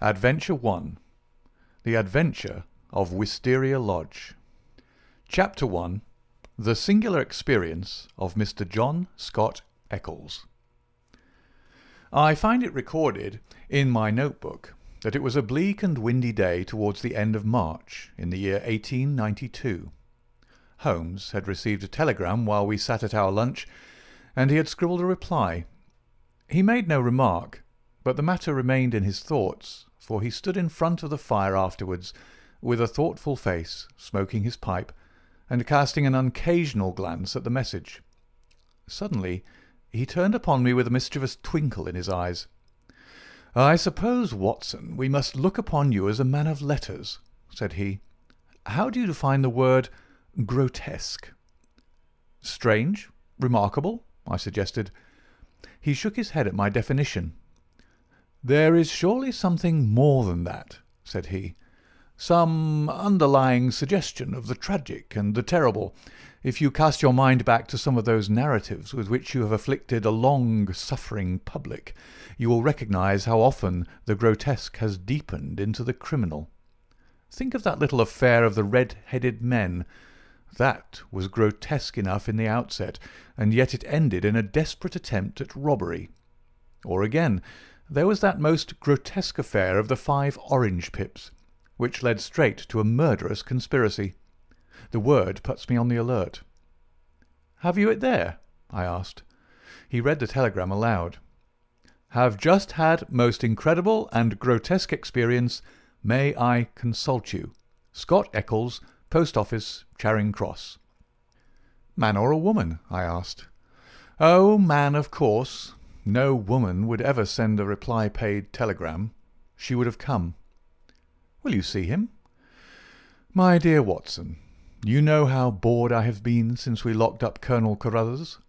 Adventure 1. The Adventure of Wisteria Lodge. Chapter 1. The Singular Experience of Mr. John Scott Eccles. I find it recorded in my notebook that it was a bleak and windy day towards the end of March in the year 1892. Holmes had received a telegram while we sat at our lunch, and he had scribbled a reply. He made no remark, but the matter remained in his thoughts, for he stood in front of the fire afterwards, with a thoughtful face, smoking his pipe, and casting an occasional glance at the message. Suddenly he turned upon me with a mischievous twinkle in his eyes. "I suppose, Watson, we must look upon you as a man of letters," said he. "How do you define the word grotesque?" "Strange, remarkable," I suggested. He shook his head at my definition. "There is surely something more than that," said he. "Some underlying suggestion of the tragic and the terrible. If you cast your mind back to some of those narratives with which you have afflicted a long-suffering public, you will recognize how often the grotesque has deepened into the criminal. Think of that little affair of the red-headed men. That was grotesque enough in the outset, and yet it ended in a desperate attempt at robbery. Or again, there was that most grotesque affair of the 5 orange pips, which led straight to a murderous conspiracy. The word puts me on the alert." "Have you it there?" I asked. He read the telegram aloud. "Have just had most incredible and grotesque experience. May I consult you? Scott Eccles, Post Office, Charing Cross." "Man or a woman?" I asked. "Oh, man, of course. No woman would ever send a reply-paid telegram. She would have come." "Will you see him?" "My dear Watson, you know how bored I have been since we locked up Colonel Carruthers.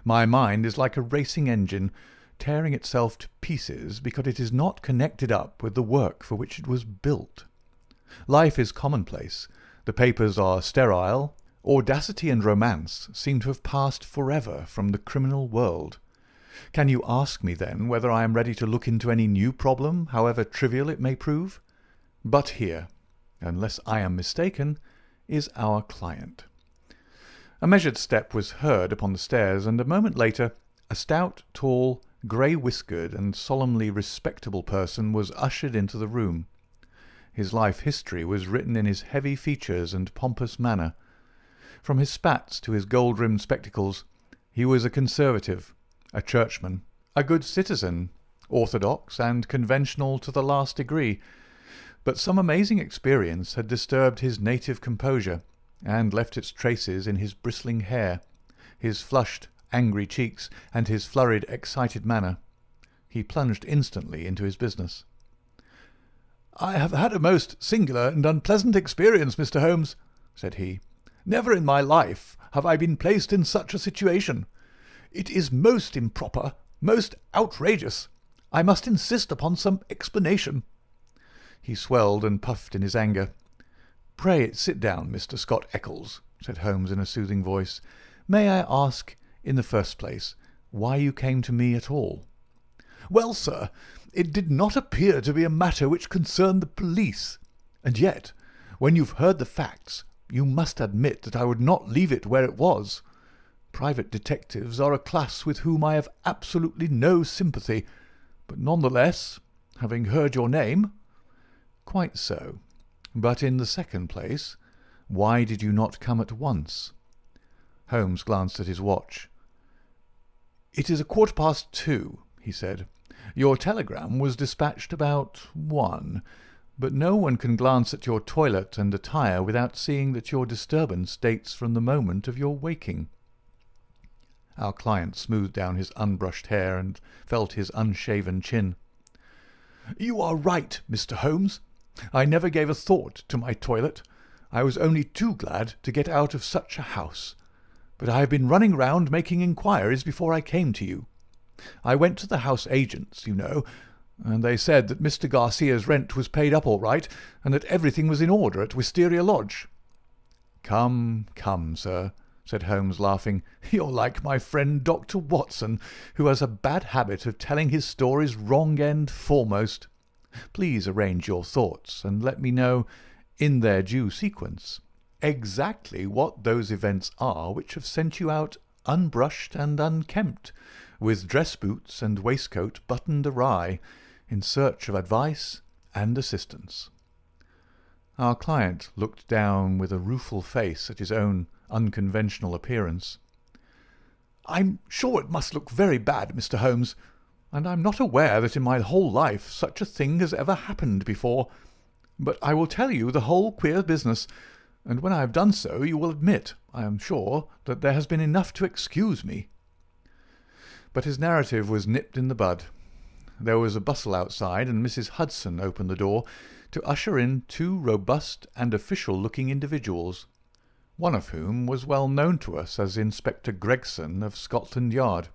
My mind is like a racing engine, tearing itself to pieces because it is not connected up with the work for which it was built. Life is commonplace. The papers are sterile. Audacity and romance seem to have passed forever from the criminal world. Can you ask me, then, whether I am ready to look into any new problem, however trivial it may prove? But here, unless I am mistaken, is our client." A measured step was heard upon the stairs, and a moment later a stout, tall, grey-whiskered and solemnly respectable person was ushered into the room. His life history was written in his heavy features and pompous manner. From his spats to his gold-rimmed spectacles, he was a conservative, a churchman, a good citizen, orthodox and conventional to the last degree. But some amazing experience had disturbed his native composure, and left its traces in his bristling hair, his flushed, angry cheeks, and his flurried, excited manner. He plunged instantly into his business. "I have had a most singular and unpleasant experience, Mr. Holmes," said he. "Never in my life have I been placed in such a situation. It is most improper, most outrageous. I must insist upon some explanation." He swelled and puffed in his anger. "Pray sit down, Mr. Scott Eccles," said Holmes in a soothing voice. "May I ask, in the first place, why you came to me at all?" "Well, sir, it did not appear to be a matter which concerned the police. And yet, when you've heard the facts, you must admit that I would not leave it where it was. Private detectives are a class with whom I have absolutely no sympathy, but none the less, having heard your name—" "Quite so. But in the second place, why did you not come at once?" Holmes glanced at his watch. "It is 2:15, he said. "Your telegram was dispatched about 1, but no one can glance at your toilet and attire without seeing that your disturbance dates from the moment of your waking." Our client smoothed down his unbrushed hair and felt his unshaven chin. "You are right, Mr. Holmes. I never gave a thought to my toilet. I was only too glad to get out of such a house. But I have been running round making inquiries before I came to you. I went to the house agents, you know, and they said that Mr. Garcia's rent was paid up all right, and that everything was in order at Wisteria Lodge." "Come, come, sir," said Holmes, laughing. "You're like my friend Dr. Watson, who has a bad habit of telling his stories wrong end foremost. Please arrange your thoughts and let me know, in their due sequence, exactly what those events are which have sent you out unbrushed and unkempt, with dress boots and waistcoat buttoned awry, in search of advice and assistance." Our client looked down with a rueful face at his own unconventional appearance. "I'm sure it must look very bad, Mr. Holmes, and I'm not aware that in my whole life such a thing has ever happened before. But I will tell you the whole queer business, and when I have done so you will admit, I am sure, that there has been enough to excuse me." But his narrative was nipped in the bud. There was a bustle outside, and Mrs. Hudson opened the door to usher in two robust and official-looking individuals, one of whom was well known to us as Inspector Gregson of Scotland Yard,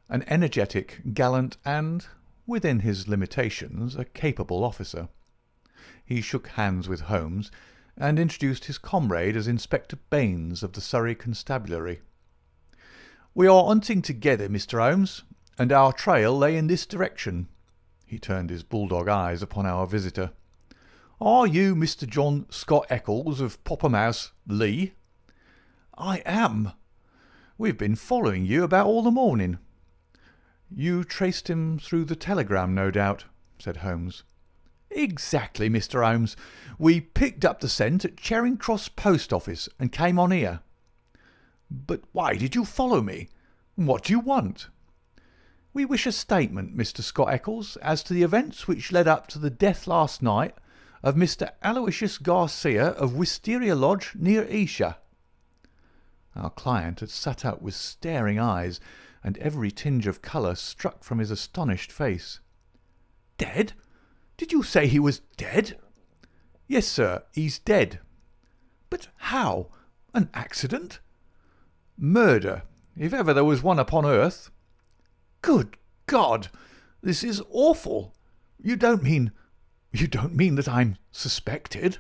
an energetic, gallant, and, within his limitations, a capable officer. He shook hands with Holmes, and introduced his comrade as Inspector Baines of the Surrey Constabulary. "We are hunting together, Mr. Holmes, and our trail lay in this direction." He turned his bulldog eyes upon our visitor. "Are you Mr. John Scott Eccles of Popham House, Lee?" "I am. We've been following you about all the morning." "You traced him through the telegram, no doubt," said Holmes. "Exactly, Mr. Holmes. We picked up the scent at Charing Cross Post Office and came on here." "But why did you follow me? What do you want?" "We wish a statement, Mr. Scott Eccles, as to the events which led up to the death last night of Mr. Aloysius Garcia of Wisteria Lodge, near Esher." Our client had sat up with staring eyes, and every tinge of colour struck from his astonished face. "Dead? Did you say he was dead?" "Yes, sir, he's dead." "But how? An accident?" "Murder, if ever there was one upon earth." "Good God! This is awful. You don't mean that I'm suspected?"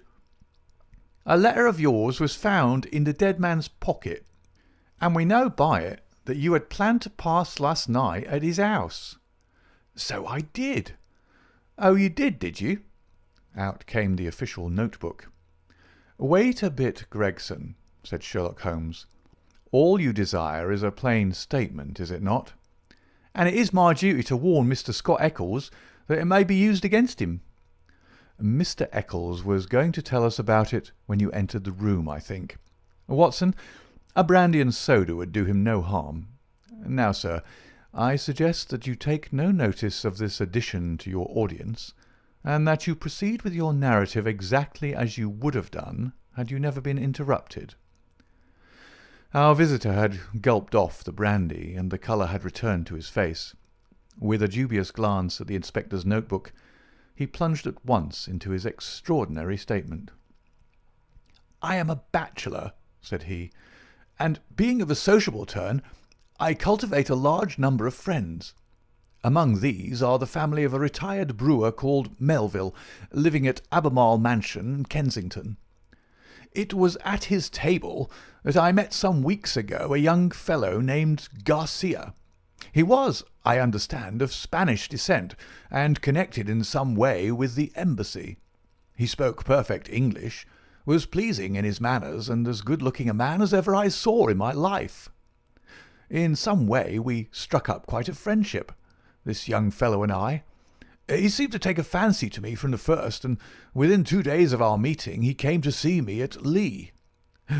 "A letter of yours was found in the dead man's pocket, and we know by it that you had planned to pass last night at his house." "So I did." "Oh, you did you?" Out came the official notebook. "Wait a bit, Gregson," said Sherlock Holmes. "All you desire is a plain statement, is it not?" "And it is my duty to warn Mr. Scott Eccles that it may be used against him." "Mr. Eccles was going to tell us about it when you entered the room, I think. Watson, a brandy and soda would do him no harm. Now, sir, I suggest that you take no notice of this addition to your audience, and that you proceed with your narrative exactly as you would have done had you never been interrupted." Our visitor had gulped off the brandy, and the colour had returned to his face. With a dubious glance at the inspector's notebook, he plunged at once into his extraordinary statement. "I am a bachelor," said he, "and, being of a sociable turn, I cultivate a large number of friends. Among these are the family of a retired brewer called Melville, living at Albemarle Mansion, Kensington. It was at his table that I met some weeks ago a young fellow named Garcia. He was, I understand, of Spanish descent, and connected in some way with the embassy. He spoke perfect English, was pleasing in his manners, and as good-looking a man as ever I saw in my life. In some way we struck up quite a friendship, this young fellow and I. He seemed to take a fancy to me from the first, and within 2 days of our meeting he came to see me at Lee.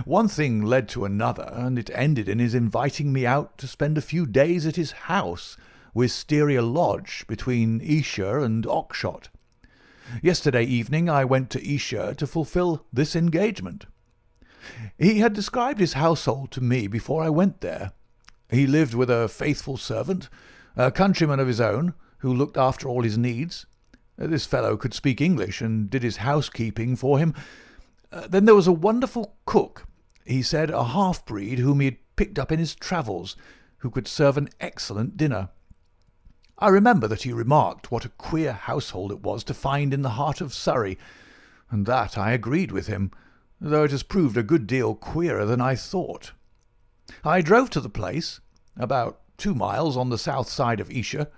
One thing led to another, and it ended in his inviting me out to spend a few days at his house, Wisteria Lodge, between Esher and Oxshott. Yesterday evening I went to Esher to fulfil this engagement. He had described his household to me before I went there. He lived with a faithful servant, a countryman of his own, who looked after all his needs. This fellow could speak English and did his housekeeping for him. Then there was a wonderful cook, he said, a half-breed whom he had picked up in his travels, who could serve an excellent dinner. I remember that he remarked what a queer household it was to find in the heart of Surrey, and that I agreed with him, though it has proved a good deal queerer than I thought. I drove to the place, about 2 miles on the south side of Esher,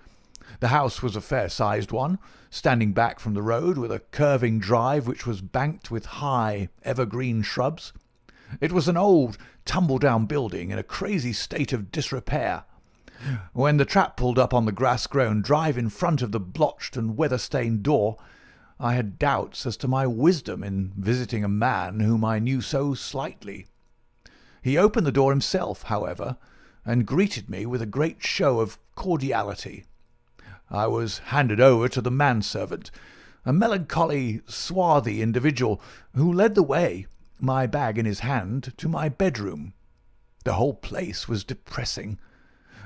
The house was a fair-sized one, standing back from the road with a curving drive which was banked with high, evergreen shrubs. It was an old, tumble-down building in a crazy state of disrepair. When the trap pulled up on the grass-grown drive in front of the blotched and weather-stained door, I had doubts as to my wisdom in visiting a man whom I knew so slightly. He opened the door himself, however, and greeted me with a great show of cordiality. I was handed over to the manservant, a melancholy, swarthy individual who led the way, my bag in his hand, to my bedroom. The whole place was depressing.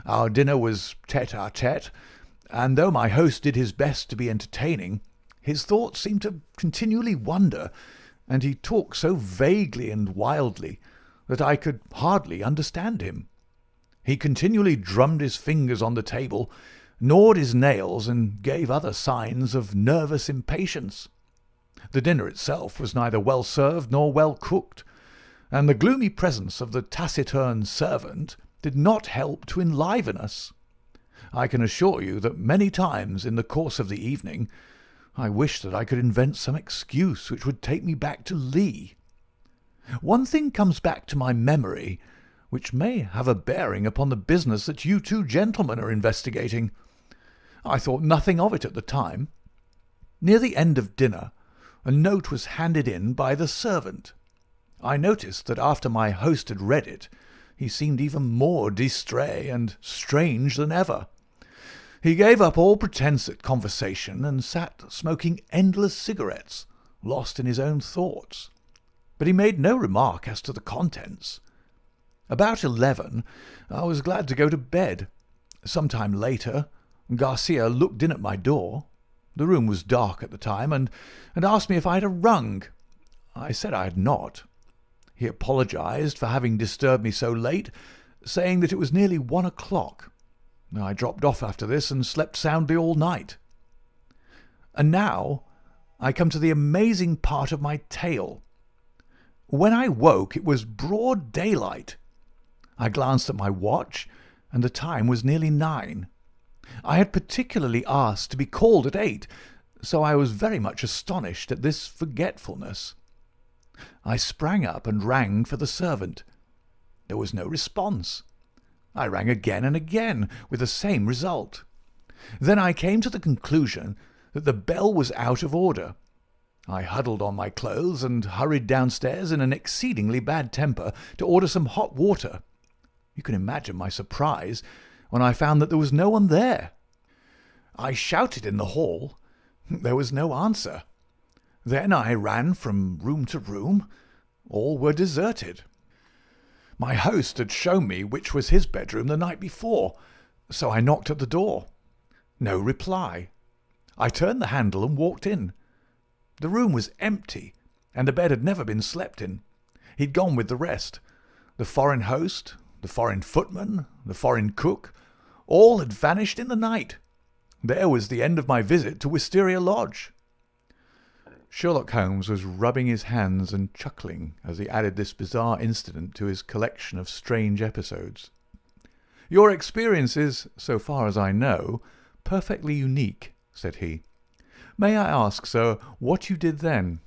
Our dinner was tête-à-tête, and though my host did his best to be entertaining, his thoughts seemed to continually wander, and he talked so vaguely and wildly that I could hardly understand him. He continually drummed his fingers on the table, gnawed his nails, and gave other signs of nervous impatience. The dinner itself was neither well served nor well cooked, and the gloomy presence of the taciturn servant did not help to enliven us. I can assure you that many times in the course of the evening I wished that I could invent some excuse which would take me back to Lee. One thing comes back to my memory which may have a bearing upon the business that you two gentlemen are investigating. I thought nothing of it at the time. Near the end of dinner, a note was handed in by the servant. I noticed that after my host had read it, he seemed even more distrait and strange than ever. He gave up all pretence at conversation and sat smoking endless cigarettes, lost in his own thoughts. But he made no remark as to the contents. About 11, I was glad to go to bed. Some time later, Garcia looked in at my door. The room was dark at the time, and asked me if I had rung. I said I had not. He apologized for having disturbed me so late, saying that it was nearly 1 o'clock. I dropped off after this and slept soundly all night. And now I come to the amazing part of my tale. When I woke, it was broad daylight. I glanced at my watch, and the time was nearly 9. I had particularly asked to be called at 8, so I was very much astonished at this forgetfulness. I sprang up and rang for the servant. There was no response. I rang again and again, with the same result. Then I came to the conclusion that the bell was out of order. I huddled on my clothes and hurried downstairs in an exceedingly bad temper to order some hot water. You can imagine my surprise when I found that there was no one there. I shouted in the hall. There was no answer. Then I ran from room to room. All were deserted. My host had shown me which was his bedroom the night before, so I knocked at the door. No reply. I turned the handle and walked in. The room was empty, and the bed had never been slept in. He'd gone with the rest. The foreign host, the foreign footman, the foreign cook, all had vanished in the night. There was the end of my visit to Wisteria Lodge. Sherlock Holmes was rubbing his hands and chuckling as he added this bizarre incident to his collection of strange episodes. "Your experience is, so far as I know, perfectly unique," said he. "May I ask, sir, what you did then?"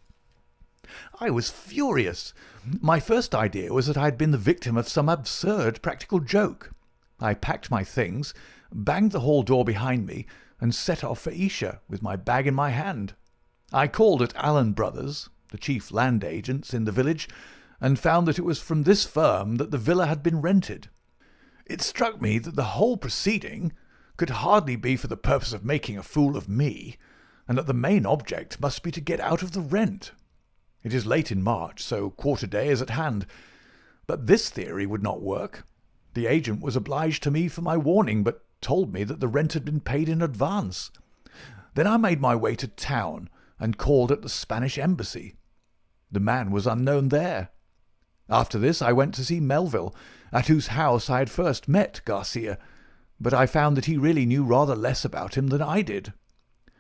I was furious. My first idea was that I had been the victim of some absurd practical joke. I packed my things, banged the hall door behind me, and set off for Esher with my bag in my hand. I called at Allen Brothers, the chief land agents in the village, and found that it was from this firm that the villa had been rented. It struck me that the whole proceeding could hardly be for the purpose of making a fool of me, and that the main object must be to get out of the rent. It is late in March, so quarter day is at hand. But this theory would not work. The agent was obliged to me for my warning, but told me that the rent had been paid in advance. Then I made my way to town and called at the Spanish embassy. The man was unknown there. After this I went to see Melville, at whose house I had first met Garcia, but I found that he really knew rather less about him than I did.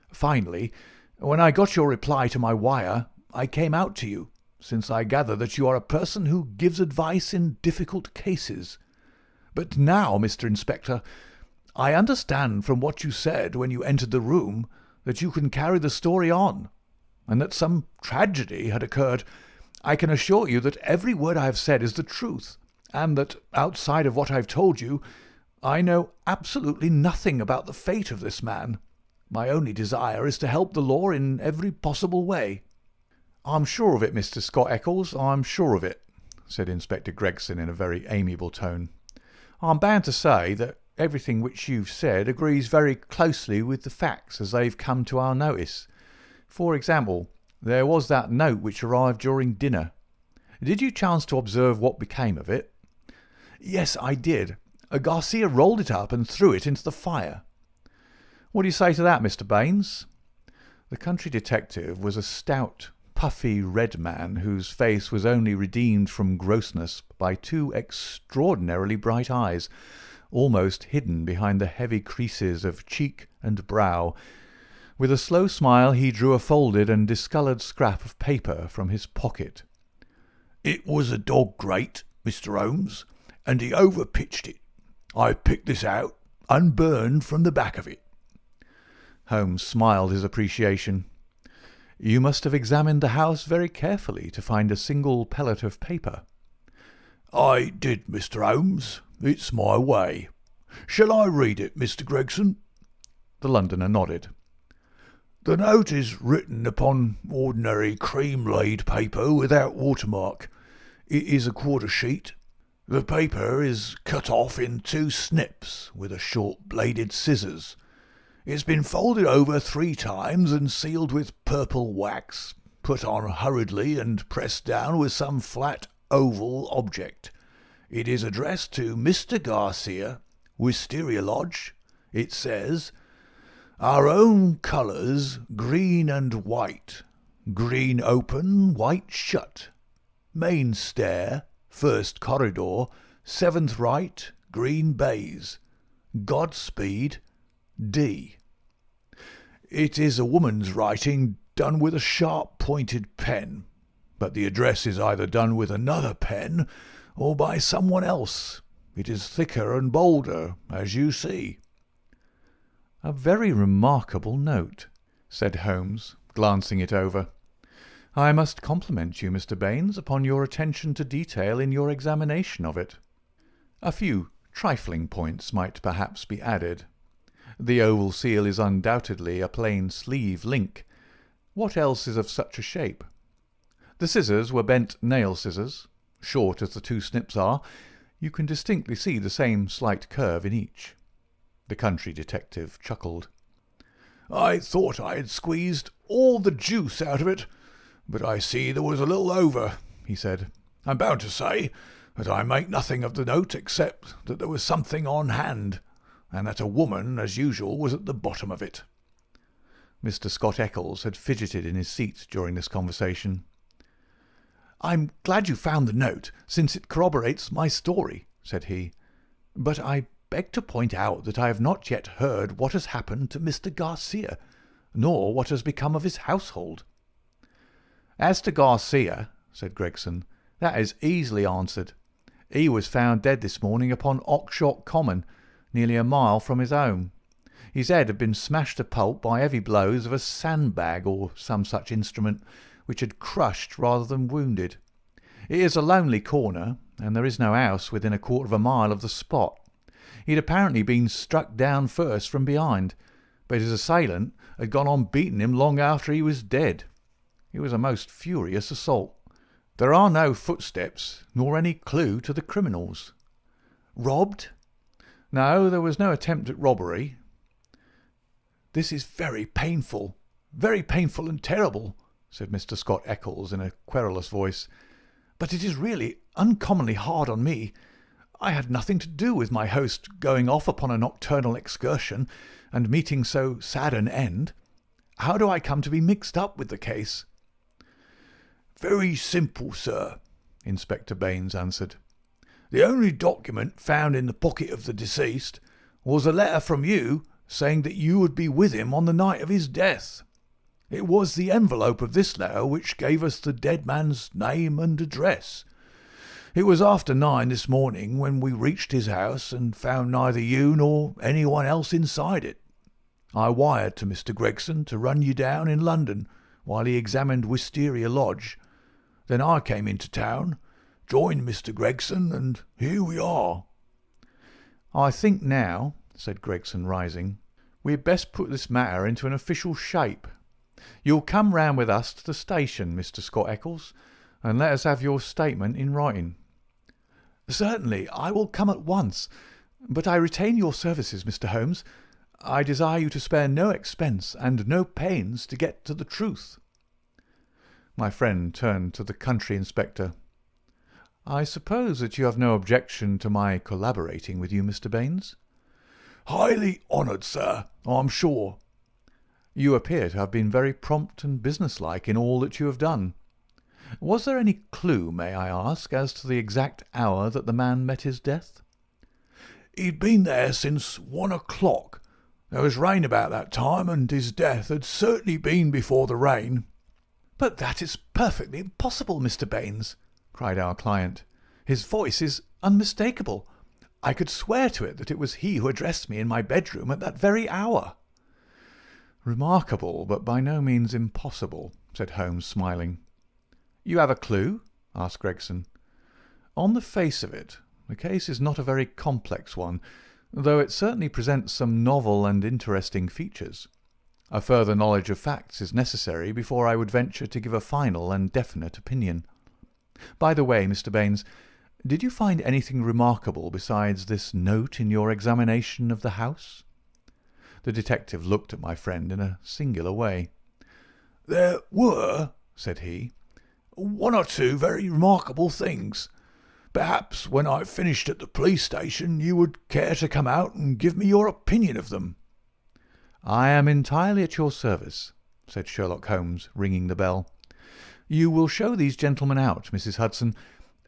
Finally, when I got your reply to my wire, I came out to you, since I gather that you are a person who gives advice in difficult cases. But now, Mr. Inspector, I understand from what you said when you entered the room that you can carry the story on, and that some tragedy had occurred. I can assure you that every word I have said is the truth, and that, outside of what I have told you, I know absolutely nothing about the fate of this man. My only desire is to help the law in every possible way." "I'm sure of it, Mr. Scott Eccles, I'm sure of it," said Inspector Gregson in a very amiable tone. "I'm bound to say that everything which you've said agrees very closely with the facts as they've come to our notice. For example, there was that note which arrived during dinner. Did you chance to observe what became of it?" "Yes, I did. Garcia rolled it up and threw it into the fire." "What do you say to that, Mr. Baines?" The country detective was a stout, puffy red man whose face was only redeemed from grossness by two extraordinarily bright eyes, almost hidden behind the heavy creases of cheek and brow. With a slow smile he drew a folded and discoloured scrap of paper from his pocket. "It was a dog grate, Mr. Holmes, and he overpitched it. I picked this out, unburned from the back of it." Holmes smiled his appreciation. "You must have examined the house very carefully to find a single pellet of paper." "I did, Mr. Holmes. It's my way. Shall I read it, Mr. Gregson?" The Londoner nodded. "The note is written upon ordinary cream-laid paper without watermark. It is a quarter sheet. The paper is cut off in 2 snips with a short bladed scissors. It's been folded over 3 times and sealed with purple wax, put on hurriedly and pressed down with some flat oval object. It is addressed to Mr. Garcia, Wisteria Lodge. It says, 'Our own colours, green and white. Green open, white shut. Main stair, first corridor, 7th right, green baize. Godspeed, D.' It is a woman's writing done with a sharp-pointed pen, but the address is either done with another pen or by someone else. It is thicker and bolder, as you see." "A very remarkable note," said Holmes, glancing it over. "I must compliment you, Mr. Baines, upon your attention to detail in your examination of it. A few trifling points might perhaps be added. The oval seal is undoubtedly a plain sleeve link. What else is of such a shape? The scissors were bent nail scissors. Short as the 2 snips are, you can distinctly see the same slight curve in each." The country detective chuckled. "I thought I had squeezed all the juice out of it, but I see there was a little over," he said. "I'm bound to say that I make nothing of the note except that there was something on hand, and that a woman, as usual, was at the bottom of it." Mr. Scott Eccles had fidgeted in his seat during this conversation. "I'm glad you found the note, since it corroborates my story," said he. "But I beg to point out that I have not yet heard what has happened to Mr. Garcia, nor what has become of his household." "As to Garcia," said Gregson, "that is easily answered. He was found dead this morning upon Oxshott Common, nearly a mile from his home. His head had been smashed to pulp by heavy blows of a sandbag or some such instrument, which had crushed rather than wounded. It is a lonely corner, and there is no house within a quarter of a mile of the spot. He had apparently been struck down first from behind, but his assailant had gone on beating him long after he was dead. It was a most furious assault. There are no footsteps, nor any clue to the criminals." "Robbed?" "No, there was no attempt at robbery." "This is very painful and terrible," said Mr. Scott Eccles in a querulous voice. "But it is really uncommonly hard on me. I had nothing to do with my host going off upon a nocturnal excursion and meeting so sad an end. How do I come to be mixed up with the case?" "Very simple, sir," Inspector Baines answered. "The only document found in the pocket of the deceased was a letter from you saying that you would be with him on the night of his death. It was the envelope of this letter which gave us the dead man's name and address. It was after 9 this morning when we reached his house and found neither you nor anyone else inside it. I wired to Mr. Gregson to run you down in London while he examined Wisteria Lodge. Then I came into town, joined Mr. Gregson, and here we are." "I think now," said Gregson, rising, "we had best put this matter into an official shape. You'll come round with us to the station, Mr. Scott Eccles, and let us have your statement in writing." "Certainly, I will come at once. But I retain your services, Mr. Holmes. I desire you to spare no expense and no pains to get to the truth." My friend turned to the country inspector. "I suppose that you have no objection to my collaborating with you, Mr. Baines?" "Highly honoured, sir, I'm sure." "You appear to have been very prompt and businesslike in all that you have done. Was there any clue, may I ask, as to the exact hour that the man met his death?" "He'd been there since 1 o'clock. There was rain about that time, and his death had certainly been before the rain." "But that is perfectly impossible, Mr. Baines," cried our client. "His voice is unmistakable. I could swear to it that it was he who addressed me in my bedroom at that very hour." "Remarkable, but by no means impossible," said Holmes, smiling. "You have a clue?" asked Gregson. "On the face of it, the case is not a very complex one, though it certainly presents some novel and interesting features. A further knowledge of facts is necessary before I would venture to give a final and definite opinion. By the way, Mr. Baines, did you find anything remarkable besides this note in your examination of the house?" The detective looked at my friend in a singular way. "There were," said he, "one or two very remarkable things. Perhaps when I've finished at the police station you would care to come out and give me your opinion of them." "I am entirely at your service," said Sherlock Holmes, ringing the bell. "You will show these gentlemen out, Mrs. Hudson,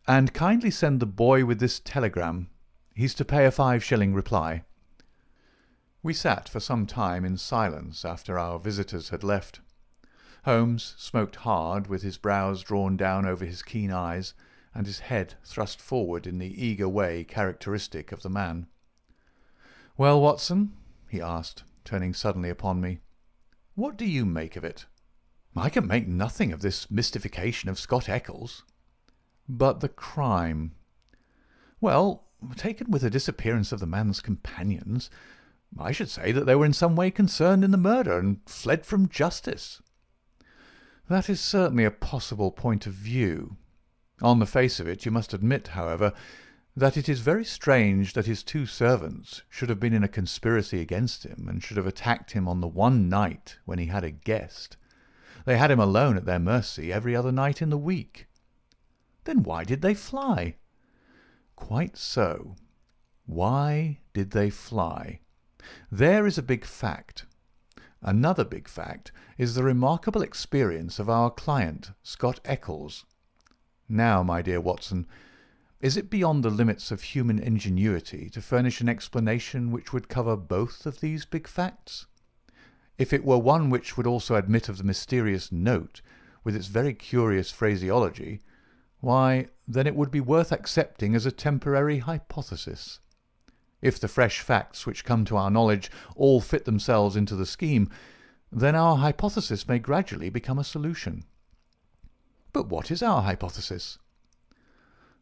and kindly send the boy with this telegram. He's to pay a 5-shilling reply." We sat for some time in silence after our visitors had left. Holmes smoked hard, with his brows drawn down over his keen eyes, and his head thrust forward in the eager way characteristic of the man. "Well, Watson," he asked, turning suddenly upon me, "what do you make of it?" "I can make nothing of this mystification of Scott Eccles." "But the crime?" "Well, taken with the disappearance of the man's companions, I should say that they were in some way concerned in the murder and fled from justice." "That is certainly a possible point of view. On the face of it, you must admit, however, that it is very strange that his 2 servants should have been in a conspiracy against him and should have attacked him on the one night when he had a guest. They had him alone at their mercy every other night in the week." "Then why did they fly?" "Quite so. Why did they fly? There is a big fact. Another big fact is the remarkable experience of our client, Scott Eccles. Now, my dear Watson, is it beyond the limits of human ingenuity to furnish an explanation which would cover both of these big facts? If it were one which would also admit of the mysterious note, with its very curious phraseology, why, then it would be worth accepting as a temporary hypothesis. If the fresh facts which come to our knowledge all fit themselves into the scheme, then our hypothesis may gradually become a solution." "But what is our hypothesis?"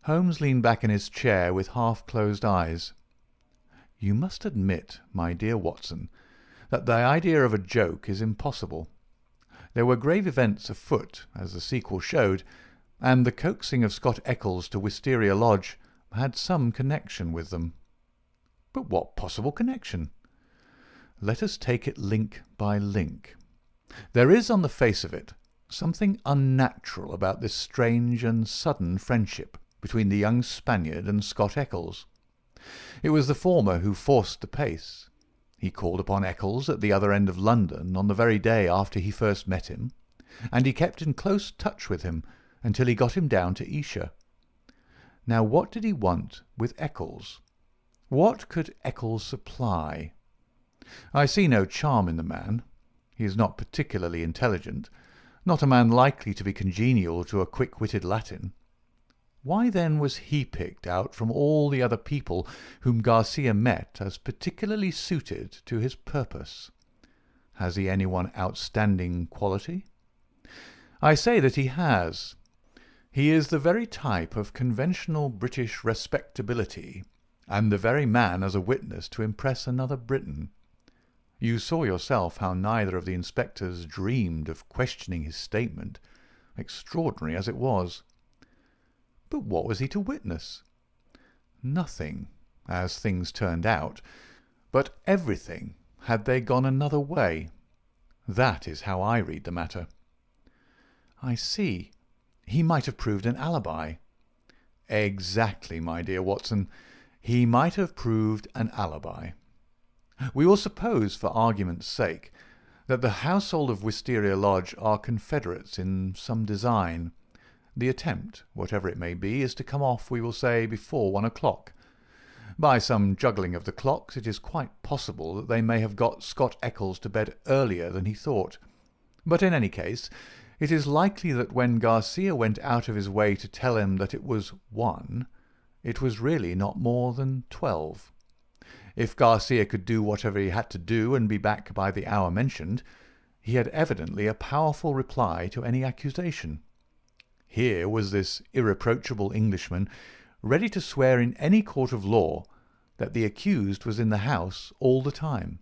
Holmes leaned back in his chair with half-closed eyes. "You must admit, my dear Watson, that the idea of a joke is impossible. There were grave events afoot, as the sequel showed, and the coaxing of Scott Eccles to Wisteria Lodge had some connection with them." "But what possible connection?" "Let us take it link by link. There is, on the face of it, something unnatural about this strange and sudden friendship between the young Spaniard and Scott Eccles. It was the former who forced the pace. He called upon Eccles at the other end of London on the very day after he first met him, and he kept in close touch with him until he got him down to Esher. Now what did he want with Eccles? What could Eccles supply? I see no charm in the man. He is not particularly intelligent, not a man likely to be congenial to a quick-witted Latin. Why then was he picked out from all the other people whom Garcia met as particularly suited to his purpose? Has he any one outstanding quality? I say that he has. He is the very type of conventional British respectability, and the very man as a witness to impress another Briton. You saw yourself how neither of the inspectors dreamed of questioning his statement, extraordinary as it was. But what was he to witness? Nothing, as things turned out, but everything had they gone another way. That is how I read the matter. I see. He might have proved an alibi. Exactly, my dear Watson. He might have proved an alibi. We will suppose, for argument's sake, that the household of Wisteria Lodge are confederates in some design. The attempt, whatever it may be, is to come off, we will say, before 1 o'clock. By some juggling of the clocks, it is quite possible that they may have got Scott Eccles to bed earlier than he thought. But in any case, it is likely that when Garcia went out of his way to tell him that it was 1, it was really not more than 12. If Garcia could do whatever he had to do and be back by the hour mentioned, he had evidently a powerful reply to any accusation. Here was this irreproachable Englishman ready to swear in any court of law that the accused was in the house all the time.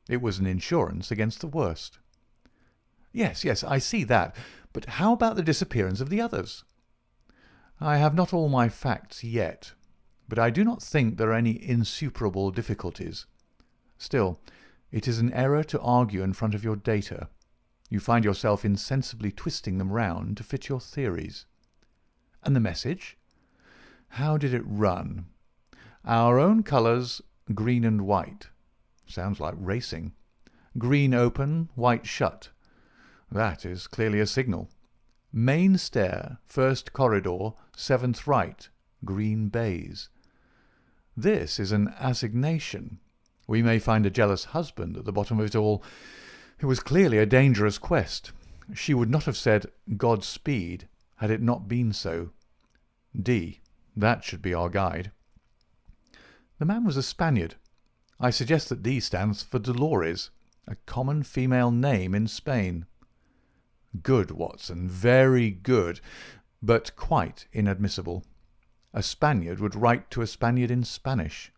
It was an insurance against the worst. Yes, I see that. But how about the disappearance of the others? I have not all my facts yet, but I do not think there are any insuperable difficulties. Still, it is an error to argue in front of your data. You find yourself insensibly twisting them round to fit your theories. And the message? How did it run? Our own colours, green and white. Sounds like racing. Green open, white shut. That is clearly a signal. Main stair, first corridor, 7th right, green baize. This is an assignation. We may find a jealous husband at the bottom of it all. It was clearly a dangerous quest. She would not have said Godspeed had it not been so. D. That should be our guide. The man was a Spaniard. I suggest that D stands for Dolores, a common female name in Spain. Good, Watson, very good, but quite inadmissible. A Spaniard would write to a Spaniard in Spanish.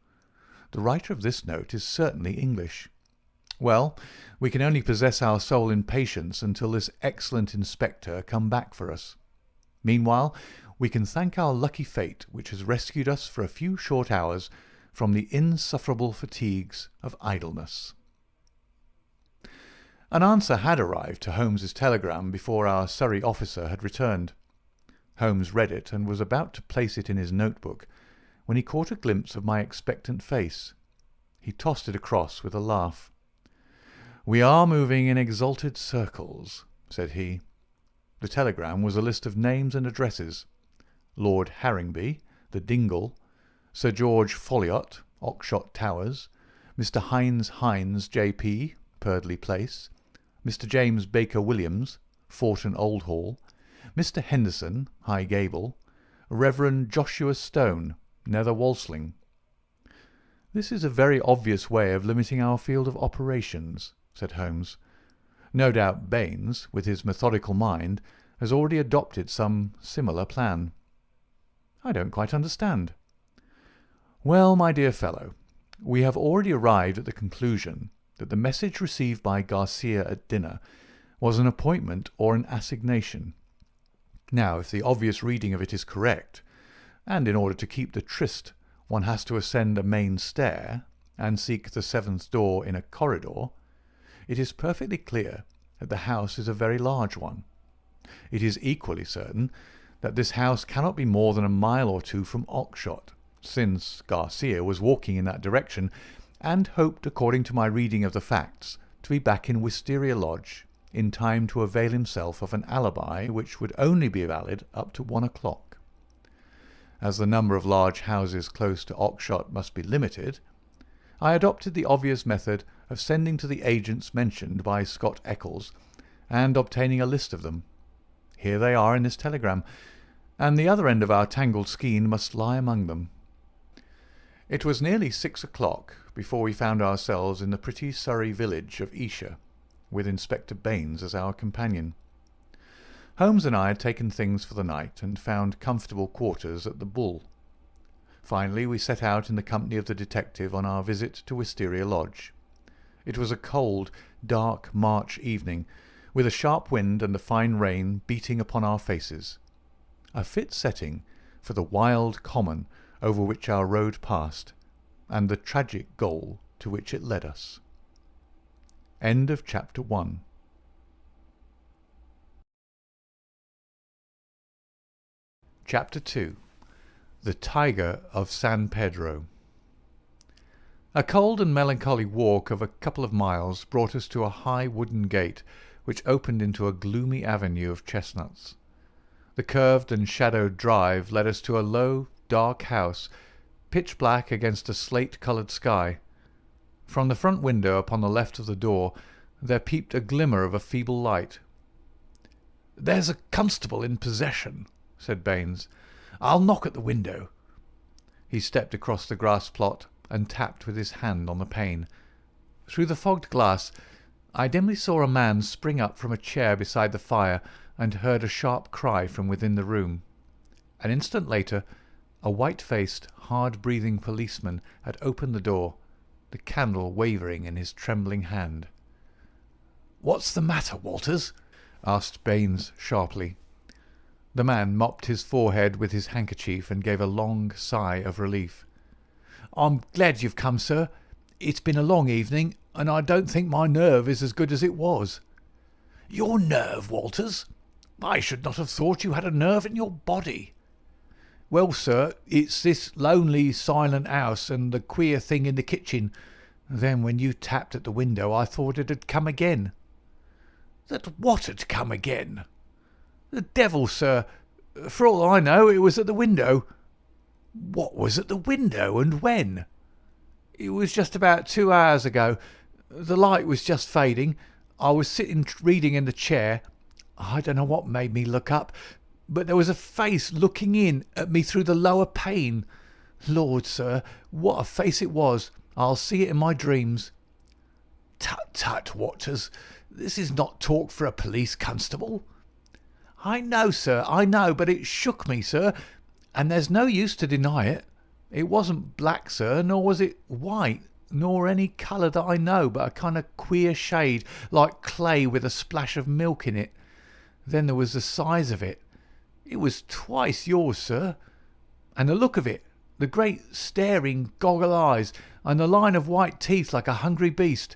The writer of this note is certainly English. Well, we can only possess our soul in patience until this excellent inspector come back for us. Meanwhile, we can thank our lucky fate which has rescued us for a few short hours from the insufferable fatigues of idleness. An answer had arrived to Holmes's telegram before our Surrey officer had returned. Holmes read it and was about to place it in his notebook when he caught a glimpse of my expectant face. He tossed it across with a laugh. "We are moving in exalted circles," said he. The telegram was a list of names and addresses. Lord Harringby, the Dingle, Sir George Folliot, Oxshott Towers, Mr. Hines, J.P., Purdley Place, Mr. James Baker Williams, Forton Old Hall, Mr. Henderson, High Gable, Reverend Joshua Stone, Nether Walsling. "This is a very obvious way of limiting our field of operations," said Holmes. "No doubt Baines, with his methodical mind, has already adopted some similar plan." "I don't quite understand." "Well, my dear fellow, we have already arrived at the conclusion that the message received by Garcia at dinner was an appointment or an assignation. Now, if the obvious reading of it is correct, and in order to keep the tryst one has to ascend a main stair and seek the 7th door in a corridor, it is perfectly clear that the house is a very large one. It is equally certain that this house cannot be more than a mile or two from Oxshott, since Garcia was walking in that direction and hoped, according to my reading of the facts, to be back in Wisteria Lodge in time to avail himself of an alibi which would only be valid up to 1 o'clock. As the number of large houses close to Oxshott must be limited, I adopted the obvious method of sending to the agents mentioned by Scott Eccles and obtaining a list of them. Here they are in this telegram, and the other end of our tangled skein must lie among them. It was nearly 6 o'clock before we found ourselves in the pretty Surrey village of Esher, with Inspector Baines as our companion. Holmes and I had taken things for the night and found comfortable quarters at the Bull. Finally we set out in the company of the detective on our visit to Wisteria Lodge. It was a cold, dark March evening, with a sharp wind and the fine rain beating upon our faces. A fit setting for the wild common over which our road passed, and the tragic goal to which it led us. End of Chapter 1. Chapter 2. The Tiger of San Pedro. A cold and melancholy walk of a couple of miles brought us to a high wooden gate which opened into a gloomy avenue of chestnuts. The curved and shadowed drive led us to a low, dark house, pitch black against a slate-coloured sky. From the front window upon the left of the door there peeped a glimmer of a feeble light. "There's a constable in possession," said Baines. "I'll knock at the window." He stepped across the grass plot and tapped with his hand on the pane. Through the fogged glass I dimly saw a man spring up from a chair beside the fire and heard a sharp cry from within the room. An instant later a white-faced, hard-breathing policeman had opened the door, the candle wavering in his trembling hand. "What's the matter, Walters?" asked Baines sharply. The man mopped his forehead with his handkerchief and gave a long sigh of relief. "I'm glad you've come, sir. It's been a long evening, and I don't think my nerve is as good as it was." "Your nerve, Walters? I should not have thought you had a nerve in your body." "Well, sir, it's this lonely, silent house and the queer thing in the kitchen. Then when you tapped at the window I thought it had come again." "That what had come again?" "The devil, sir. For all I know it was at the window." "What was at the window, and when?" "It was just about 2 hours ago. The light was just fading. I was sitting reading in the chair. I don't know what made me look up, but there was a face looking in at me through the lower pane. Lord, sir, what a face it was! I'll see it in my dreams." "Tut, tut, Walters. This is not talk for a police constable." "I know, sir, I know, but it shook me, sir, and there's no use to deny it. It wasn't black, sir, nor was it white, nor any colour that I know, but a kind of queer shade, like clay with a splash of milk in it. Then there was the size of it. It was twice yours, sir. And the look of it, the great staring goggle eyes, and the line of white teeth like a hungry beast.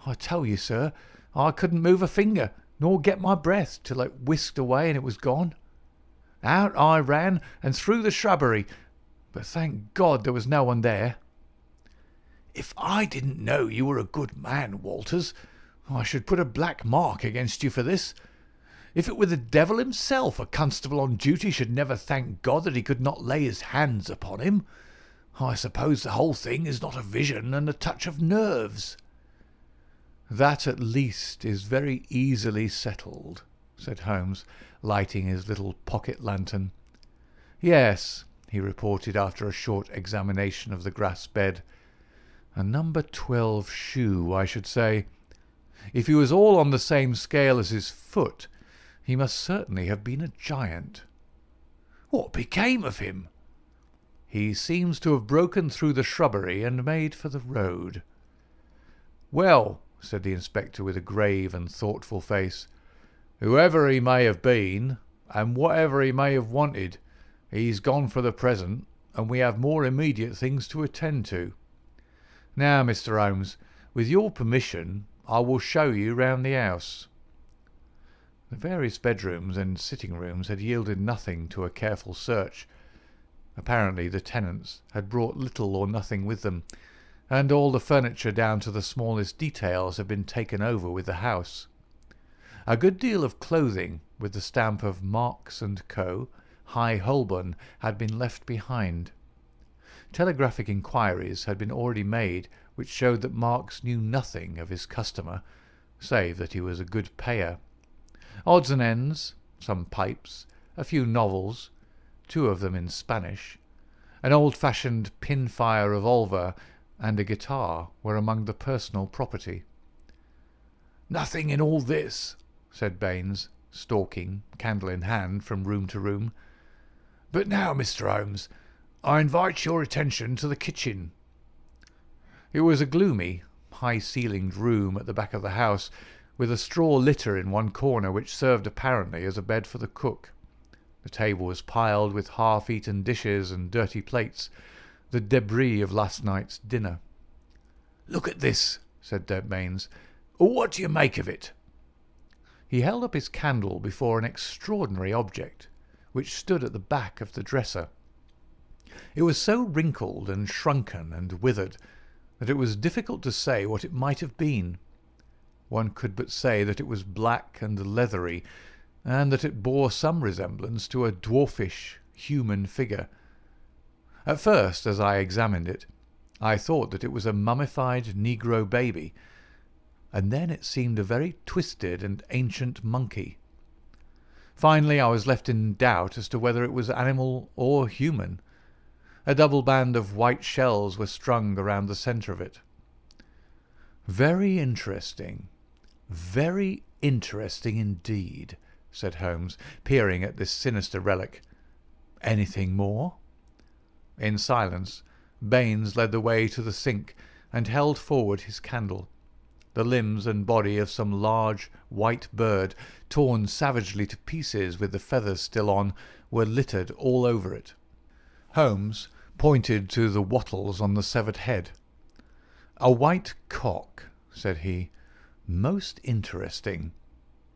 I tell you, sir, I couldn't move a finger, nor get my breath, till it whisked away and it was gone. Out I ran, and through the shrubbery, but thank God there was no one there." "If I didn't know you were a good man, Walters, I should put a black mark against you for this. If it were the devil himself, a constable on duty should never thank God that he could not lay his hands upon him. I suppose the whole thing is not a vision and a touch of nerves." "That at least is very easily settled," said Holmes, lighting his little pocket lantern. "Yes," he reported after a short examination of the grass bed, "a number 12 shoe, I should say. If he was all on the same scale as his foot, he must certainly have been a giant." "What became of him?" "He seems to have broken through the shrubbery and made for the road." "Well," said the inspector with a grave and thoughtful face, "whoever he may have been, and whatever he may have wanted, he's gone for the present, and we have more immediate things to attend to. Now, Mr. Holmes, with your permission, I will show you round the house." The various bedrooms and sitting rooms had yielded nothing to a careful search. Apparently the tenants had brought little or nothing with them, and all the furniture down to the smallest details had been taken over with the house. A good deal of clothing, with the stamp of Marks and Co., High Holborn, had been left behind. Telegraphic inquiries had been already made which showed that Marks knew nothing of his customer, save that he was a good payer. Odds and ends, some pipes, a few novels, two of them in Spanish. An old-fashioned pin-fire revolver and a guitar were among the personal property. "Nothing in all this," said Baines, stalking, candle in hand, from room to room. "But now, Mr. Holmes, I invite your attention to the kitchen." It was a gloomy, high-ceilinged room at the back of the house, with a straw litter in one corner which served apparently as a bed for the cook. The table was piled with half-eaten dishes and dirty plates, the debris of last night's dinner. "Look at this," said Baines. "What do you make of it?" He held up his candle before an extraordinary object, which stood at the back of the dresser. It was so wrinkled and shrunken and withered that it was difficult to say what it might have been. One could but say that it was black and leathery, and that it bore some resemblance to a dwarfish human figure. At first, as I examined it, I thought that it was a mummified negro baby, and then it seemed a very twisted and ancient monkey. Finally, I was left in doubt as to whether it was animal or human. A double band of white shells were strung around the centre of it. "Very interesting, very interesting indeed," said Holmes, peering at this sinister relic. "Anything more?" In silence, Baines led the way to the sink and held forward his candle. The limbs and body of some large white bird, torn savagely to pieces with the feathers still on, were littered all over it. Holmes pointed to the wattles on the severed head. "A white cock," said he. "Most interesting.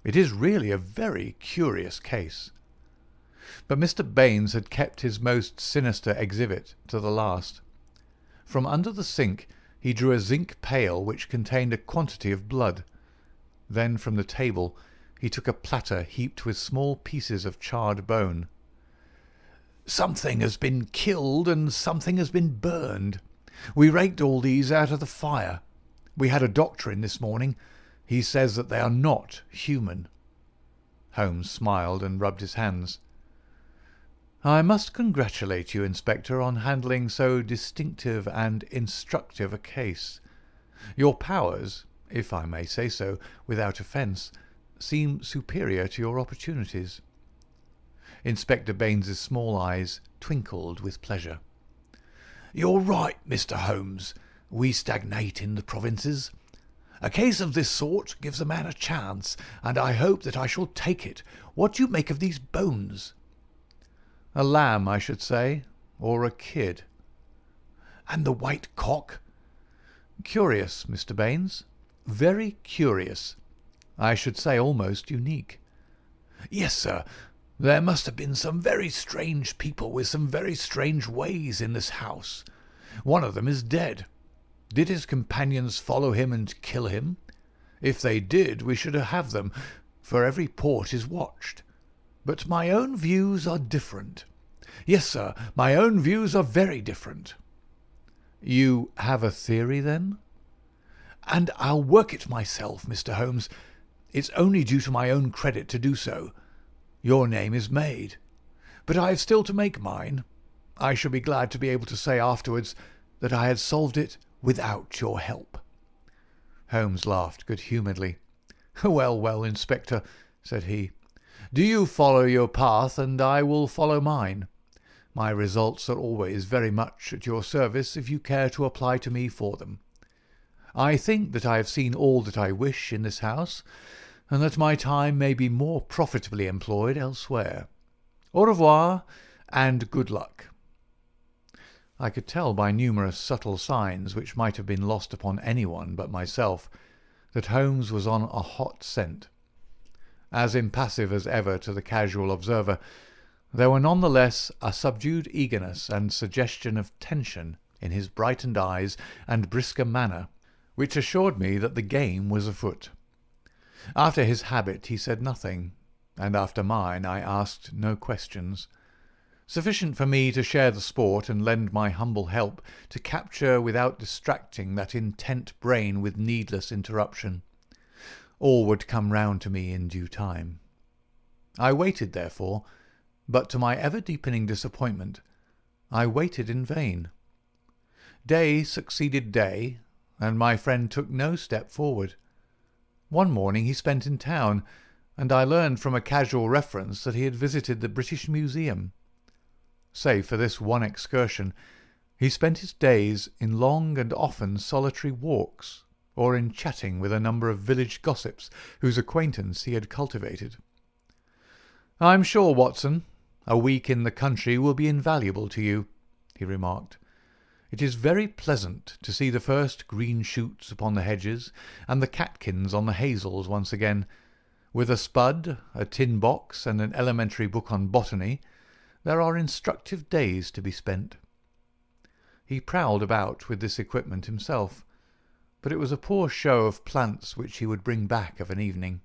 It is really a very curious case." But Mr. Baines had kept his most sinister exhibit to the last. From under the sink he drew a zinc pail which contained a quantity of blood. Then from the table he took a platter heaped with small pieces of charred bone. "Something has been killed and something has been burned. We raked all these out of the fire. We had a doctor in this morning. He says that they are not human." Holmes smiled and rubbed his hands. "I must congratulate you, Inspector, on handling so distinctive and instructive a case. Your powers, if I may say so without offence, seem superior to your opportunities." Inspector Baines's small eyes twinkled with pleasure. "You're right, Mr. Holmes. We stagnate in the provinces. A case of this sort gives a man a chance, and I hope that I shall take it. What do you make of these bones?" "A lamb, I should say, or a kid." "And the white cock?" "Curious, Mr. Baines. Very curious. I should say almost unique." "Yes, sir. There must have been some very strange people with some very strange ways in this house. One of them is dead. Did his companions follow him and kill him? If they did, we should have them, for every port is watched. But my own views are different. Yes, sir, my own views are very different." "You have a theory, then?" "And I'll work it myself, Mr. Holmes. It's only due to my own credit to do so. Your name is made. But I have still to make mine. I shall be glad to be able to say afterwards that I had solved it without your help." Holmes laughed good-humouredly. "Well, well, Inspector," said he, "do you follow your path, and I will follow mine. My results are always very much at your service if you care to apply to me for them. I think that I have seen all that I wish in this house, and that my time may be more profitably employed elsewhere. Au revoir, and good luck." I could tell by numerous subtle signs, which might have been lost upon anyone but myself, that Holmes was on a hot scent. As impassive as ever to the casual observer, there were none the less a subdued eagerness and suggestion of tension in his brightened eyes and brisker manner, which assured me that the game was afoot. After his habit he said nothing, and after mine I asked no questions. Sufficient for me to share the sport and lend my humble help to capture without distracting that intent brain with needless interruption. All would come round to me in due time. I waited, therefore, But to my ever-deepening disappointment, I waited in vain. Day succeeded day, and my friend took no step forward. One morning he spent in town, and I learned from a casual reference that he had visited the British Museum. Save for this one excursion, he spent his days in long and often solitary walks, or in chatting with a number of village gossips whose acquaintance he had cultivated. "I'm sure, Watson, a week in the country will be invaluable to you," he remarked. "It is very pleasant to see the first green shoots upon the hedges and the catkins on the hazels once again. With a spud, a tin box, and an elementary book on botany, there are instructive days to be spent." He prowled about with this equipment himself, but it was a poor show of plants which he would bring back of an evening.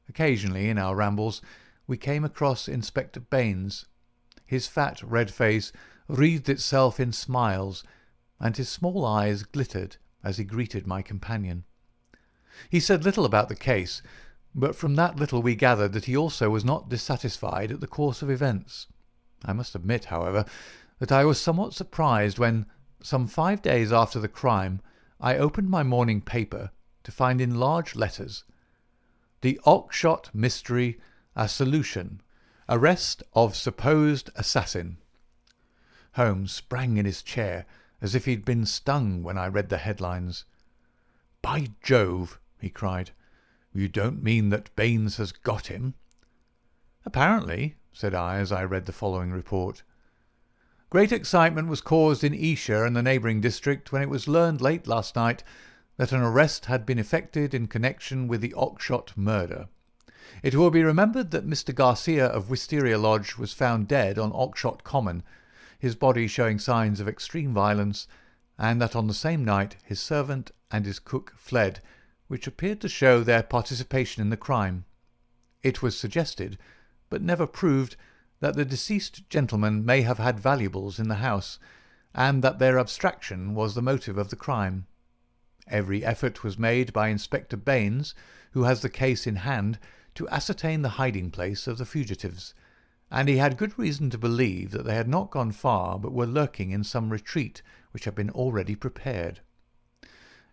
Occasionally, in our rambles, we came across Inspector Baines. His fat red face wreathed itself in smiles, and his small eyes glittered as he greeted my companion. He said little about the case, but from that little we gathered that he also was not dissatisfied at the course of events. I must admit, however, that I was somewhat surprised when, some 5 days after the crime, I opened my morning paper to find in large letters, "The Oxshott Mystery, a Solution. Arrest of supposed assassin." Holmes sprang in his chair as if he had been stung when I read the headlines. "By Jove!" he cried. "You don't mean that Baines has got him?" "Apparently," said I as I read the following report. "Great excitement was caused in Esher and the neighbouring district when it was learned late last night that an arrest had been effected in connection with the Oxshott murder. It will be remembered that Mr. Garcia of Wisteria Lodge was found dead on Oxshott Common, his body showing signs of extreme violence, and that on the same night his servant and his cook fled, which appeared to show their participation in the crime. It was suggested, but never proved, that the deceased gentleman may have had valuables in the house, and that their abstraction was the motive of the crime. Every effort was made by Inspector Baines, who has the case in hand, to ascertain the hiding-place of the fugitives, and he had good reason to believe that they had not gone far but were lurking in some retreat which had been already prepared.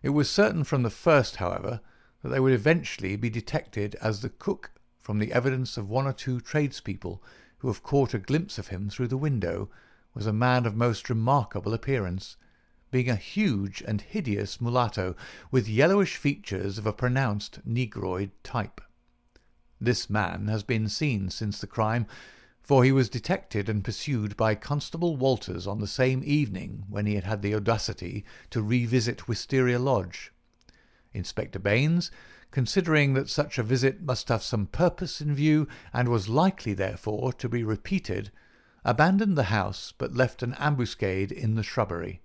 It was certain from the first, however, that they would eventually be detected, as the cook, from the evidence of one or two tradespeople who have caught a glimpse of him through the window, was a man of most remarkable appearance, being a huge and hideous mulatto with yellowish features of a pronounced negroid type. This man has been seen since the crime, for he was detected and pursued by Constable Walters on the same evening when he had had the audacity to revisit Wisteria Lodge. Inspector Baines, considering that such a visit must have some purpose in view and was likely therefore to be repeated, abandoned the house but left an ambuscade in the shrubbery.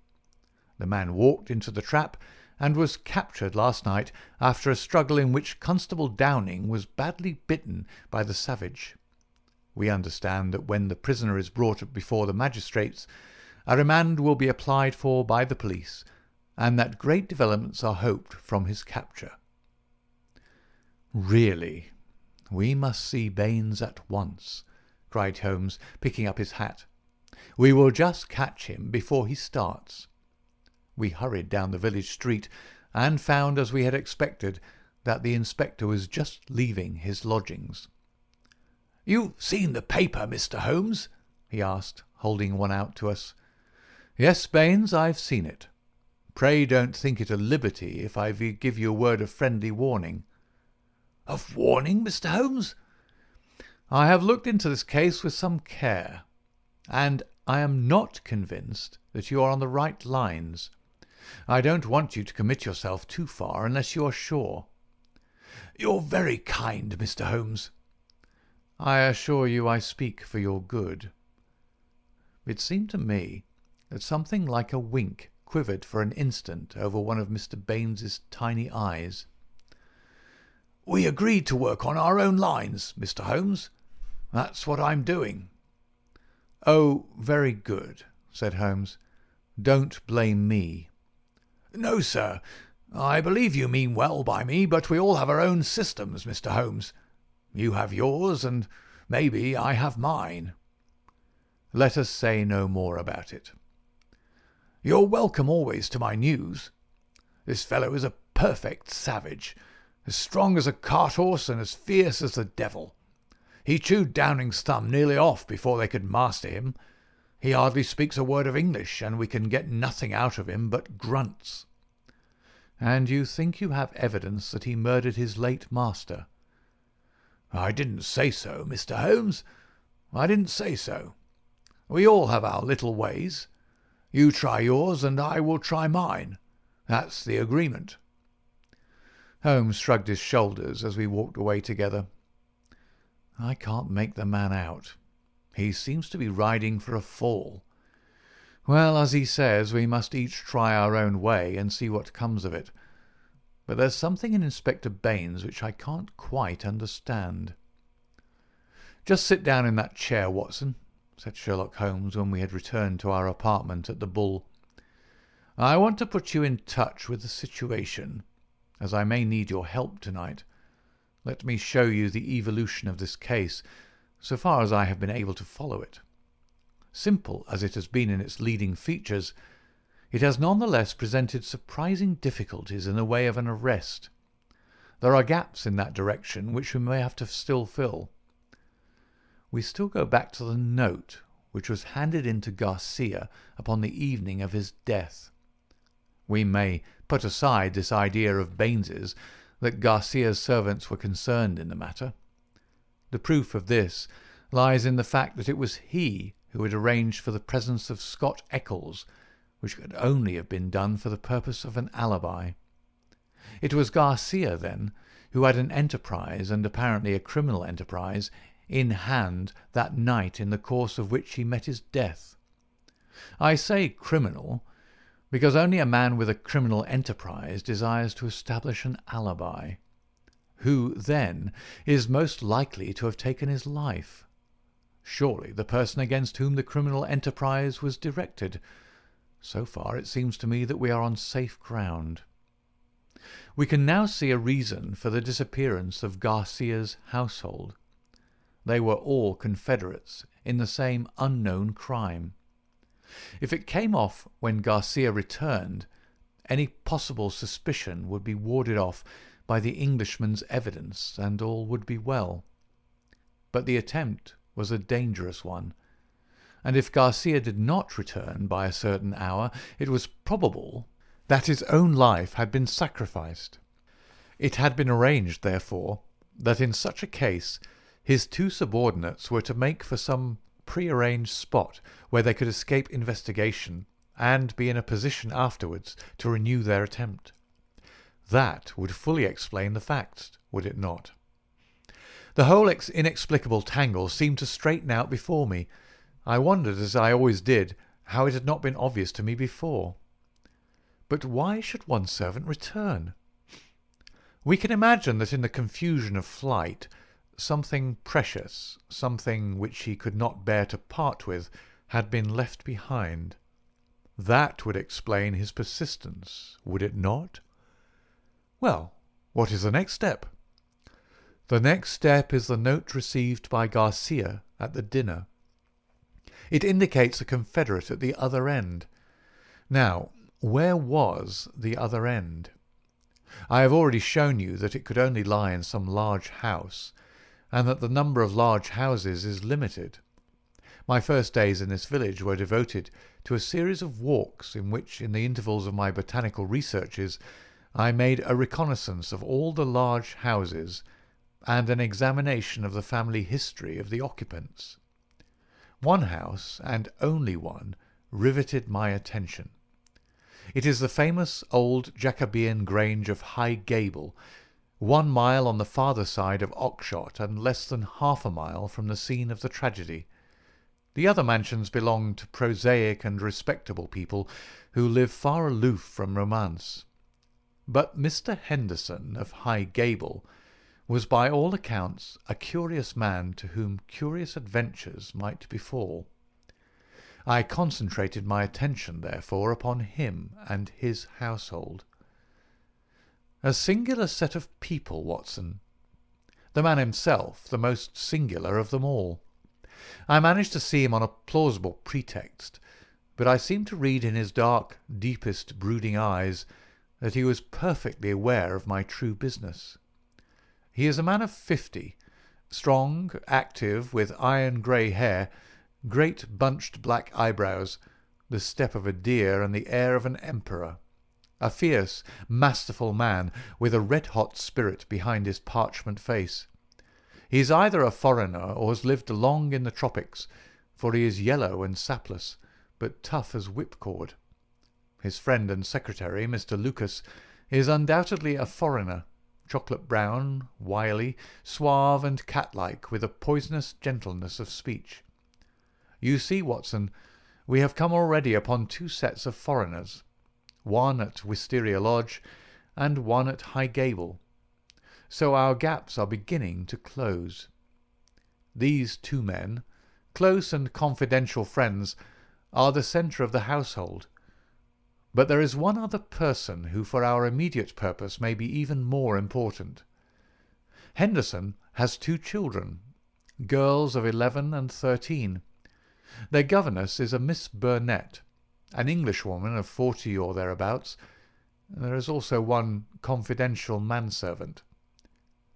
The man walked into the trap and was captured last night after a struggle in which Constable Downing was badly bitten by the savage. We understand that when the prisoner is brought before the magistrates, a remand will be applied for by the police, and that great developments are hoped from his capture. "Really, we must see Baines at once," cried Holmes, picking up his hat. "We will just catch him before he starts." We hurried down the village street, and found, as we had expected, that the inspector was just leaving his lodgings. "You've seen the paper, Mr. Holmes?" he asked, holding one out to us. "Yes, Baines, I've seen it. Pray don't think it a liberty if I give you a word of friendly warning." "Of warning, Mr. Holmes?" "I have looked into this case with some care, and I am not convinced that you are on the right lines. I don't want you to commit yourself too far unless you are sure." "You're very kind, Mr. Holmes." "I assure you I speak for your good." It seemed to me that something like a wink quivered for an instant over one of Mr. Baines's tiny eyes. "We agreed to work on our own lines, Mr. Holmes. That's what I'm doing." "Oh, very good," said Holmes. "Don't blame me." "No, sir. I believe you mean well by me, but we all have our own systems, Mr. Holmes. You have yours, and Maybe I have mine." "Let us say no more about it." "You're welcome always to my news. This fellow is a perfect savage, as strong as a cart-horse and as fierce as the devil. He chewed Downing's thumb nearly off before they could master him. He hardly speaks a word of English, and we can get nothing out of him but grunts." "And you think you have evidence that he murdered his late master?" "I didn't say so, Mr. Holmes. I didn't say so. We all have our little ways. You try yours, and I will try mine. That's the agreement." Holmes shrugged his shoulders as we walked away together. "I can't make the man out. He seems to be riding for a fall. Well, as he says, we must each try our own way and see what comes of it. But there's something in Inspector Baines which I can't quite understand." "Just sit down in that chair, Watson," said Sherlock Holmes when we had returned to our apartment at the Bull. "I want to put you in touch with the situation, as I may need your help tonight. Let me show you the evolution of this case, so far as I have been able to follow it. Simple as it has been in its leading features, it has none the less presented surprising difficulties in the way of an arrest. There are gaps in that direction which we may have to still fill. We still go back to the note which was handed in to Garcia upon the evening of his death. We may put aside this idea of Baines's that Garcia's servants were concerned in the matter. The proof of this lies in the fact that it was he who had arranged for the presence of Scott Eccles, which could only have been done for the purpose of an alibi. It was Garcia, then, who had an enterprise, and apparently a criminal enterprise, in hand that night in the course of which he met his death. I say criminal, because only a man with a criminal enterprise desires to establish an alibi. Who, then, is most likely to have taken his life? Surely the person against whom the criminal enterprise was directed. So far it seems to me that we are on safe ground. We can now see a reason for the disappearance of Garcia's household. They were all confederates in the same unknown crime. If it came off when Garcia returned, any possible suspicion would be warded off by the Englishman's evidence, and all would be well. But the attempt was a dangerous one, and if Garcia did not return by a certain hour, it was probable that his own life had been sacrificed. It had been arranged, therefore, that in such a case his two subordinates were to make for some prearranged spot where they could escape investigation and be in a position afterwards to renew their attempt. That would fully explain the facts, would it not? The whole inexplicable tangle seemed to straighten out before me. I wondered, as I always did, how it had not been obvious to me before. But why should one servant return? We can imagine that in the confusion of flight, something precious, something which he could not bear to part with, had been left behind. That would explain his persistence, would it not? Well, what is the next step? The next step is the note received by Garcia at the dinner. It indicates a confederate at the other end. Now, where was the other end? I have already shown you that it could only lie in some large house, and that the number of large houses is limited. My first days in this village were devoted to a series of walks in which, in the intervals of my botanical researches, I made a reconnaissance of all the large houses and an examination of the family history of the occupants. One house, and only one, riveted my attention. It is the famous old Jacobean Grange of High Gable, 1 mile on the farther side of Oxshott and less than half a mile from the scene of the tragedy. The other mansions belong to prosaic and respectable people who live far aloof from romance. But Mr. Henderson of High Gable was by all accounts a curious man to whom curious adventures might befall. I concentrated my attention, therefore, upon him and his household. A singular set of people, Watson. the man himself the most singular of them all. I managed to see him on a plausible pretext, but I seemed to read in his dark, deepest, brooding eyes that he was perfectly aware of my true business. He is a man of 50, strong, active, with iron-grey hair, great bunched black eyebrows, the step of a deer and the air of an emperor. A fierce, masterful man, with a red-hot spirit behind his parchment face. He is either a foreigner or has lived long in the tropics, for he is yellow and sapless, but tough as whipcord. His friend and secretary, Mr. Lucas, is undoubtedly a foreigner, chocolate-brown, wily, suave and cat-like, with a poisonous gentleness of speech. You see, Watson, we have come already upon 2 sets of foreigners, one at Wisteria Lodge and one at High Gable. So our gaps are beginning to close. These 2 men, close and confidential friends, are the centre of the household. But there is one other person who for our immediate purpose may be even more important. Henderson has 2 children, girls of 11 and 13. Their governess is a Miss Burnett, an Englishwoman of 40 or thereabouts. There is also one confidential manservant.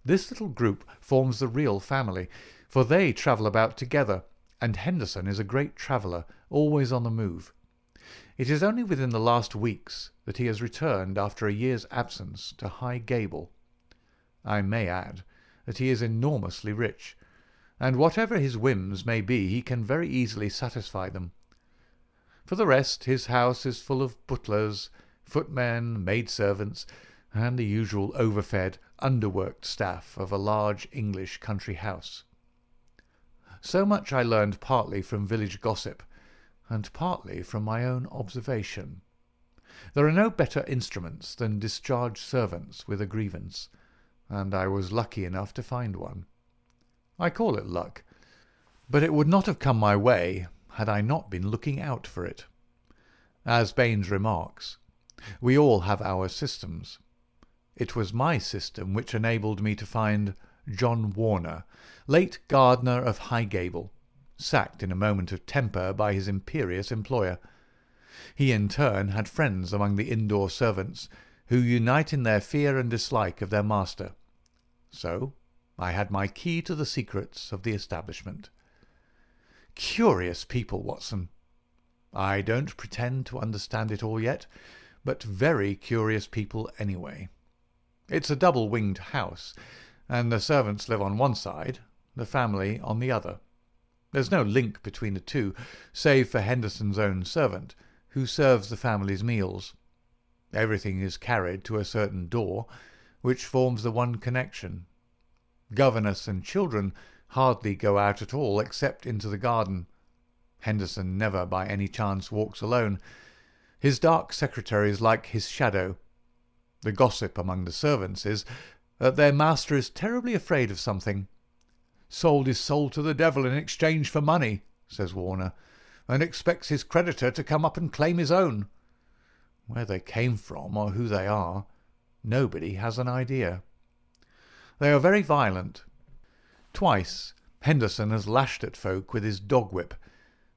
This little group forms the real family, for they travel about together, and Henderson is a great traveller, always on the move. It is only within the last weeks that he has returned after a year's absence to High Gable. I may add that he is enormously rich, and whatever his whims may be he can very easily satisfy them. For the rest, his house is full of butlers, footmen, maidservants, and the usual overfed, underworked staff of a large English country house. So much I learned partly from village gossip, and partly from my own observation. There are no better instruments than discharged servants with a grievance, and I was lucky enough to find one. I call it luck, but it would not have come my way had I not been looking out for it. As Baines remarks, we all have our systems. It was my system which enabled me to find John Warner, late gardener of High Gable, sacked in a moment of temper by his imperious employer. He in turn had friends among the indoor servants who unite in their fear and dislike of their master. So I had my key to the secrets of the establishment. Curious people, Watson. I don't pretend to understand it all yet, but very curious people anyway. It's a double-winged house, and the servants live on one side, the family on the other. There's no link between the two, save for Henderson's own servant, who serves the family's meals. Everything is carried to a certain door, which forms the one connection. Governess and children hardly go out at all except into the garden. Henderson never by any chance walks alone. His dark secretary is like his shadow. The gossip among the servants is that their master is terribly afraid of something. "Sold his soul to the devil in exchange for money," says Warner, "and expects his creditor to come up and claim his own." Where they came from or who they are, nobody has an idea. They are very violent. Twice Henderson has lashed at folk with his dog-whip,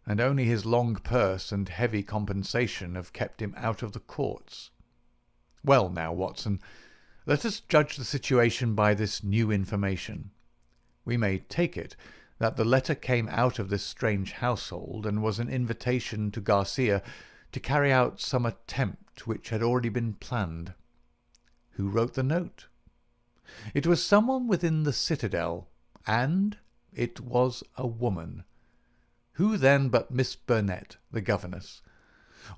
and only his long purse and heavy compensation have kept him out of the courts. Well now, Watson, let us judge the situation by this new information. We may take it that the letter came out of this strange household and was an invitation to Garcia to carry out some attempt which had already been planned. Who wrote the note? It was someone within the citadel, and it was a woman. Who then but Miss Burnett, the governess?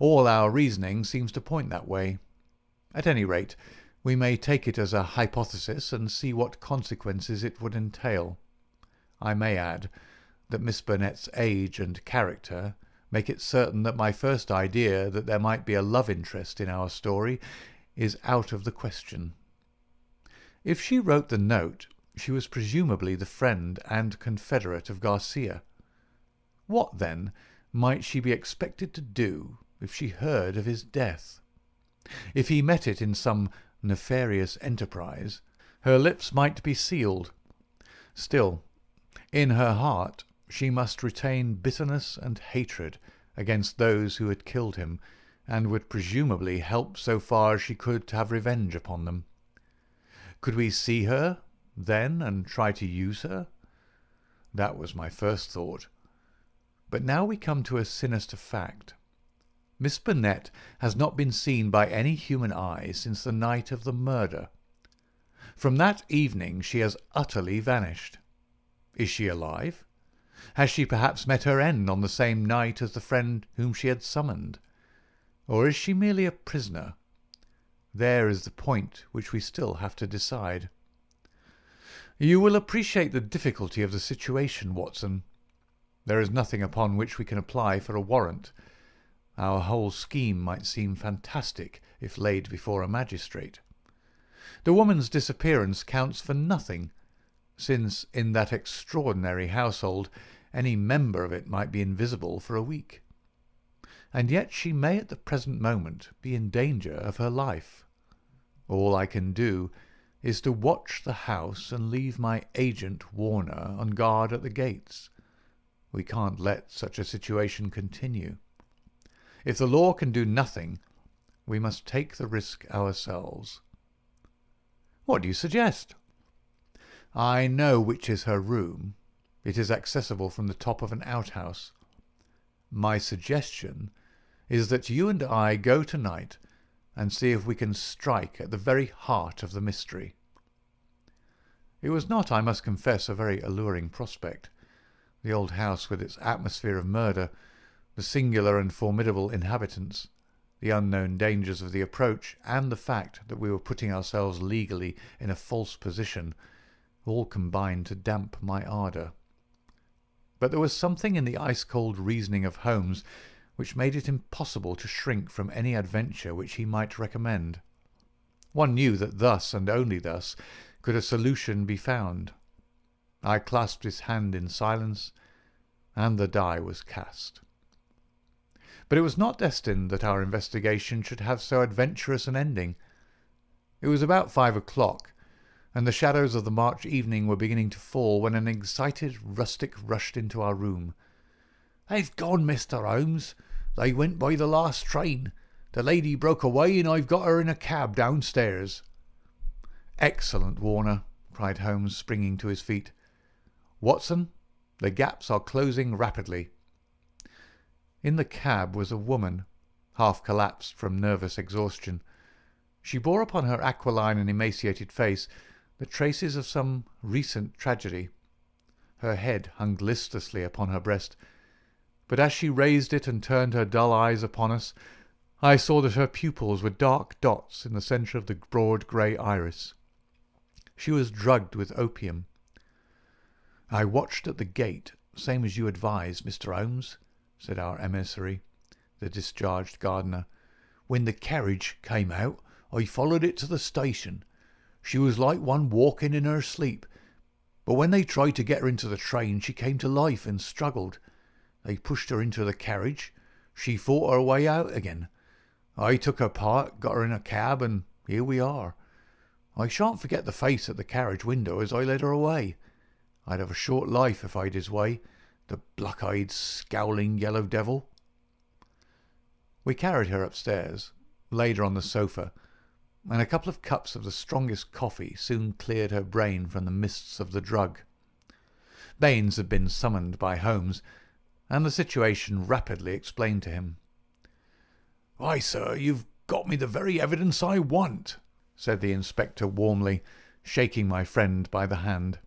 All our reasoning seems to point that way. At any rate, we may take it as a hypothesis and see what consequences it would entail. I may add that Miss Burnett's age and character make it certain that my first idea that there might be a love interest in our story is out of the question. If she wrote the note, she was presumably the friend and confederate of Garcia. What, then, might she be expected to do if she heard of his death? If he met it in some nefarious enterprise, her lips might be sealed. Still, in her heart she must retain bitterness and hatred against those who had killed him, and would presumably help so far as she could to have revenge upon them. Could we see her, then, and try to use her? That was my first thought. But now we come to a sinister fact. Miss Burnett has not been seen by any human eye since the night of the murder. From that evening she has utterly vanished. Is she alive? Has she perhaps met her end on the same night as the friend whom she had summoned? Or is she merely a prisoner? There is the point which we still have to decide. You will appreciate the difficulty of the situation, Watson. There is nothing upon which we can apply for a warrant. Our whole scheme might seem fantastic if laid before a magistrate. The woman's disappearance counts for nothing, since in that extraordinary household any member of it might be invisible for a week. And yet she may at the present moment be in danger of her life. All I can do is to watch the house and leave my agent Warner on guard at the gates. We can't let such a situation continue. If the law can do nothing, we must take the risk ourselves. What do you suggest? I know which is her room. It is accessible from the top of an outhouse. My suggestion is that you and I go tonight and see if we can strike at the very heart of the mystery. It was not, I must confess, a very alluring prospect. The old house with its atmosphere of murder, the singular and formidable inhabitants, the unknown dangers of the approach, and the fact that we were putting ourselves legally in a false position, all combined to damp my ardour. But there was something in the ice-cold reasoning of Holmes which made it impossible to shrink from any adventure which he might recommend. One knew that thus, and only thus, could a solution be found. I clasped his hand in silence, and the die was cast. But it was not destined that our investigation should have so adventurous an ending. It was about 5 o'clock, and the shadows of the March evening were beginning to fall, when an excited rustic rushed into our room. "They've gone, Mr. Holmes. They went by the last train. The lady broke away, and I've got her in a cab downstairs." "Excellent, Warner," cried Holmes, springing to his feet. "Watson, the gaps are closing rapidly." In the cab was a woman, half collapsed from nervous exhaustion. She bore upon her aquiline and emaciated face the traces of some recent tragedy. Her head hung listlessly upon her breast, but as she raised it and turned her dull eyes upon us, I saw that her pupils were dark dots in the centre of the broad grey iris. She was drugged with opium. "I watched at the gate, same as you advised, Mr. Holmes," said our emissary, the discharged gardener. "When the carriage came out, I followed it to the station. She was like one walking in her sleep, but when they tried to get her into the train, she came to life and struggled. They pushed her into the carriage. She fought her way out again. I took her part, got her in a cab, and here we are. I shan't forget the face at the carriage window as I led her away. I'd have a short life if I'd his way, the black-eyed, scowling yellow devil." We carried her upstairs, laid her on the sofa, and a couple of cups of the strongest coffee soon cleared her brain from the mists of the drug. Baines had been summoned by Holmes, and the situation rapidly explained to him. "Why, sir, you've got me the very evidence I want," said the inspector warmly, shaking my friend by the hand.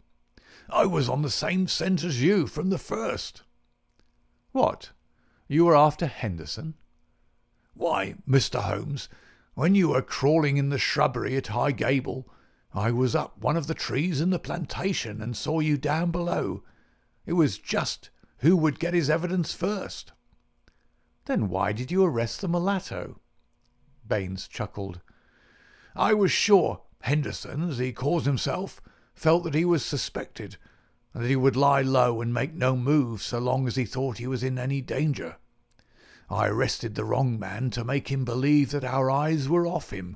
"I was on the same scent as you from the first." "What? You were after Henderson?" "Why, Mr. Holmes, when you were crawling in the shrubbery at High Gable, I was up one of the trees in the plantation and saw you down below. It was just who would get his evidence first." "Then why did you arrest the mulatto?" Baines chuckled. "I was sure Henderson, as he calls himself, felt that he was suspected, and that he would lie low and make no move so long as he thought he was in any danger. I arrested the wrong man to make him believe that our eyes were off him.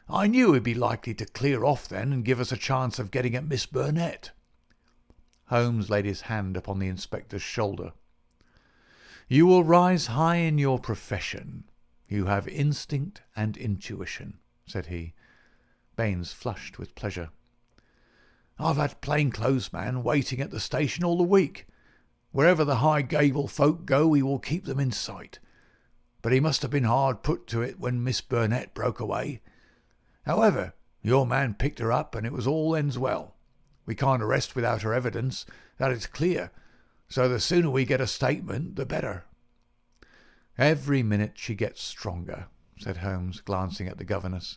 I knew he'd be likely to clear off then and give us a chance of getting at Miss Burnett. Holmes laid his hand upon the inspector's shoulder. "You will rise high in your profession. You have instinct and intuition," said he. Baines flushed with pleasure. "I've had plainclothesman waiting at the station all the week. Wherever the High Gable folk go, he will keep them in sight. But he must have been hard put to it when Miss Burnett broke away. However, your man picked her up, and it was all ends well. We can't arrest without her evidence, that is clear, so the sooner we get a statement, the better." "Every minute she gets stronger," said Holmes, glancing at the governess.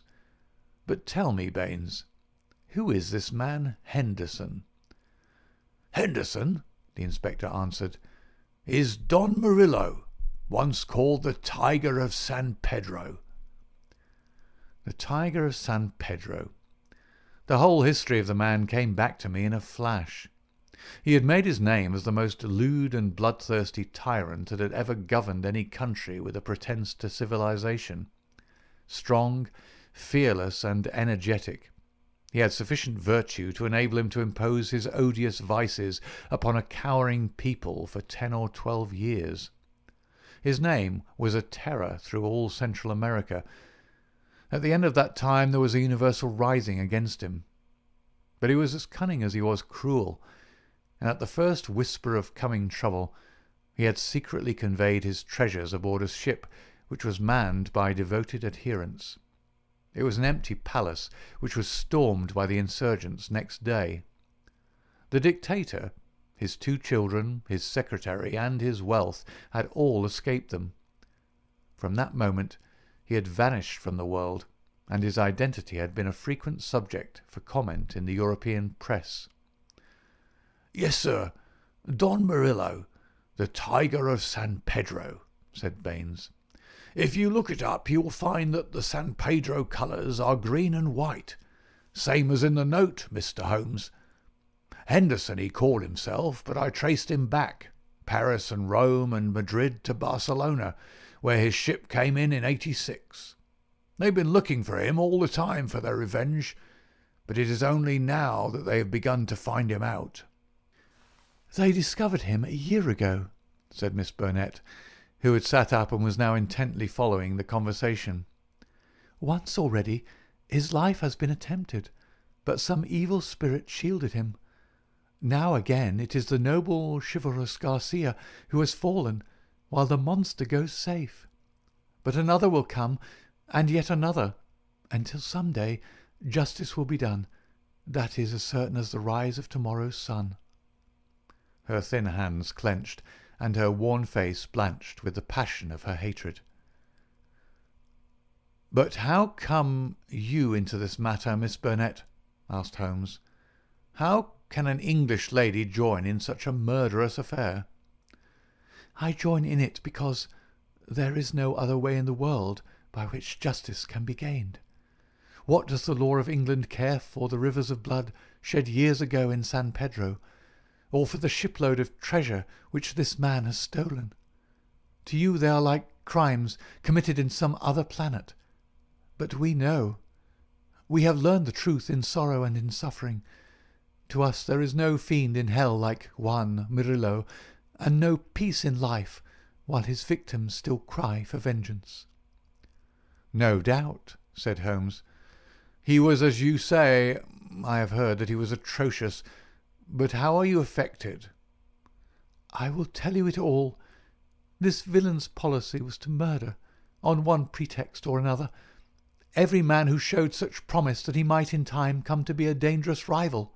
"But tell me, Baines, who is this man Henderson?" "Henderson," the inspector answered, "is Don Murillo, once called the Tiger of San Pedro." The Tiger of San Pedro. The whole history of the man came back to me in a flash. He had made his name as the most lewd and bloodthirsty tyrant that had ever governed any country with a pretence to civilization. Strong, fearless, and energetic, he had sufficient virtue to enable him to impose his odious vices upon a cowering people for 10 or 12 years. His name was a terror through all Central America. At the end of that time there was a universal rising against him. But he was as cunning as he was cruel, and at the first whisper of coming trouble he had secretly conveyed his treasures aboard a ship which was manned by devoted adherents. It was an empty palace which was stormed by the insurgents next day. The dictator, his 2 children, his secretary, and his wealth had all escaped them. From that moment he had vanished from the world, and his identity had been a frequent subject for comment in the European press. "Yes, sir, Don Murillo, the Tiger of San Pedro," said Baines. "If you look it up, you will find that the San Pedro colours are green and white, same as in the note, Mr. Holmes. Henderson he called himself, but I traced him back, Paris and Rome and Madrid to Barcelona, where his ship came in '86. They've been looking for him all the time for their revenge, but it is only now that they have begun to find him out." "They discovered him a year ago," said Miss Burnett, who had sat up and was now intently following the conversation. "Once already his life has been attempted, but some evil spirit shielded him. Now again it is the noble chivalrous Garcia who has fallen, while the monster goes safe. But another will come, and yet another, until some day justice will be done. That is as certain as the rise of tomorrow's sun." Her thin hands clenched, and her worn face blanched with the passion of her hatred. "But how come you into this matter, Miss Burnett?" asked Holmes. "How can an English lady join in such a murderous affair?" "I join in it because there is no other way in the world by which justice can be gained. What does the law of England care for the rivers of blood shed years ago in San Pedro, or for the shipload of treasure which this man has stolen? To you they are like crimes committed in some other planet. But we know. We have learned the truth in sorrow and in suffering. To us there is no fiend in hell like Juan Murillo, and no peace in life while his victims still cry for vengeance." "No doubt," said Holmes. "He was, as you say. I have heard that he was atrocious. But how are you affected?" "I will tell you it all. This villain's policy was to murder, on one pretext or another, every man who showed such promise that he might in time come to be a dangerous rival.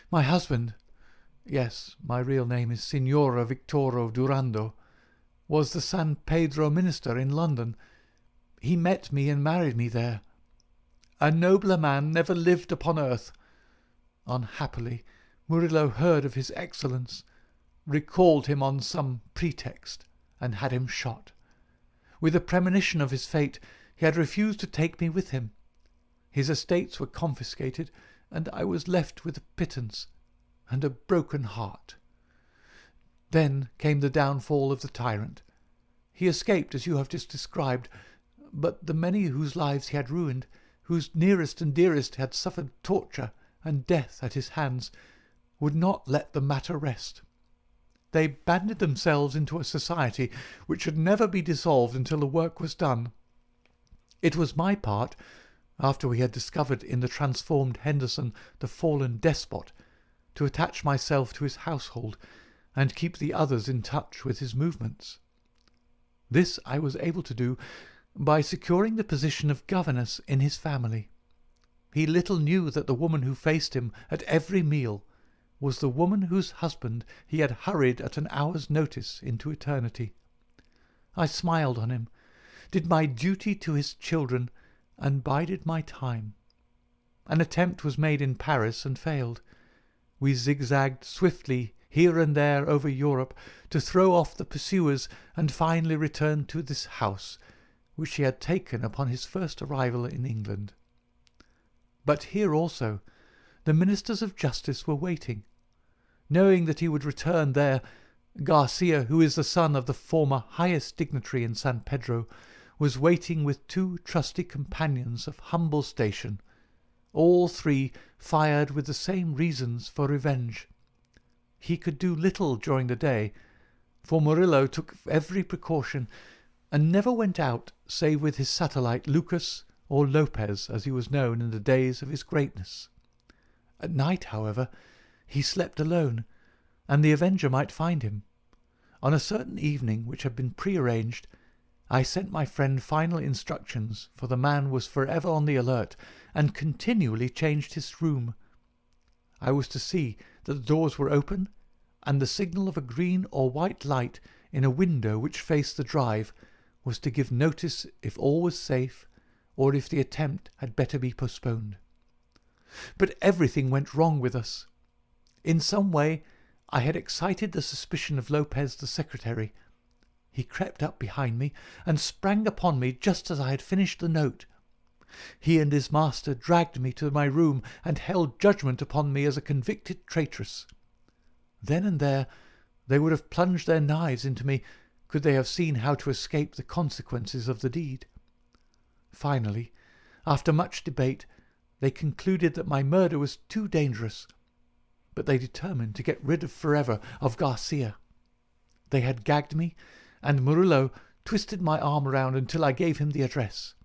My husband, yes, my real name is Signora Victoro Durando, was the San Pedro minister in London. He met me and married me there. A nobler man never lived upon earth. Unhappily, Murillo heard of his excellence, recalled him on some pretext, and had him shot. With a premonition of his fate, he had refused to take me with him. His estates were confiscated, and I was left with a pittance and a broken heart. Then came the downfall of the tyrant. He escaped, as you have just described, but the many whose lives he had ruined, whose nearest and dearest had suffered torture and death at his hands, would not let the matter rest. They banded themselves into a society which should never be dissolved until the work was done. It was my part, after we had discovered in the transformed Henderson the fallen despot, to attach myself to his household and keep the others in touch with his movements. This I was able to do by securing the position of governess in his family. He little knew that the woman who faced him at every meal was the woman whose husband he had hurried at an hour's notice into eternity. I smiled on him, did my duty to his children, and bided my time. An attempt was made in Paris and failed. We zigzagged swiftly here and there over Europe to throw off the pursuers, and finally returned to this house, which he had taken upon his first arrival in England. But here also the ministers of justice were waiting. Knowing that he would return there, Garcia, who is the son of the former highest dignitary in San Pedro, was waiting with 2 trusty companions of humble station. All 3 fired with the same reasons for revenge. He could do little during the day, for Murillo took every precaution, and never went out save with his satellite Lucas, or Lopez, as he was known in the days of his greatness. At night, however, he slept alone, and the avenger might find him. On a certain evening which had been prearranged, I sent my friend final instructions, for the man was forever on the alert, and continually changed his room. I was to see that the doors were open, and the signal of a green or white light in a window which faced the drive was to give notice if all was safe, or if the attempt had better be postponed. But everything went wrong with us. In some way I had excited the suspicion of Lopez the secretary. He crept up behind me and sprang upon me just as I had finished the note. He and his master dragged me to my room and held judgment upon me as a convicted traitress. Then and there they would have plunged their knives into me could they have seen how to escape the consequences of the deed. Finally, after much debate, they concluded that my murder was too dangerous, but they determined to get rid forever of Garcia. They had gagged me, and Murillo twisted my arm around until I gave him the address.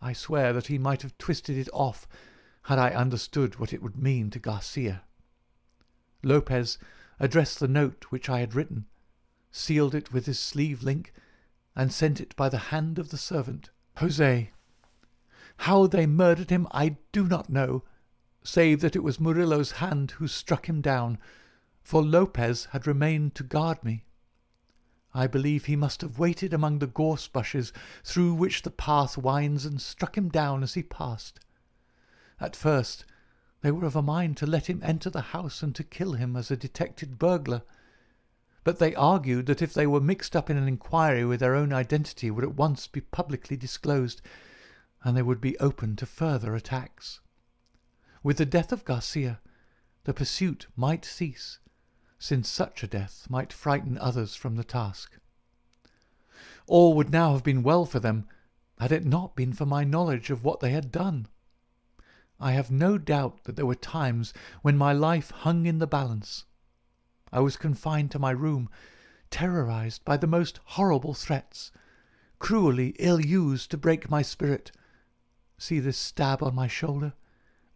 I swear that he might have twisted it off had I understood what it would mean to Garcia. Lopez addressed the note which I had written, sealed it with his sleeve link, and sent it by the hand of the servant, Jose. How they murdered him I do not know, save that it was Murillo's hand who struck him down, for Lopez had remained to guard me. I believe he must have waited among the gorse bushes through which the path winds, and struck him down as he passed. At first they were of a mind to let him enter the house and to kill him as a detected burglar, but they argued that if they were mixed up in an inquiry with their own identity would at once be publicly disclosed, and they would be open to further attacks. With the death of Garcia, the pursuit might cease, since such a death might frighten others from the task. All would now have been well for them, had it not been for my knowledge of what they had done. I have no doubt that there were times when my life hung in the balance. I was confined to my room, terrorized by the most horrible threats, cruelly ill-used to break my spirit. See this stab on my shoulder,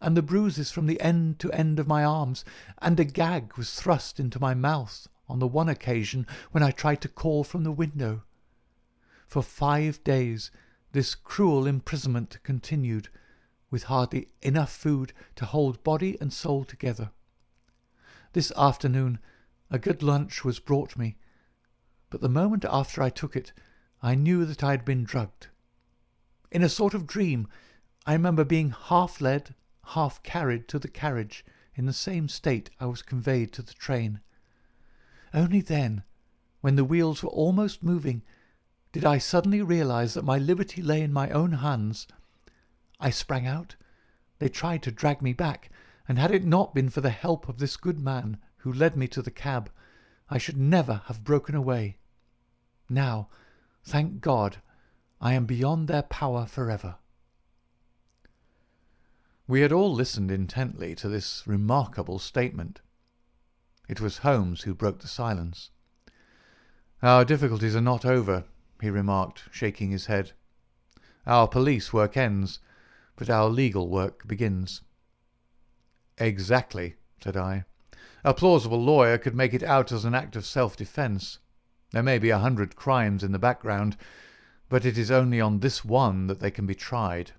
and the bruises from the end to end of my arms, and a gag was thrust into my mouth on the one occasion when I tried to call from the window. For 5 days this cruel imprisonment continued, with hardly enough food to hold body and soul together. This afternoon a good lunch was brought me, but the moment after I took it I knew that I had been drugged. In a sort of dream I remember being half led, half carried to the carriage. In the same state I was conveyed to the train. Only then, when the wheels were almost moving, did I suddenly realize that my liberty lay in my own hands. I sprang out. They tried to drag me back, and had it not been for the help of this good man who led me to the cab, I should never have broken away. Now, thank God, I am beyond their power forever. We had all listened intently to this remarkable statement. It was Holmes who broke the silence. "Our difficulties are not over," he remarked, shaking his head. "Our police work ends, but our legal work begins." "Exactly," said I. "A plausible lawyer could make it out as an act of self-defence. There may be 100 crimes in the background, but it is only on this one that they can be tried."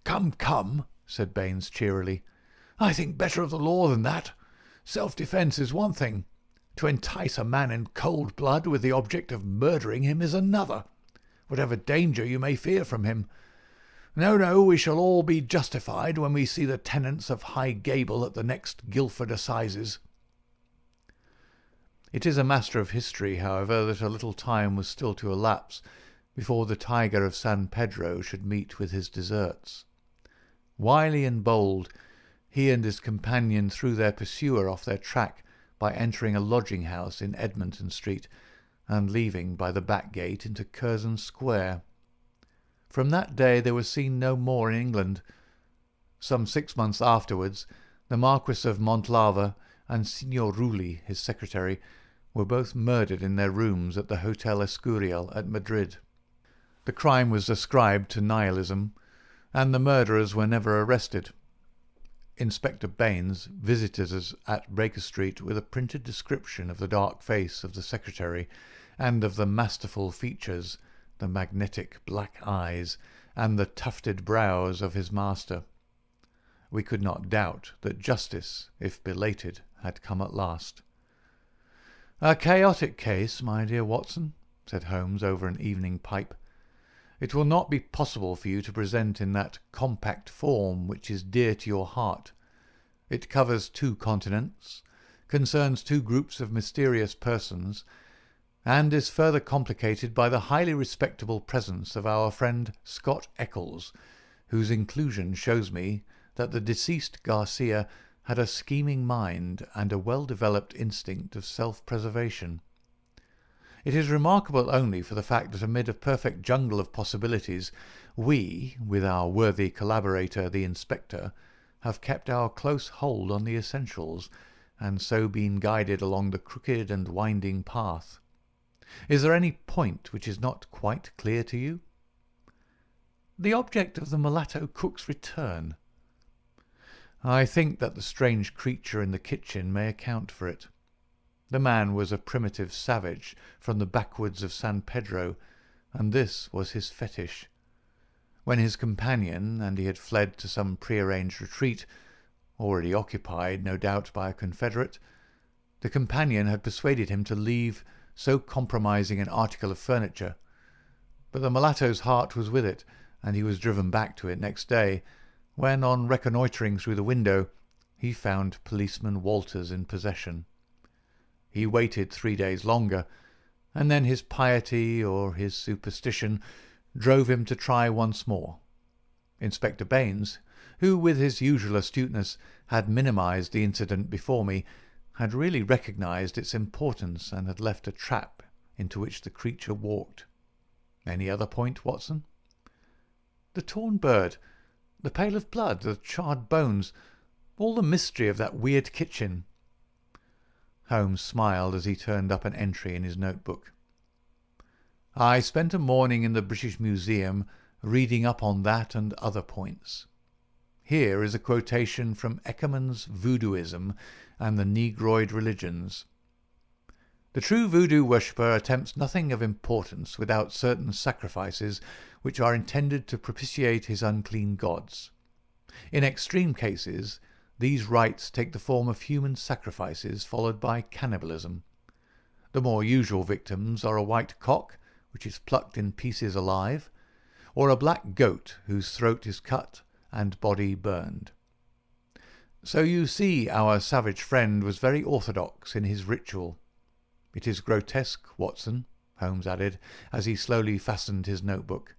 "Come, come," said Baines cheerily. "I think better of the law than that. Self-defence is one thing. To entice a man in cold blood with the object of murdering him is another, whatever danger you may fear from him. No, we shall all be justified when we see the tenants of High Gable at the next Guildford Assizes." It is a matter of history, however, that a little time was still to elapse before the tiger of San Pedro should meet with his deserts. Wily and bold, he and his companion threw their pursuer off their track by entering a lodging-house in Edmonton Street and leaving by the back gate into Curzon Square. From that day they were seen no more in England. Some 6 months afterwards, the Marquis of Montlava and Signor Rulli, his secretary, were both murdered in their rooms at the Hotel Escurial at Madrid. The crime was ascribed to nihilism, and the murderers were never arrested. Inspector Baines visited us at Baker Street with a printed description of the dark face of the secretary and of the masterful features, the magnetic black eyes, and the tufted brows of his master. We could not doubt that justice, if belated, had come at last. "A chaotic case, my dear Watson," said Holmes over an evening pipe. "It will not be possible for you to present in that compact form which is dear to your heart. It covers 2 continents, concerns 2 groups of mysterious persons, and is further complicated by the highly respectable presence of our friend Scott Eccles, whose inclusion shows me that the deceased Garcia had a scheming mind and a well-developed instinct of self-preservation. It is remarkable only for the fact that amid a perfect jungle of possibilities, we, with our worthy collaborator the inspector, have kept our close hold on the essentials, and so been guided along the crooked and winding path. Is there any point which is not quite clear to you?" "The object of the mulatto cook's return." "I think that the strange creature in the kitchen may account for it. The man was a primitive savage from the backwoods of San Pedro, and this was his fetish. When his companion and he had fled to some prearranged retreat, already occupied, no doubt, by a confederate, the companion had persuaded him to leave so compromising an article of furniture. But the mulatto's heart was with it, and he was driven back to it next day, when, on reconnoitring through the window, he found Policeman Walters in possession. He waited 3 days longer, and then his piety or his superstition drove him to try once more. Inspector Baines, who with his usual astuteness had minimized the incident before me, had really recognized its importance and had left a trap into which the creature walked. Any other point, Watson?" "The torn bird, the pail of blood, the charred bones, all the mystery of that weird kitchen." Holmes smiled as he turned up an entry in his notebook. "I spent a morning in the British Museum reading up on that and other points. Here is a quotation from Eckermann's Voodooism and the Negroid Religions. The true voodoo worshipper attempts nothing of importance without certain sacrifices which are intended to propitiate his unclean gods. In extreme cases, these rites take the form of human sacrifices followed by cannibalism. The more usual victims are a white cock, which is plucked in pieces alive, or a black goat whose throat is cut and body burned. So you see our savage friend was very orthodox in his ritual. It is grotesque, Watson," Holmes added, as he slowly fastened his notebook.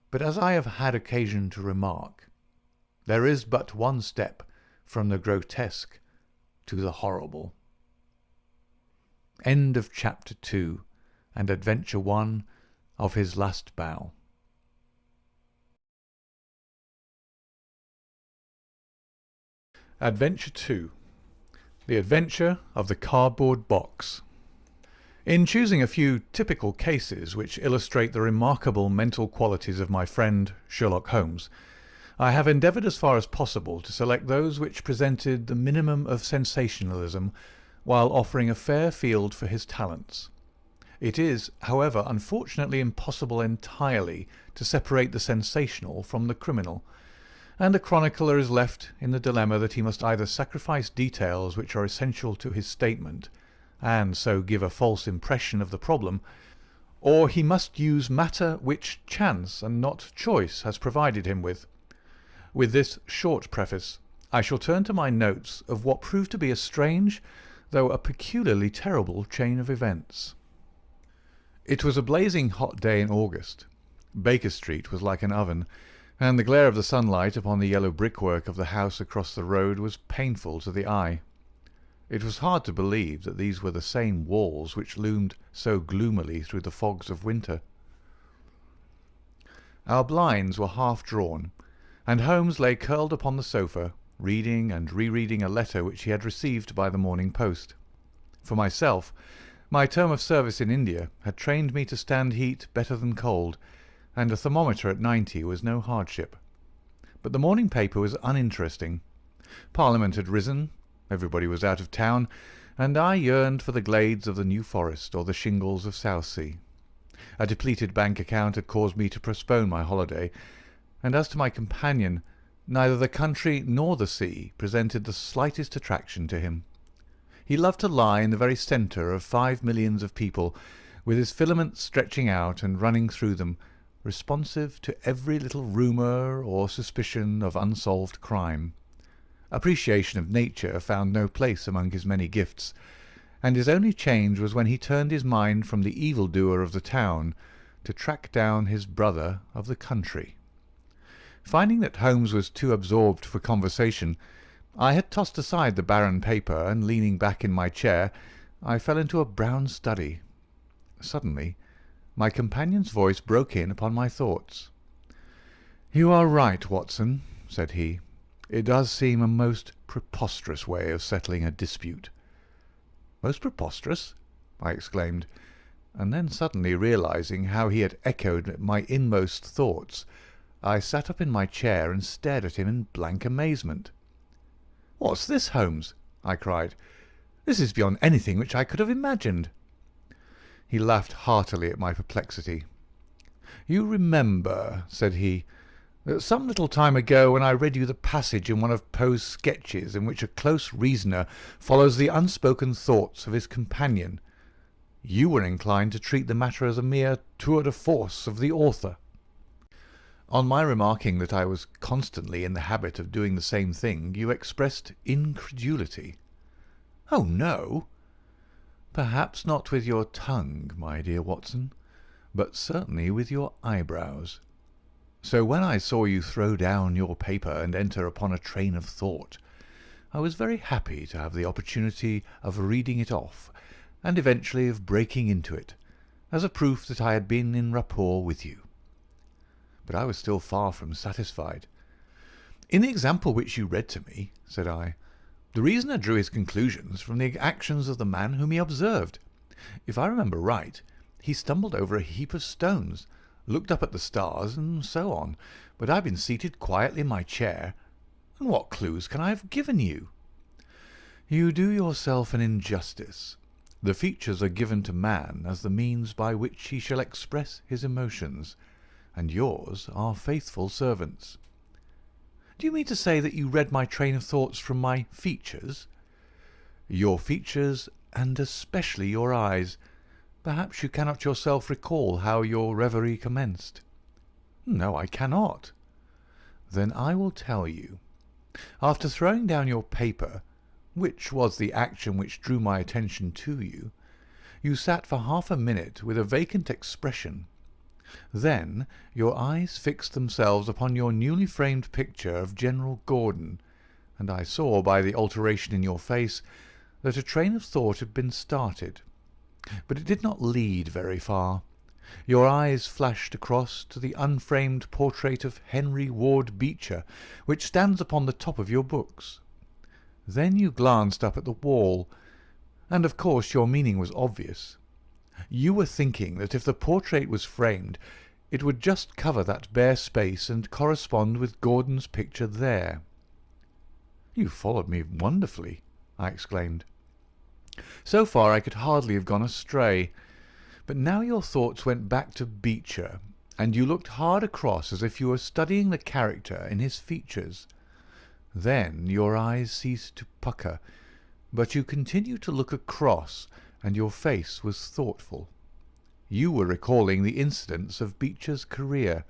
"But as I have had occasion to remark, there is but one step from the grotesque to the horrible." End of Chapter 2 and Adventure 1 of His Last Bow. Adventure 2. The Adventure of the Cardboard Box. In choosing a few typical cases which illustrate the remarkable mental qualities of my friend Sherlock Holmes, I have endeavoured as far as possible to select those which presented the minimum of sensationalism while offering a fair field for his talents. It is, however, unfortunately impossible entirely to separate the sensational from the criminal, and the chronicler is left in the dilemma that he must either sacrifice details which are essential to his statement, and so give a false impression of the problem, or he must use matter which chance and not choice has provided him with. With this short preface, I shall turn to my notes of what proved to be a strange, though a peculiarly terrible chain of events. It was a blazing hot day in August. Baker Street was like an oven, and the glare of the sunlight upon the yellow brickwork of the house across the road was painful to the eye. It was hard to believe that these were the same walls which loomed so gloomily through the fogs of winter. Our blinds were half drawn, and Holmes lay curled upon the sofa, reading and rereading a letter which he had received by the morning post. For myself, my term of service in India had trained me to stand heat better than cold, and a thermometer at 90 was no hardship. But the morning paper was uninteresting. Parliament had risen, everybody was out of town, and I yearned for the glades of the New Forest or the shingles of Southsea. A depleted bank account had caused me to postpone my holiday, and as to my companion, neither the country nor the sea presented the slightest attraction to him. He loved to lie in the very centre of 5 millions of people, with his filaments stretching out and running through them, responsive to every little rumour or suspicion of unsolved crime. Appreciation of nature found no place among his many gifts, and his only change was when he turned his mind from the evil-doer of the town to track down his brother of the country. Finding that Holmes was too absorbed for conversation, I had tossed aside the barren paper, and leaning back in my chair, I fell into a brown study. Suddenly, my companion's voice broke in upon my thoughts. "You are right, Watson," said he. "It does seem a most preposterous way of settling a dispute." "Most preposterous?" I exclaimed, and then suddenly realizing how he had echoed my inmost thoughts, I sat up in my chair and stared at him in blank amazement. "What's this, Holmes?" I cried. "This is beyond anything which I could have imagined." He laughed heartily at my perplexity. "You remember," said he, "that some little time ago when I read you the passage in one of Poe's sketches in which a close reasoner follows the unspoken thoughts of his companion, you were inclined to treat the matter as a mere tour de force of the author. On my remarking that I was constantly in the habit of doing the same thing, you expressed incredulity." "Oh, no." "Perhaps not with your tongue, my dear Watson, but certainly with your eyebrows. So when I saw you throw down your paper and enter upon a train of thought, I was very happy to have the opportunity of reading it off, and eventually of breaking into it, as a proof that I had been in rapport with you." But I was still far from satisfied. "In the example which you read to me," said I, "the reasoner drew his conclusions from the actions of the man whom he observed. If I remember right, he stumbled over a heap of stones, looked up at the stars, and so on, but I've been seated quietly in my chair, and what clues can I have given you?" "You do yourself an injustice. The features are given to man as the means by which he shall express his emotions, and yours are faithful servants." "Do you mean to say that you read my train of thoughts from my features?" "Your features, and especially your eyes. Perhaps you cannot yourself recall how your reverie commenced?" "No, I cannot." "Then I will tell you. After throwing down your paper, which was the action which drew my attention to you, you sat for half a minute with a vacant expression. Then your eyes fixed themselves upon your newly framed picture of General Gordon, and I saw by the alteration in your face that a train of thought had been started. But it did not lead very far. Your eyes flashed across to the unframed portrait of Henry Ward Beecher, which stands upon the top of your books. Then you glanced up at the wall, and of course your meaning was obvious. You were thinking that if the portrait was framed, it would just cover that bare space and correspond with Gordon's picture there." "You followed me wonderfully," I exclaimed. "So far I could hardly have gone astray. But now your thoughts went back to Beecher, and you looked hard across as if you were studying the character in his features. Then your eyes ceased to pucker, but you continued to look across, and your face was thoughtful. You were recalling the incidents of Beecher's career.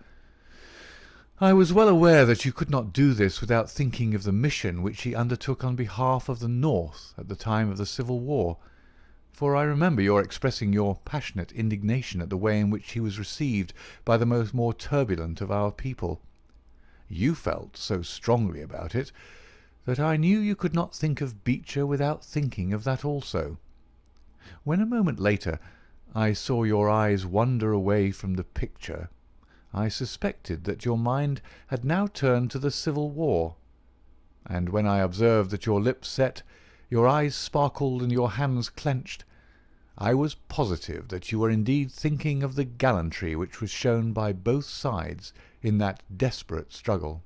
I was well aware that you could not do this without thinking of the mission which he undertook on behalf of the North at the time of the Civil War, for I remember your expressing your passionate indignation at the way in which he was received by the more turbulent of our people. You felt so strongly about it that I knew you could not think of Beecher without thinking of that also. When a moment later I saw your eyes wander away from the picture, I suspected that your mind had now turned to the Civil War, and when I observed that your lips set, your eyes sparkled and your hands clenched, I was positive that you were indeed thinking of the gallantry which was shown by both sides in that desperate struggle.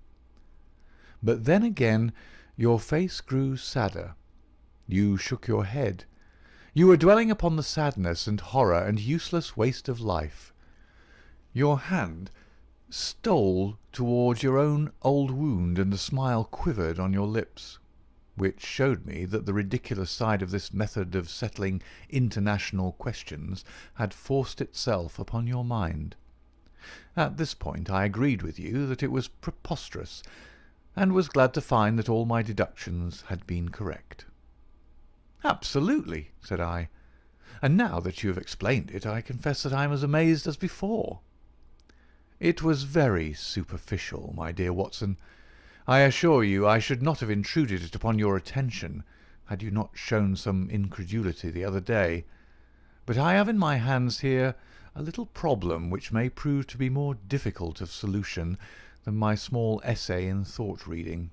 But then again your face grew sadder. You shook your head. You were dwelling upon the sadness and horror and useless waste of life. Your hand stole towards your own old wound, and the smile quivered on your lips, which showed me that the ridiculous side of this method of settling international questions had forced itself upon your mind. At this point I agreed with you that it was preposterous, and was glad to find that all my deductions had been correct. "Absolutely," said I, "and now that you have explained it, I confess that I am as amazed as before." "It was very superficial, my dear Watson. I assure you I should not have intruded it upon your attention had you not shown some incredulity the other day. But I have in my hands here a little problem which may prove to be more difficult of solution than my small essay in thought-reading.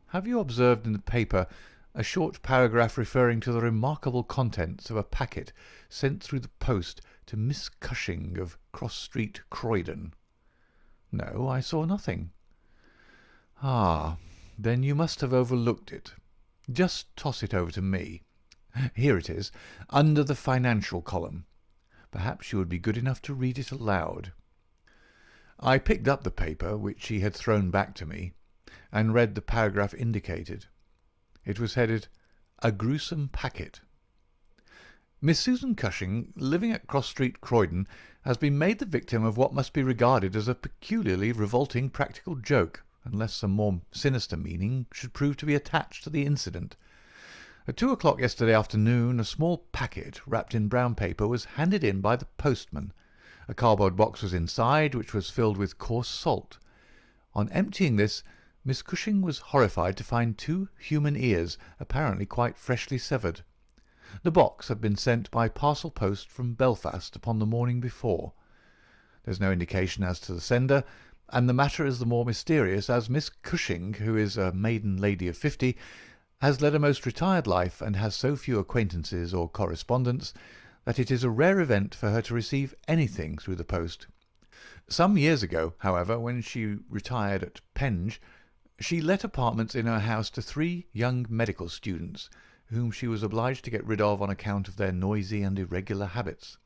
Have you observed in the paper a short paragraph referring to the remarkable contents of a packet sent through the post to Miss Cushing of Cross Street, Croydon?" "No, I saw nothing." "Ah, then you must have overlooked it. Just toss it over to me. Here it is, under the financial column. Perhaps you would be good enough to read it aloud." I picked up the paper, which he had thrown back to me, and read the paragraph indicated. It was headed, "A Gruesome Packet." "Miss Susan Cushing, living at Cross Street, Croydon, has been made the victim of what must be regarded as a peculiarly revolting practical joke, unless some more sinister meaning should prove to be attached to the incident. At 2 o'clock yesterday afternoon a small packet, wrapped in brown paper, was handed in by the postman. A cardboard box was inside, which was filled with coarse salt. On emptying this, Miss Cushing was horrified to find 2 human ears, apparently quite freshly severed. The box had been sent by parcel post from Belfast upon the morning before. There is no indication as to the sender, and the matter is the more mysterious as Miss Cushing, who is a maiden lady of 50, has led a most retired life and has so few acquaintances or correspondents that it is a rare event for her to receive anything through the post. Some years ago, however, when she retired at Penge, she let apartments in her house to 3 young medical students, whom she was obliged to get rid of on account of their noisy and irregular habits.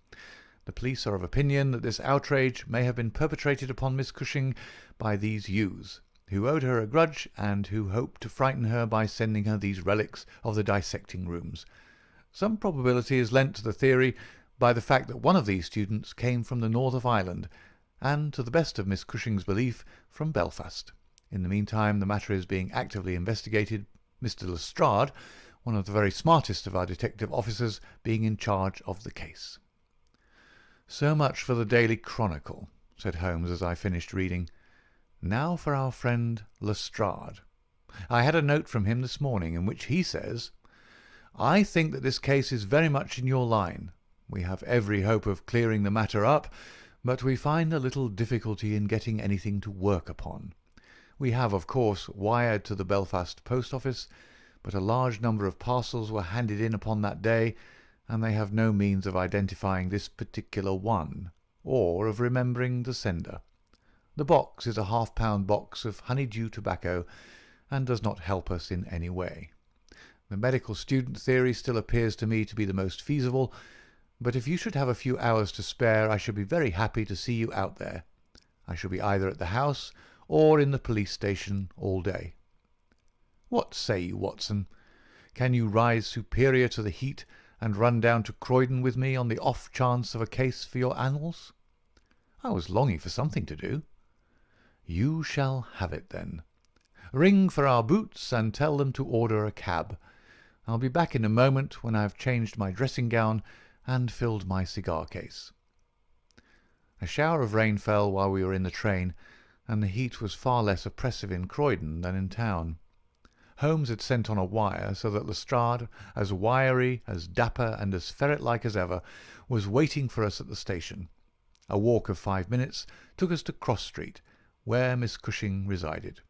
The police are of opinion that this outrage may have been perpetrated upon Miss Cushing by these youths, who owed her a grudge and who hoped to frighten her by sending her these relics of the dissecting rooms. Some probability is lent to the theory by the fact that one of these students came from the north of Ireland, and, to the best of Miss Cushing's belief, from Belfast. In the meantime the matter is being actively investigated, Mr. Lestrade, one of the very smartest of our detective officers, being in charge of the case." "So much for the Daily Chronicle," said Holmes as I finished reading. "Now for our friend Lestrade. I had a note from him this morning in which he says, 'I think that this case is very much in your line. We have every hope of clearing the matter up, but we find a little difficulty in getting anything to work upon. We have, of course, wired to the Belfast post office, but a large number of parcels were handed in upon that day, and they have no means of identifying this particular one, or of remembering the sender. The box is a half-pound box of honeydew tobacco, and does not help us in any way. The medical student theory still appears to me to be the most feasible, but if you should have a few hours to spare, I should be very happy to see you out there. I shall be either at the house or in the police station all day. What say you, Watson? Can you rise superior to the heat and run down to Croydon with me on the off chance of a case for your annals? I was longing for something to do. You shall have it, then. Ring for our boots and tell them to order a cab. I'll be back in a moment when I have changed my dressing-gown and filled my cigar-case. A shower of rain fell while we were in the train, and the heat was far less oppressive in Croydon than in town. Holmes had sent on a wire so that Lestrade, as wiry, as dapper, and as ferret-like as ever, was waiting for us at the station. A walk of 5 minutes took us to Cross Street, where Miss Cushing resided.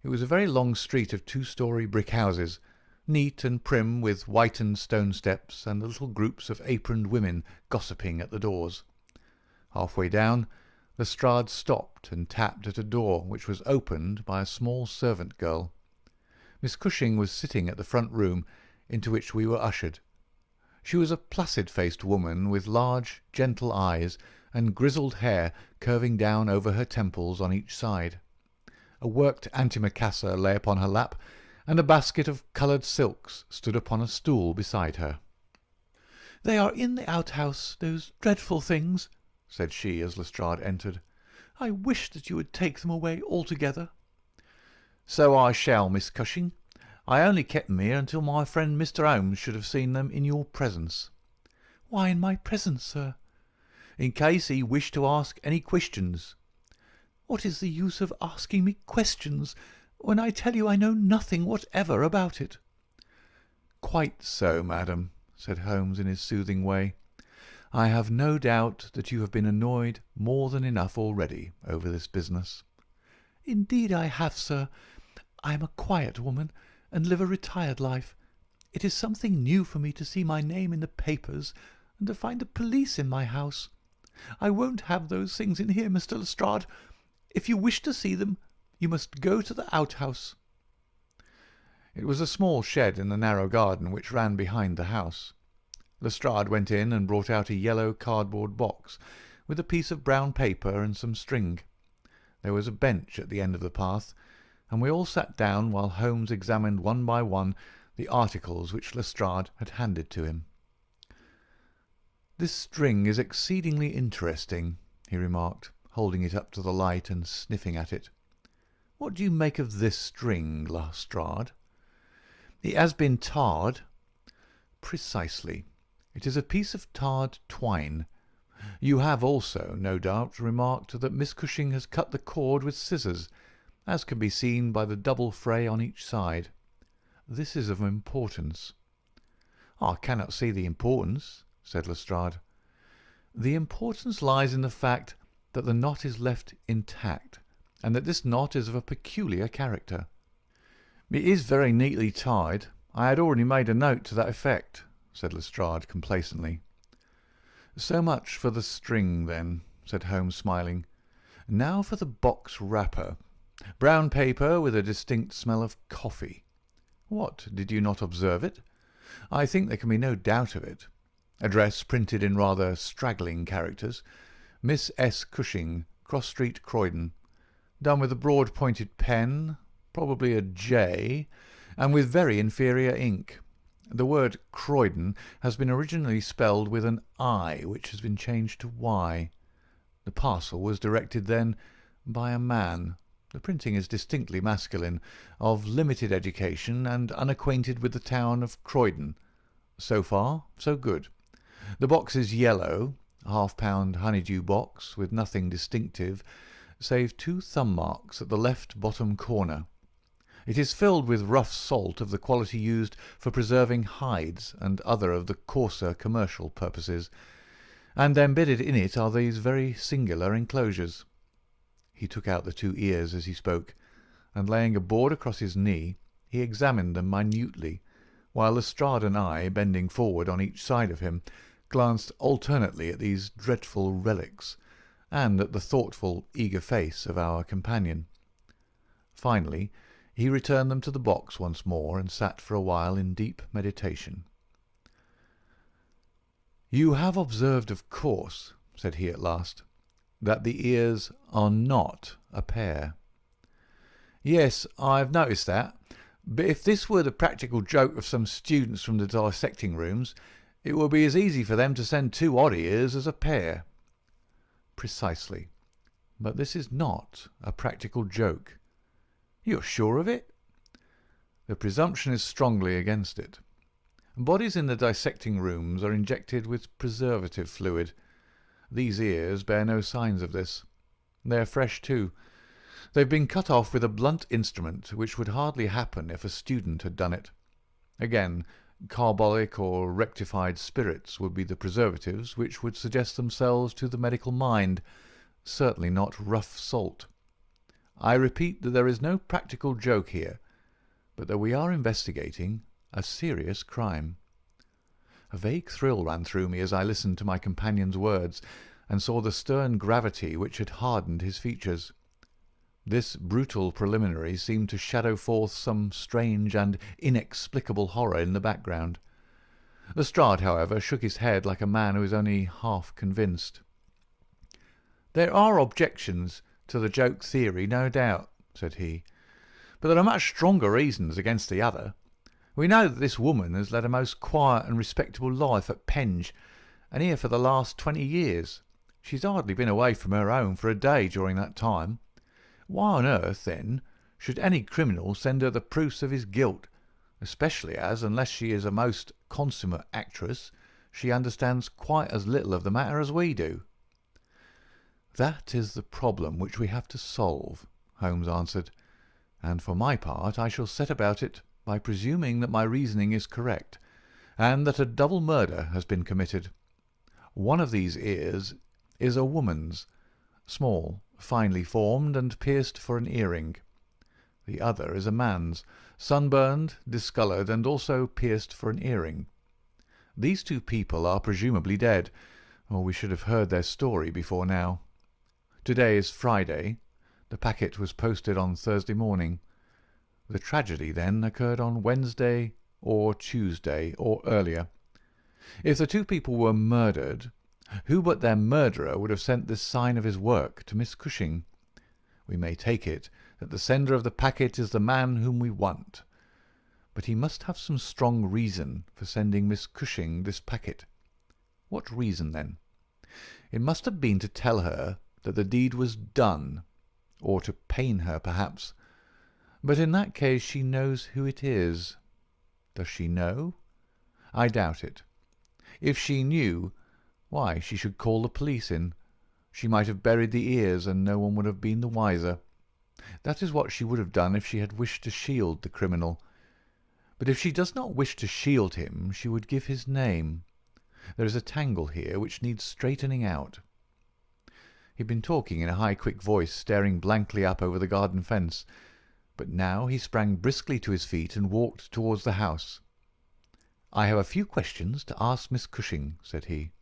It was a very long street of 2-storey brick houses, neat and prim, with whitened stone steps and little groups of aproned women gossiping at the doors. Half-way down, Lestrade stopped and tapped at a door which was opened by a small servant girl. Miss Cushing was sitting at the front room, into which we were ushered. She was a placid-faced woman with large, gentle eyes and grizzled hair curving down over her temples on each side. A worked antimacassar lay upon her lap, and a basket of coloured silks stood upon a stool beside her. "They are in the outhouse, those dreadful things," said she as Lestrade entered. "I wish that you would take them away altogether." "So I shall, Miss Cushing. I only kept them here until my friend Mr. Holmes should have seen them in your presence." "Why in my presence, sir?" "In case he wished to ask any questions." "What is the use of asking me questions, when I tell you I know nothing whatever about it?" "Quite so, madam," said Holmes in his soothing way. "I have no doubt that you have been annoyed more than enough already over this business." "Indeed I have, sir. I am a quiet woman, and live a retired life. It is something new for me to see my name in the papers, and to find the police in my house. I won't have those things in here, Mr. Lestrade. If you wish to see them, you must go to the outhouse." It was a small shed in the narrow garden which ran behind the house. Lestrade went in and brought out a yellow cardboard box with a piece of brown paper and some string. There was a bench at the end of the path, and we all sat down while Holmes examined one by one the articles which Lestrade had handed to him. "This string is exceedingly interesting," he remarked, holding it up to the light and sniffing at it. "What do you make of this string, Lestrade?" "It has been tarred." "Precisely. It is a piece of tarred twine. You have also, no doubt, remarked that Miss Cushing has cut the cord with scissors, as can be seen by the double fray on each side. This is of importance." "I cannot see the importance," said Lestrade. "The importance lies in the fact that the knot is left intact, and that this knot is of a peculiar character." "It is very neatly tied. I had already made a note to that effect," said Lestrade complacently. "So much for the string, then," said Holmes, smiling. "Now for the box wrapper. Brown paper with a distinct smell of coffee. What, did you not observe it? I think there can be no doubt of it. Address printed in rather straggling characters. Miss S. Cushing, Cross Street, Croydon. Done with a broad-pointed pen, probably a J, and with very inferior ink. The word Croydon has been originally spelled with an I, which has been changed to Y. The parcel was directed then by a man. The printing is distinctly masculine, of limited education, and unacquainted with the town of Croydon. So far, so good. The box is yellow, a half-pound honeydew box, with nothing distinctive, save 2 thumb marks at the left bottom corner. It is filled with rough salt of the quality used for preserving hides and other of the coarser commercial purposes, and embedded in it are these very singular enclosures. He took out the 2 ears as he spoke, and laying a board across his knee, He examined them minutely, while Lestrade and I, bending forward on each side of him, glanced alternately at these dreadful relics and at the thoughtful, eager face of our companion. Finally, he returned them to the box once more and sat for a while in deep meditation. "You have observed, of course," said he at last, "that the ears are not a pair." "Yes, I've noticed that. But if this were the practical joke of some students from the dissecting rooms, it would be as easy for them to send two odd ears as a pair." "Precisely. But this is not a practical joke." "You're sure of it?" "The presumption is strongly against it. Bodies in the dissecting rooms are injected with preservative fluid. These ears bear no signs of this. They are fresh too. They've been cut off with a blunt instrument, which would hardly happen if a student had done it. Again, carbolic or rectified spirits would be the preservatives which would suggest themselves to the medical mind, certainly not rough salt. I repeat that there is no practical joke here, but that we are investigating a serious crime." A vague thrill ran through me as I listened to my companion's words and saw the stern gravity which had hardened his features. This brutal preliminary seemed to shadow forth some strange and inexplicable horror in the background. Lestrade, however, shook his head like a man who is only half convinced. "There are objections to the joke theory, no doubt," said he, "but there are much stronger reasons against the other. We know that this woman has led a most quiet and respectable life at Penge, and here for the last 20 years. She's hardly been away from her home for a day during that time. Why on earth, then, should any criminal send her the proofs of his guilt, especially as, unless she is a most consummate actress, she understands quite as little of the matter as we do?" "That is the problem which we have to solve," Holmes answered, "and for my part I shall set about it by presuming that my reasoning is correct, and that a double murder has been committed. One of these ears is a woman's, small, finely formed, and pierced for an earring. The other is a man's, sunburned, discoloured, and also pierced for an earring. These two people are presumably dead, or we should have heard their story before now. Today is Friday. The packet was posted on Thursday morning. The tragedy, then, occurred on Wednesday or Tuesday, or earlier. If the two people were murdered, who but their murderer would have sent this sign of his work to Miss Cushing? We may take it that the sender of the packet is the man whom we want. But he must have some strong reason for sending Miss Cushing this packet. What reason, then? It must have been to tell her that the deed was done, or to pain her, perhaps. But in that case she knows who it is. Does she know? I doubt it. If she knew, why, she should call the police in. She might have buried the ears, and no one would have been the wiser. That is what she would have done if she had wished to shield the criminal. But if she does not wish to shield him, she would give his name. There is a tangle here which needs straightening out." He had been talking in a high, quick voice, staring blankly up over the garden fence, but now he sprang briskly to his feet and walked towards the house. "I have a few questions to ask Miss Cushing," said he.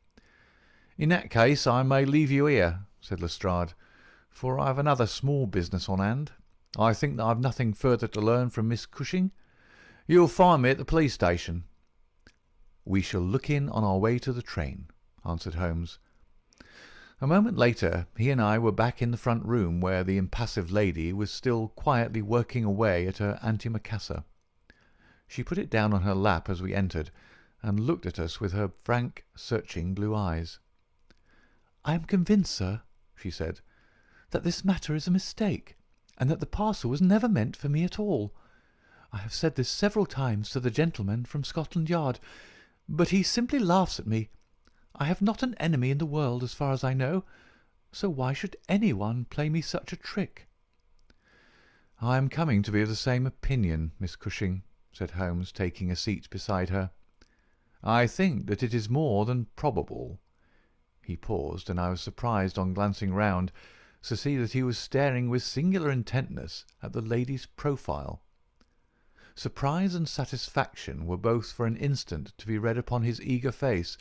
"In that case I may leave you here," said Lestrade, "for I have another small business on hand. I think that I have nothing further to learn from Miss Cushing. You'll find me at the police station." "We shall look in on our way to the train," answered Holmes. A moment later he and I were back in the front room, where the impassive lady was still quietly working away at her antimacassar. She put it down on her lap as we entered, and looked at us with her frank, searching blue eyes. "I am convinced, sir," she said, "that this matter is a mistake, and that the parcel was never meant for me at all. I have said this several times to the gentleman from Scotland Yard, but he simply laughs at me. I have not an enemy in the world, as far as I know, so why should anyone play me such a trick?" "I am coming to be of the same opinion, Miss Cushing," said Holmes, taking a seat beside her. "I think that it is more than probable." He paused, and I was surprised, on glancing round, to see that he was staring with singular intentness at the lady's profile. Surprise and satisfaction were both for an instant to be read upon his eager face,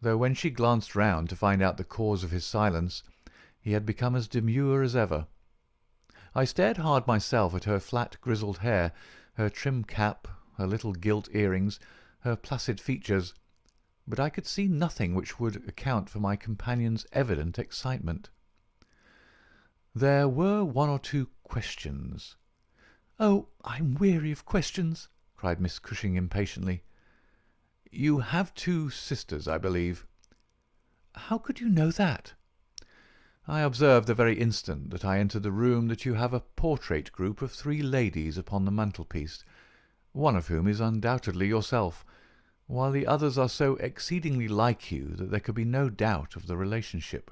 though when she glanced round to find out the cause of his silence, he had become as demure as ever. I stared hard myself at her flat grizzled hair, her trim cap, her little gilt earrings, her placid features, but I could see nothing which would account for my companion's evident excitement. There were one or two questions. "Oh, I'm weary of questions," cried Miss Cushing impatiently. "You have two sisters, I believe." "How could you know that?" "I observed the very instant that I entered the room that you have a portrait group of 3 ladies upon the mantelpiece, one of whom is undoubtedly yourself, while the others are so exceedingly like you that there could be no doubt of the relationship."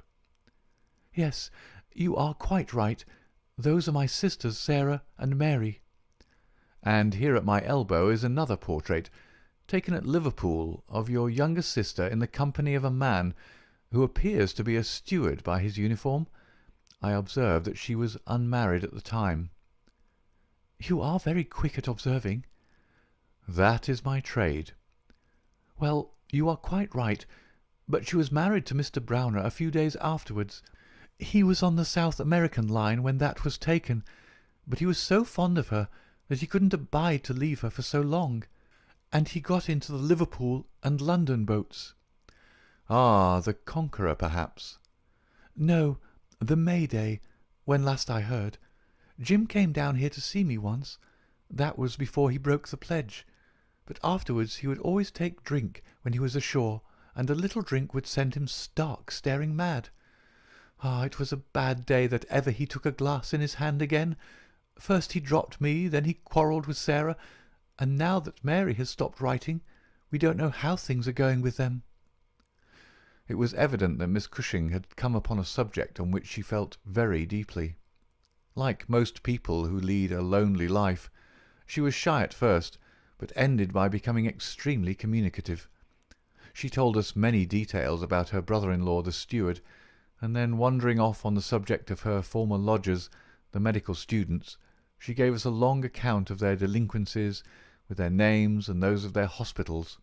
"Yes, you are quite right. Those are my sisters, Sarah and Mary." "And here at my elbow is another portrait, taken at Liverpool, of your younger sister in the company of a man who appears to be a steward by his uniform. I observed that she was unmarried at the time." "You are very quick at observing." "That is my trade." "Well, you are quite right, but she was married to Mr. Browner a few days afterwards. He was on the South American line when that was taken, but he was so fond of her that he couldn't abide to leave her for so long, and he got into the Liverpool and London boats." "Ah, the Conqueror, perhaps?" "No, the May Day, when last I heard. Jim came down here to see me once. That was before he broke the pledge. But afterwards he would always take drink when he was ashore, and a little drink would send him stark staring mad. Ah, it was a bad day that ever he took a glass in his hand again. First he dropped me, then he quarrelled with Sarah, and now that Mary has stopped writing, we don't know how things are going with them." It was evident that Miss Cushing had come upon a subject on which she felt very deeply. Like most people who lead a lonely life, she was shy at first, but ended by becoming extremely communicative. She told us many details about her brother-in-law the steward, and then wandering off on the subject of her former lodgers, the medical students, she gave us a long account of their delinquencies, with their names and those of their hospitals.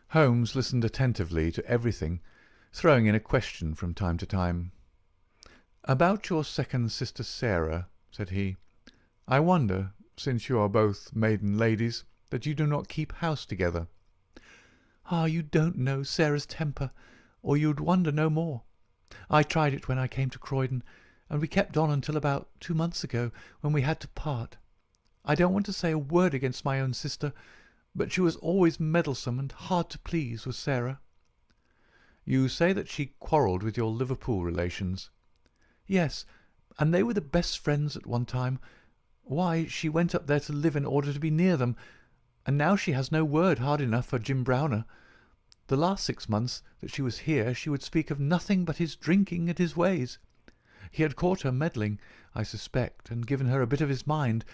Holmes listened attentively to everything, throwing in a question from time to time. "About your second sister Sarah," said he, "I wonder, since you are both maiden ladies, that you do not keep house together." "Ah, you don't know Sarah's temper, or you'd wonder no more. I tried it when I came to Croydon, and we kept on until about 2 months ago, when we had to part. I don't want to say a word against my own sister, but she was always meddlesome and hard to please, was Sarah." "You say that she quarrelled with your Liverpool relations?" "Yes, and they were the best friends at one time. Why, she went up there to live in order to be near them, and now she has no word hard enough for Jim Browner. The last 6 months that she was here she would speak of nothing but his drinking and his ways. He had caught her meddling, I suspect, and given her a bit of his mind,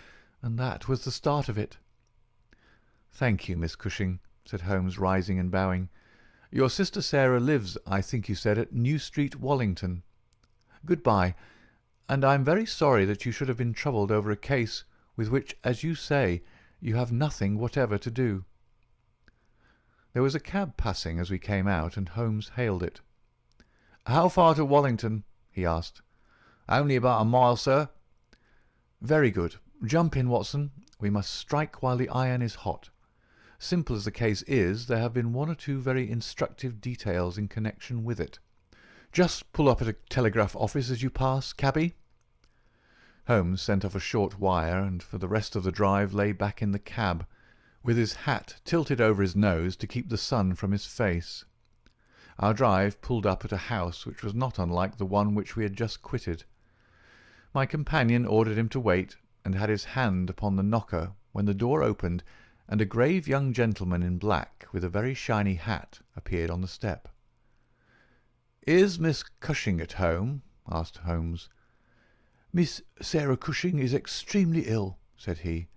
and that was the start of it." "Thank you, Miss Cushing," said Holmes, rising and bowing. "Your sister Sarah lives, I think you said, at New Street, Wallington. Good-bye, and I am very sorry that you should have been troubled over a case with which, as you say, you have nothing whatever to do." There was a cab passing as we came out, and Holmes hailed it. "How far to Wallington?" he asked. "Only about a mile, sir." "Very good. Jump in, Watson. We must strike while the iron is hot. Simple as the case is, there have been one or two very instructive details in connection with it. Just pull up at a telegraph office as you pass, cabby." Holmes sent off a short wire, and for the rest of the drive lay back in the cab, with his hat tilted over his nose to keep the sun from his face. Our drive pulled up at a house which was not unlike the one which we had just quitted. My companion ordered him to wait, and had his hand upon the knocker when the door opened, and a grave young gentleman in black, with a very shiny hat, appeared on the step. "Is Miss Cushing at home?" asked Holmes. "Miss Sarah Cushing is extremely ill," said he.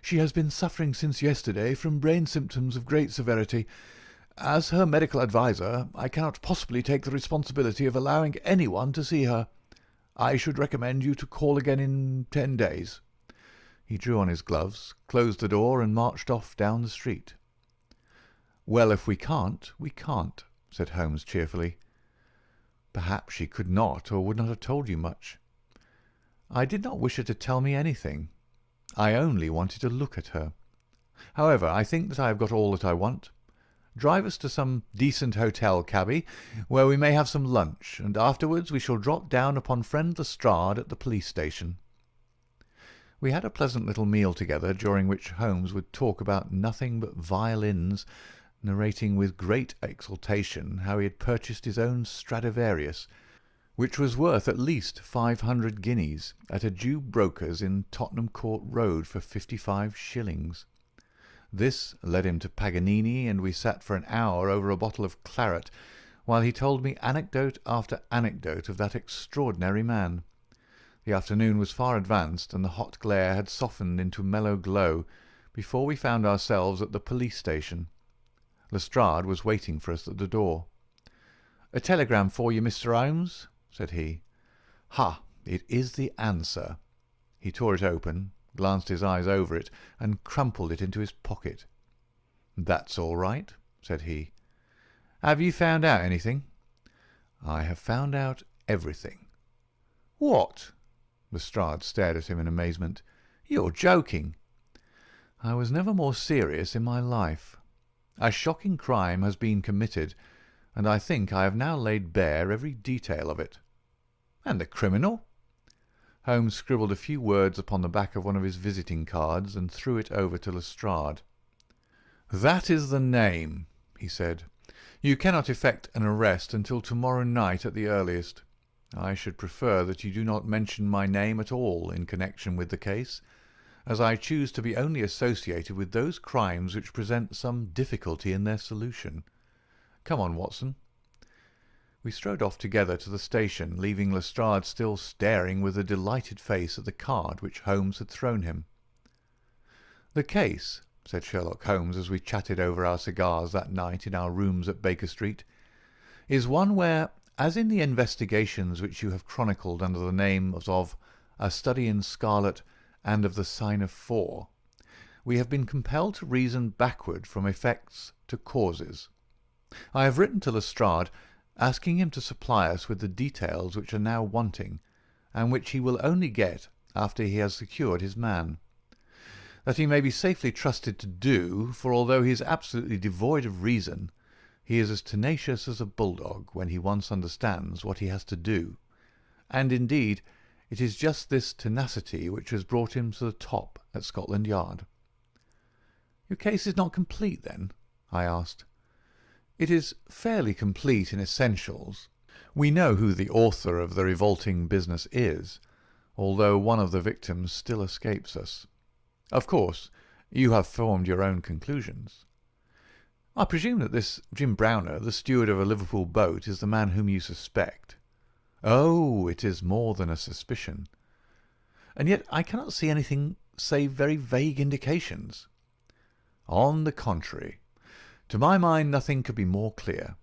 "She has been suffering since yesterday from brain symptoms of great severity. As her medical adviser, I cannot possibly take the responsibility of allowing anyone to see her. I should recommend you to call again in 10 days. He drew on his gloves, closed the door, and marched off down the street. "Well, if we can't, we can't," said Holmes cheerfully. Perhaps she could not or would not have told you much. I did not wish her to tell me anything. I only wanted to look at her. However, I think that I have got all that I want. Drive us to some decent hotel, cabby, where we may have some lunch, and afterwards we shall drop down upon friend Lestrade at the police station. We had a pleasant little meal together, during which Holmes would talk about nothing but violins, narrating with great exultation how he had purchased his own Stradivarius, which was worth at least 500 guineas, at a Jew broker's in Tottenham Court Road for 55 shillings. This led him to Paganini, and we sat for an hour over a bottle of claret, while he told me anecdote after anecdote of that extraordinary man. The afternoon was far advanced, and the hot glare had softened into mellow glow before we found ourselves at the police station. Lestrade was waiting for us at the door. "A telegram for you, Mr. Holmes," said he. "Ha! It is the answer." He tore it open, glanced his eyes over it, and crumpled it into his pocket. "That's all right," said he. "Have you found out anything?" "I have found out everything." "What?" Lestrade stared at him in amazement. "You're joking." "I was never more serious in my life. A shocking crime has been committed, and I think I have now laid bare every detail of it." "And the criminal?" Holmes scribbled a few words upon the back of one of his visiting cards and threw it over to Lestrade. "That is the name," he said. "You cannot effect an arrest until tomorrow night at the earliest. I should prefer that you do not mention my name at all in connection with the case, as I choose to be only associated with those crimes which present some difficulty in their solution. Come on, Watson." We strode off together to the station, leaving Lestrade still staring with a delighted face at the card which Holmes had thrown him. "The case," said Sherlock Holmes as we chatted over our cigars that night in our rooms at Baker Street, "is one where, as in the investigations which you have chronicled under the names of A Study in Scarlet and of the Sign of 4, we have been compelled to reason backward from effects to causes. I have written to Lestrade, asking him to supply us with the details which are now wanting, and which he will only get after he has secured his man. That he may be safely trusted to do, for although he is absolutely devoid of reason, he is as tenacious as a bulldog when he once understands what he has to do, and indeed it is just this tenacity which has brought him to the top at Scotland Yard." "Your case is not complete, then?" I asked. "It is fairly complete in essentials. We know who the author of the revolting business is, although one of the victims still escapes us. Of course, you have formed your own conclusions." "I presume that this Jim Browner, the steward of a Liverpool boat, is the man whom you suspect." "Oh, it is more than a suspicion." "And yet I cannot see anything save very vague indications." "On the contrary. To my mind nothing could be more clear.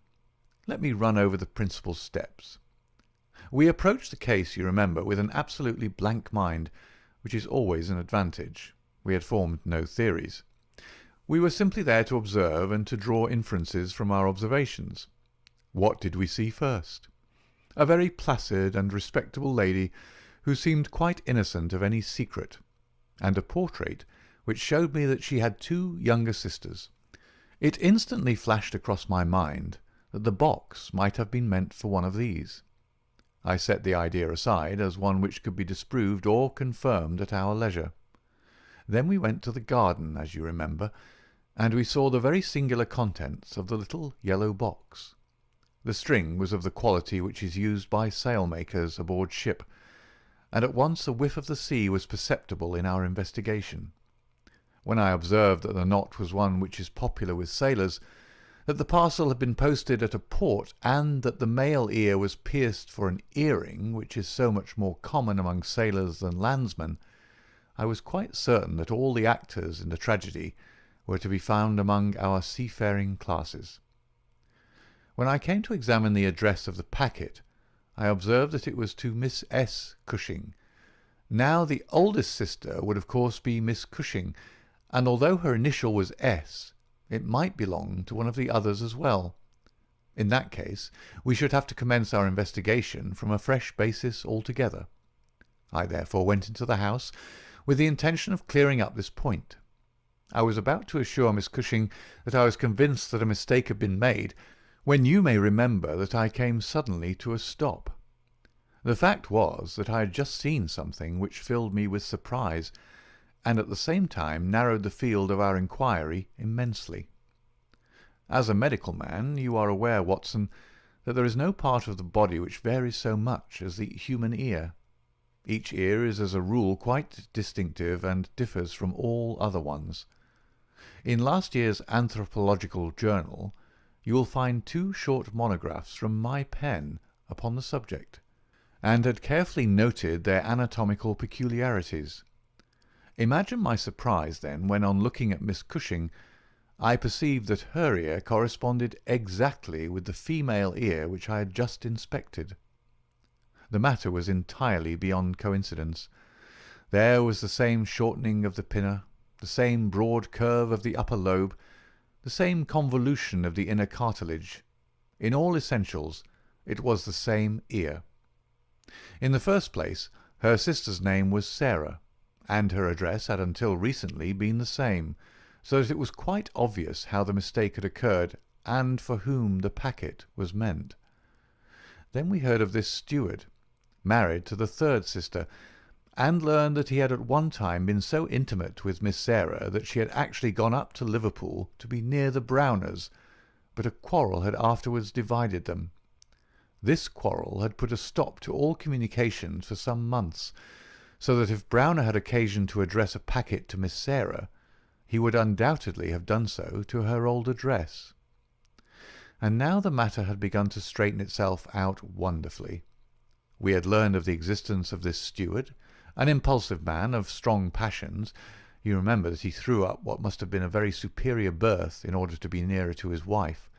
Let me run over the principal steps. We approached the case, you remember, with an absolutely blank mind, which is always an advantage. We had formed no theories. We were simply there to observe and to draw inferences from our observations. What did we see first? A very placid and respectable lady who seemed quite innocent of any secret, and a portrait which showed me that she had 2 younger sisters. It instantly flashed across my mind that the box might have been meant for one of these. I set the idea aside as one which could be disproved or confirmed at our leisure. Then we went to the garden, as you remember, and we saw the very singular contents of the little yellow box. The string was of the quality which is used by sailmakers aboard ship, and at once a whiff of the sea was perceptible in our investigation. When I observed that the knot was one which is popular with sailors, that the parcel had been posted at a port, and that the male ear was pierced for an earring, which is so much more common among sailors than landsmen, I was quite certain that all the actors in the tragedy were to be found among our seafaring classes. When I came to examine the address of the packet, I observed that it was to Miss S. Cushing. Now the oldest sister would of course be Miss Cushing, and although her initial was S, it might belong to one of the others as well. In that case, we should have to commence our investigation from a fresh basis altogether. I therefore went into the house with the intention of clearing up this point. I was about to assure Miss Cushing that I was convinced that a mistake had been made, when you may remember that I came suddenly to a stop. The fact was that I had just seen something which filled me with surprise, and at the same time narrowed the field of our inquiry immensely. As a medical man, you are aware, Watson, that there is no part of the body which varies so much as the human ear. Each ear is as a rule quite distinctive and differs from all other ones. In last year's Anthropological Journal you will find 2 short monographs from my pen upon the subject, and had carefully noted their anatomical peculiarities. Imagine my surprise, then, when on looking at Miss Cushing, I perceived that her ear corresponded exactly with the female ear which I had just inspected. The matter was entirely beyond coincidence. There was the same shortening of the pinna, the same broad curve of the upper lobe, the same convolution of the inner cartilage. In all essentials, it was the same ear. In the first place, her sister's name was Sarah, and her address had until recently been the same, so that it was quite obvious how the mistake had occurred and for whom the packet was meant. Then we heard of this steward, married to the third sister, and learned that he had at one time been so intimate with Miss Sarah that she had actually gone up to Liverpool to be near the Browners, but a quarrel had afterwards divided them. This quarrel had put a stop to all communications for some months, so that if Browner had occasion to address a packet to Miss Sarah, he would undoubtedly have done so to her old address. And now the matter had begun to straighten itself out wonderfully. We had learned of the existence of this steward, an impulsive man of strong passions. You remember that he threw up what must have been a very superior berth in order to be nearer to his wife.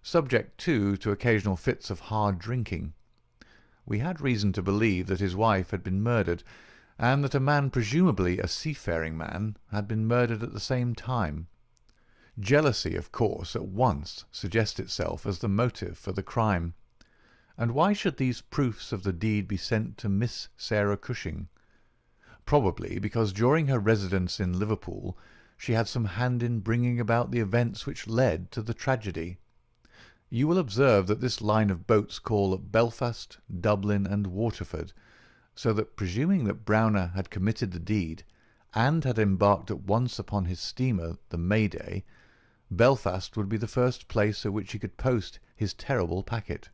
Subject, too, to occasional fits of hard drinking. We had reason to believe that his wife had been murdered, and that a man, presumably a seafaring man, had been murdered at the same time. Jealousy, of course, at once suggests itself as the motive for the crime. And why should these proofs of the deed be sent to Miss Sarah Cushing? Probably because during her residence in Liverpool she had some hand in bringing about the events which led to the tragedy. You will observe that this line of boats call at Belfast, Dublin, and Waterford, so that, presuming that Browner had committed the deed, and had embarked at once upon his steamer, the Mayday, Belfast would be the first place at which he could post his terrible packet.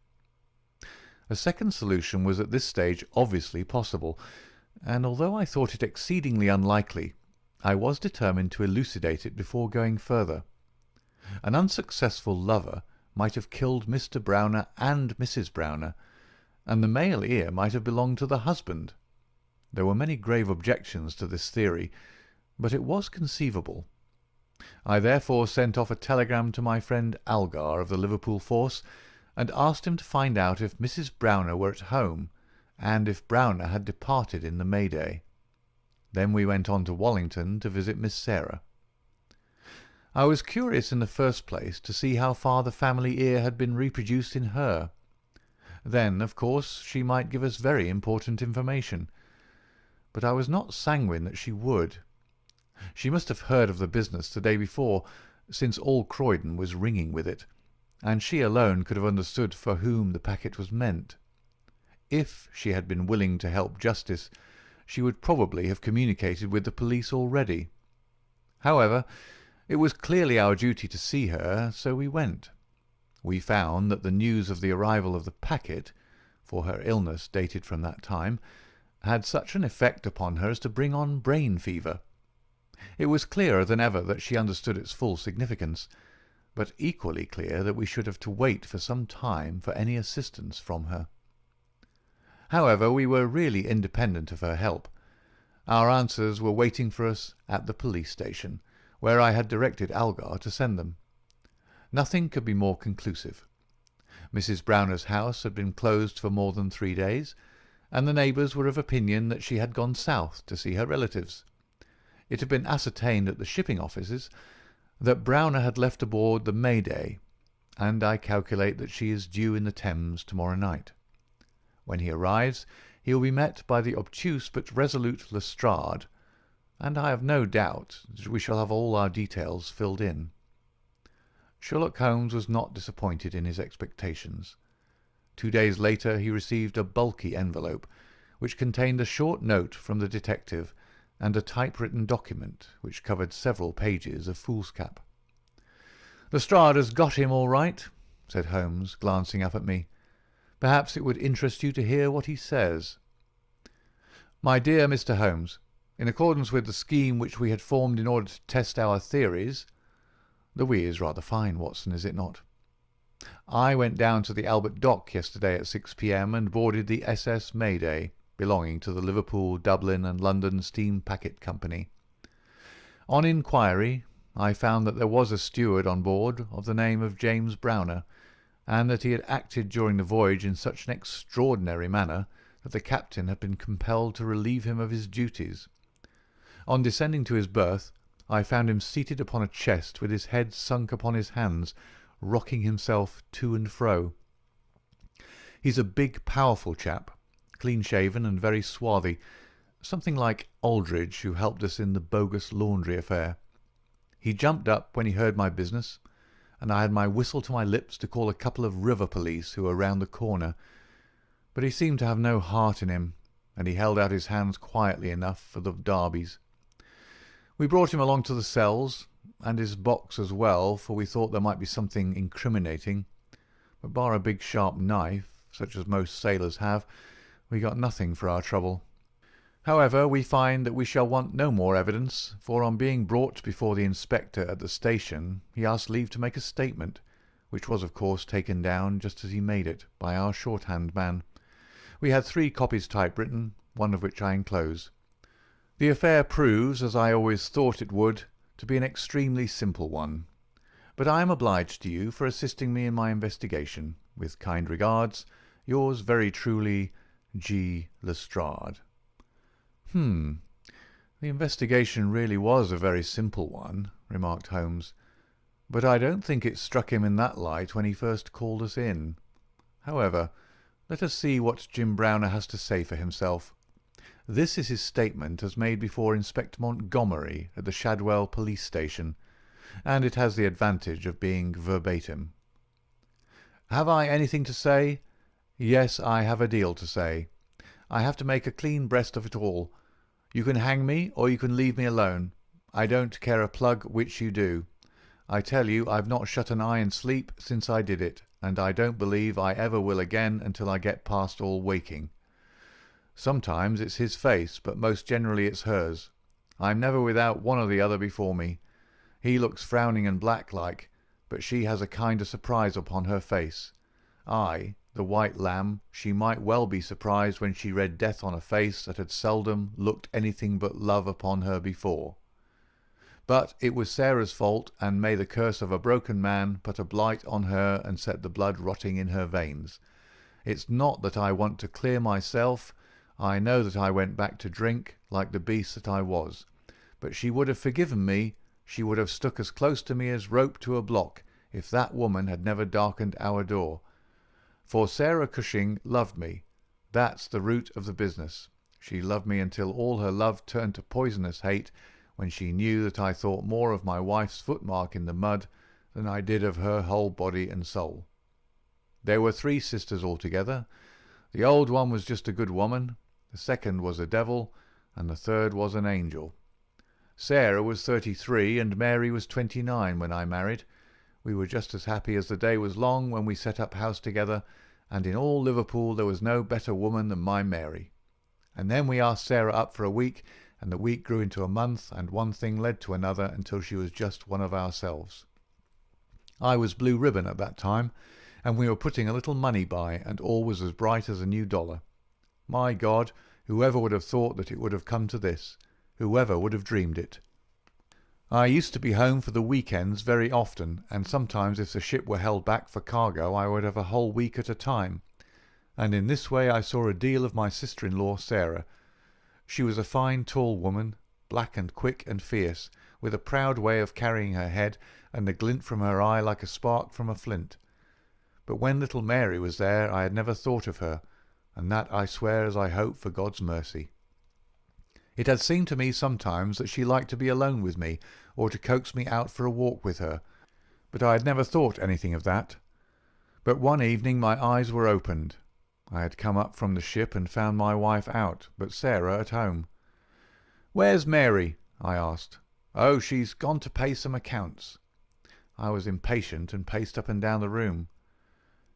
A second solution was at this stage obviously possible, and although I thought it exceedingly unlikely, I was determined to elucidate it before going further. An unsuccessful lover might have killed Mr. Browner and Mrs. Browner, and the male ear might have belonged to the husband. There were many grave objections to this theory, but it was conceivable. I therefore sent off a telegram to my friend Algar of the Liverpool force, and asked him to find out if Mrs. Browner were at home, and if Browner had departed in the Mayday. Then we went on to Wallington to visit Miss Sarah. I was curious in the first place to see how far the family ear had been reproduced in her. Then, of course, she might give us very important information. But I was not sanguine that she would. She must have heard of the business the day before, since all Croydon was ringing with it, and she alone could have understood for whom the packet was meant. If she had been willing to help justice, she would probably have communicated with the police already. However, it was clearly our duty to see her, so we went. We found that the news of the arrival of the packet, for her illness dated from that time, had such an effect upon her as to bring on brain fever. It was clearer than ever that she understood its full significance, but equally clear that we should have to wait for some time for any assistance from her. However, we were really independent of her help. Our answers were waiting for us at the police station, where I had directed Algar to send them. Nothing could be more conclusive. Mrs. Browner's house had been closed for more than 3 days, and the neighbours were of opinion that she had gone south to see her relatives. It had been ascertained at the shipping offices that Browner had left aboard the Mayday, and I calculate that she is due in the Thames tomorrow night. When he arrives, he will be met by the obtuse but resolute Lestrade, and I have no doubt that we shall have all our details filled in. Sherlock Holmes was not disappointed in his expectations. 2 days later he received a bulky envelope, which contained a short note from the detective and a typewritten document which covered several pages of foolscap. "Lestrade has got him all right," said Holmes, glancing up at me. "Perhaps it would interest you to hear what he says. My dear Mr. Holmes, in accordance with the scheme which we had formed in order to test our theories—" The "we" is rather fine, Watson, is it not? "I went down to the Albert Dock yesterday at 6 p.m. and boarded the SS Mayday, belonging to the Liverpool, Dublin and London Steam Packet Company. On inquiry, I found that there was a steward on board of the name of James Browner, and that he had acted during the voyage in such an extraordinary manner that the captain had been compelled to relieve him of his duties. On descending to his berth, I found him seated upon a chest with his head sunk upon his hands, rocking himself to and fro. He's a big, powerful chap, clean-shaven and very swarthy, something like Aldridge, who helped us in the bogus laundry affair. He jumped up when he heard my business, and I had my whistle to my lips to call a couple of river police who were round the corner, but he seemed to have no heart in him, and he held out his hands quietly enough for the darbies. We brought him along to the cells, and his box as well, for we thought there might be something incriminating, but bar a big sharp knife, such as most sailors have, we got nothing for our trouble. However, we find that we shall want no more evidence, for on being brought before the inspector at the station, he asked leave to make a statement, which was of course taken down just as he made it by our shorthand man. We had 3 copies typewritten, one of which I enclose. The affair proves, as I always thought it would, to be an extremely simple one, but I am obliged to you for assisting me in my investigation. With kind regards, yours very truly, G. Lestrade. The investigation really was a very simple one, remarked Holmes, but I don't think it struck him in that light when he first called us in. However, let us see what Jim Browner has to say for himself. This is his statement as made before Inspector Montgomery at the Shadwell police station, and it has the advantage of being verbatim. "Have I anything to say? Yes, I have a deal to say. I have to make a clean breast of it all. You can hang me, or you can leave me alone. I don't care a plug which you do. I tell you I've not shut an eye in sleep since I did it, and I don't believe I ever will again until I get past all waking. Sometimes it's his face, but most generally it's hers. I'm never without one or the other before me. He looks frowning and black-like, but she has a kind of surprise upon her face. I, the white lamb, she might well be surprised when she read death on a face that had seldom looked anything but love upon her before. But it was Sarah's fault, and may the curse of a broken man put a blight on her and set the blood rotting in her veins. It's not that I want to clear myself. I know that I went back to drink, like the beast that I was. But she would have forgiven me, she would have stuck as close to me as rope to a block, if that woman had never darkened our door. For Sarah Cushing loved me. That's the root of the business. She loved me until all her love turned to poisonous hate, when she knew that I thought more of my wife's footmark in the mud than I did of her whole body and soul. There were 3 sisters altogether. The old one was just a good woman, the second was a devil, and the third was an angel. Sarah was 33 and Mary was 29 when I married. We were just as happy as the day was long when we set up house together, and in all Liverpool there was no better woman than my Mary. And then we asked Sarah up for a week, and the week grew into a month, and one thing led to another until she was just one of ourselves. I was blue ribbon at that time, and we were putting a little money by, and all was as bright as a new dollar. My God, whoever would have thought that it would have come to this? Whoever would have dreamed it? I used to be home for the weekends very often, and sometimes if the ship were held back for cargo I would have a whole week at a time. and in this way I saw a deal of my sister-in-law Sarah. She was a fine tall woman, black and quick and fierce, with a proud way of carrying her head and a glint from her eye like a spark from a flint. But when little Mary was there I had never thought of her, and that I swear as I hope for God's mercy. It had seemed to me sometimes that she liked to be alone with me, or to coax me out for a walk with her, but I had never thought anything of that. But one evening my eyes were opened. I had come up from the ship and found my wife out, but Sarah at home. "Where's Mary?" I asked. "Oh, she's gone to pay some accounts." I was impatient and paced up and down the room.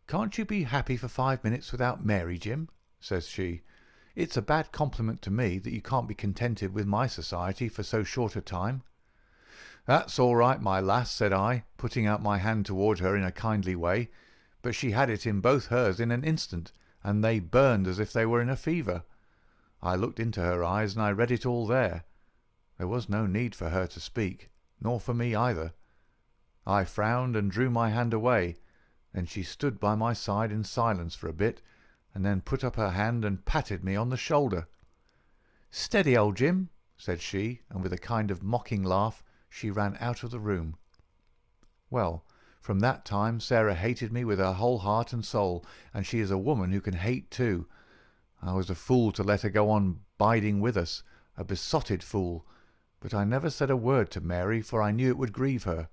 "Can't you be happy for 5 minutes without Mary, Jim?" says she. "It's a bad compliment to me that you can't be contented with my society for so short a time." "That's all right, my lass," said I, putting out my hand toward her in a kindly way, but she had it in both hers in an instant, and they burned as if they were in a fever. I looked into her eyes, and I read it all there. There was no need for her to speak, nor for me either. I frowned and drew my hand away, and she stood by my side in silence for a bit, and then put up her hand and patted me on the shoulder. "Steady, old Jim," said she, and with a kind of mocking laugh she ran out of the room. Well, from that time Sarah hated me with her whole heart and soul, and she is a woman who can hate too. I was a fool to let her go on biding with us, a besotted fool, but I never said a word to Mary, for I knew it would grieve her.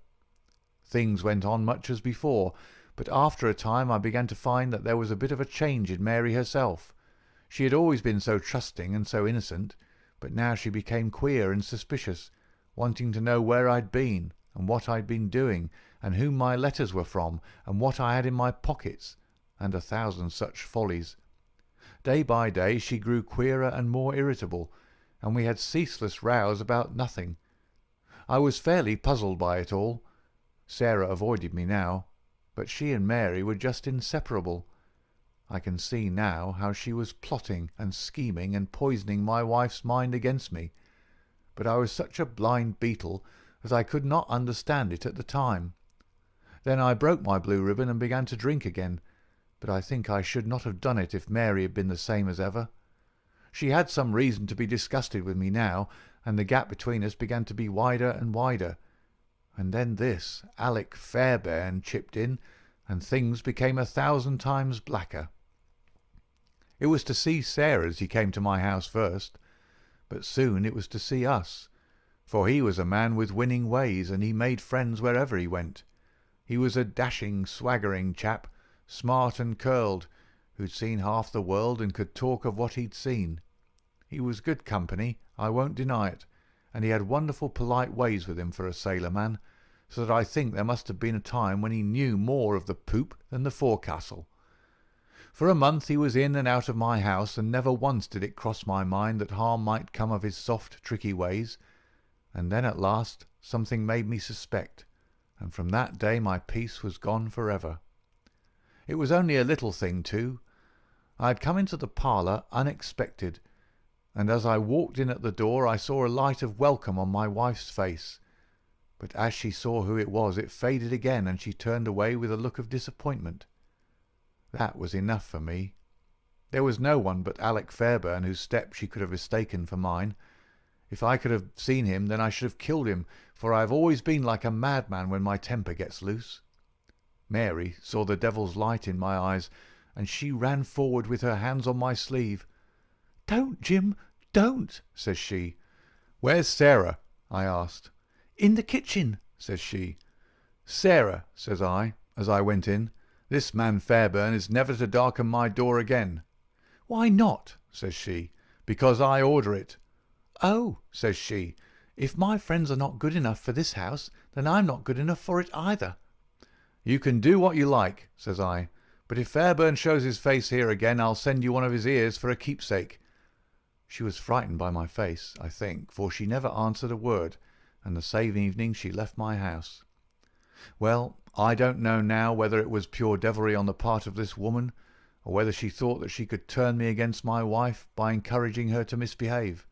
Things went on much as before, but after a time I began to find that there was a bit of a change in Mary herself. She had always been so trusting and so innocent, but now she became queer and suspicious, wanting to know where I'd been, and what I'd been doing, and whom my letters were from, and what I had in my pockets, and 1,000 such follies. Day by day she grew queerer and more irritable, and we had ceaseless rows about nothing. I was fairly puzzled by it all. Sarah avoided me now, but she and Mary were just inseparable. I can see now how she was plotting and scheming and poisoning my wife's mind against me, but I was such a blind beetle that I could not understand it at the time. Then I broke my blue ribbon and began to drink again, but I think I should not have done it if Mary had been the same as ever. She had some reason to be disgusted with me now, and the gap between us began to be wider and wider. And then this Alec Fairbairn chipped in, and things became 1,000 times blacker. It was to see Sarah's he came to my house first, but soon it was to see us, for he was a man with winning ways, and he made friends wherever he went. He was a dashing, swaggering chap, smart and curled, who'd seen half the world and could talk of what he'd seen. He was good company, I won't deny it, and he had wonderful polite ways with him for a sailor man, so that I think there must have been a time when he knew more of the poop than the forecastle. For a month he was in and out of my house, and never once did it cross my mind that harm might come of his soft, tricky ways. And then at last something made me suspect, and from that day my peace was gone for ever. It was only a little thing too. I had come into the parlour unexpected, and as I walked in at the door I saw a light of welcome on my wife's face. But as she saw who it was, it faded again, and she turned away with a look of disappointment. That was enough for me. There was no one but Alec Fairbairn whose step she could have mistaken for mine. If I could have seen him, then I should have killed him, for I have always been like a madman when my temper gets loose. Mary saw the devil's light in my eyes, and she ran forward with her hands on my sleeve. "Don't, Jim, don't," says she. "Where's Sarah?" I asked. "In the kitchen," says she. "Sarah," says I, as I went in, "this man Fairbairn is never to darken my door again." "Why not?" says she. "Because I order it." "Oh," says she, "if my friends are not good enough for this house, then I'm not good enough for it either." "You can do what you like," says I, "but if Fairbairn shows his face here again, I'll send you one of his ears for a keepsake." She was frightened by my face, I think, for she never answered a word, and the same evening she left my house. Well, I don't know now whether it was pure devilry on the part of this woman, or whether she thought that she could turn me against my wife by encouraging her to misbehave.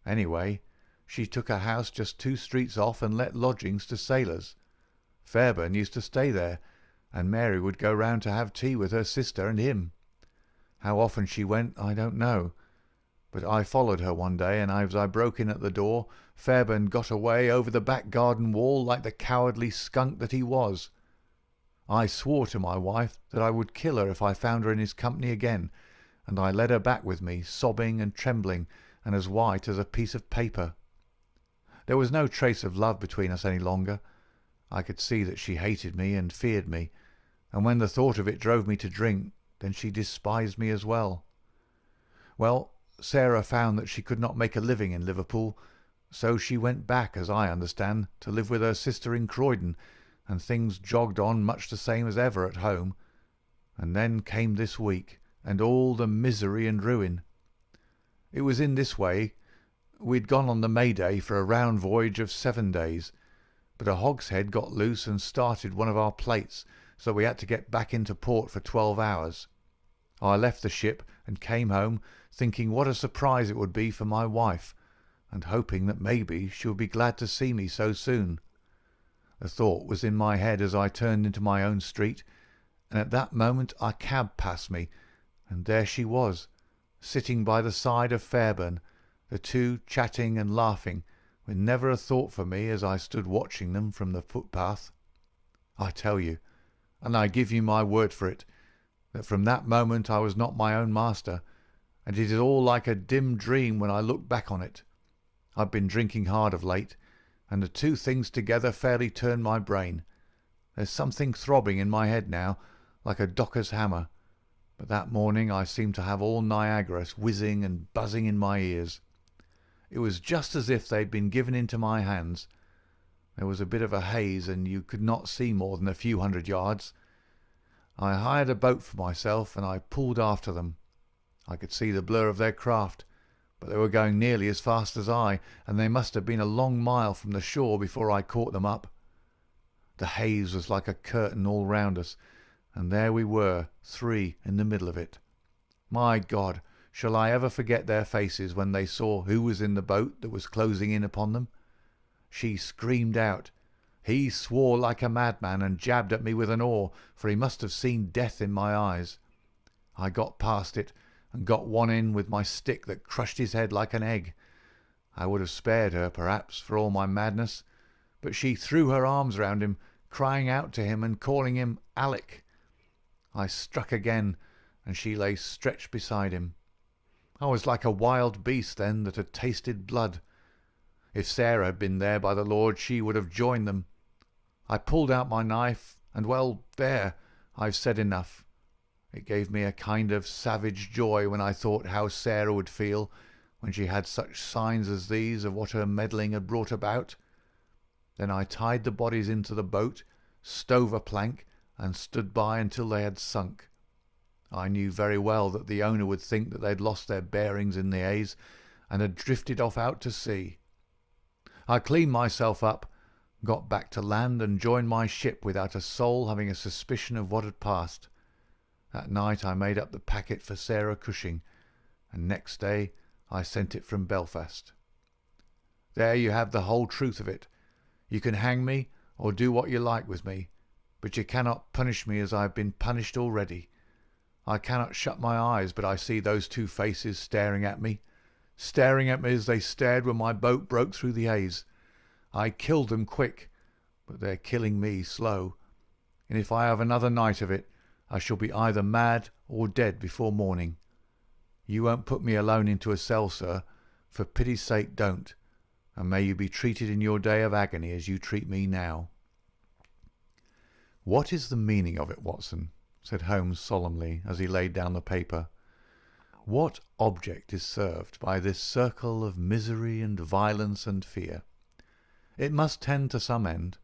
Anyway, she took a house just 2 streets off and let lodgings to sailors. Fairbairn used to stay there, and Mary would go round to have tea with her sister and him. How often she went I don't know, but I followed her one day, and as I broke in at the door, Fairbairn got away over the back garden wall like the cowardly skunk that he was. I swore to my wife that I would kill her if I found her in his company again, and I led her back with me, sobbing and trembling, and as white as a piece of paper. There was no trace of love between us any longer. I could see that she hated me and feared me, and when the thought of it drove me to drink, then she despised me as well. Well, Sarah found that she could not make a living in Liverpool, so she went back, as I understand, to live with her sister in Croydon, and things jogged on much the same as ever at home. And then came this week, and all the misery and ruin. It was in this way. We'd gone on the May Day for a round voyage of 7 days, but a hogshead got loose and started one of our plates, so we had to get back into port for 12 hours. I left the ship and came home, thinking what a surprise it would be for my wife, and hoping that maybe she would be glad to see me so soon. The thought was in my head as I turned into my own street, and at that moment a cab passed me, and there she was, sitting by the side of Fairbairn, the two chatting and laughing, with never a thought for me as I stood watching them from the footpath. I tell you, and I give you my word for it, that from that moment I was not my own master, and it is all like a dim dream when I look back on it. I've been drinking hard of late, and the two things together fairly turned my brain. There's something throbbing in my head now, like a docker's hammer, but that morning I seemed to have all Niagara whizzing and buzzing in my ears. It was just as if they'd been given into my hands. There was a bit of a haze, and you could not see more than a few 100 yards. I hired a boat for myself, and I pulled after them. I could see the blur of their craft, but they were going nearly as fast as I, and they must have been a long mile from the shore before I caught them up. The haze was like a curtain all round us, and there we were, 3 in the middle of it. My God, shall I ever forget their faces when they saw who was in the boat that was closing in upon them? She screamed out. He swore like a madman and jabbed at me with an oar, for he must have seen death in my eyes. I got past it, and got one in with my stick that crushed his head like an egg. I would have spared her, perhaps, for all my madness, but she threw her arms round him, crying out to him and calling him Alec. I struck again, and she lay stretched beside him. I was like a wild beast then that had tasted blood. If Sarah had been there, by the Lord, she would have joined them. I pulled out my knife, and well, there, I've said enough. It gave me a kind of savage joy when I thought how Sarah would feel when she had such signs as these of what her meddling had brought about. Then I tied the bodies into the boat, stove a plank, and stood by until they had sunk. I knew very well that the owner would think that they had lost their bearings in the haze and had drifted off out to sea. I cleaned myself up, got back to land, and joined my ship without a soul having a suspicion of what had passed. That night I made up the packet for Sarah Cushing, and next day I sent it from Belfast. There you have the whole truth of it. You can hang me or do what you like with me, but you cannot punish me as I have been punished already. I cannot shut my eyes, but I see those two faces staring at me as they stared when my boat broke through the haze. I killed them quick, but they're killing me slow, and if I have another night of it, I shall be either mad or dead before morning. You won't put me alone into a cell, sir. For pity's sake don't, and may you be treated in your day of agony as you treat me now." "What is the meaning of it, Watson?" said Holmes solemnly, as he laid down the paper. "What object is served by this circle of misery and violence and fear? It must tend to some end,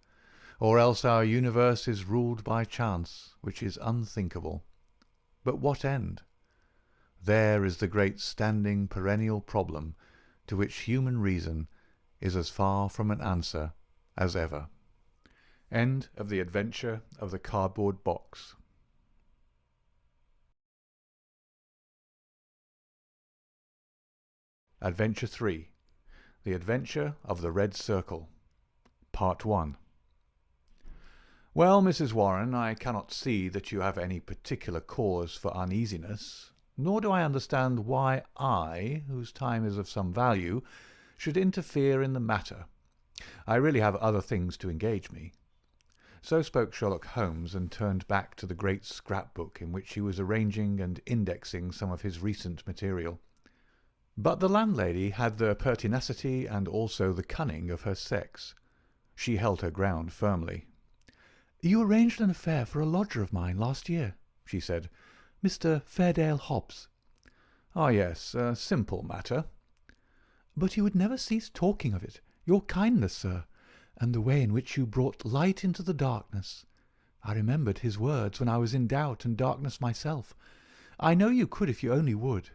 or else our universe is ruled by chance, which is unthinkable. But what end? There is the great standing perennial problem to which human reason is as far from an answer as ever." End of The Adventure of the Cardboard Box. Adventure 3. The Adventure of the Red Circle. Part 1. "Well, Mrs. Warren, I cannot see that you have any particular cause for uneasiness. nor do I understand why I, whose time is of some value, should interfere in the matter. I really have other things to engage me." So spoke Sherlock Holmes, and turned back to the great scrap-book in which he was arranging and indexing some of his recent material. But the landlady had the pertinacity and also the cunning of her sex. She held her ground firmly. "You arranged an affair for a lodger of mine last year," she said, "Mr. Fairdale Hobbs." "Ah, yes, a simple matter." "But you would never cease talking of it. Your kindness, sir, and the way in which you brought light into the darkness. I remembered his words when I was in doubt and darkness myself. I know you could if you only would."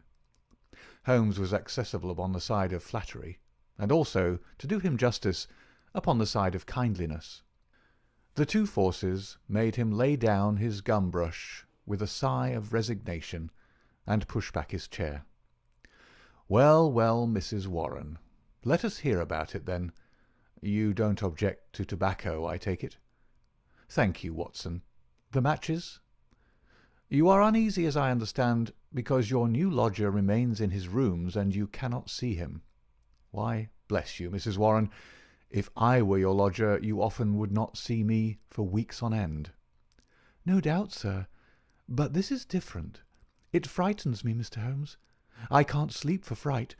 Holmes was accessible upon the side of flattery, and also, to do him justice, upon the side of kindliness. The two forces made him lay down his gum-brush with a sigh of resignation, and push back his chair. "Well, well, Mrs. Warren, let us hear about it, then. You don't object to tobacco, I take it?" "Thank you, Watson. The matches?" "You are uneasy, as I understand, because your new lodger remains in his rooms and you cannot see him. Why, bless you, Mrs. Warren, if I were your lodger you often would not see me for weeks on end." "No doubt, sir. But this is different. It frightens me, Mr. Holmes. I can't sleep for fright.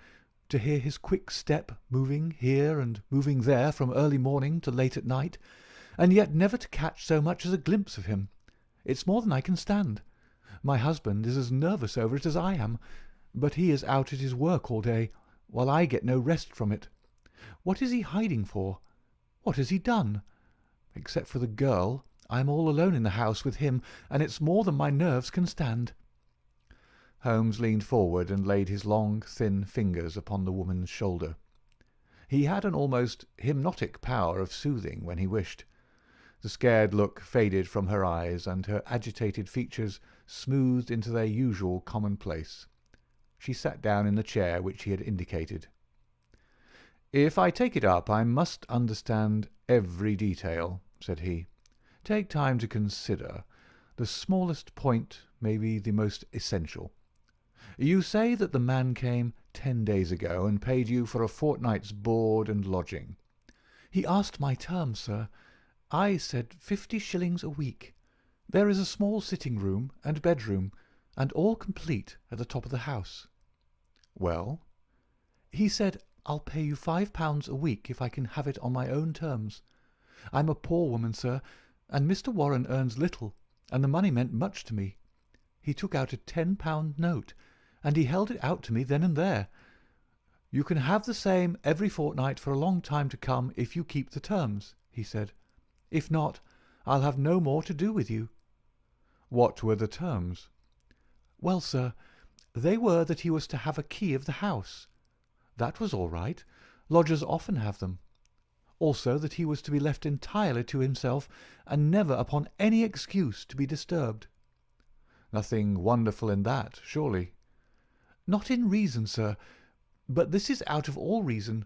To hear his quick step moving here and moving there from early morning to late at night, and yet never to catch so much as a glimpse of him. It's more than I can stand. My husband is as nervous over it as I am, but he is out at his work all day, while I get no rest from it. What is he hiding for? What has he done? Except for the girl, I am all alone in the house with him, and it's more than my nerves can stand." Holmes leaned forward and laid his long, thin fingers upon the woman's shoulder. He had an almost hypnotic power of soothing when he wished. The scared look faded from her eyes, and her agitated features smoothed into their usual commonplace. She sat down in the chair which he had indicated. "If I take it up, I must understand every detail," said he. "Take time to consider. The smallest point may be the most essential. You say that the man came 10 days ago and paid you for a fortnight's board and lodging." "He asked my terms, sir. I said 50 shillings a week. There is a small sitting-room and bedroom, and all complete at the top of the house." "Well?" "He said, 'I'll pay you £5 a week if I can have it on my own terms. I'm a poor woman, sir, and Mr. Warren earns little, and the money meant much to me. He took out a £10 note, and he held it out to me then and there. 'You can have the same every fortnight for a long time to come if you keep the terms,' he said. 'If not, I'll have no more to do with you.'" "What were the terms?" "Well, sir, they were that he was to have a key of the house. That was all right. Lodgers often have them. Also that he was to be left entirely to himself, and never upon any excuse to be disturbed." "Nothing wonderful in that, surely?" "Not in reason, sir. But this is out of all reason.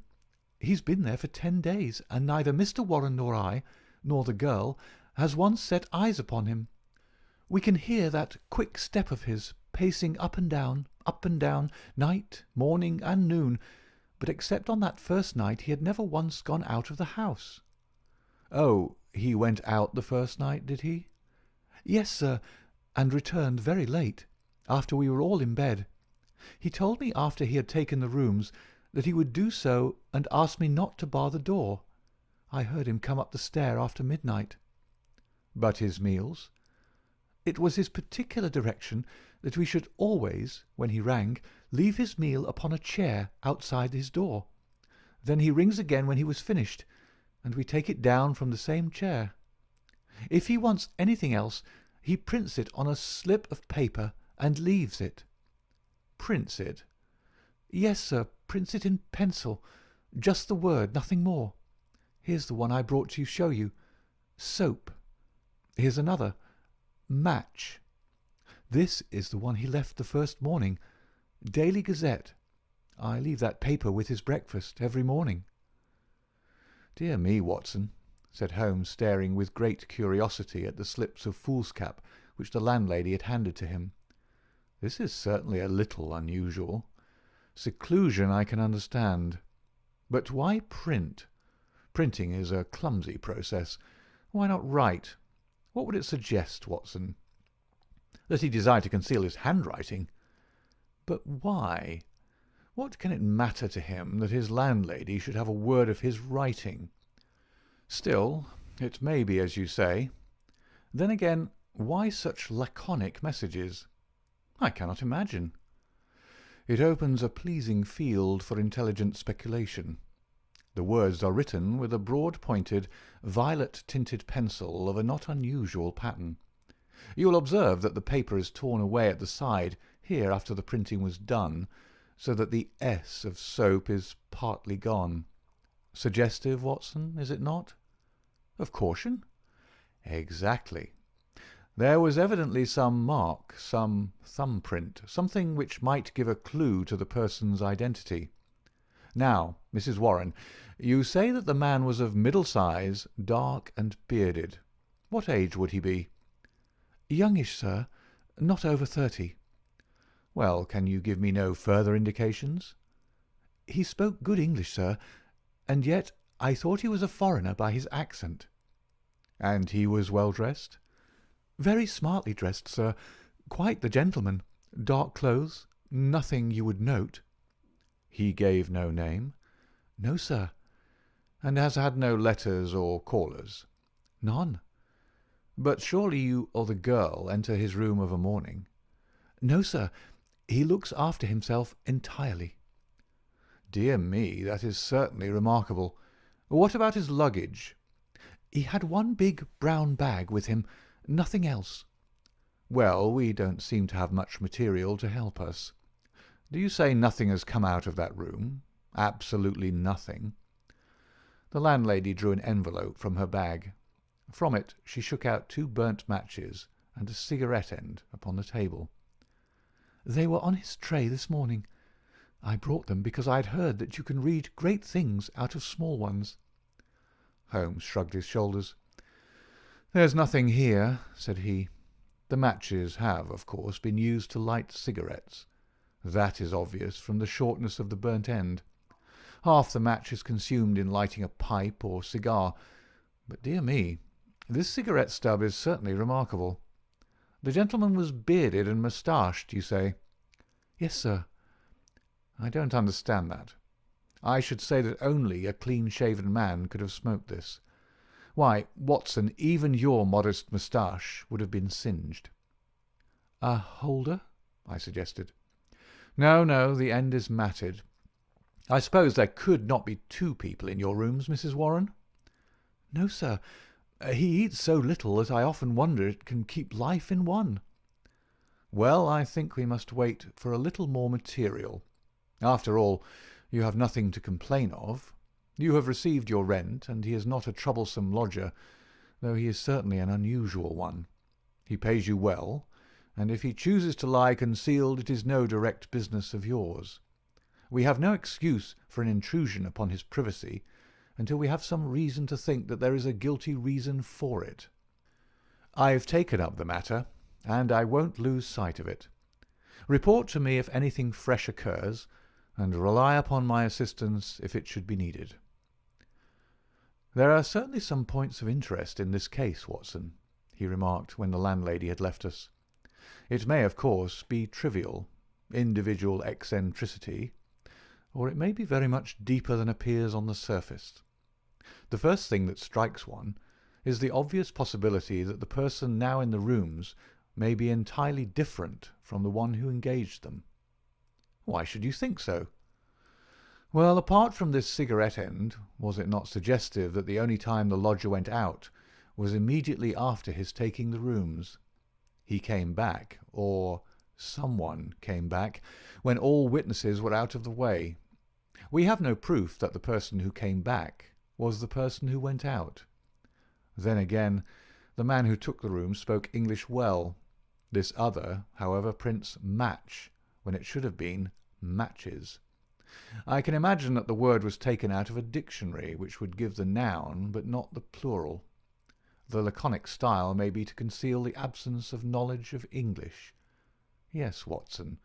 He's been there for 10 days, and neither Mr. Warren nor I, nor the girl, has once set eyes upon him. We can hear that quick step of his, pacing up and down, night, morning, and noon, but except on that first night he had never once gone out of the house." "Oh, he went out the first night, did he?" "Yes, sir, and returned very late, after we were all in bed. He told me after he had taken the rooms that he would do so, and asked me not to bar the door. I heard him come up the stair after midnight." "But his meals?" "It was his particular direction that we should always, when he rang, leave his meal upon a chair outside his door. Then he rings again when he was finished, and we take it down from the same chair. If he wants anything else, he prints it on a slip of paper and leaves it." "Prints it?" "Yes, sir, prints it in pencil. Just the word, nothing more. Here's the one I brought to show you. Soap. Here's another. Match. This is the one he left the first morning. Daily Gazette. I leave that paper with his breakfast every morning." "Dear me, Watson," said Holmes, staring with great curiosity at the slips of foolscap which the landlady had handed to him. This is certainly a little unusual. Seclusion I can understand. But why print? Printing is a clumsy process. Why not write? What would it suggest, Watson? That he desired to conceal his handwriting. But why? What can it matter to him that his landlady should have a word of his writing? Still, it may be as you say. Then again, why such laconic messages? I cannot imagine. It opens a pleasing field for intelligent speculation. The words are written with a broad-pointed, violet-tinted pencil of a not unusual pattern. You will observe that the paper is torn away at the side, here after the printing was done, so that the S of soap is partly gone. Suggestive, Watson, is it not? Of caution? Exactly. There was evidently some mark, some thumbprint, something which might give a clue to the person's identity. Now, Mrs. Warren, you say that the man was of middle size, dark and bearded. What age would he be? Youngish, sir. Not over 30. Well, can you give me no further indications? He spoke good English, sir, and yet I thought he was a foreigner by his accent. And he was well dressed? Very smartly dressed, sir. Quite the gentleman. Dark clothes. Nothing you would note. He gave no name? No, sir. And has had no letters or callers? None. But surely you or the girl enter his room of a morning? No, sir. He looks after himself entirely. Dear me, that is certainly remarkable. What about his luggage? He had one big brown bag with him, nothing else. Well, we don't seem to have much material to help us. Do you say nothing has come out of that room? Absolutely nothing? The landlady drew an envelope from her bag. From it she shook out 2 burnt matches and a cigarette end upon the table. They were on his tray this morning. I brought them because I had heard that you can read great things out of small ones. Holmes shrugged his shoulders. "There's nothing here," said he. "The matches have, of course, been used to light cigarettes. That is obvious from the shortness of the burnt end. Half the match is consumed in lighting a pipe or cigar. But, dear me, this cigarette stub is certainly remarkable. The gentleman was bearded and moustached, you say?" "Yes, sir." "I don't understand that. I should say that only a clean-shaven man could have smoked this. Why, Watson, even your modest moustache would have been singed." "A holder?" I suggested. No, the end is matted. I suppose there could not be 2 people in your rooms, Mrs. Warren?" "No, sir. He eats so little that I often wonder it can keep life in one." "Well, I think we must wait for a little more material. After all, you have nothing to complain of. You have received your rent, and he is not a troublesome lodger, though he is certainly an unusual one. He pays you well, and if he chooses to lie concealed it is no direct business of yours. We have no excuse for an intrusion upon his privacy until we have some reason to think that there is a guilty reason for it. I've taken up the matter, and I won't lose sight of it. Report to me if anything fresh occurs, and rely upon my assistance if it should be needed." "There are certainly some points of interest in this case, Watson," he remarked when the landlady had left us. "It may, of course, be trivial, individual eccentricity, or it may be very much deeper than appears on the surface. The first thing that strikes one is the obvious possibility that the person now in the rooms may be entirely different from the one who engaged them." "Why should you think so?" "Well, apart from this cigarette end, was it not suggestive that the only time the lodger went out was immediately after his taking the rooms? He came back, or someone came back, when all witnesses were out of the way. We have no proof that the person who came back was the person who went out. Then again, the man who took the room spoke English well. This other, however, prints match when it should have been matches. I can imagine that the word was taken out of a dictionary, which would give the noun but not the plural. The laconic style may be to conceal the absence of knowledge of English. Yes, Watson.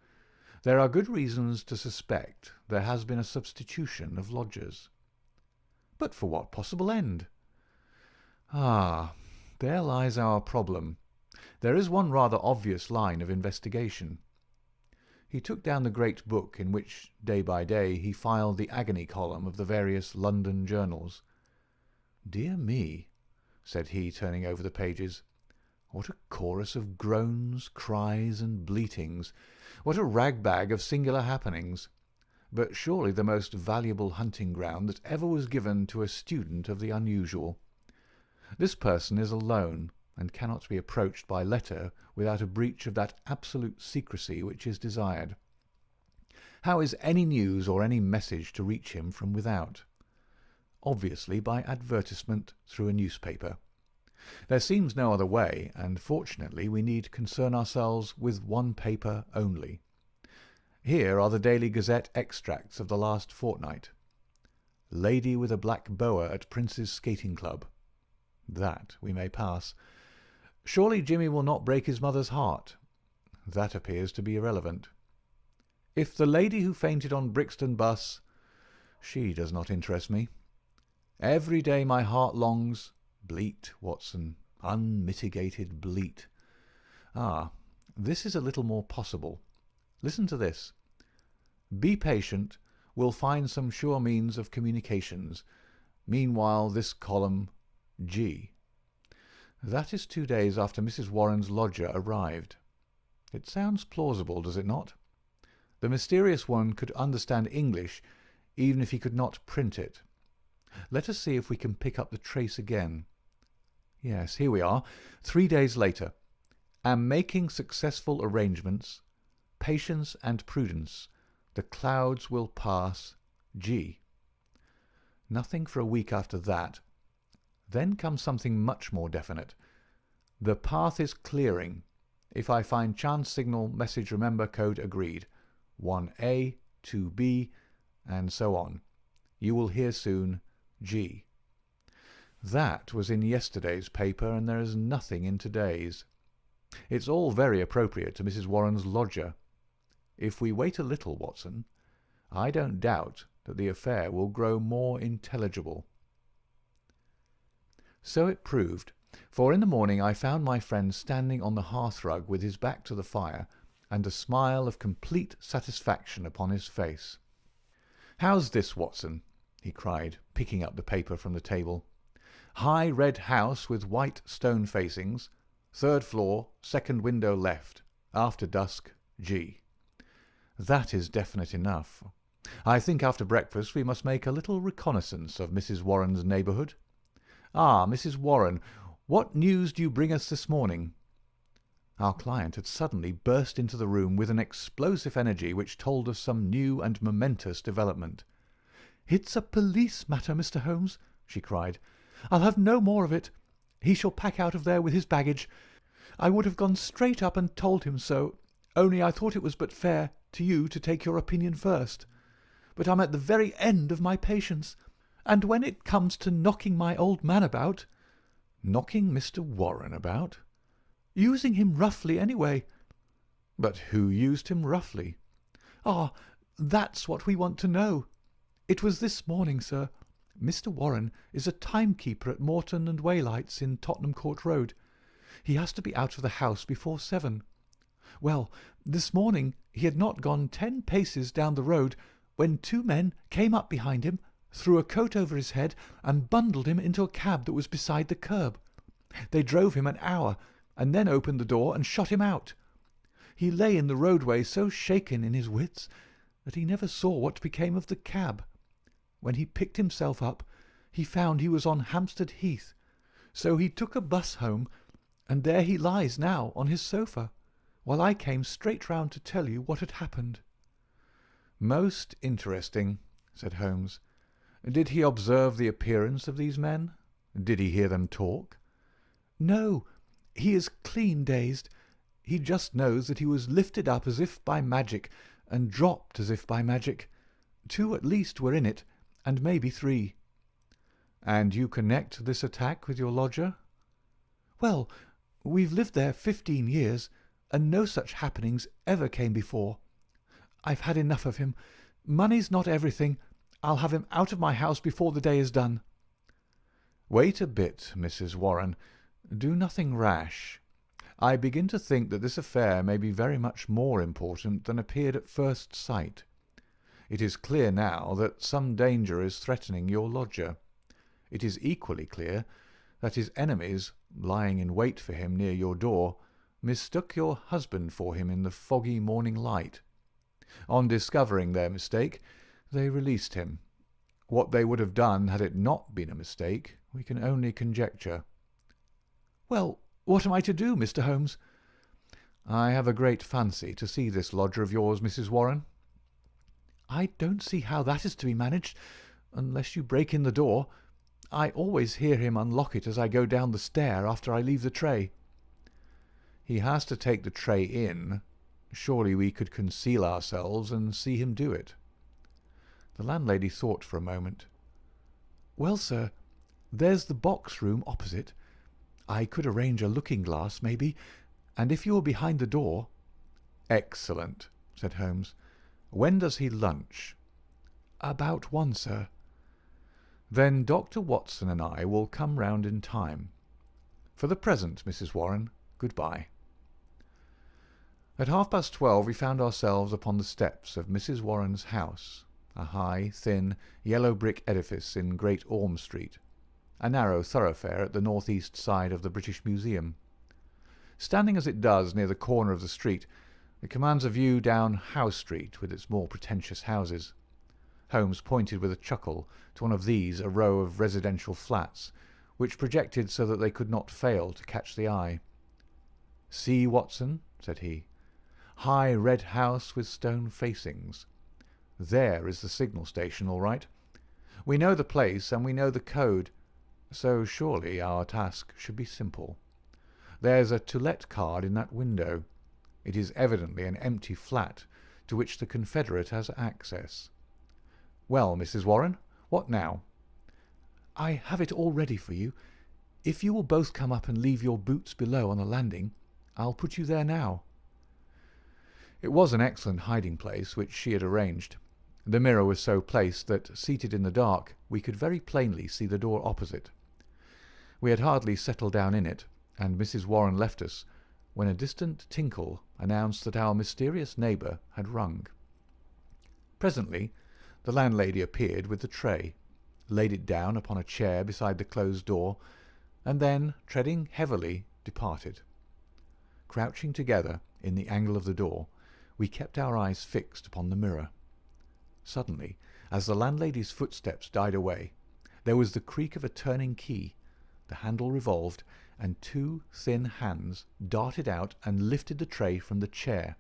There are good reasons to suspect there has been a substitution of lodgers. But for what possible end? Ah, there lies our problem. There is one rather obvious line of investigation. He took down the great book in which, day by day, he filed the agony column of the various London journals. "Dear me," said he, turning over the pages, "what a chorus of groans, cries, and bleatings! What a rag-bag of singular happenings! But surely the most valuable hunting ground that ever was given to a student of the unusual. This person is alone, and cannot be approached by letter without a breach of that absolute secrecy which is desired. How is any news or any message to reach him from without? Obviously by advertisement through a newspaper. There seems no other way, and fortunately we need concern ourselves with one paper only. Here are the Daily Gazette extracts of the last fortnight. Lady with a black boa at Prince's Skating Club. That we may pass. Surely Jimmy will not break his mother's heart. That appears to be irrelevant. If the lady who fainted on Brixton bus, she does not interest me. Every day my heart longs, bleat, Watson, unmitigated bleat. Ah, this is a little more possible. Listen to this. Be patient, we'll find some sure means of communications. Meanwhile this column, G. That is 2 days after Mrs. Warren's lodger arrived. It sounds plausible, does it not? The mysterious one could understand English, even if he could not print it. Let us see if we can pick up the trace again. Yes, here we are. 3 days later. Am making successful arrangements. Patience and prudence. The clouds will pass. G. Nothing for a week after that. Then comes something much more definite. The path is clearing. If I find chance signal, message remember, code agreed. 1A, 2B, and so on. You will hear soon. G. That was in yesterday's paper, and there is nothing in today's. It's all very appropriate to Mrs. Warren's lodger. If we wait a little, Watson, I don't doubt that the affair will grow more intelligible. So it proved, for in the morning I found my friend standing on the hearthrug with his back to the fire, and a smile of complete satisfaction upon his face. "How's this, Watson?" he cried, picking up the paper from the table. "High red house with white stone facings. 3rd floor, 2nd window left. After dusk, G. That is definite enough. I think after breakfast we must make a little reconnaissance of Mrs. Warren's neighbourhood. Ah, Mrs. Warren, what news do you bring us this morning?" Our client had suddenly burst into the room with an explosive energy which told of some new and momentous development. "It's a police matter, Mr. Holmes," she cried. "I'll have no more of it. He shall pack out of there with his baggage. I would have gone straight up and told him so, only I thought it was but fair to you to take your opinion first. But I'm at the very end of my patience, and when it comes to knocking my old man about—" "Knocking Mr. Warren about?" "Using him roughly, anyway." "But who used him roughly?" "Ah, that's what we want to know. It was this morning, sir. Mr. Warren is a timekeeper at Morton and Waylight's in Tottenham Court Road. He has to be out of the house before 7. Well, this morning he had not gone 10 paces down the road when 2 men came up behind him, threw a coat over his head, and bundled him into a cab that was beside the curb. They drove him an hour, and then opened the door and shot him out. He lay in the roadway so shaken in his wits that he never saw what became of the cab. When he picked himself up, he found he was on Hampstead Heath, so he took a bus home, and there he lies now on his sofa, while I came straight round to tell you what had happened." "Most interesting," said Holmes. "Did he observe the appearance of these men? Did he hear them talk?" "No, he is clean dazed. He just knows that he was lifted up as if by magic, and dropped as if by magic. 2 at least were in it, and maybe 3. "And you connect this attack with your lodger?" "Well, we've lived there 15 years. and no such happenings ever came before. I've had enough of him. Money's not everything. I'll have him out of my house before the day is done." "Wait a bit, Mrs. Warren. Do nothing rash. I begin to think that this affair may be very much more important than appeared at first sight. It is clear now that some danger is threatening your lodger. It is equally clear that his enemies, lying in wait for him near your door, mistook your husband for him in the foggy morning light. On discovering their mistake, they released him. What they would have done had it not been a mistake, we can only conjecture." "Well, what am I to do, Mr. Holmes?" "I have a great fancy to see this lodger of yours, Mrs. Warren." "I don't see how that is to be managed, unless you break in the door. I always hear him unlock it as I go down the stair after I leave the tray." "He has to take the tray in. Surely we could conceal ourselves and see him do it." The landlady thought for a moment. "Well, sir, there's the box-room opposite. I could arrange a looking-glass, maybe, and if you were behind the door—" "Excellent," said Holmes. "When does he lunch?" "About 1, sir." "Then Dr. Watson and I will come round in time. For the present, Mrs. Warren, good-bye." At 12:30 we found ourselves upon the steps of Mrs. Warren's house, a high, thin, yellow brick edifice in Great Orme Street, a narrow thoroughfare at the north-east side of the British Museum. Standing as it does near the corner of the street, it commands a view down Howe Street with its more pretentious houses. Holmes pointed with a chuckle to one of these, a row of residential flats, which projected so that they could not fail to catch the eye. "See, Watson," said he, "high red house with stone facings. There is the signal station, all right. We know the place and we know the code, so surely our task should be simple. There's a to let card in that window. It is evidently an empty flat to which the confederate has access. Well, Mrs. Warren, what now?" "I have it all ready for you. If you will both come up and leave your boots below on the landing, I'll put you there now." It was an excellent hiding-place which she had arranged. The mirror was so placed that, seated in the dark, we could very plainly see the door opposite. We had hardly settled down in it, and Mrs. Warren left us, when a distant tinkle announced that our mysterious neighbour had rung. Presently the landlady appeared with the tray, laid it down upon a chair beside the closed door, and then, treading heavily, departed. Crouching together in the angle of the door, we kept our eyes fixed upon the mirror. Suddenly, as the landlady's footsteps died away, there was the creak of a turning key, the handle revolved, and 2 thin hands darted out and lifted the tray from the chair.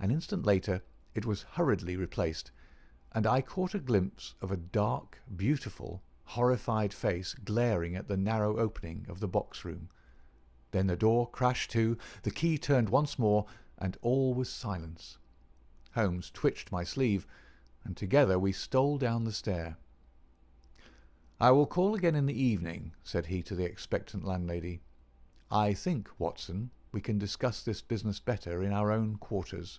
An instant later it was hurriedly replaced, and I caught a glimpse of a dark, beautiful, horrified face glaring at the narrow opening of the box-room. Then the door crashed to, the key turned once more, and all was silence. Holmes twitched my sleeve, and together we stole down the stair. "I will call again in the evening," said he to the expectant landlady. "I think, Watson, we can discuss this business better in our own quarters."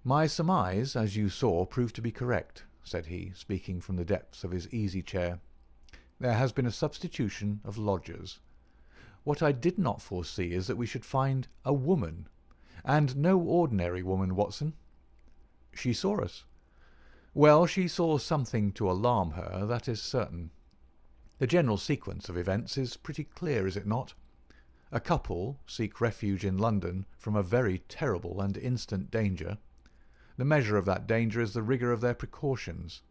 "My surmise, as you saw, proved to be correct," said he, speaking from the depths of his easy-chair. "There has been a substitution of lodgers. What I did not foresee is that we should find a woman, and no ordinary woman, Watson." "She saw us." "Well, she saw something to alarm her, that is certain. The general sequence of events is pretty clear, is it not? A couple seek refuge in London from a very terrible and instant danger. The measure of that danger is the rigour of their precautions.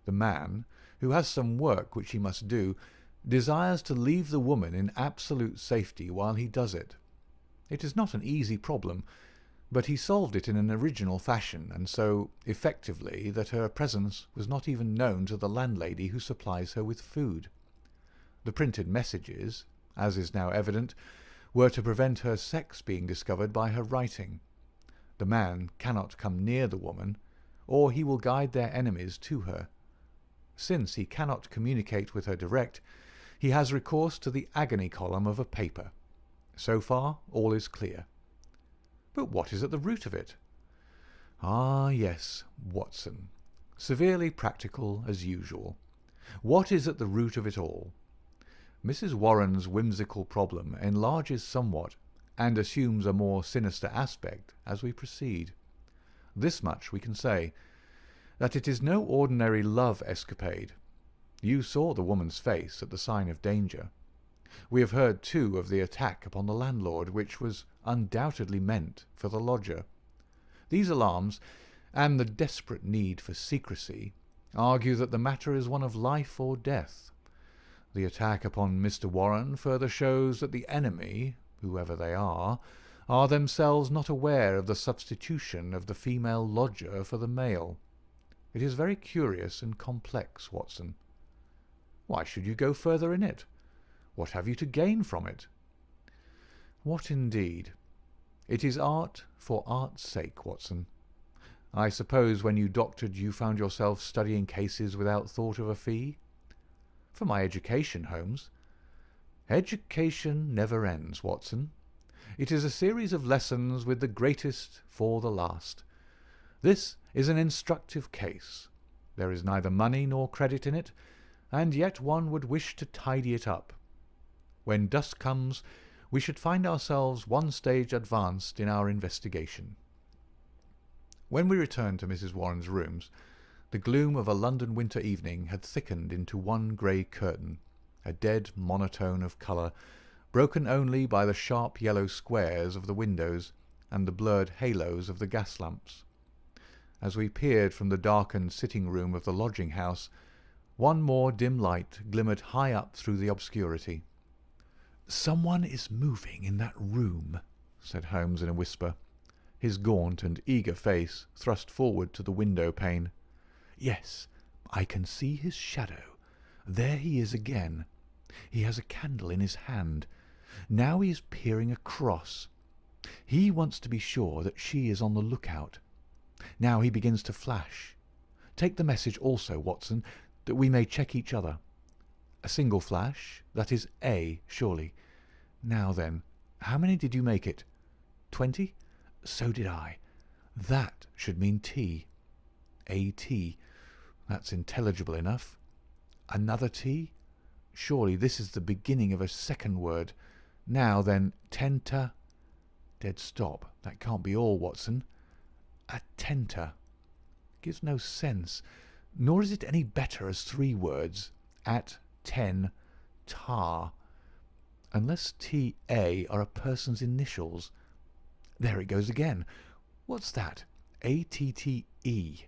The man, who has some work which he must do, desires to leave the woman in absolute safety while he does it. It is not an easy problem, but he solved it in an original fashion, and so effectively that her presence was not even known to the landlady who supplies her with food. The printed messages, as is now evident, were to prevent her sex being discovered by her writing. The man cannot come near the woman, or he will guide their enemies to her. Since he cannot communicate with her direct, he has recourse to the agony column of a paper. So far all is clear. But what is at the root of it? Ah, yes, Watson. Severely practical as usual. What is at the root of it all? Mrs. Warren's whimsical problem enlarges somewhat and assumes a more sinister aspect as we proceed. This much we can say, that it is no ordinary love escapade. You saw the woman's face at the sign of danger. We have heard, too, of the attack upon the landlord, which was undoubtedly meant for the lodger. These alarms, and the desperate need for secrecy, argue that the matter is one of life or death. The attack upon Mr. Warren further shows that the enemy, whoever they are themselves not aware of the substitution of the female lodger for the male. It is very curious and complex, Watson. Why should you go further in it? What have you to gain from it? What indeed? It is art for art's sake, Watson. I suppose when you doctored you found yourself studying cases without thought of a fee? For my education, Holmes. Education never ends, Watson. It is a series of lessons with the greatest for the last. This is an instructive case. There is neither money nor credit in it, and yet one would wish to tidy it up. When dusk comes, we should find ourselves one stage advanced in our investigation. When we returned to Mrs. Warren's rooms, the gloom of a London winter evening had thickened into one grey curtain, a dead monotone of colour, broken only by the sharp yellow squares of the windows and the blurred halos of the gas lamps. As we peered from the darkened sitting-room of the lodging-house, one more dim light glimmered high up through the obscurity. "Someone is moving in that room," said Holmes in a whisper, his gaunt and eager face thrust forward to the window-pane. "Yes, I can see his shadow. There he is again. He has a candle in his hand. Now he is peering across. He wants to be sure that she is on the lookout. Now he begins to flash. Take the message also, Watson, that we may check each other. A single flash, that is A, surely. Now then, how many did you make it? 20? So did I. That should mean T. A-T. That's intelligible enough. Another T? Surely this is the beginning of a second word. Now then, tenta. Dead stop. That can't be all, Watson. Attenta. Gives no sense, nor is it any better as 3 words. At, ten, tar. Unless T-A are a person's initials. There it goes again. What's that? A-T-T-E.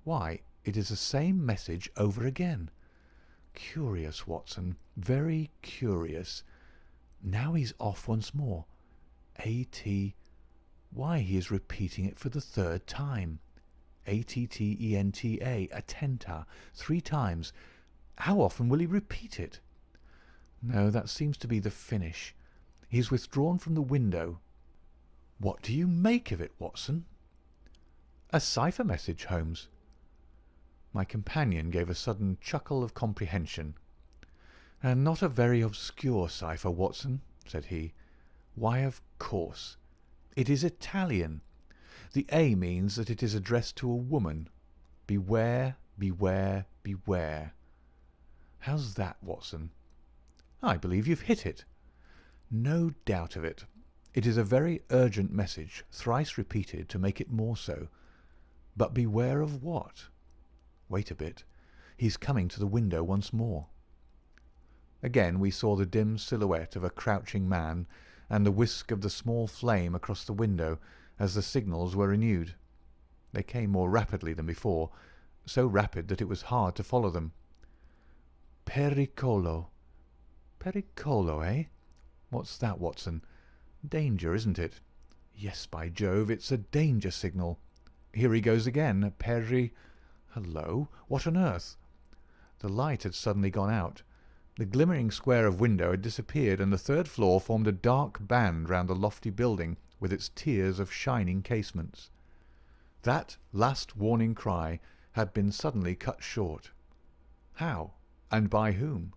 Why, it is the same message over again. Curious, Watson, very curious. Now he's off once more. A-T. Why, he is repeating it for the 3rd time. A-T-T-E-N-T-A, attenta, 3 times. How often will he repeat it? No, that seems to be the finish. He is withdrawn from the window. What do you make of it, Watson? A cipher message, Holmes. My companion gave a sudden chuckle of comprehension. And not a very obscure cipher, Watson, said he. Why, of course. It is Italian. The A means that it is addressed to a woman. Beware, beware, beware. How's that, Watson? I believe you've hit it. No doubt of it. It is a very urgent message, thrice repeated to make it more so. But beware of what? Wait a bit. He's coming to the window once more. Again we saw the dim silhouette of a crouching man and the whisk of the small flame across the window as the signals were renewed. They came more rapidly than before, so rapid that it was hard to follow them. Pericolo. Pericolo, eh? What's that, Watson? Danger, isn't it? Yes, by Jove, it's a danger signal. Here he goes again. Hello, what on earth? The light had suddenly gone out. The glimmering square of window had disappeared, and the 3rd floor formed a dark band round the lofty building with its tiers of shining casements. That last warning cry had been suddenly cut short. How, and by whom?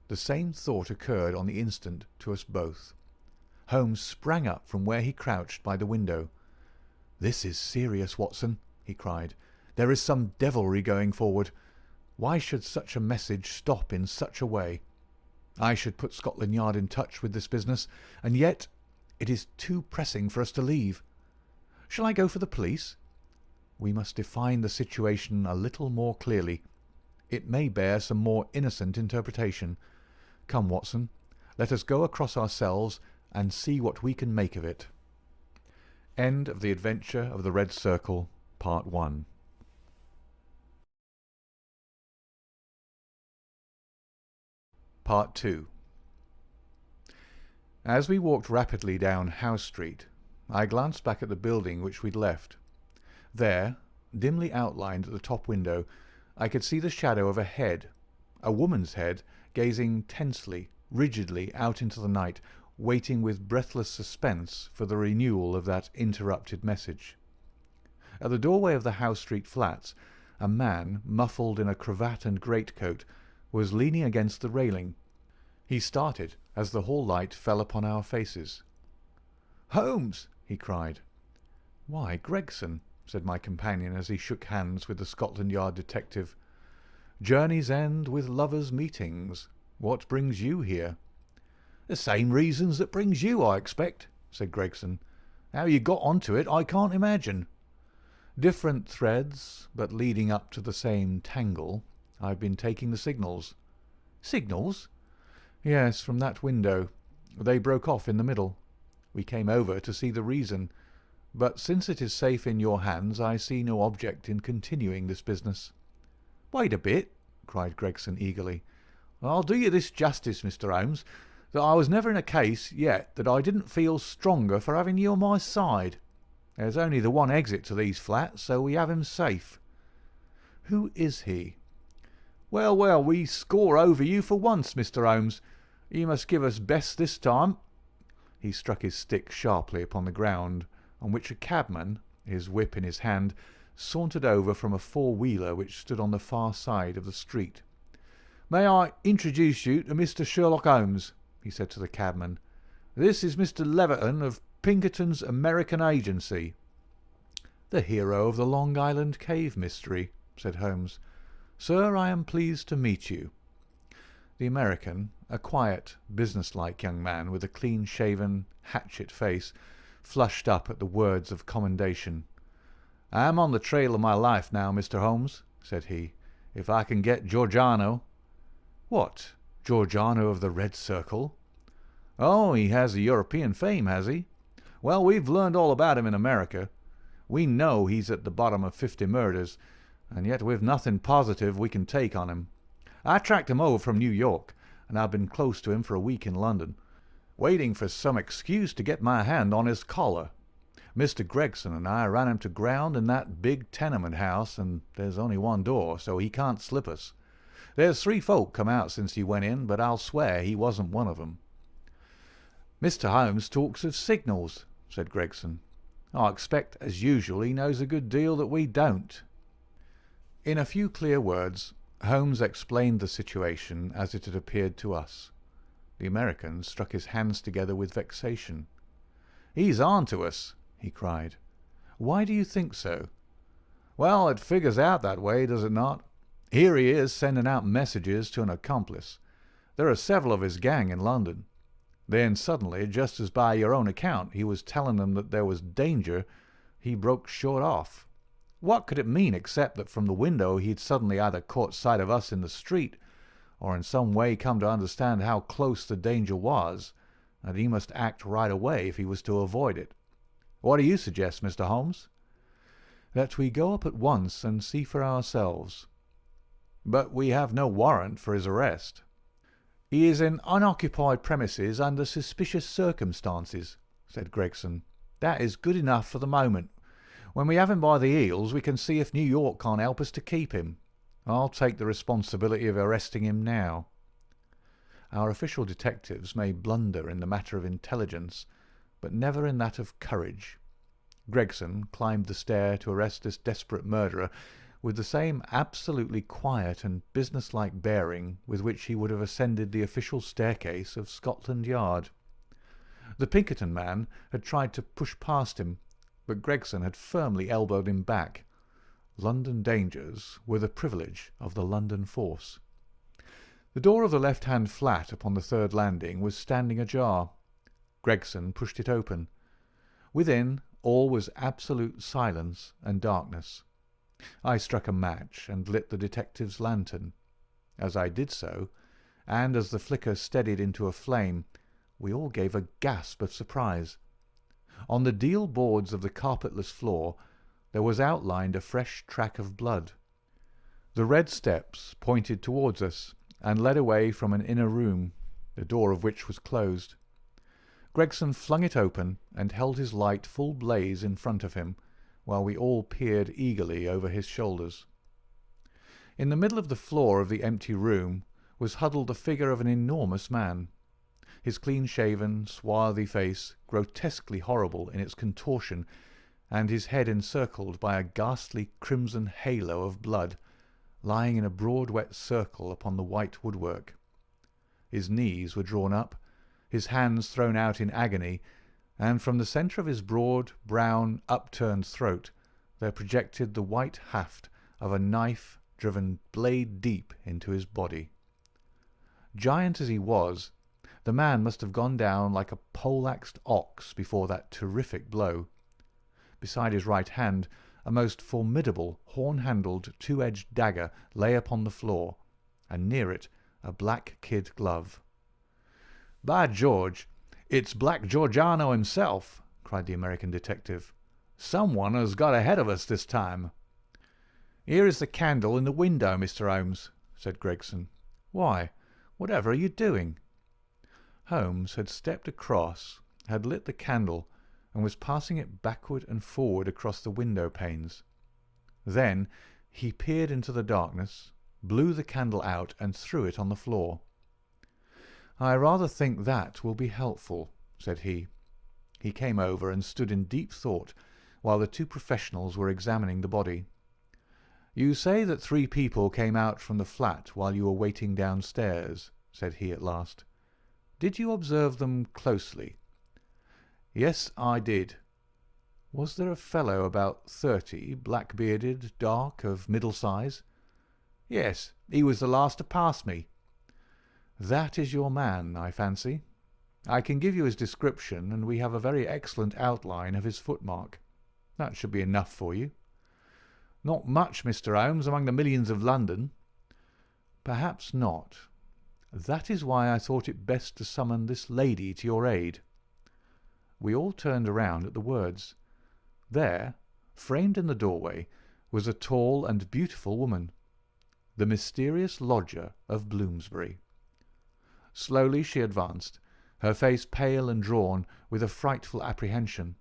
The same thought occurred on the instant to us both. Holmes sprang up from where he crouched by the window. "This is serious, Watson," he cried. "There is some devilry going forward. Why should such a message stop in such a way? I should put Scotland Yard in touch with this business, and yet it is too pressing for us to leave. Shall I go for the police? We must define the situation a little more clearly. It may bear some more innocent interpretation. Come, Watson, let us go across ourselves and see what we can make of it." End of The Adventure of the Red Circle, Part 1. Part 2. As we walked rapidly down Howe Street, I glanced back at the building which we'd left. There, dimly outlined at the top window, I could see the shadow of a head, a woman's head, gazing tensely, rigidly out into the night, waiting with breathless suspense for the renewal of that interrupted message. At the doorway of the Howe Street flats, a man, muffled in a cravat and greatcoat, was leaning against the railing. He started as the hall light fell upon our faces. "Holmes!" he cried. "Why, Gregson," said my companion as he shook hands with the Scotland Yard detective. "Journeys end with lovers' meetings. What brings you here?" "The same reasons that brings you, I expect," said Gregson. "How you got on to it, I can't imagine." "Different threads, but leading up to the same tangle. I've been taking the signals." "Signals?" "Yes, from that window. They broke off in the middle. We came over to see the reason, but since it is safe in your hands I see no object in continuing this business." "Wait a bit," cried Gregson eagerly. "I'll do you this justice, Mr. Holmes, that I was never in a case yet that I didn't feel stronger for having you on my side. There's only the one exit to these flats, so we have him safe." "Who is he?" Well, well, we score over you for once, Mr. Holmes. You must give us best this time." He struck his stick sharply upon the ground, on which a cabman, his whip in his hand, sauntered over from a four-wheeler which stood on the far side of the street. "May I introduce you to Mr. Sherlock Holmes?" he said to the cabman. "This is Mr. Leverton of Pinkerton's American Agency." "The hero of the Long Island cave mystery," said Holmes. "Sir, I am pleased to meet you." The American, a quiet, businesslike young man with a clean-shaven, hatchet face, flushed up at the words of commendation. "I am on the trail of my life now, Mr. Holmes," said he. "If I can get Giordano—" "What, Giordano of the Red Circle?" "Oh, he has a European fame, has he? Well, we've learned all about him in America. We know he's at the bottom of 50 murders, and yet we've nothing positive we can take on him. I tracked him over from New York, and I've been close to him for a week in London, waiting for some excuse to get my hand on his collar. Mr. Gregson and I ran him to ground in that big tenement house, and there's only one door, so he can't slip us. There's 3 folk come out since he went in, but I'll swear he wasn't one of them." "Mr. Holmes talks of signals," said Gregson. "I expect, as usual, he knows a good deal that we don't." In a few clear words, Holmes explained the situation as it had appeared to us. The American struck his hands together with vexation. "He's on to us," he cried. "Why do you think so?" "Well, it figures out that way, does it not? Here he is sending out messages to an accomplice. There are several of his gang in London. Then suddenly, just as by your own account he was telling them that there was danger, he broke short off. What could it mean except that from the window he had suddenly either caught sight of us in the street, or in some way come to understand how close the danger was, and he must act right away if he was to avoid it. What do you suggest, Mr. Holmes?" "That we go up at once and see for ourselves." "But we have no warrant for his arrest." "He is in unoccupied premises under suspicious circumstances," said Gregson. "That is good enough for the moment. When we have him by the heels, we can see if New York can't help us to keep him. I'll take the responsibility of arresting him now." Our official detectives may blunder in the matter of intelligence, but never in that of courage. Gregson climbed the stair to arrest this desperate murderer with the same absolutely quiet and businesslike bearing with which he would have ascended the official staircase of Scotland Yard. The Pinkerton man had tried to push past him, but Gregson had firmly elbowed him back. London dangers were the privilege of the London force. The door of the left-hand flat upon the third landing was standing ajar. Gregson pushed it open. Within, all was absolute silence and darkness. I struck a match and lit the detective's lantern. As I did so, and as the flicker steadied into a flame, we all gave a gasp of surprise. On the deal boards of the carpetless floor there was outlined a fresh track of blood. The red steps pointed towards us and led away from an inner room, the door of which was closed. Gregson flung it open and held his light full blaze in front of him, while we all peered eagerly over his shoulders. In the middle of the floor of the empty room was huddled the figure of an enormous man. His clean-shaven, swarthy face, grotesquely horrible in its contortion, and his head encircled by a ghastly crimson halo of blood, lying in a broad wet circle upon the white woodwork. His knees were drawn up, his hands thrown out in agony, and from the centre of his broad, brown, upturned throat there projected the white haft of a knife driven blade deep into his body. Giant as he was, the man must have gone down like a poleaxed ox before that terrific blow. Beside his right hand a most formidable horn-handled two-edged dagger lay upon the floor, and near it a black kid glove. "By George, it's Black Georgiano himself!" cried the American detective. "Someone has got ahead of us this time." "Here is the candle in the window, Mr. Holmes," said Gregson. "Why, whatever are you doing?" Holmes had stepped across, had lit the candle, and was passing it backward and forward across the window panes. Then he peered into the darkness, blew the candle out, and threw it on the floor. "I rather think that will be helpful," said he. He came over and stood in deep thought while the two professionals were examining the body. "You say that 3 people came out from the flat while you were waiting downstairs," said he at last. "Did you observe them closely?" "Yes, I did." "Was there a fellow about 30, black-bearded, dark, of middle size?" "Yes, he was the last to pass me." "That is your man, I fancy. I can give you his description, and we have a very excellent outline of his footmark. That should be enough for you." "Not much, Mr. Holmes, among the millions of London." "Perhaps not. That is why I thought it best to summon this lady to your aid." We all turned around at the words. There, framed in the doorway, was a tall and beautiful woman, the mysterious lodger of Bloomsbury. Slowly she advanced, her face pale and drawn with a frightful apprehension,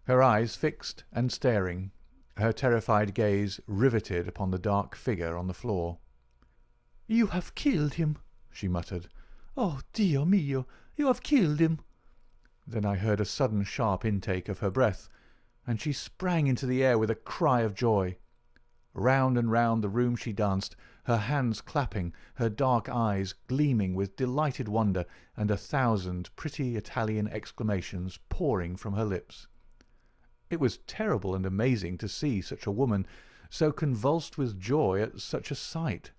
her eyes fixed and staring, her terrified gaze riveted upon the dark figure on the floor. "You have killed him," she muttered. "Oh, Dio mio, you have killed him." Then I heard a sudden sharp intake of her breath, and she sprang into the air with a cry of joy. Round and round the room she danced, her hands clapping, her dark eyes gleaming with delighted wonder, and 1,000 pretty Italian exclamations pouring from her lips. It was terrible and amazing to see such a woman, so convulsed with joy at such a sight.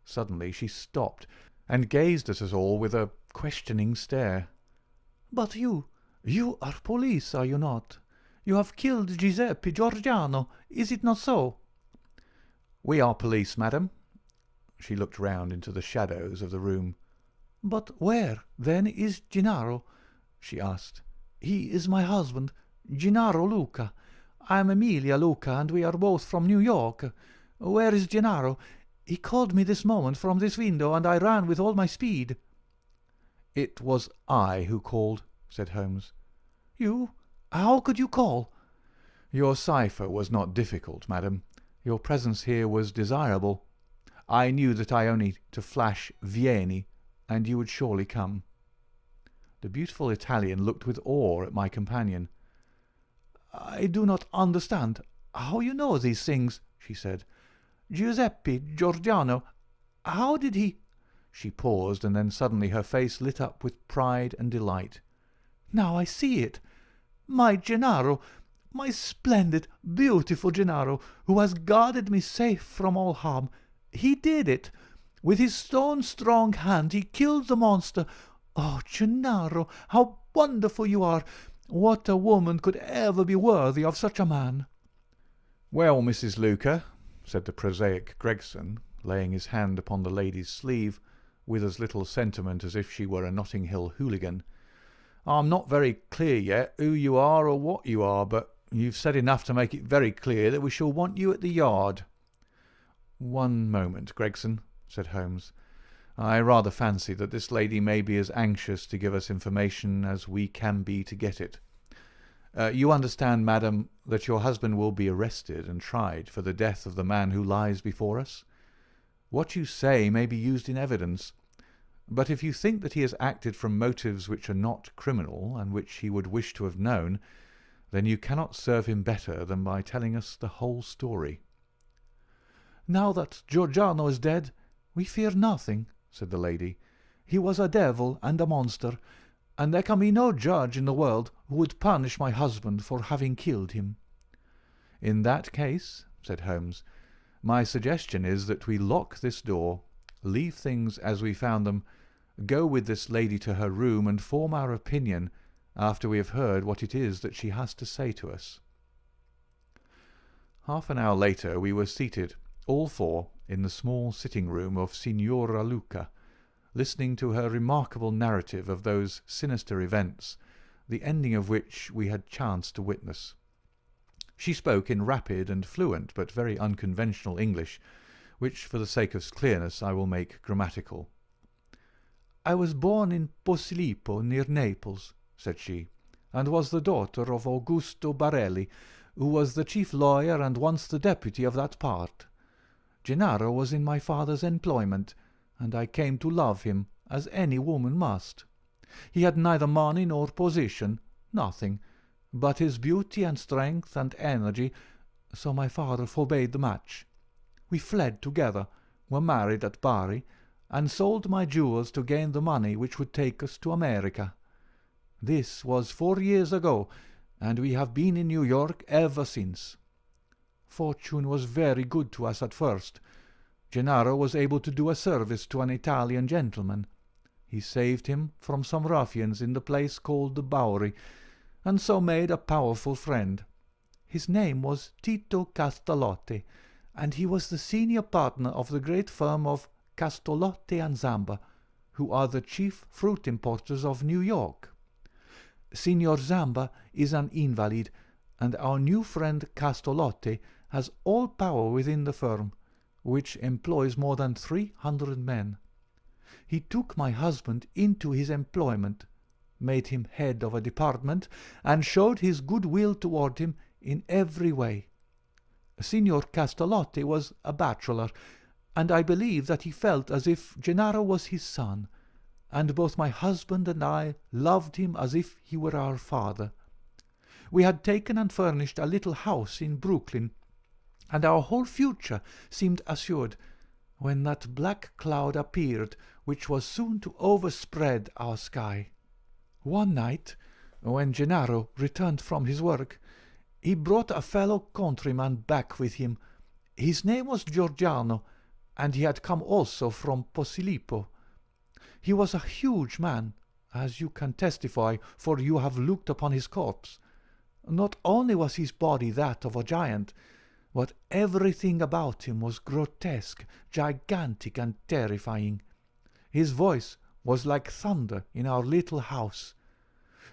Suddenly she stopped, and gazed at us all with a questioning stare. "But you are police, are you not? You have killed Giuseppe Giorgiano, is it not so?" "We are police, madam." She looked round into the shadows of the room. "But where, then, is Gennaro?" she asked. "He is my husband, Gennaro Luca. I am Emilia Luca, and we are both from New York. Where is Gennaro? He called me this moment from this window, and I ran with all my speed." "It was I who called," said Holmes. "You? How could you call?" "Your cipher was not difficult, madam. Your presence here was desirable. I knew that I only to flash 'Vieni,' and you would surely come." The beautiful Italian looked with awe at my companion. "I do not understand how you know these things," she said. "Giuseppe Giorgiano, how did he—" She paused, and then suddenly her face lit up with pride and delight. Now I see it. My Gennaro, my splendid, beautiful Gennaro, who has guarded me safe from all harm. He did it. With his stone-strong hand he killed the monster. Oh, Gennaro, how wonderful you are! What a woman could ever be worthy of such a man?" "Well, Mrs. Luca," said the prosaic Gregson, laying his hand upon the lady's sleeve, with as little sentiment as if she were a Notting Hill hooligan, "I'm not very clear yet who you are or what you are, but you've said enough to make it very clear that we shall want you at the Yard." "One moment, Gregson," said Holmes. "I rather fancy that this lady may be as anxious to give us information as we can be to get it. You understand, madam, that your husband will be arrested and tried for the death of the man who lies before us? What you say may be used in evidence, but if you think that he has acted from motives which are not criminal and which he would wish to have known, then you cannot serve him better than by telling us the whole story." "Now that Giordano is dead, we fear nothing," said the lady. "He was a devil and a monster, and there can be no judge in the world who would punish my husband for having killed him." "In that case," said Holmes, "my suggestion is that we lock this door, leave things as we found them, go with this lady to her room, and form our opinion after we have heard what it is that she has to say to us." Half an hour later we were seated, all four, in the small sitting-room of Signora Luca, listening to her remarkable narrative of those sinister events, the ending of which we had chanced to witness. She spoke in rapid and fluent but very unconventional English, which for the sake of clearness I will make grammatical. "I was born in Posillipo, near Naples," said she, "and was the daughter of Augusto Barelli, who was the chief lawyer and once the deputy of that part. Gennaro was in my father's employment, and I came to love him, as any woman must. He had neither money nor position, nothing, but his beauty and strength and energy, so my father forbade the match. We fled together, were married at Bari, and sold my jewels to gain the money which would take us to America. This was 4 years ago, and we have been in New York ever since. Fortune was very good to us at first. Gennaro was able to do a service to an Italian gentleman. He saved him from some ruffians in the place called the Bowery, and so made a powerful friend. His name was Tito Castalotti, and he was the senior partner of the great firm of Castolotti and Zamba, who are the chief fruit importers of New York. Signor Zamba is an invalid, and our new friend Castolotti has all power within the firm, which employs more than 300 men. He took my husband into his employment, made him head of a department, and showed his good will toward him in every way. Signor Castolotti was a bachelor, and I believe that he felt as if Gennaro was his son, and both my husband and I loved him as if he were our father. We had taken and furnished a little house in Brooklyn, and our whole future seemed assured, when that black cloud appeared which was soon to overspread our sky. One night, when Gennaro returned from his work, he brought a fellow countryman back with him. His name was Giordano, and he had come also from Posillipo. He was a huge man, as you can testify, for you have looked upon his corpse. Not only was his body that of a giant, but everything about him was grotesque, gigantic, and terrifying. His voice was like thunder in our little house.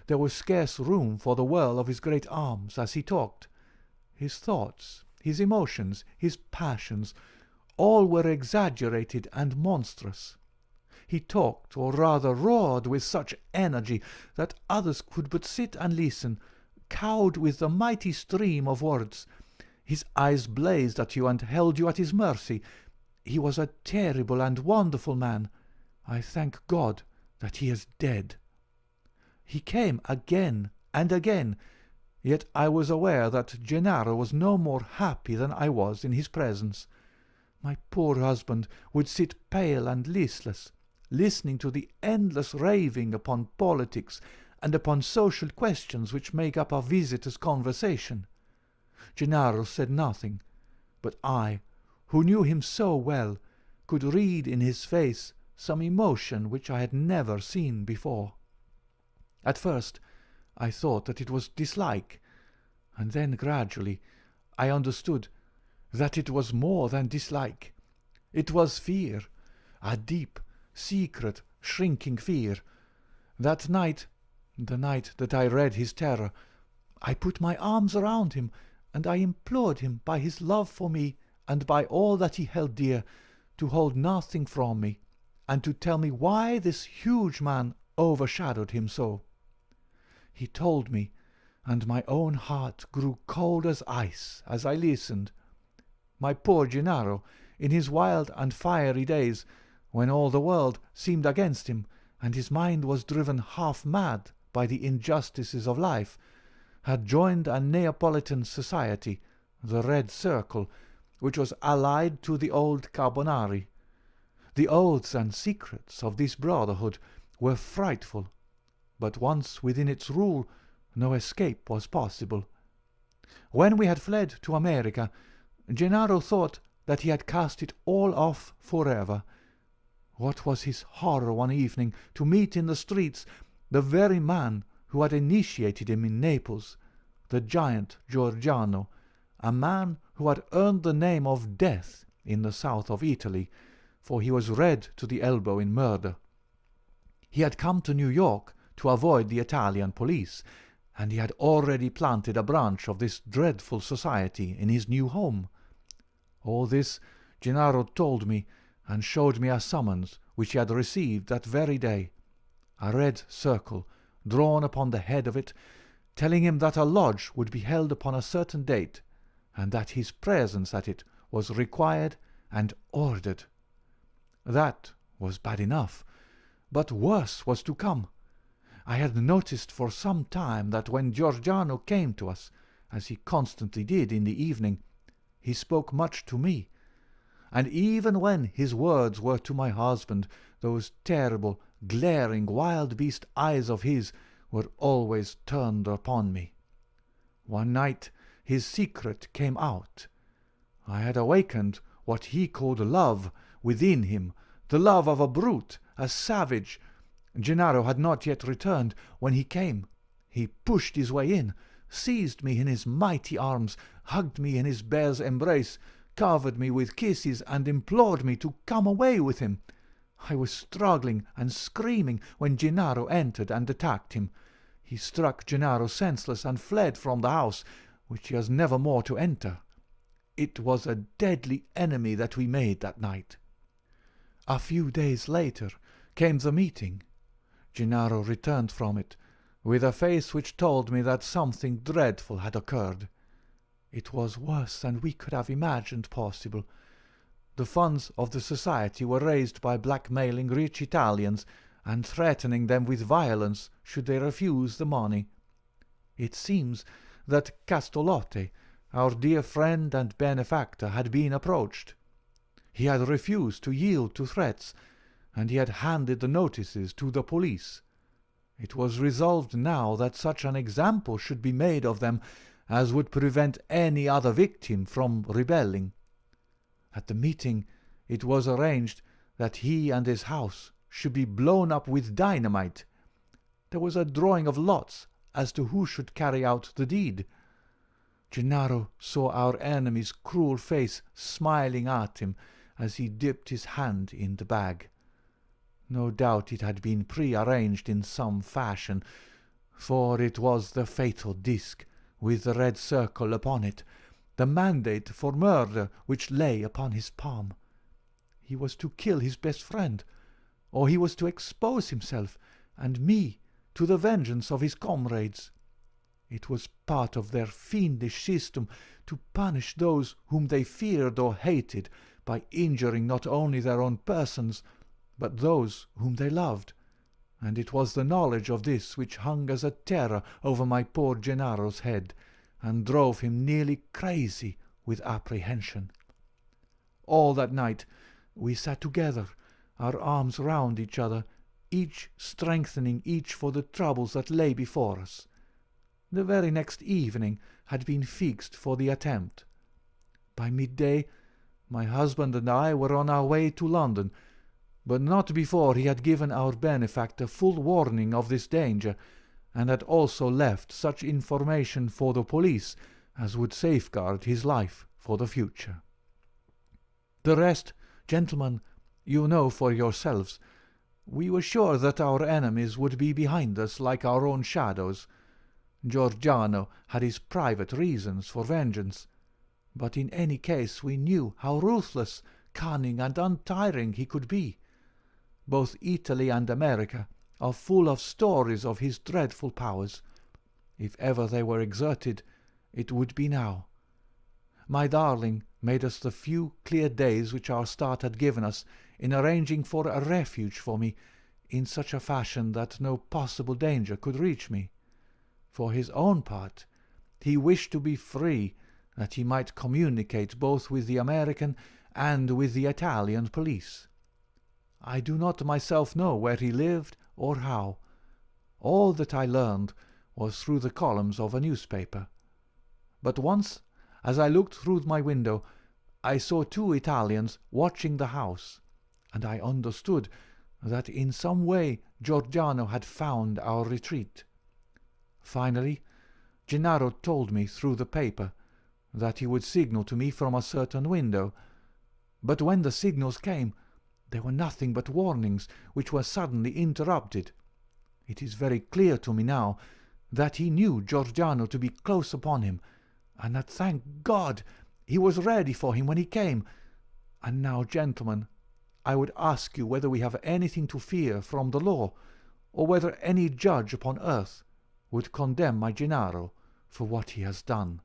There was scarce room for the whirl of his great arms as he talked. His thoughts, his emotions, his passions, all were exaggerated and monstrous. He talked, or rather roared, with such energy that others could but sit and listen, cowed with the mighty stream of words. His eyes blazed at you and held you at his mercy. He was a terrible and wonderful man. I thank God that he is dead. He came again and again, yet I was aware that Gennaro was no more happy than I was in his presence. My poor husband would sit pale and listless, listening to the endless raving upon politics and upon social questions which make up our visitor's conversation. Gennaro said nothing, but I, who knew him so well, could read in his face some emotion which I had never seen before. At first I thought that it was dislike, and then gradually I understood that it was more than dislike. It was fear, a deep, secret, shrinking fear. That night, the night that I read his terror, I put my arms around him, and I implored him by his love for me and by all that he held dear to hold nothing from me, and to tell me why this huge man overshadowed him so. He told me, and my own heart grew cold as ice as I listened. My poor Gennaro, in his wild and fiery days, when all the world seemed against him, and his mind was driven half mad by the injustices of life, had joined a Neapolitan society, the Red Circle, which was allied to the old Carbonari. The oaths and secrets of this brotherhood were frightful, but once within its rule no escape was possible. When we had fled to America, Gennaro thought that he had cast it all off forever. What was his horror one evening to meet in the streets the very man who had initiated him in Naples, the giant Giorgiano, a man who had earned the name of Death in the south of Italy, for he was red to the elbow in murder. He had come to New York to avoid the Italian police, and he had already planted a branch of this dreadful society in his new home. All this Gennaro told me, and showed me a summons which he had received that very day, a red circle drawn upon the head of it, telling him that a lodge would be held upon a certain date, and that his presence at it was required and ordered. That was bad enough, but worse was to come. I had noticed for some time that when Giorgiano came to us, as he constantly did in the evening, he spoke much to me, and even when his words were to my husband, those terrible, glaring, wild-beast eyes of his were always turned upon me. One night his secret came out. I had awakened what he called love within him, the love of a brute, a savage. Gennaro had not yet returned when he came. He pushed his way in, seized me in his mighty arms, hugged me in his bear's embrace, covered me with kisses, and implored me to come away with him. I was struggling and screaming when Gennaro entered and attacked him. He struck Gennaro senseless and fled from the house, which he has never more to enter. It was a deadly enemy that we made that night. A few days later came the meeting. Gennaro returned from it, with a face which told me that something dreadful had occurred. It was worse than we could have imagined possible. The funds of the society were raised by blackmailing rich Italians and threatening them with violence should they refuse the money. It seems that Castolotte, our dear friend and benefactor, had been approached. He had refused to yield to threats, and he had handed the notices to the police. It was resolved now that such an example should be made of them as would prevent any other victim from rebelling. At the meeting it was arranged that he and his house should be blown up with dynamite. There was a drawing of lots as to who should carry out the deed. Gennaro saw our enemy's cruel face smiling at him as he dipped his hand in the bag. No doubt it had been pre-arranged in some fashion, for it was the fatal disc with the red circle upon it, the mandate for murder which lay upon his palm. He was to kill his best friend, or he was to expose himself and me to the vengeance of his comrades. It was part of their fiendish system to punish those whom they feared or hated by injuring not only their own persons, but those whom they loved, and it was the knowledge of this which hung as a terror over my poor Gennaro's head, and drove him nearly crazy with apprehension. All that night we sat together, our arms round each other, each strengthening each for the troubles that lay before us. The very next evening had been fixed for the attempt. By midday, my husband and I were on our way to London, but not before he had given our benefactor full warning of this danger, and had also left such information for the police as would safeguard his life for the future. The rest, gentlemen, you know for yourselves. We were sure that our enemies would be behind us like our own shadows. Giordano had his private reasons for vengeance, but in any case we knew how ruthless, cunning, and untiring he could be. Both Italy and America are full of stories of his dreadful powers. If ever they were exerted, it would be now. My darling made us the few clear days which our start had given us in arranging for a refuge for me in such a fashion that no possible danger could reach me. For his own part, he wished to be free, that he might communicate both with the American and with the Italian police. I do not myself know where he lived or how. All that I learned was through the columns of a newspaper. But once, as I looked through my window, I saw 2 Italians watching the house, and I understood that in some way Giordano had found our retreat. Finally, Gennaro told me through the paper that he would signal to me from a certain window, but when the signals came, they were nothing but warnings which were suddenly interrupted. It is very clear to me now that he knew Giordano to be close upon him, and that, thank God, he was ready for him when he came. And now, gentlemen, I would ask you whether we have anything to fear from the law, or whether any judge upon earth would condemn my Gennaro for what he has done."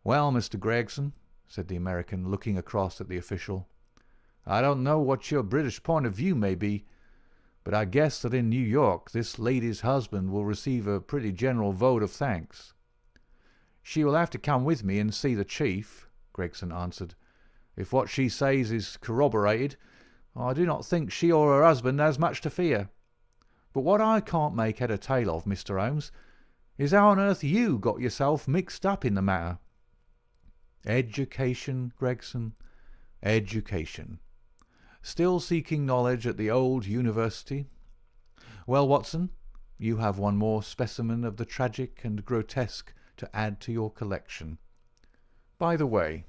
"Well, Mr. Gregson," said the American, looking across at the official, "I don't know what your British point of view may be, but I guess that in New York this lady's husband will receive a pretty general vote of thanks." "She will have to come with me and see the chief," Gregson answered. "If what she says is corroborated, I do not think she or her husband has much to fear. But what I can't make head or tail of, Mr. Holmes, is how on earth you got yourself mixed up in the matter." "Education, Gregson, education. Still seeking knowledge at the old university. Well, Watson, you have one more specimen of the tragic and grotesque to add to your collection. By the way,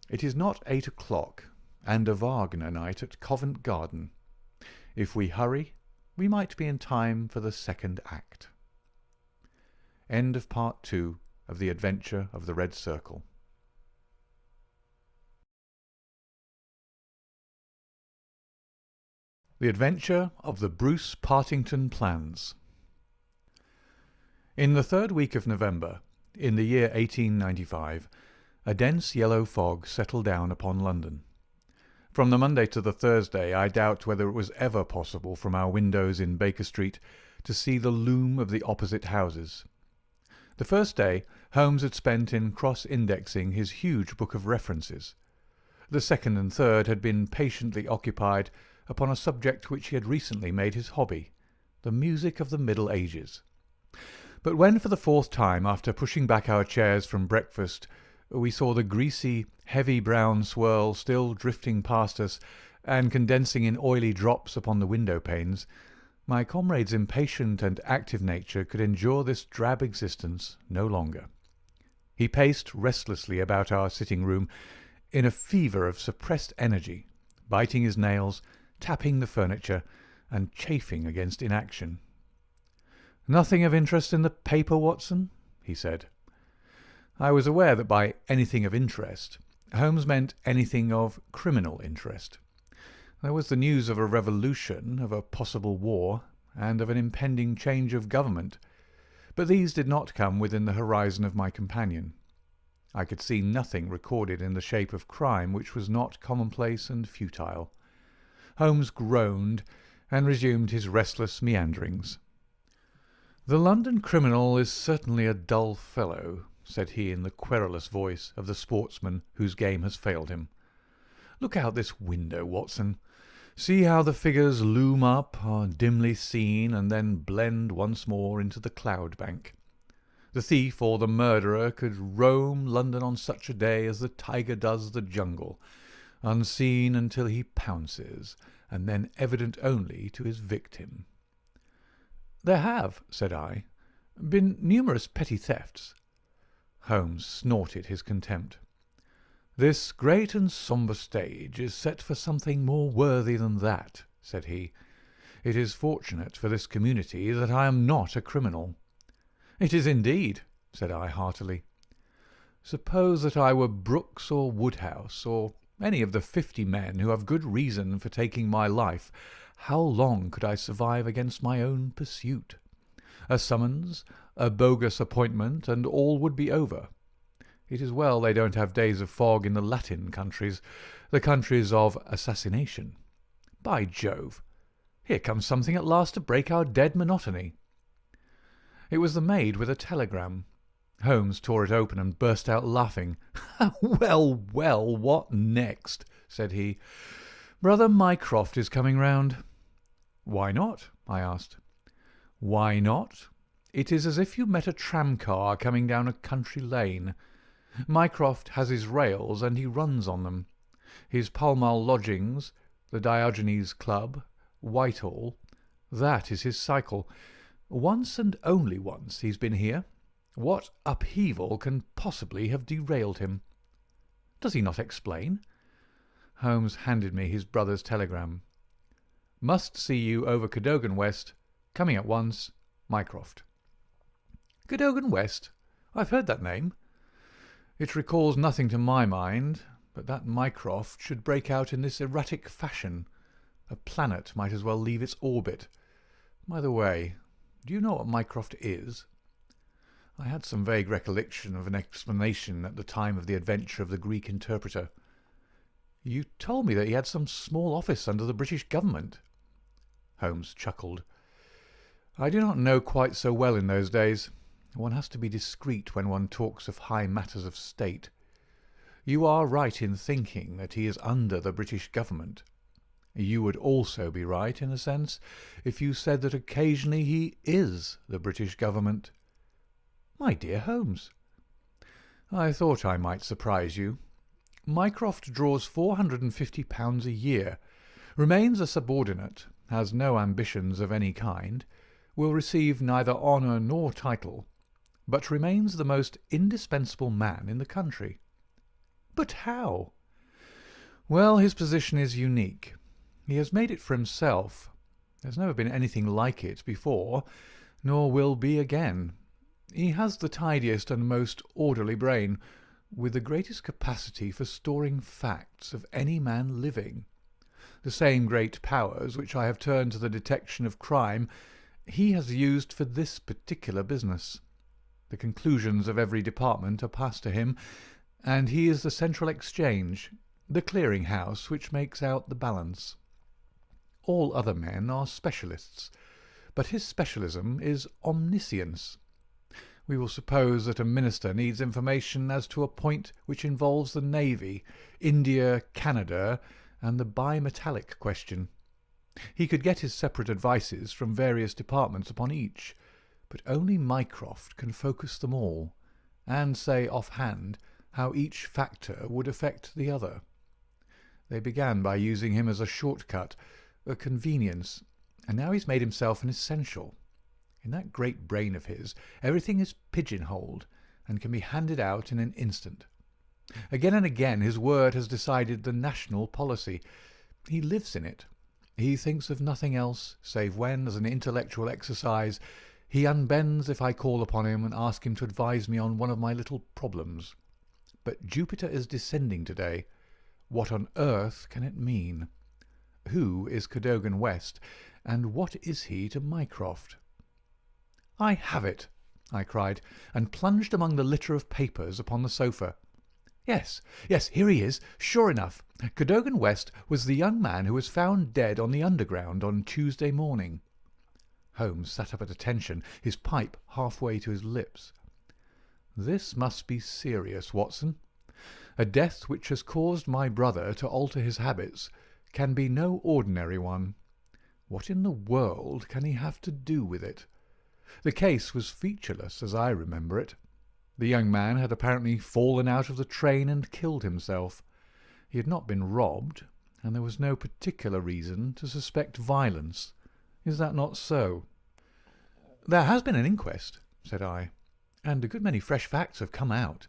it is not 8 o'clock, and a Wagner night at Covent Garden. If we hurry, we might be in time for the second act." End of Part 2 of The Adventure of the Red Circle. The Adventure of the Bruce Partington Plans. In the 3rd week of November, in the year 1895, a dense yellow fog settled down upon London. From the Monday to the Thursday I doubt whether it was ever possible from our windows in Baker Street to see the loom of the opposite houses. The first day Holmes had spent in cross-indexing his huge book of references. The second and third had been patiently occupied upon a subject which he had recently made his hobby, the music of the Middle Ages. But when for the 4th time, after pushing back our chairs from breakfast, we saw the greasy, heavy brown swirl still drifting past us and condensing in oily drops upon the window-panes, my comrade's impatient and active nature could endure this drab existence no longer. He paced restlessly about our sitting-room in a fever of suppressed energy, biting his nails, tapping the furniture, and chafing against inaction. "Nothing of interest in the paper, Watson?" he said. I was aware that by anything of interest Holmes meant anything of criminal interest. There was the news of a revolution, of a possible war, and of an impending change of government, but these did not come within the horizon of my companion. I could see nothing recorded in the shape of crime which was not commonplace and futile. Holmes groaned and resumed his restless meanderings. "The London criminal is certainly a dull fellow," said he in the querulous voice of the sportsman whose game has failed him. "Look out this window, Watson. See how the figures loom up, are dimly seen, and then blend once more into the cloud bank. The thief or the murderer could roam London on such a day as the tiger does the jungle, unseen until he pounces, and then evident only to his victim. "There have," said I, "been numerous petty thefts." Holmes snorted his contempt. "This great and sombre stage is set for something more worthy than that," said he. "It is fortunate for this community that I am not a criminal." "It is indeed," said I heartily. "Suppose that I were Brooks or Woodhouse, or any of the 50 men who have good reason for taking my life, how long could I survive against my own pursuit? A summons, a bogus appointment, and all would be over. It is well they don't have days of fog in the Latin countries, the countries of assassination. By Jove! Here comes something at last to break our dead monotony." It was the maid with a telegram. Holmes tore it open and burst out laughing. "Well, well, what next?" said he. "Brother Mycroft is coming round." "Why not?" I asked. "Why not? It is as if you met a tram-car coming down a country lane. Mycroft has his rails, and he runs on them. His Pall Mall lodgings, the Diogenes Club, Whitehall, that is his cycle. Once and only once he's been here. What upheaval can possibly have derailed him? Does he not explain?" Holmes handed me his brother's telegram. "Must see you over Cadogan West. Coming at once. Mycroft." "Cadogan West? I've heard that name." "It recalls nothing to my mind, but that Mycroft should break out in this erratic fashion. A planet might as well leave its orbit. By the way, do you know what Mycroft is?" I had some vague recollection of an explanation at the time of the adventure of the Greek interpreter. "You told me that he had some small office under the British government." Holmes chuckled. "I do not know quite so well in those days. One has to be discreet when one talks of high matters of state. You are right in thinking that he is under the British government. You would also be right, in a sense, if you said that occasionally he is the British government." "My dear Holmes!" "I thought I might surprise you. Mycroft draws £450 a year, remains a subordinate, has no ambitions of any kind, will receive neither honour nor title, but remains the most indispensable man in the country." "But how?" "Well, his position is unique. He has made it for himself. There's never been anything like it before, nor will be again. He has the tidiest and most orderly brain, with the greatest capacity for storing facts of any man living. The same great powers which I have turned to the detection of crime he has used for this particular business. The conclusions of every department are passed to him, and he is the central exchange, the clearing house which makes out the balance. All other men are specialists, but his specialism is omniscience. We will suppose that a minister needs information as to a point which involves the Navy, India, Canada, and the bimetallic question. He could get his separate advices from various departments upon each, but only Mycroft can focus them all, and say offhand how each factor would affect the other. They began by using him as a short-cut, a convenience, and now he's made himself an essential. In that great brain of his, everything is pigeon-holed and can be handed out in an instant. Again and again his word has decided the national policy. He lives in it. He thinks of nothing else, save when, as an intellectual exercise, he unbends if I call upon him and ask him to advise me on one of my little problems. But Jupiter is descending today. What on earth can it mean? Who is Cadogan West, and what is he to Mycroft? "I have it!" I cried, and plunged among the litter of papers upon the sofa. Yes, here he is, sure enough. Cadogan West was the young man who was found dead on the Underground on Tuesday morning." Holmes sat up at attention, his pipe half-way to his lips. "This must be serious, Watson. A death which has caused my brother to alter his habits can be no ordinary one. What in the world can he have to do with it? The case was featureless, as I remember it. The young man had apparently fallen out of the train and killed himself. He had not been robbed, and there was no particular reason to suspect violence. Is that not so?" "There has been an inquest," said I, "and a good many fresh facts have come out.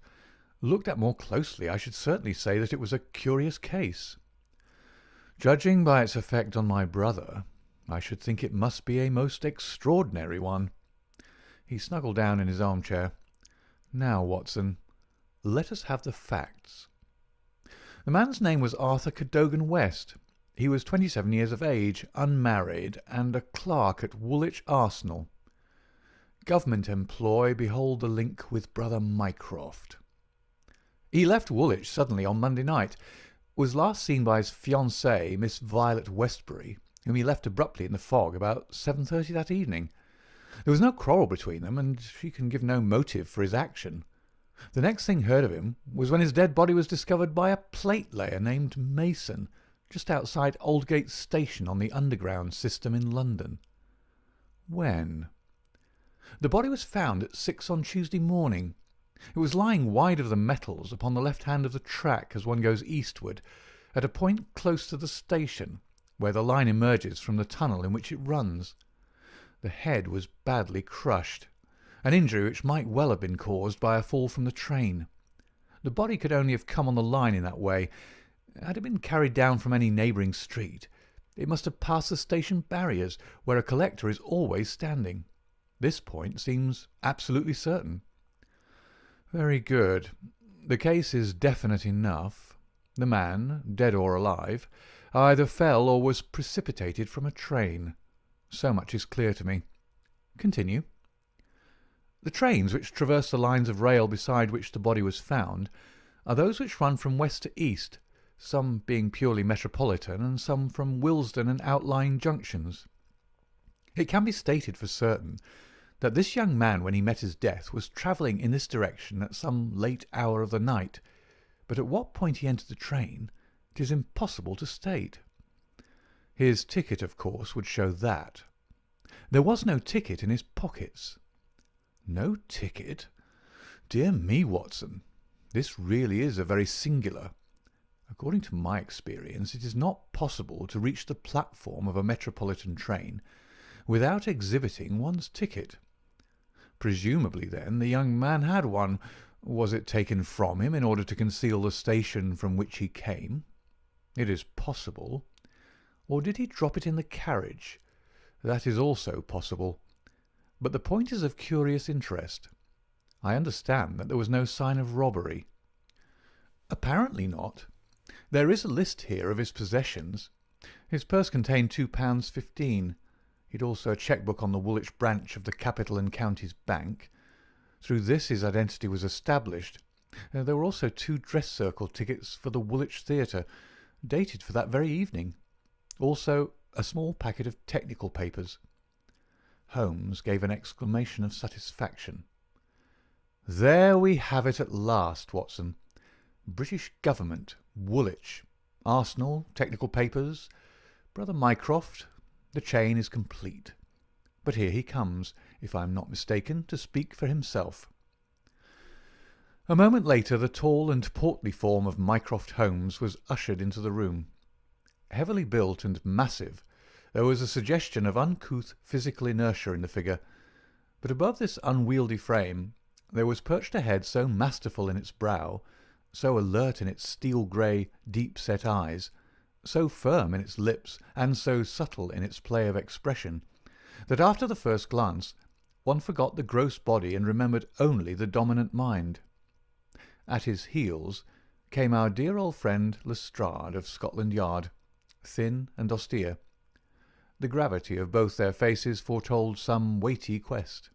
Looked at more closely, I should certainly say that it was a curious case." "Judging by its effect on my brother, I should think it must be a most extraordinary one." He snuggled down in his armchair. "Now, Watson, let us have the facts. The man's name was Arthur Cadogan West. He was 27 years of age, unmarried, and a clerk at Woolwich Arsenal. Government employ, behold the link with brother Mycroft. He left Woolwich suddenly on Monday night, was last seen by his fiancée, Miss Violet Westbury, whom he left abruptly in the fog about 7:30 that evening. There was no quarrel between them, and she can give no motive for his action. The next thing heard of him was when his dead body was discovered by a plate-layer named Mason, just outside Aldgate Station on the Underground system in London." "When?" "The body was found at 6 on Tuesday morning. It was lying wide of the metals upon the left hand of the track as one goes eastward, at a point close to the station, where the line emerges from the tunnel in which it runs. The head was badly crushed, an injury which might well have been caused by a fall from the train. The body could only have come on the line in that way. Had it been carried down from any neighbouring street, it must have passed the station barriers, where a collector is always standing. This point seems absolutely certain." "Very good. The case is definite enough. The man, dead or alive, either fell or was precipitated from a train. So much is clear to me. Continue." "The trains which traverse the lines of rail beside which the body was found are those which run from west to east, some being purely metropolitan and some from Willesden and outlying junctions. It can be stated for certain that this young man, when he met his death, was travelling in this direction at some late hour of the night, but at what point he entered the train it is impossible to state. His ticket, of course, would show that. There was no ticket in his pockets." "No ticket? Dear me, Watson, this really is a very singular. According to my experience, it is not possible to reach the platform of a metropolitan train without exhibiting one's ticket. Presumably, then, the young man had one. Was it taken from him in order to conceal the station from which he came? It is possible. Or did he drop it in the carriage? That is also possible. But the point is of curious interest. I understand that there was no sign of robbery." "Apparently not. There is a list here of his possessions. His purse contained £2.15. He had also a cheque-book on the Woolwich branch of the Capital and Counties Bank. Through this his identity was established. There were also 2 dress circle tickets for the Woolwich Theatre, dated for that very evening. Also a small packet of technical papers." Holmes gave an exclamation of satisfaction. "There we have it at last, Watson. British Government, Woolwich, Arsenal, technical papers, brother Mycroft. The chain is complete. But here he comes, if I am not mistaken, to speak for himself." A moment later the tall and portly form of Mycroft Holmes was ushered into the room. Heavily built and massive, there was a suggestion of uncouth physical inertia in the figure, but above this unwieldy frame there was perched a head so masterful in its brow, so alert in its steel-grey, deep-set eyes, so firm in its lips, and so subtle in its play of expression, that after the first glance one forgot the gross body and remembered only the dominant mind. At his heels came our dear old friend Lestrade of Scotland Yard, thin and austere. The gravity of both their faces foretold some weighty quest.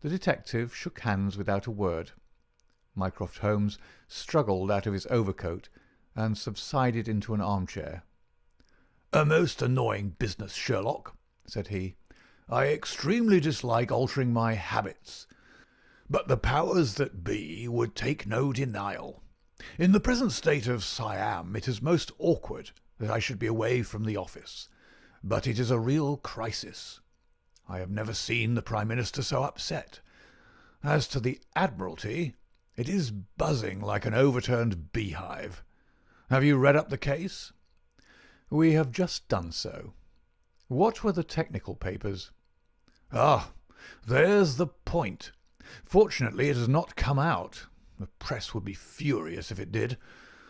The detective shook hands without a word. Mycroft Holmes struggled out of his overcoat and subsided into an armchair. "A most annoying business, Sherlock," said he. "I extremely dislike altering my habits, but the powers that be would take no denial. In the present state of Siam it is most awkward, that I should be away from the office, but it is a real crisis. I have never seen the Prime Minister so upset. As to the Admiralty, it is buzzing like an overturned beehive. Have you read up the case?" "We have just done so. What were the technical papers?" "Ah, there's the point. Fortunately it has not come out. The press would be furious if it did.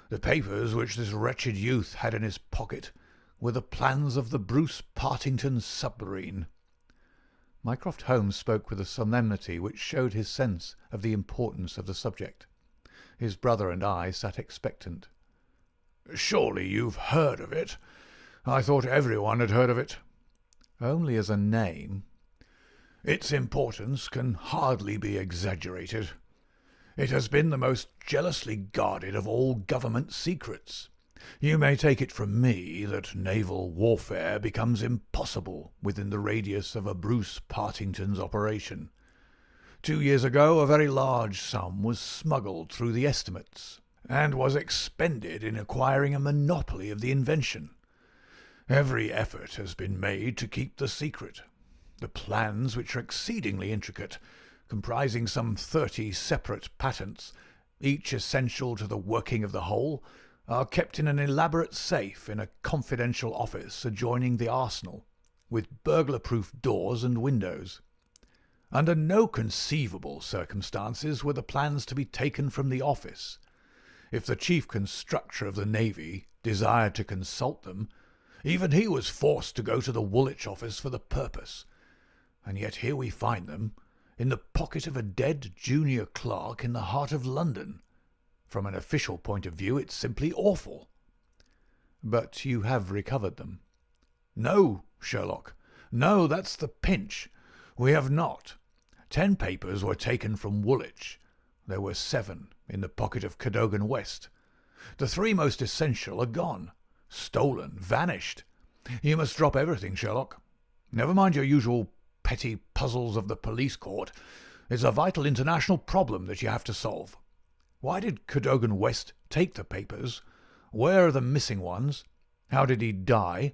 The papers which this wretched youth had in his pocket were the plans of the Bruce Partington submarine." Mycroft Holmes spoke with a solemnity which showed his sense of the importance of the subject. His brother and I sat expectant. "Surely you've heard of it? I thought everyone had heard of it." "Only as a name." "Its importance can hardly be exaggerated. It has been the most jealously guarded of all government secrets. You may take it from me that naval warfare becomes impossible within the radius of a Bruce Partington's operation. 2 years ago a very large sum was smuggled through the estimates, and was expended in acquiring a monopoly of the invention. Every effort has been made to keep the secret. The plans, which are exceedingly intricate, comprising some 30 separate patents, each essential to the working of the whole, are kept in an elaborate safe in a confidential office adjoining the arsenal, with burglar-proof doors and windows. Under no conceivable circumstances were the plans to be taken from the office. If the chief constructor of the Navy desired to consult them, even he was forced to go to the Woolwich office for the purpose. And yet here we find them, in the pocket of a dead junior clerk in the heart of London. From an official point of view, it's simply awful." "But you have recovered them?" "No, Sherlock. No, that's the pinch. We have not. 10 papers were taken from Woolwich. There were 7 in the pocket of Cadogan West. The 3 most essential are gone. Stolen, vanished. You must drop everything, Sherlock. Never mind your usual petty puzzles of the police court. It's a vital international problem that you have to solve. Why did Cadogan West take the papers? Where are the missing ones? How did he die?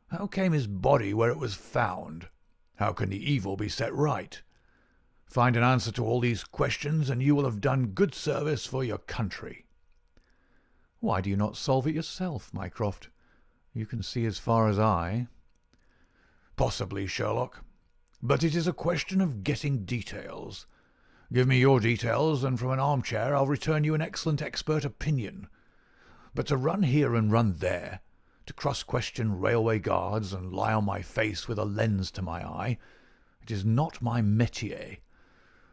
How came his body where it was found? How can the evil be set right? Find an answer to all these questions, and you will have done good service for your country." "Why do you not solve it yourself, Mycroft? You can see as far as I." "Possibly, Sherlock. But it is a question of getting details. Give me your details, and from an armchair I'll return you an excellent expert opinion. But to run here and run there, to cross-question railway guards and lie on my face with a lens to my eye, it is not my métier.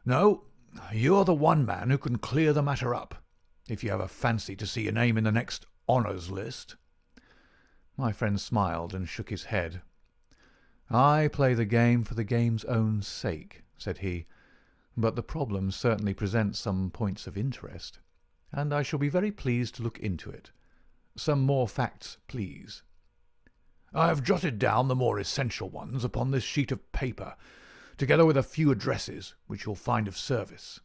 No, you're the one man who can clear the matter up, if you have a fancy to see your name in the next honours list." My friend smiled and shook his head. "I play the game for the game's own sake," said he, "but the problem certainly presents some points of interest, and I shall be very pleased to look into it. Some more facts, please." "I have jotted down the more essential ones upon this sheet of paper, together with a few addresses which you'll find of service.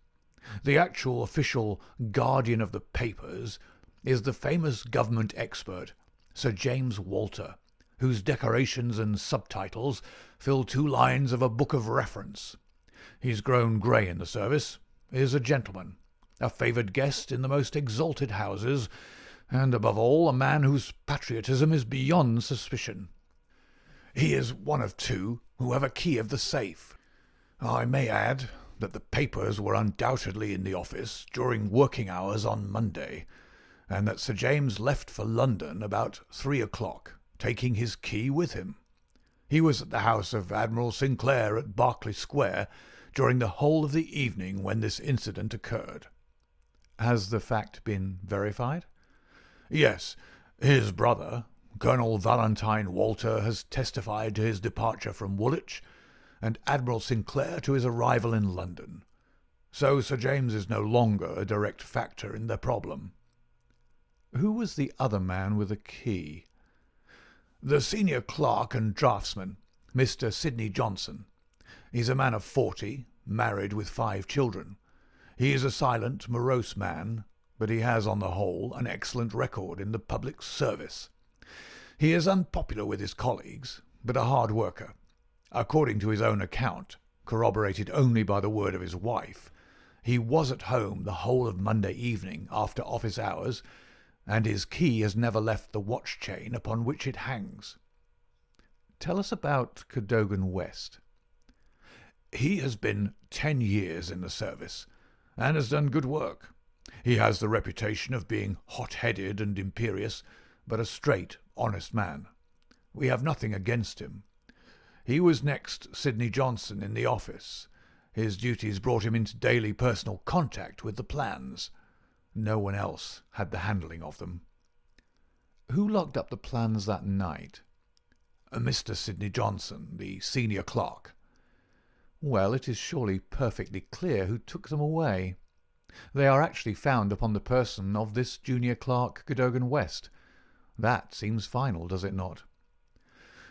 The actual official guardian of the papers is the famous government expert, Sir James Walter, whose decorations and subtitles fill 2 lines of a book of reference. He's grown grey in the service, is a gentleman, a favoured guest in the most exalted houses, and above all a man whose patriotism is beyond suspicion. He is one of 2 who have a key of the safe. I may add that the papers were undoubtedly in the office during working hours on Monday, and that Sir James left for London about 3 o'clock, taking his key with him. He was at the house of Admiral Sinclair at Berkeley Square during the whole of the evening when this incident occurred." "Has the fact been verified?" "Yes. His brother, Colonel Valentine Walter, has testified to his departure from Woolwich, and Admiral Sinclair to his arrival in London. So Sir James is no longer a direct factor in the problem." "Who was the other man with the key?" "The senior clerk and draftsman, Mr. Sidney Johnson. He's a man of 40, married with 5 children. He is a silent, morose man, but he has on the whole an excellent record in the public service. He is unpopular with his colleagues, but a hard worker. According to his own account, corroborated only by the word of his wife, he was at home the whole of Monday evening after office hours, and his key has never left the watch chain upon which it hangs. Tell us about Cadogan West. He has been 10 years in the service, and has done good work. He has the reputation of being hot-headed and imperious, but a straight, honest man. We have nothing against him. He was next Sidney Johnson in the office. His duties brought him into daily personal contact with the plans. No one else had the handling of them. Who locked up the plans that night? Mr. Sidney Johnson, the senior clerk. Well, it is surely perfectly clear who took them away. They are actually found upon the person of this junior clerk, Cadogan West. That seems final, does it not?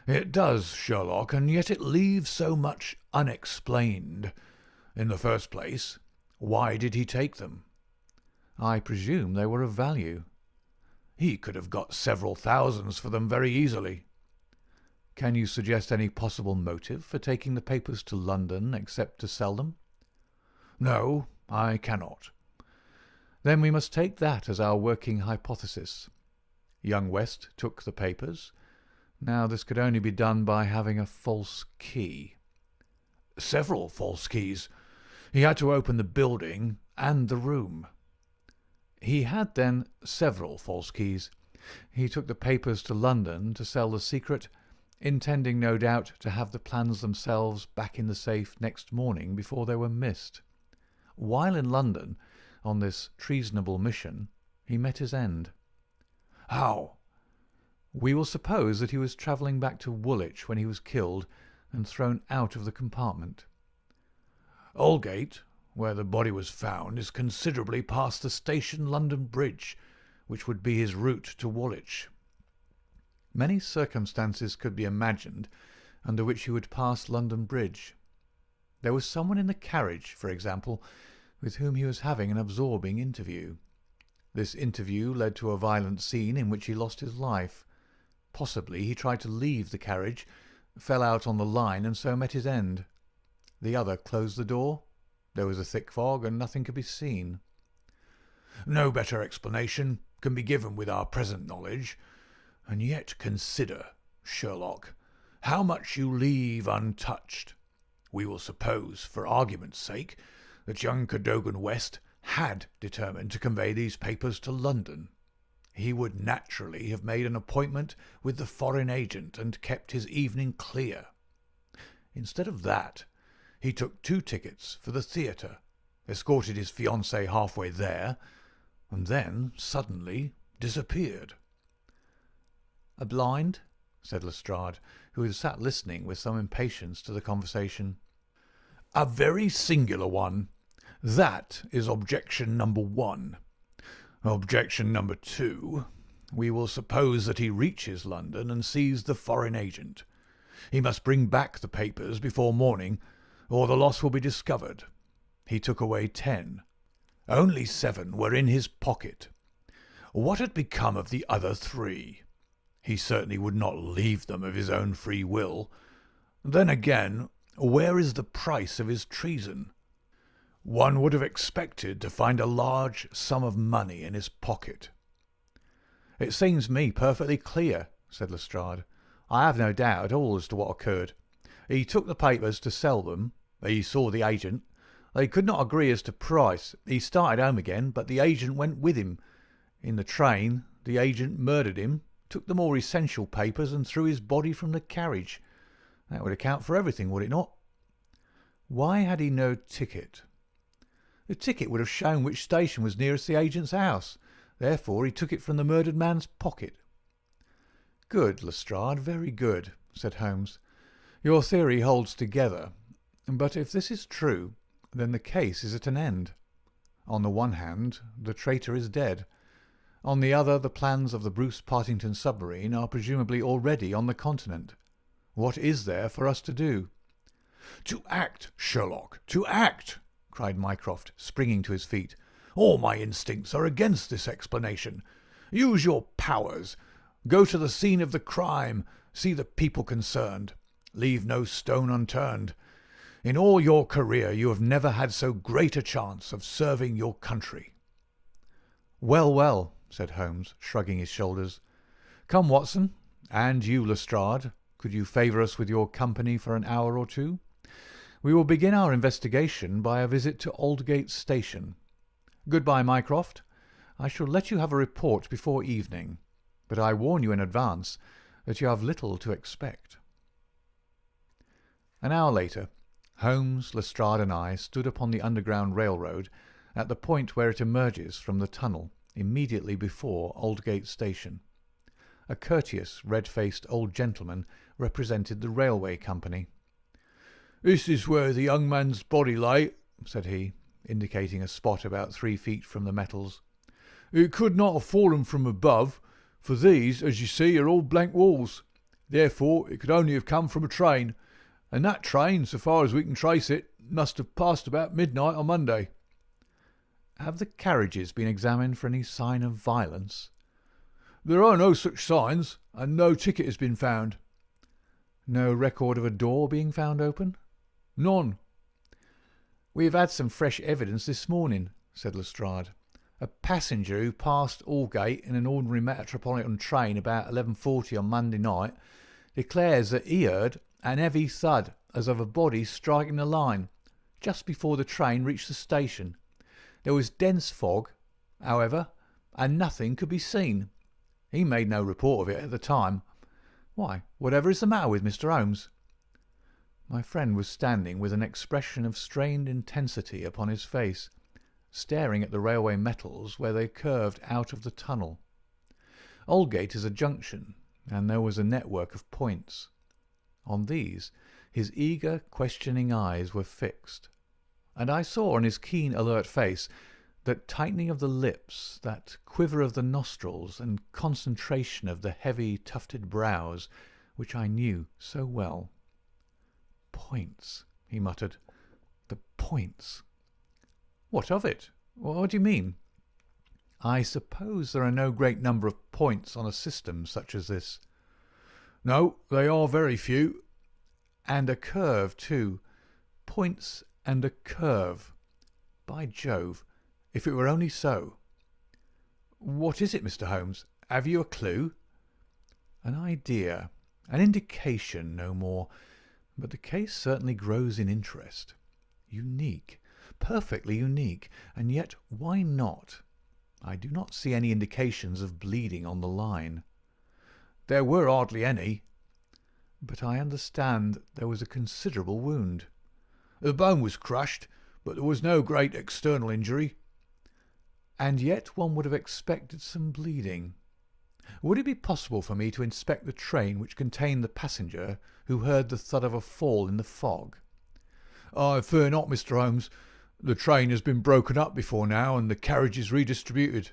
It does, Sherlock, and yet it leaves so much unexplained. In the first place, why did he take them? I presume they were of value. He could have got several thousands for them very easily. Can you suggest any possible motive for taking the papers to London except to sell them? No, I cannot. Then we must take that as our working hypothesis. Young West took the papers. Now this could only be done by having a false key. Several false keys. He had to open the building and the room. He had, then, several false keys. He took the papers to London to sell the secret, intending no doubt to have the plans themselves back in the safe next morning before they were missed. While in London, on this treasonable mission, he met his end. How? We will suppose that he was travelling back to Woolwich when he was killed and thrown out of the compartment. Aldgate, where the body was found, is considerably past the station London Bridge, which would be his route to Woolwich. Many circumstances could be imagined under which he would pass London Bridge. There was someone in the carriage, for example, with whom he was having an absorbing interview. This interview led to a violent scene in which he lost his life. Possibly he tried to leave the carriage, fell out on the line, and so met his end. The other closed the door. There was a thick fog, and nothing could be seen. No better explanation can be given with our present knowledge. And yet consider, Sherlock, how much you leave untouched. We will suppose, for argument's sake, that young Cadogan West had determined to convey these papers to London. He would naturally have made an appointment with the foreign agent and kept his evening clear. Instead of that, he took 2 tickets for the theatre, escorted his fiancée halfway there, and then suddenly disappeared. "A blind?" said Lestrade, who had sat listening with some impatience to the conversation. A very singular one. That is objection number 1. Objection number 2. We will suppose that he reaches London and sees the foreign agent. He must bring back the papers before morning, or the loss will be discovered. He took away 10. Only 7 were in his pocket. What had become of the other 3? He certainly would not leave them of his own free will. Then again, where is the price of his treason? One would have expected to find a large sum of money in his pocket. "It seems me perfectly clear," said Lestrade. "I have no doubt at all as to what occurred. He took the papers to sell them. He saw the agent. They could not agree as to price. He started home again, but the agent went with him. In the train, the agent murdered him, took the more essential papers, and threw his body from the carriage. That would account for everything, would it not?" "Why had he no ticket?" "The ticket would have shown which station was nearest the agent's house. Therefore he took it from the murdered man's pocket." "Good, Lestrade, very good," said Holmes. "Your theory holds together. But if this is true, then the case is at an end. On the one hand, the traitor is dead. On the other, the plans of the Bruce Partington submarine are presumably already on the continent. What is there for us to do?" "To act, Sherlock, to act!" cried Mycroft, springing to his feet. "All my instincts are against this explanation. Use your powers. Go to the scene of the crime. See the people concerned. Leave no stone unturned. In all your career you have never had so great a chance of serving your country." "Well, well," said Holmes, shrugging his shoulders. "Come, Watson, and you, Lestrade, could you favour us with your company for an hour or two? We will begin our investigation by a visit to Aldgate Station. Good-bye, Mycroft. I shall let you have a report before evening, but I warn you in advance that you have little to expect." An hour later, Holmes, Lestrade, and I stood upon the Underground Railroad at the point where it emerges from the tunnel immediately before Aldgate Station. A courteous, red-faced old gentleman represented the railway company. "This is where the young man's body lay," said he, indicating a spot about 3 feet from the metals. "It could not have fallen from above, for these, as you see, are all blank walls. Therefore it could only have come from a train, and that train, so far as we can trace it, must have passed about midnight on Monday." "Have the carriages been examined for any sign of violence?" "There are no such signs, and no ticket has been found." "No record of a door being found open?" "None." "We have had some fresh evidence this morning," said Lestrade. "A passenger who passed Aldgate in an ordinary metropolitan train about 11:40 on Monday night declares that he heard an heavy thud as of a body striking the line just before the train reached the station. There was dense fog, however, and nothing could be seen. He made no report of it at the time. Why, whatever is the matter with Mr. Holmes?" My friend was standing with an expression of strained intensity upon his face, staring at the railway metals where they curved out of the tunnel. Aldgate is a junction, and there was a network of points. On these his eager, questioning eyes were fixed, and I saw on his keen, alert face that tightening of the lips, that quiver of the nostrils, and concentration of the heavy, tufted brows, which I knew so well. "Points," he muttered. "The points." "What of it? What do you mean?" "I suppose there are no great number of points on a system such as this." "No, they are very few." "And a curve, too. Points and a curve. By Jove, if it were only so." "What is it, Mr. Holmes? Have you a clue?" "An idea, an indication, no more. But the case certainly grows in interest. Unique, perfectly unique. And yet, why not? I do not see any indications of bleeding on the line." "There were hardly any." "But I understand there was a considerable wound." "The bone was crushed, but there was no great external injury." "And yet one would have expected some bleeding. Would it be possible for me to inspect the train which contained the passenger who heard the thud of a fall in the fog?" "I fear not, Mr. Holmes. The train has been broken up before now, and the carriages redistributed."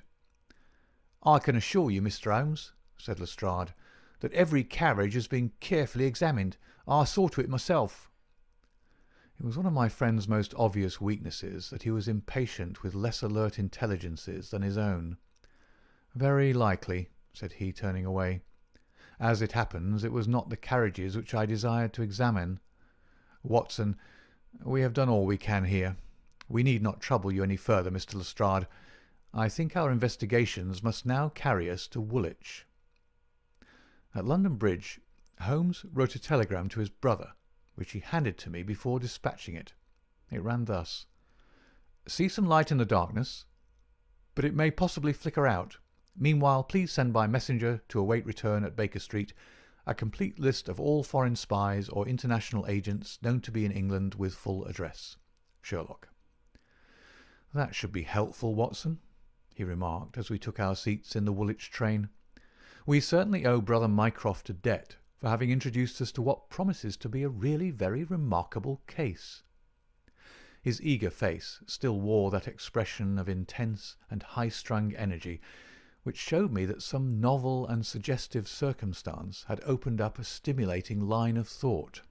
"I can assure you, Mr. Holmes," said Lestrade, "that every carriage has been carefully examined. I saw to it myself." It was one of my friend's most obvious weaknesses that he was impatient with less alert intelligences than his own. "Very likely," said he, turning away. "As it happens, it was not the carriages which I desired to examine. Watson, we have done all we can here. We need not trouble you any further, Mr. Lestrade. I think our investigations must now carry us to Woolwich." At London Bridge, Holmes wrote a telegram to his brother, which he handed to me before dispatching it. It ran thus: "See some light in the darkness, but it may possibly flicker out. Meanwhile, please send by messenger to await return at Baker Street a complete list of all foreign spies or international agents known to be in England with full address. Sherlock." "That should be helpful, Watson," he remarked as we took our seats in the Woolwich train. "We certainly owe Brother Mycroft a debt for having introduced us to what promises to be a really very remarkable case." His eager face still wore that expression of intense and high-strung energy which showed me that some novel and suggestive circumstance had opened up a stimulating line of thought.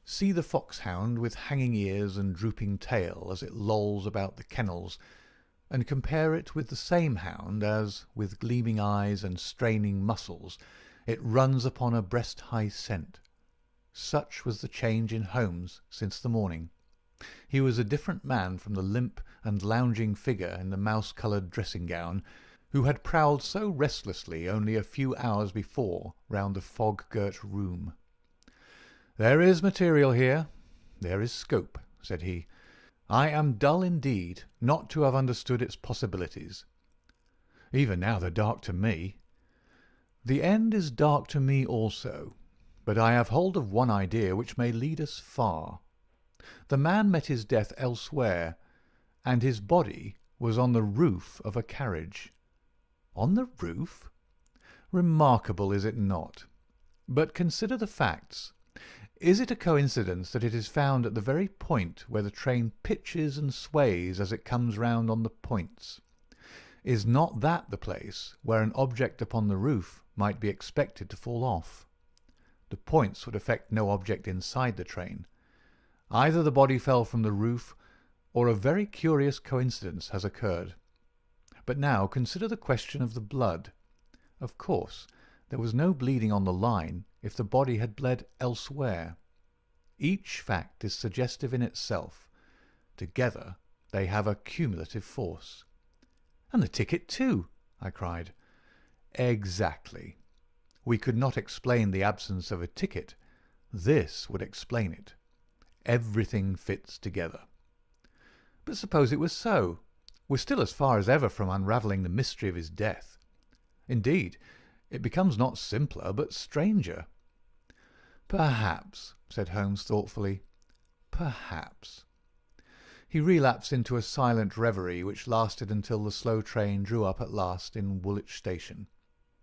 See the foxhound with hanging ears and drooping tail as it lolls about the kennels, and compare it with the same hound as, with gleaming eyes and straining muscles, it runs upon a breast-high scent. Such was the change in Holmes since the morning. He was a different man from the limp and lounging figure in the mouse-coloured dressing-gown who had prowled so restlessly only a few hours before round the fog-girt room. "There is material here. There is scope," said he. "I am dull indeed not to have understood its possibilities. Even now they're dark to me. The end is dark to me also, but I have hold of one idea which may lead us far. The man met his death elsewhere, and his body was on the roof of a carriage." "On the roof?" "Remarkable, is it not? But consider the facts. Is it a coincidence that it is found at the very point where the train pitches and sways as it comes round on the points? Is not that the place where an object upon the roof might be expected to fall off? The points would affect no object inside the train. Either the body fell from the roof, or a very curious coincidence has occurred. But now consider the question of the blood. Of course, there was no bleeding on the line if the body had bled elsewhere. Each fact is suggestive in itself. Together they have a cumulative force." "And the ticket too!" I cried. "Exactly. We could not explain the absence of a ticket. This would explain it. Everything fits together." "But suppose it was so? We're still as far as ever from unravelling the mystery of his death. Indeed, it becomes not simpler, but stranger." "Perhaps," said Holmes thoughtfully. "Perhaps." He relapsed into a silent reverie which lasted until the slow train drew up at last in Woolwich Station.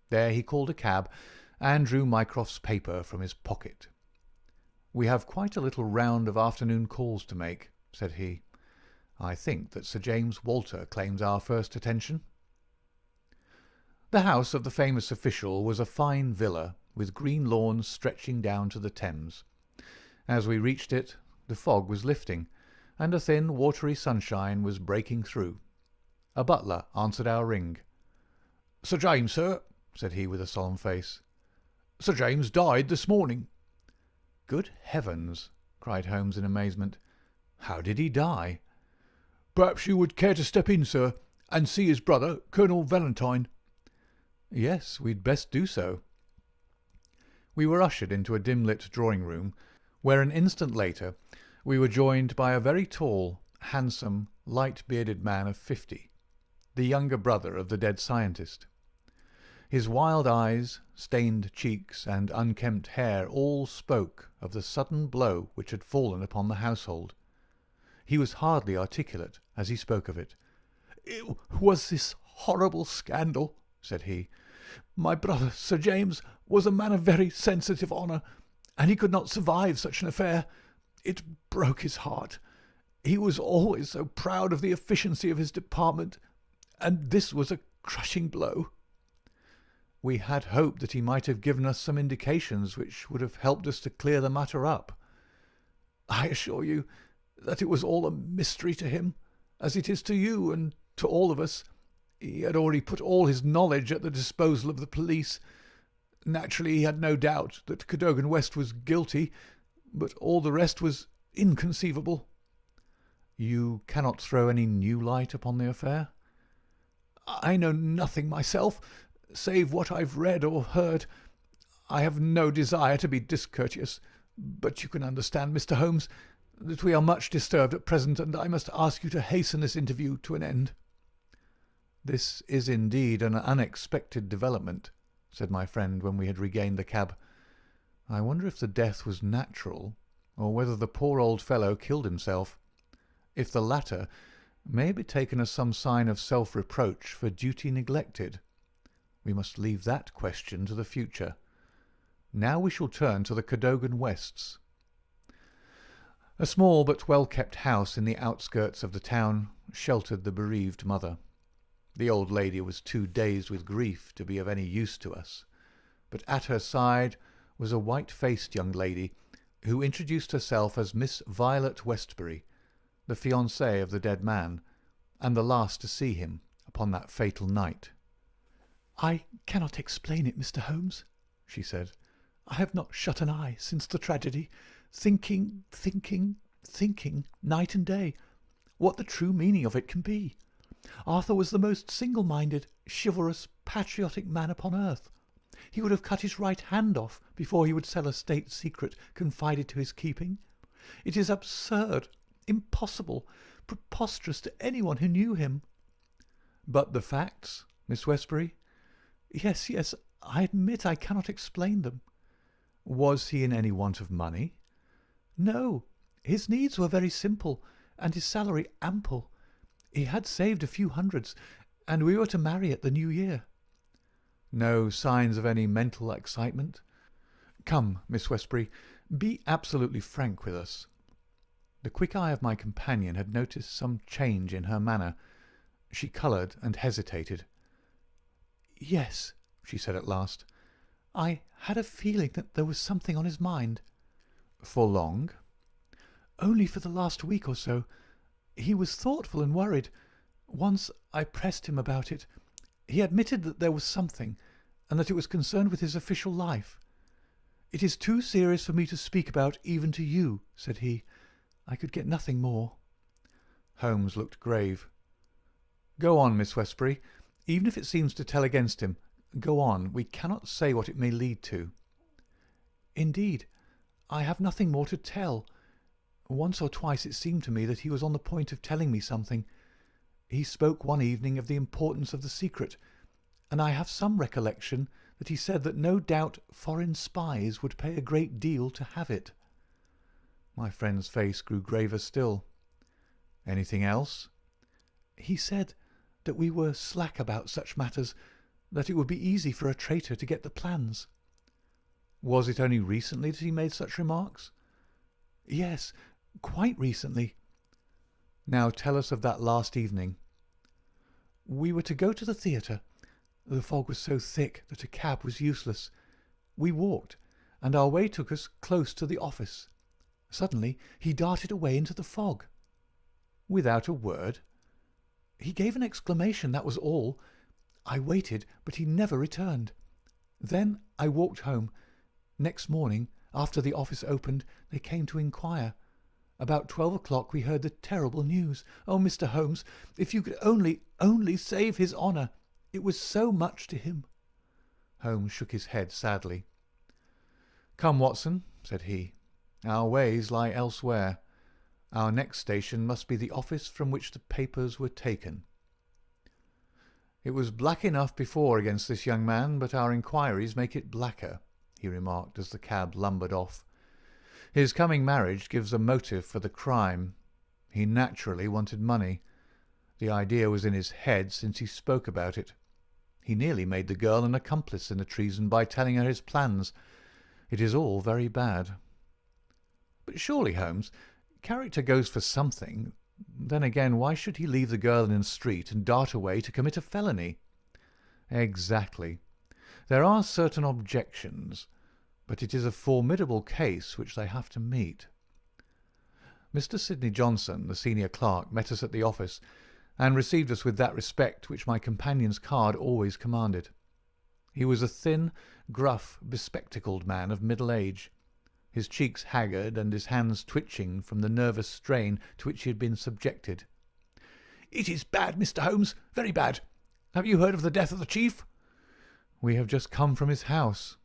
There he called a cab and drew Mycroft's paper from his pocket. "We have quite a little round of afternoon calls to make," said he. "I think that Sir James Walter claims our first attention." The house of the famous official was a fine villa, with green lawns stretching down to the Thames. As we reached it, the fog was lifting, and a thin, watery sunshine was breaking through. A butler answered our ring. "Sir James, sir," said he with a solemn face. "Sir James died this morning." "Good heavens!" cried Holmes in amazement. "How did he die?" "Perhaps you would care to step in, sir, and see his brother, Colonel Valentine." "Yes, we'd best do so." We were ushered into a dim-lit drawing-room, where an instant later we were joined by a very tall, handsome, light-bearded man of 50, the younger brother of the dead scientist. His wild eyes, stained cheeks, and unkempt hair all spoke of the sudden blow which had fallen upon the household. He was hardly articulate as he spoke of it. "It was this horrible scandal," said he. "My brother, Sir James, was a man of very sensitive honour, and he could not survive such an affair. It broke his heart. He was always so proud of the efficiency of his department, and this was a crushing blow." "We had hoped that he might have given us some indications which would have helped us to clear the matter up." "I assure you that it was all a mystery to him, as it is to you and to all of us. He had already put all his knowledge at the disposal of the police. Naturally, he had no doubt that Cadogan West was guilty, but all the rest was inconceivable." "You cannot throw any new light upon the affair?" "I know nothing myself, save what I've read or heard. I have no desire to be discourteous, but you can understand, Mr. Holmes, that we are much disturbed at present, and I must ask you to hasten this interview to an end." "This is indeed an unexpected development," said my friend when we had regained the cab. "I wonder if the death was natural, or whether the poor old fellow killed himself. If the latter, may it be taken as some sign of self-reproach for duty neglected. We must leave that question to the future. Now we shall turn to the Cadogan Wests." A small but well-kept house in the outskirts of the town sheltered the bereaved mother. The old lady was too dazed with grief to be of any use to us, but at her side was a white-faced young lady who introduced herself as Miss Violet Westbury, the fiancée of the dead man, and the last to see him upon that fatal night. "I cannot explain it, Mr. Holmes," she said. "I have not shut an eye since the tragedy, thinking, night and day, what the true meaning of it can be. Arthur was the most single-minded, chivalrous, patriotic man upon earth. He would have cut his right hand off before he would sell a state secret confided to his keeping. It is absurd, impossible, preposterous to anyone who knew him." "But the facts, Miss Westbury?" Yes, I admit I cannot explain them." "Was he in any want of money?" "No, his needs were very simple, and his salary ample. He had saved a few hundreds, and we were to marry at the New Year." "No signs of any mental excitement? Come, Miss Westbury, be absolutely frank with us." The quick eye of my companion had noticed some change in her manner. She coloured and hesitated. "Yes," she said at last. "I had a feeling that there was something on his mind." "For long?" "Only for the last week or so. He was thoughtful and worried. Once I pressed him about it. He admitted that there was something, and that it was concerned with his official life. 'It is too serious for me to speak about even to you,' said he. I could get nothing more." Holmes looked grave. "Go on, Miss Westbury. Even if it seems to tell against him, go on. We cannot say what it may lead to." "Indeed, I have nothing more to tell. Once or twice it seemed to me that he was on the point of telling me something. He spoke one evening of the importance of the secret, and I have some recollection that he said that no doubt foreign spies would pay a great deal to have it." My friend's face grew graver still. "Anything else?" "He said that we were slack about such matters, that it would be easy for a traitor to get the plans." "Was it only recently that he made such remarks?" "Yes, quite recently." "Now tell us of that last evening." "We were to go to the theatre. The fog was so thick that a cab was useless. We walked, and our way took us close to the office. Suddenly he darted away into the fog." "Without a word?" "He gave an exclamation, that was all. I waited, but he never returned. Then I walked home. Next morning, after the office opened, they came to inquire. About 12 o'clock we heard the terrible news. Oh, Mr. Holmes, if you could only save his honour! It was so much to him." Holmes shook his head sadly. "Come, Watson," said he. "Our ways lie elsewhere. Our next station must be the office from which the papers were taken." "It was black enough before against this young man, but our inquiries make it blacker," he remarked as the cab lumbered off. "His coming marriage gives a motive for the crime. He naturally wanted money. The idea was in his head since he spoke about it. He nearly made the girl an accomplice in the treason by telling her his plans. It is all very bad." "But surely, Holmes, character goes for something. Then again, why should he leave the girl in the street and dart away to commit a felony?" "Exactly. There are certain objections, but it is a formidable case which they have to meet." Mr. Sidney Johnson, the senior clerk, met us at the office, and received us with that respect which my companion's card always commanded. He was a thin, gruff, bespectacled man of middle age, his cheeks haggard and his hands twitching from the nervous strain to which he had been subjected. "It is bad, Mr. Holmes, very bad. Have you heard of the death of the chief?" "We have just come from his house."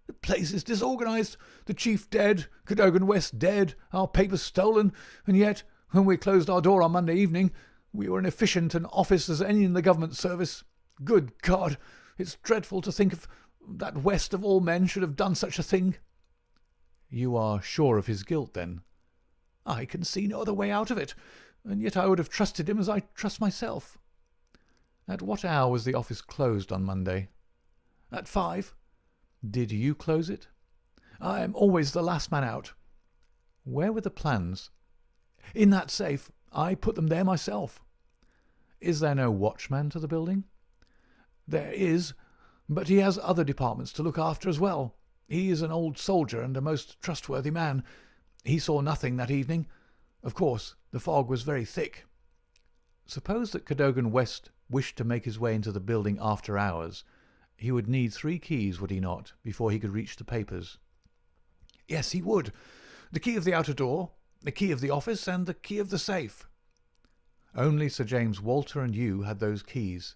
"The place is disorganized. The chief dead, Cadogan West dead, our papers stolen, and yet, when we closed our door on Monday evening, we were as efficient an office as any in the government service. Good God! It's dreadful to think of that West of all men should have done such a thing." "You are sure of his guilt, then?" "I can see no other way out of it, and yet I would have trusted him as I trust myself." "At what hour was the office closed on Monday?" "At 5. "Did you close it?" "I am always the last man out." "Where were the plans?" "In that safe. I put them there myself." "Is there no watchman to the building?" "There is, but he has other departments to look after as well. He is an old soldier and a most trustworthy man. He saw nothing that evening. Of course, the fog was very thick." Suppose that Cadogan West wished to make his way into the building after hours. He would need 3 keys, would he not, before he could reach the papers? Yes, he would. The key of the outer door, the key of the office, and the key of the safe. Only Sir James Walter and you had those keys.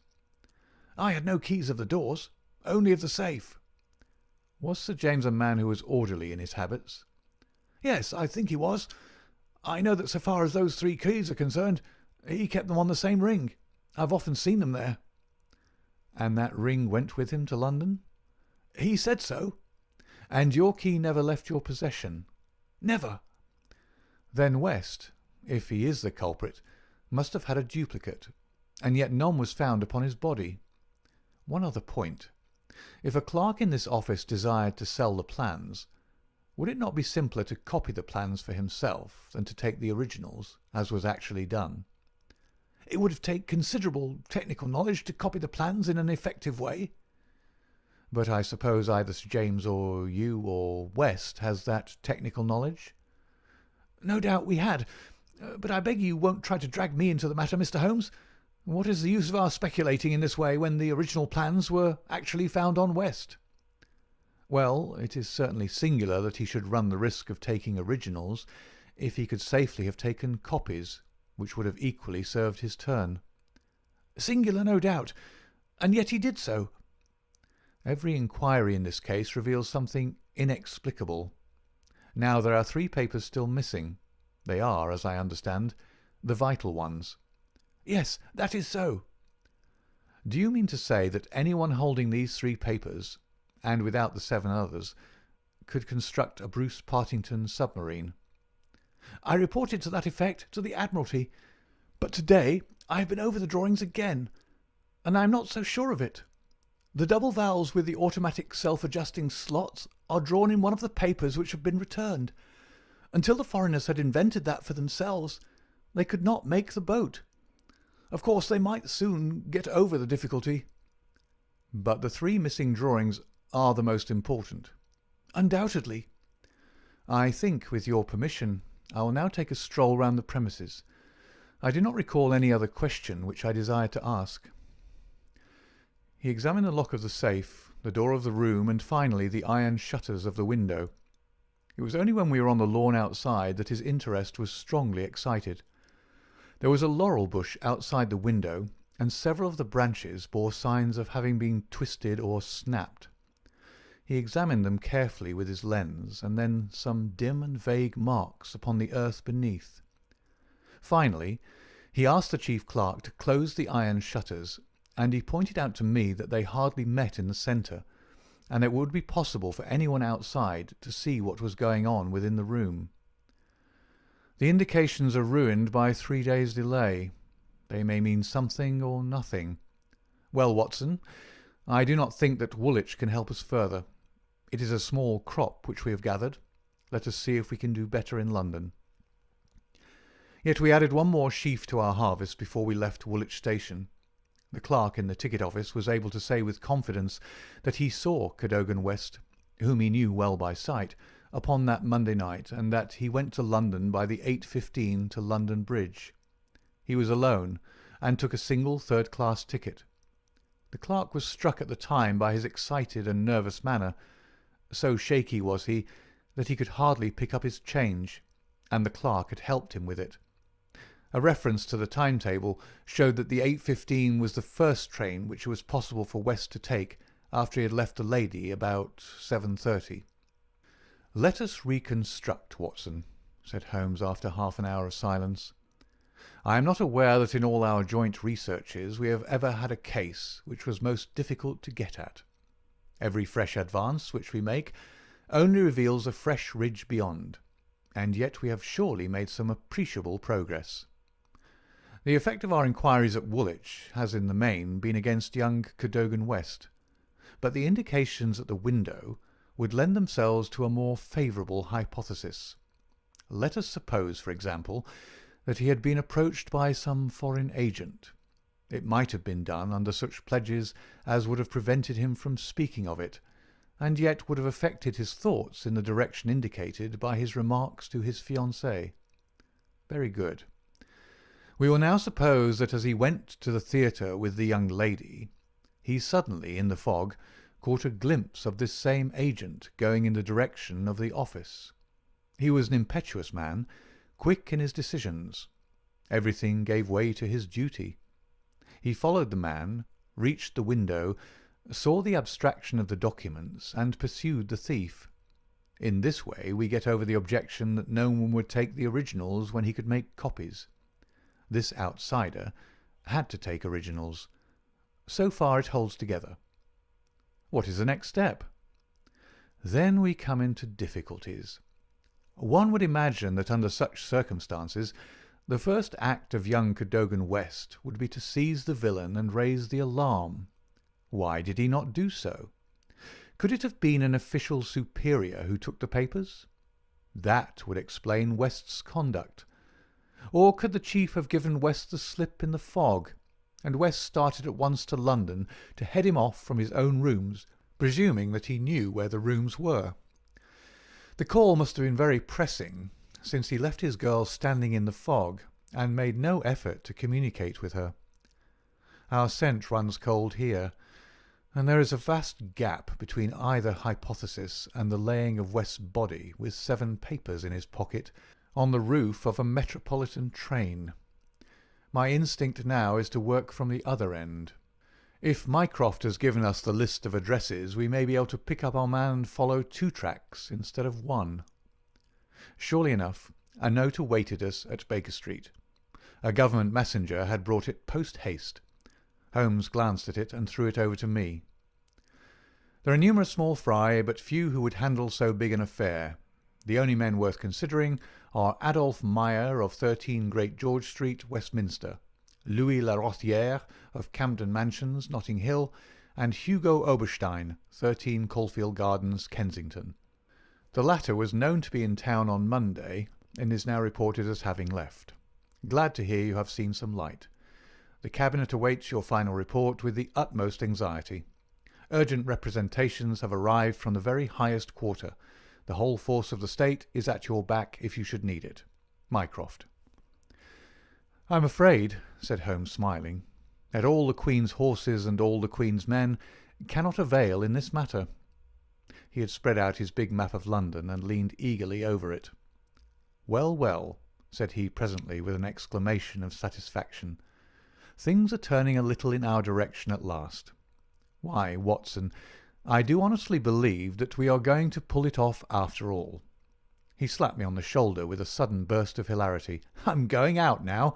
I had no keys of the doors, only of the safe. Was Sir James a man who was orderly in his habits? Yes, I think he was. I know that so far as those 3 keys are concerned, he kept them on the same ring. I've often seen them there. And that ring went with him to London? He said so. And your key never left your possession? Never. Then West, if he is the culprit, must have had a duplicate, and yet none was found upon his body. One other point. If a clerk in this office desired to sell the plans, would it not be simpler to copy the plans for himself than to take the originals, as was actually done? It would have taken considerable technical knowledge to copy the plans in an effective way. But I suppose either Sir James or you or West has that technical knowledge? No doubt we had. But I beg you won't try to drag me into the matter, Mr. Holmes. What is the use of our speculating in this way when the original plans were actually found on West? Well, it is certainly singular that he should run the risk of taking originals if he could safely have taken copies, which would have equally served his turn. Singular, no doubt, and yet he did so. Every inquiry in this case reveals something inexplicable. Now there are 3 papers still missing. They are, as I understand, the vital ones. Yes, that is so. Do you mean to say that anyone holding these 3 papers, and without the 7 others, could construct a Bruce Partington submarine? I reported to that effect to the Admiralty, but today I have been over the drawings again, and I am not so sure of it. The double valves with the automatic self-adjusting slots are drawn in one of the papers which have been returned. Until the foreigners had invented that for themselves, they could not make the boat. Of course, they might soon get over the difficulty. But the 3 missing drawings are the most important. Undoubtedly. I think, with your permission, I will now take a stroll round the premises. I do not recall any other question which I desire to ask. He examined the lock of the safe, the door of the room, and finally the iron shutters of the window. It was only when we were on the lawn outside that his interest was strongly excited. There was a laurel bush outside the window, and several of the branches bore signs of having been twisted or snapped. He examined them carefully with his lens, and then some dim and vague marks upon the earth beneath. Finally, he asked the chief clerk to close the iron shutters, and he pointed out to me that they hardly met in the centre, and it would be possible for anyone outside to see what was going on within the room. The indications are ruined by 3 days' delay. They may mean something or nothing. Well, Watson, I do not think that Woolwich can help us further. It is a small crop which we have gathered. Let us see if we can do better in London. Yet we added 1 more sheaf to our harvest before we left Woolwich Station. The clerk in the ticket office was able to say with confidence that he saw Cadogan West, whom he knew well by sight, upon that Monday night, and that he went to London by the 8:15 to London Bridge. He was alone, and took a single 3rd-class ticket. The clerk was struck at the time by his excited and nervous manner. So shaky was he that he could hardly pick up his change, and the clerk had helped him with it. A reference to the timetable showed that the 8:15 was the first train which it was possible for West to take after he had left the lady about 7:30. "Let us reconstruct, Watson," said Holmes after half an hour of silence. "I am not aware that in all our joint researches we have ever had a case which was most difficult to get at. Every fresh advance which we make only reveals a fresh ridge beyond, and yet we have surely made some appreciable progress. The effect of our inquiries at Woolwich has in the main been against young Cadogan West, but the indications at the window would lend themselves to a more favourable hypothesis. Let us suppose, for example, that he had been approached by some foreign agent. It might have been done under such pledges as would have prevented him from speaking of it, and yet would have affected his thoughts in the direction indicated by his remarks to his fiancée. Very good. We will now suppose that as he went to the theatre with the young lady, he suddenly, in the fog, caught a glimpse of this same agent going in the direction of the office. He was an impetuous man, quick in his decisions. Everything gave way to his duty. He followed the man, reached the window, saw the abstraction of the documents, and pursued the thief. In this way we get over the objection that no one would take the originals when he could make copies. This outsider had to take originals. So far it holds together. What is the next step? Then we come into difficulties. One would imagine that under such circumstances the first act of young Cadogan West would be to seize the villain and raise the alarm. Why did he not do so? Could it have been an official superior who took the papers? That would explain West's conduct. Or could the chief have given West the slip in the fog, and West started at once to London to head him off from his own rooms, presuming that he knew where the rooms were? The call must have been very pressing, since he left his girl standing in the fog and made no effort to communicate with her. Our scent runs cold here, and there is a vast gap between either hypothesis and the laying of West's body with 7 papers in his pocket on the roof of a metropolitan train. My instinct now is to work from the other end. If Mycroft has given us the list of addresses, we may be able to pick up our man and follow 2 tracks instead of 1. Surely enough, a note awaited us at Baker Street. A government messenger had brought it post-haste. Holmes glanced at it and threw it over to me. There are numerous small fry, but few who would handle so big an affair. The only men worth considering are Adolphe Meyer of 13 Great George Street, Westminster, Louis Larothière of Camden Mansions, Notting Hill, and Hugo Oberstein, 13 Caulfield Gardens, Kensington. The latter was known to be in town on Monday, and is now reported as having left. Glad to hear you have seen some light. The Cabinet awaits your final report with the utmost anxiety. Urgent representations have arrived from the very highest quarter. The whole force of the state is at your back if you should need it. Mycroft. "I'm afraid," said Holmes, smiling, "that all the Queen's horses and all the Queen's men cannot avail in this matter." He had spread out his big map of London and leaned eagerly over it. "Well, well," said he presently with an exclamation of satisfaction. "Things are turning a little in our direction at last. Why, Watson, I do honestly believe that we are going to pull it off after all." He slapped me on the shoulder with a sudden burst of hilarity. "I'm going out now.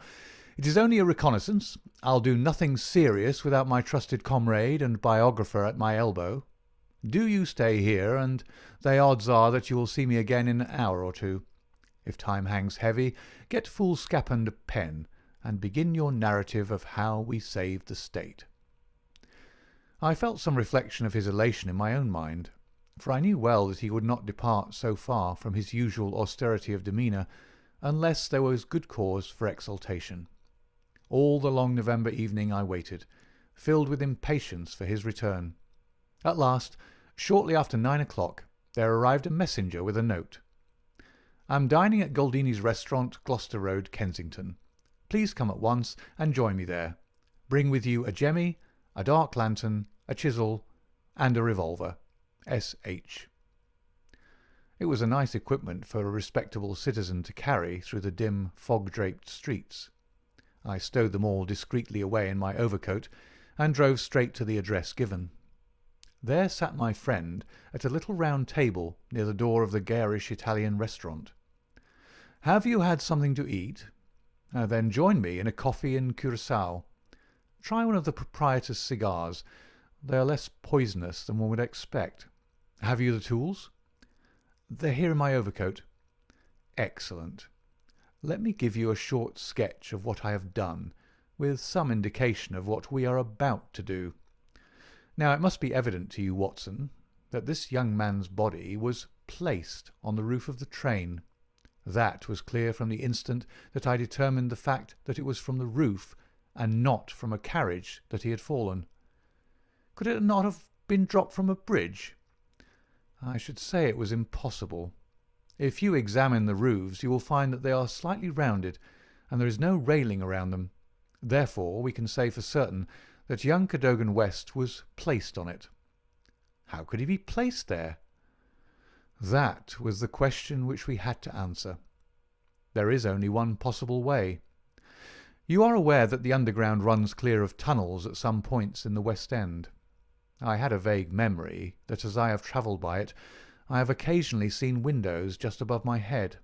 It is only a reconnaissance. I'll do nothing serious without my trusted comrade and biographer at my elbow. Do you stay here, and the odds are that you will see me again in an hour or 2. If time hangs heavy, get foolscap and a pen, and begin your narrative of how we saved the state." I felt some reflection of his elation in my own mind, for I knew well that he would not depart so far from his usual austerity of demeanour unless there was good cause for exultation. All the long November evening I waited, filled with impatience for his return. At last, shortly after 9 o'clock, there arrived a messenger with a note. "I'm dining at Goldini's restaurant, Gloucester Road, Kensington. Please come at once and join me there. Bring with you a jemmy, a dark lantern, a chisel, and a revolver. S.H." It was a nice equipment for a respectable citizen to carry through the dim, fog-draped streets. I stowed them all discreetly away in my overcoat, and drove straight to the address given. There sat my friend at a little round table near the door of the garish Italian restaurant. "Have you had something to eat? Then join me in a coffee and curaçao. Try one of the proprietor's cigars. They are less poisonous than one would expect. Have you the tools?" "They're here in my overcoat." "Excellent. Let me give you a short sketch of what I have done, with some indication of what we are about to do. Now it must be evident to you, Watson, that this young man's body was placed on the roof of the train. That was clear from the instant that I determined the fact that it was from the roof and not from a carriage that he had fallen. Could it not have been dropped from a bridge? I should say it was impossible. If you examine the roofs you will find that they are slightly rounded, and there is no railing around them. Therefore, we can say for certain that young Cadogan West was placed on it. How could he be placed there? That was the question which we had to answer. There is only one possible way. You are aware that the underground runs clear of tunnels at some points in the West End. I had a vague memory that as I have travelled by it, I have occasionally seen windows just above my head.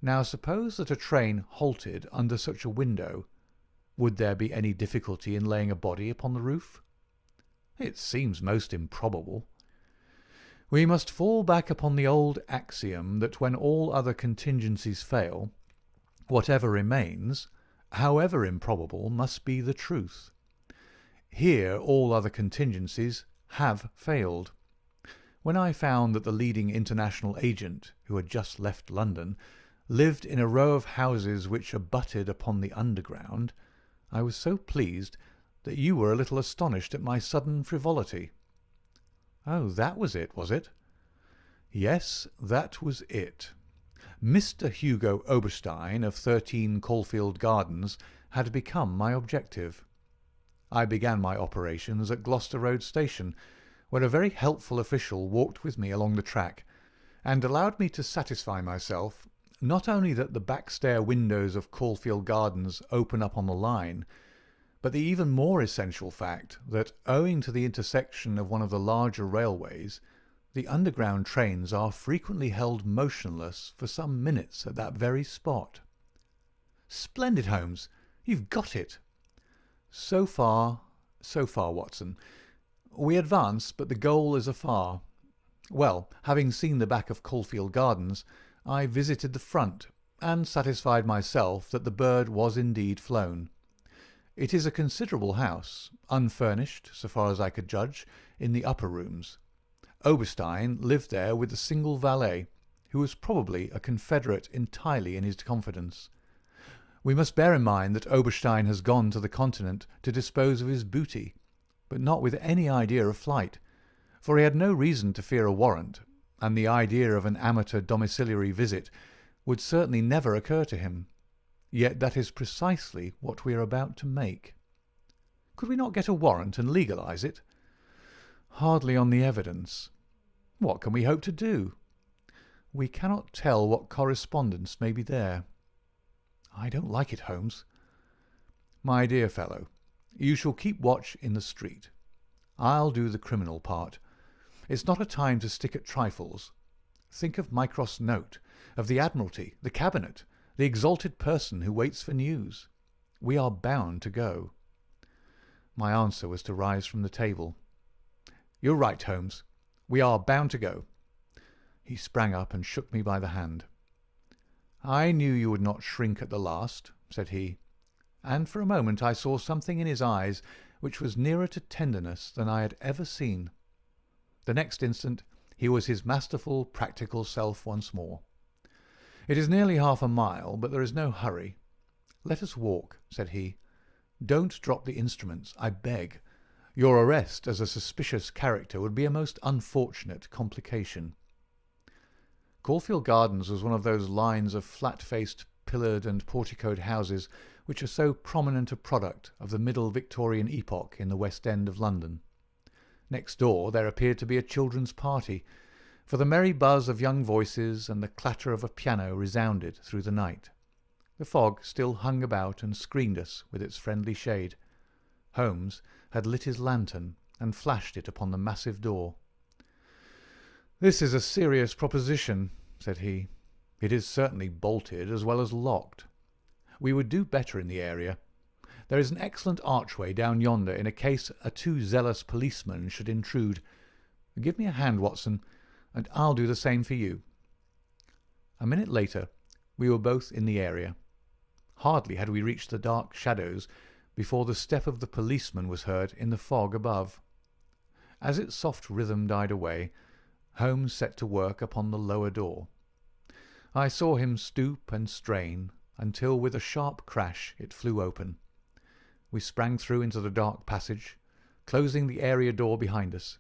Now suppose that a train halted under such a window. Would there be any difficulty in laying a body upon the roof? It seems most improbable. We must fall back upon the old axiom that when all other contingencies fail, whatever remains, however improbable, must be the truth. Here all other contingencies have failed. When I found that the leading international agent, who had just left London, lived in a row of houses which abutted upon the underground, I was so pleased that you were a little astonished at my sudden frivolity. Oh, that was it, was it? Yes, that was it. Mr. Hugo Oberstein of 13 Caulfield Gardens had become my objective. I began my operations at Gloucester Road Station, where a very helpful official walked with me along the track, and allowed me to satisfy myself not only that the back-stair windows of Caulfield Gardens open up on the line, but the even more essential fact that, owing to the intersection of one of the larger railways, the underground trains are frequently held motionless for some minutes at that very spot. Splendid, Holmes! You've got it! So far, Watson. We advance, but the goal is afar. Well, having seen the back of Caulfield Gardens, I visited the front, and satisfied myself that the bird was indeed flown. It is a considerable house, unfurnished, so far as I could judge, in the upper rooms. Oberstein lived there with a single valet, who was probably a confederate entirely in his confidence. We must bear in mind that Oberstein has gone to the Continent to dispose of his booty, but not with any idea of flight, for he had no reason to fear a warrant, and the idea of an amateur domiciliary visit would certainly never occur to him. Yet that is precisely what we are about to make. Could we not get a warrant and legalise it? Hardly on the evidence. What can we hope to do? We cannot tell what correspondence may be there. I don't like it, Holmes. My dear fellow, you shall keep watch in the street. I'll do the criminal part. It's not a time to stick at trifles. Think of Mycroft's note, of the Admiralty, the Cabinet, the exalted person who waits for news. We are bound to go. My answer was to rise from the table. You're right, Holmes. We are bound to go. He sprang up and shook me by the hand. I knew you would not shrink at the last, said he, and for a moment I saw something in his eyes which was nearer to tenderness than I had ever seen. The next instant he was his masterful, practical self once more. It is nearly half a mile, but there is no hurry. Let us walk, said he. Don't drop the instruments, I beg. Your arrest as a suspicious character would be a most unfortunate complication. Caulfield Gardens was one of those lines of flat-faced, pillared and porticoed houses which are so prominent a product of the middle Victorian epoch in the West End of London. Next door there appeared to be a children's party, for the merry buzz of young voices and the clatter of a piano resounded through the night. The fog still hung about and screened us with its friendly shade. Holmes had lit his lantern and flashed it upon the massive door. "This is a serious proposition," said he. "It is certainly bolted as well as locked. We would do better in the area. There is an excellent archway down yonder in a case a too zealous policeman should intrude. Give me a hand, Watson, and I'll do the same for you." A minute later we were both in the area. Hardly had we reached the dark shadows before the step of the policeman was heard in the fog above. As its soft rhythm died away, Holmes set to work upon the lower door. I saw him stoop and strain until with a sharp crash it flew open. We sprang through into the dark passage, closing the area door behind us.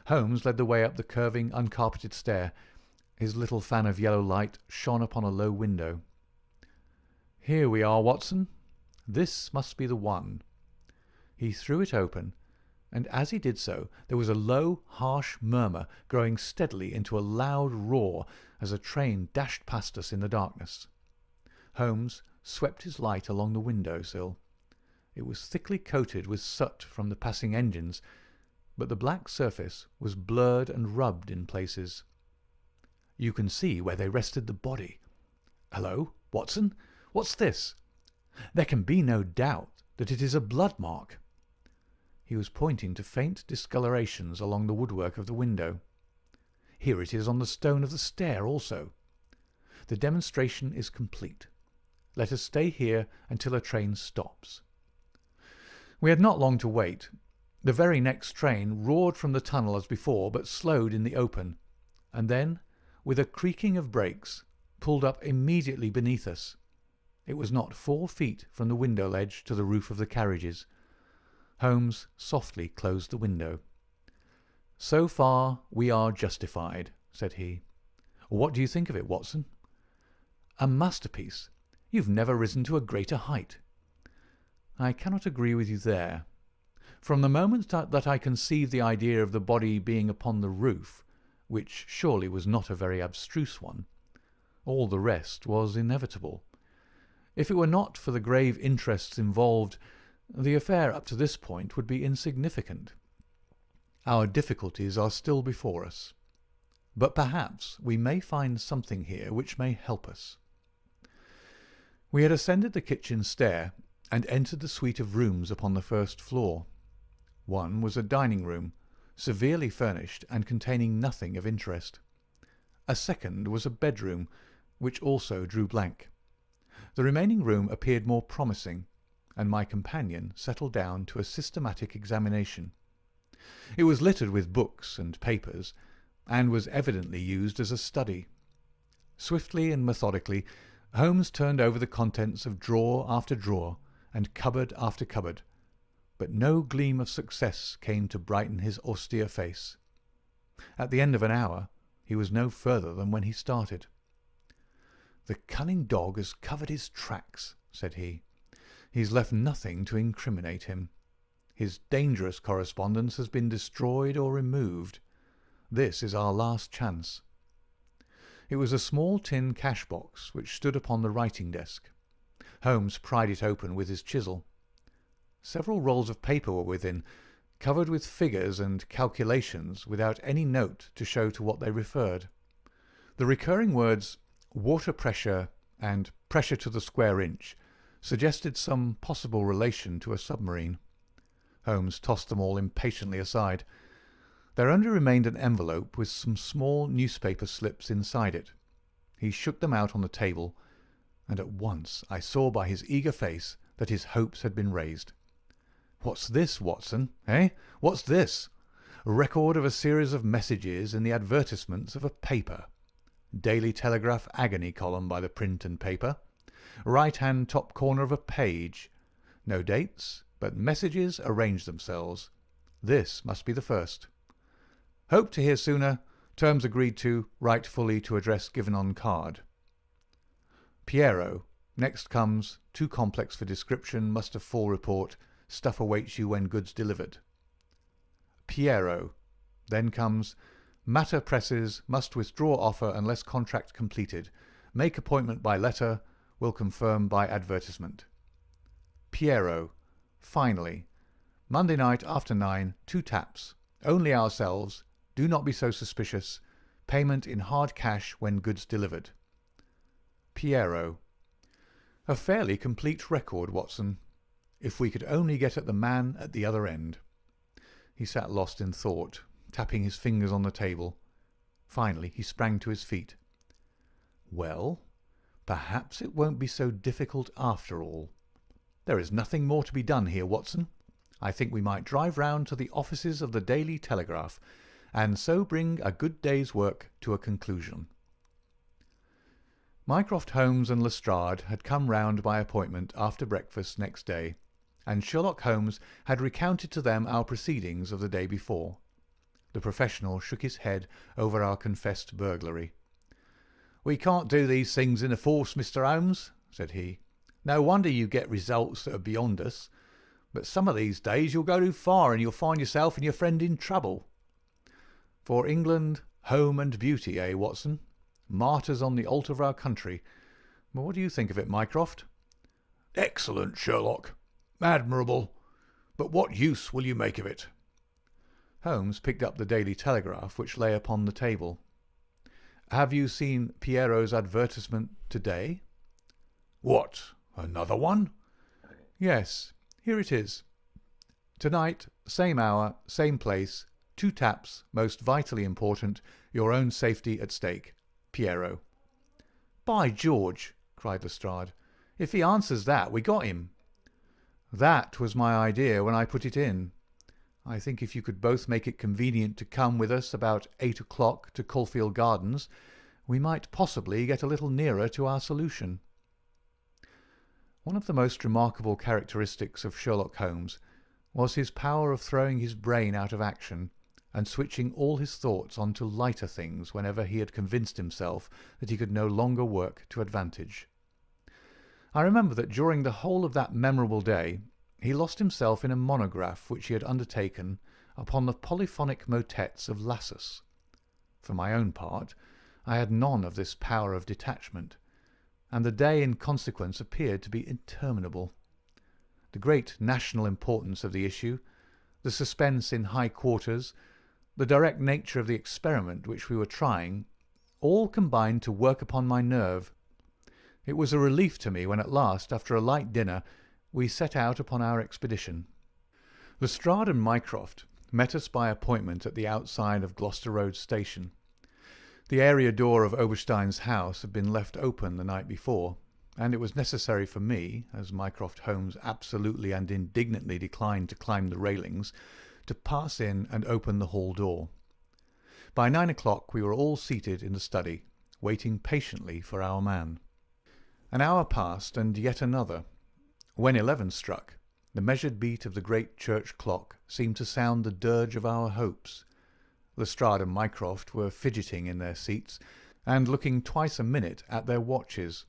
Holmes led the way up the curving, uncarpeted stair. His little fan of yellow light shone upon a low window. "Here we are, Watson. This must be the one." He threw it open, and as he did so there was a low, harsh murmur growing steadily into a loud roar as a train dashed past us in the darkness. Holmes swept his light along the window-sill. It was thickly coated with soot from the passing engines, but the black surface was blurred and rubbed in places. "You can see where they rested the body. Hello, Watson, what's this? There can be no doubt that it is a blood mark." He was pointing to faint discolorations along the woodwork of the window. "Here it is on the stone of the stair also. The demonstration is complete. Let us stay here until a train stops." We had not long to wait. The very next train roared from the tunnel as before, but slowed in the open, and then, with a creaking of brakes, pulled up immediately beneath us. It was not 4 feet from the window ledge to the roof of the carriages. Holmes softly closed the window. "So far we are justified," said he. "What do you think of it, Watson?" "A masterpiece. You've never risen to a greater height." "I cannot agree with you there. From the moment that I conceived the idea of the body being upon the roof, which surely was not a very abstruse one, all the rest was inevitable. If it were not for the grave interests involved, the affair up to this point would be insignificant. Our difficulties are still before us, but perhaps we may find something here which may help us." We had ascended the kitchen stair and entered the suite of rooms upon the first floor. One was a dining room, severely furnished and containing nothing of interest. A second was a bedroom, which also drew blank. The remaining room appeared more promising, and my companion settled down to a systematic examination. It was littered with books and papers, and was evidently used as a study. Swiftly and methodically, Holmes turned over the contents of drawer after drawer and cupboard after cupboard, but no gleam of success came to brighten his austere face. At the end of an hour he was no further than when he started. "The cunning dog has covered his tracks," said he. "He's left nothing to incriminate him. His dangerous correspondence has been destroyed or removed. This is our last chance." It was a small tin cash-box which stood upon the writing-desk. Holmes pried it open with his chisel. Several rolls of paper were within, covered with figures and calculations without any note to show to what they referred. The recurring words "water pressure" and "pressure to the square inch" suggested some possible relation to a submarine. Holmes tossed them all impatiently aside. There only remained an envelope with some small newspaper slips inside it. He shook them out on the table, and at once I saw by his eager face that his hopes had been raised. "What's this, Watson, eh? What's this? A record of a series of messages in the advertisements of a paper. Daily Telegraph agony column by the print and paper. Right-hand top corner of a page. No dates, but messages arrange themselves. This must be the first. Hope to hear sooner. Terms agreed to. Write fully to address given on card. Piero. Next comes, too complex for description, must have full report. Stuff awaits you when goods delivered. Piero. Then comes, matter presses, must withdraw offer unless contract completed. Make appointment by letter, will confirm by advertisement. Piero. Finally. Monday night after 9, 2 taps. Only ourselves. Do not be so suspicious. Payment in hard cash when goods delivered. Piero. A fairly complete record, Watson. If we could only get at the man at the other end. He sat lost in thought, tapping his fingers on the table. Finally he sprang to his feet. Well, perhaps it won't be so difficult after all. There is nothing more to be done here, Watson. I think we might drive round to the offices of the Daily Telegraph, and so bring a good day's work to a conclusion. Mycroft Holmes and Lestrade had come round by appointment after breakfast next day, and Sherlock Holmes had recounted to them our proceedings of the day before. The professional shook his head over our confessed burglary. "We can't do these things in a force, Mr. Holmes," said he. No wonder you get results that are beyond us. But some of these days you'll go too far and you'll find yourself and your friend in trouble. For England, home and beauty, eh, Watson? Martyrs on the altar of our country. But what do you think of it, Mycroft? Excellent, Sherlock. Admirable. But what use will you make of it? Holmes picked up the Daily Telegraph, which lay upon the table. Have you seen Piero's advertisement today? What, another one? Yes, here it is. Tonight, same hour, same place, 2 taps, most vitally important, your own safety at stake. Piero. By George, cried Lestrade. If he answers that, we got him. That was my idea when I put it in. I think if you could both make it convenient to come with us about 8 o'clock to Caulfield Gardens, we might possibly get a little nearer to our solution. One of the most remarkable characteristics of Sherlock Holmes was his power of throwing his brain out of action and switching all his thoughts on to lighter things whenever he had convinced himself that he could no longer work to advantage. I remember that during the whole of that memorable day he lost himself in a monograph which he had undertaken upon the polyphonic motets of Lassus. For my own part, I had none of this power of detachment, and the day in consequence appeared to be interminable. The great national importance of the issue, the suspense in high quarters, the direct nature of the experiment which we were trying, all combined to work upon my nerve. It was a relief to me when at last, after a light dinner, we set out upon our expedition. Lestrade and Mycroft met us by appointment at the outside of Gloucester Road Station. The area door of Oberstein's house had been left open the night before, and it was necessary for me, as Mycroft Holmes absolutely and indignantly declined to climb the railings, to pass in and open the hall door. By 9 o'clock we were all seated in the study, waiting patiently for our man. An hour passed, and yet another. When 11 struck, the measured beat of the great church clock seemed to sound the dirge of our hopes. Lestrade and Mycroft were fidgeting in their seats, and looking twice a minute at their watches.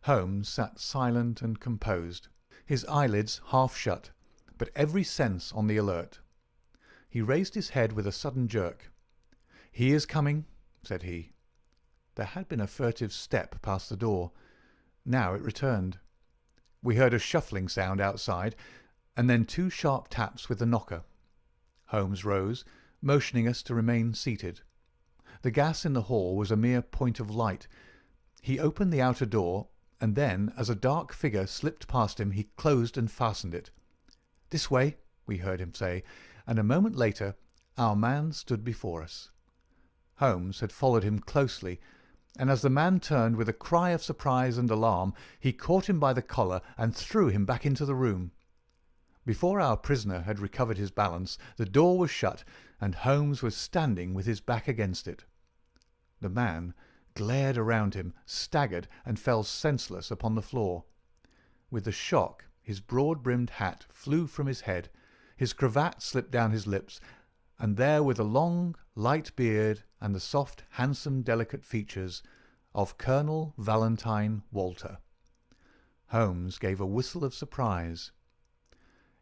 Holmes sat silent and composed, his eyelids half shut, but every sense on the alert. He raised his head with a sudden jerk. "He is coming," said he. There had been a furtive step past the door. Now it returned. We heard a shuffling sound outside, and then 2 sharp taps with the knocker. Holmes rose, motioning us to remain seated. The gas in the hall was a mere point of light. He opened the outer door, and then, as a dark figure slipped past him, he closed and fastened it. "This way," we heard him say, and a moment later our man stood before us. Holmes had followed him closely, and as the man turned with a cry of surprise and alarm, he caught him by the collar and threw him back into the room. Before our prisoner had recovered his balance, the door was shut, and Holmes was standing with his back against it. The man glared around him, staggered, and fell senseless upon the floor. With the shock, his broad-brimmed hat flew from his head, his cravat slipped down his lips, and there were the long, light beard and the soft, handsome, delicate features of Colonel Valentine Walter. Holmes gave a whistle of surprise.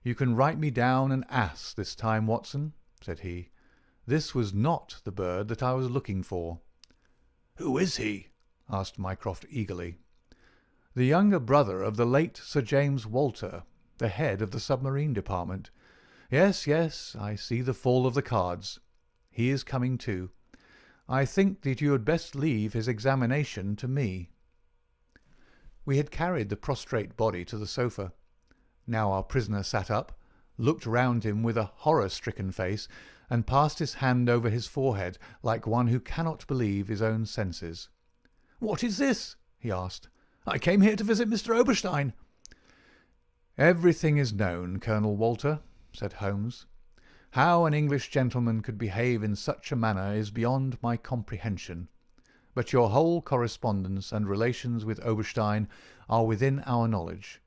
"You can write me down an ass this time, Watson," said he. "This was not the bird that I was looking for." "Who is he?" asked Mycroft eagerly. "The younger brother of the late Sir James Walter, the head of the submarine department. Yes, yes, I see the fall of the cards. He is coming too. I think that you had best leave his examination to me." We had carried the prostrate body to the sofa. Now our prisoner sat up, looked round him with a horror-stricken face, and passed his hand over his forehead like one who cannot believe his own senses. "What is this?" he asked. "I came here to visit Mr. Oberstein." "Everything is known, Colonel Walter," said Holmes. "How an English gentleman could behave in such a manner is beyond my comprehension. But your whole correspondence and relations with Oberstein are within our knowledge.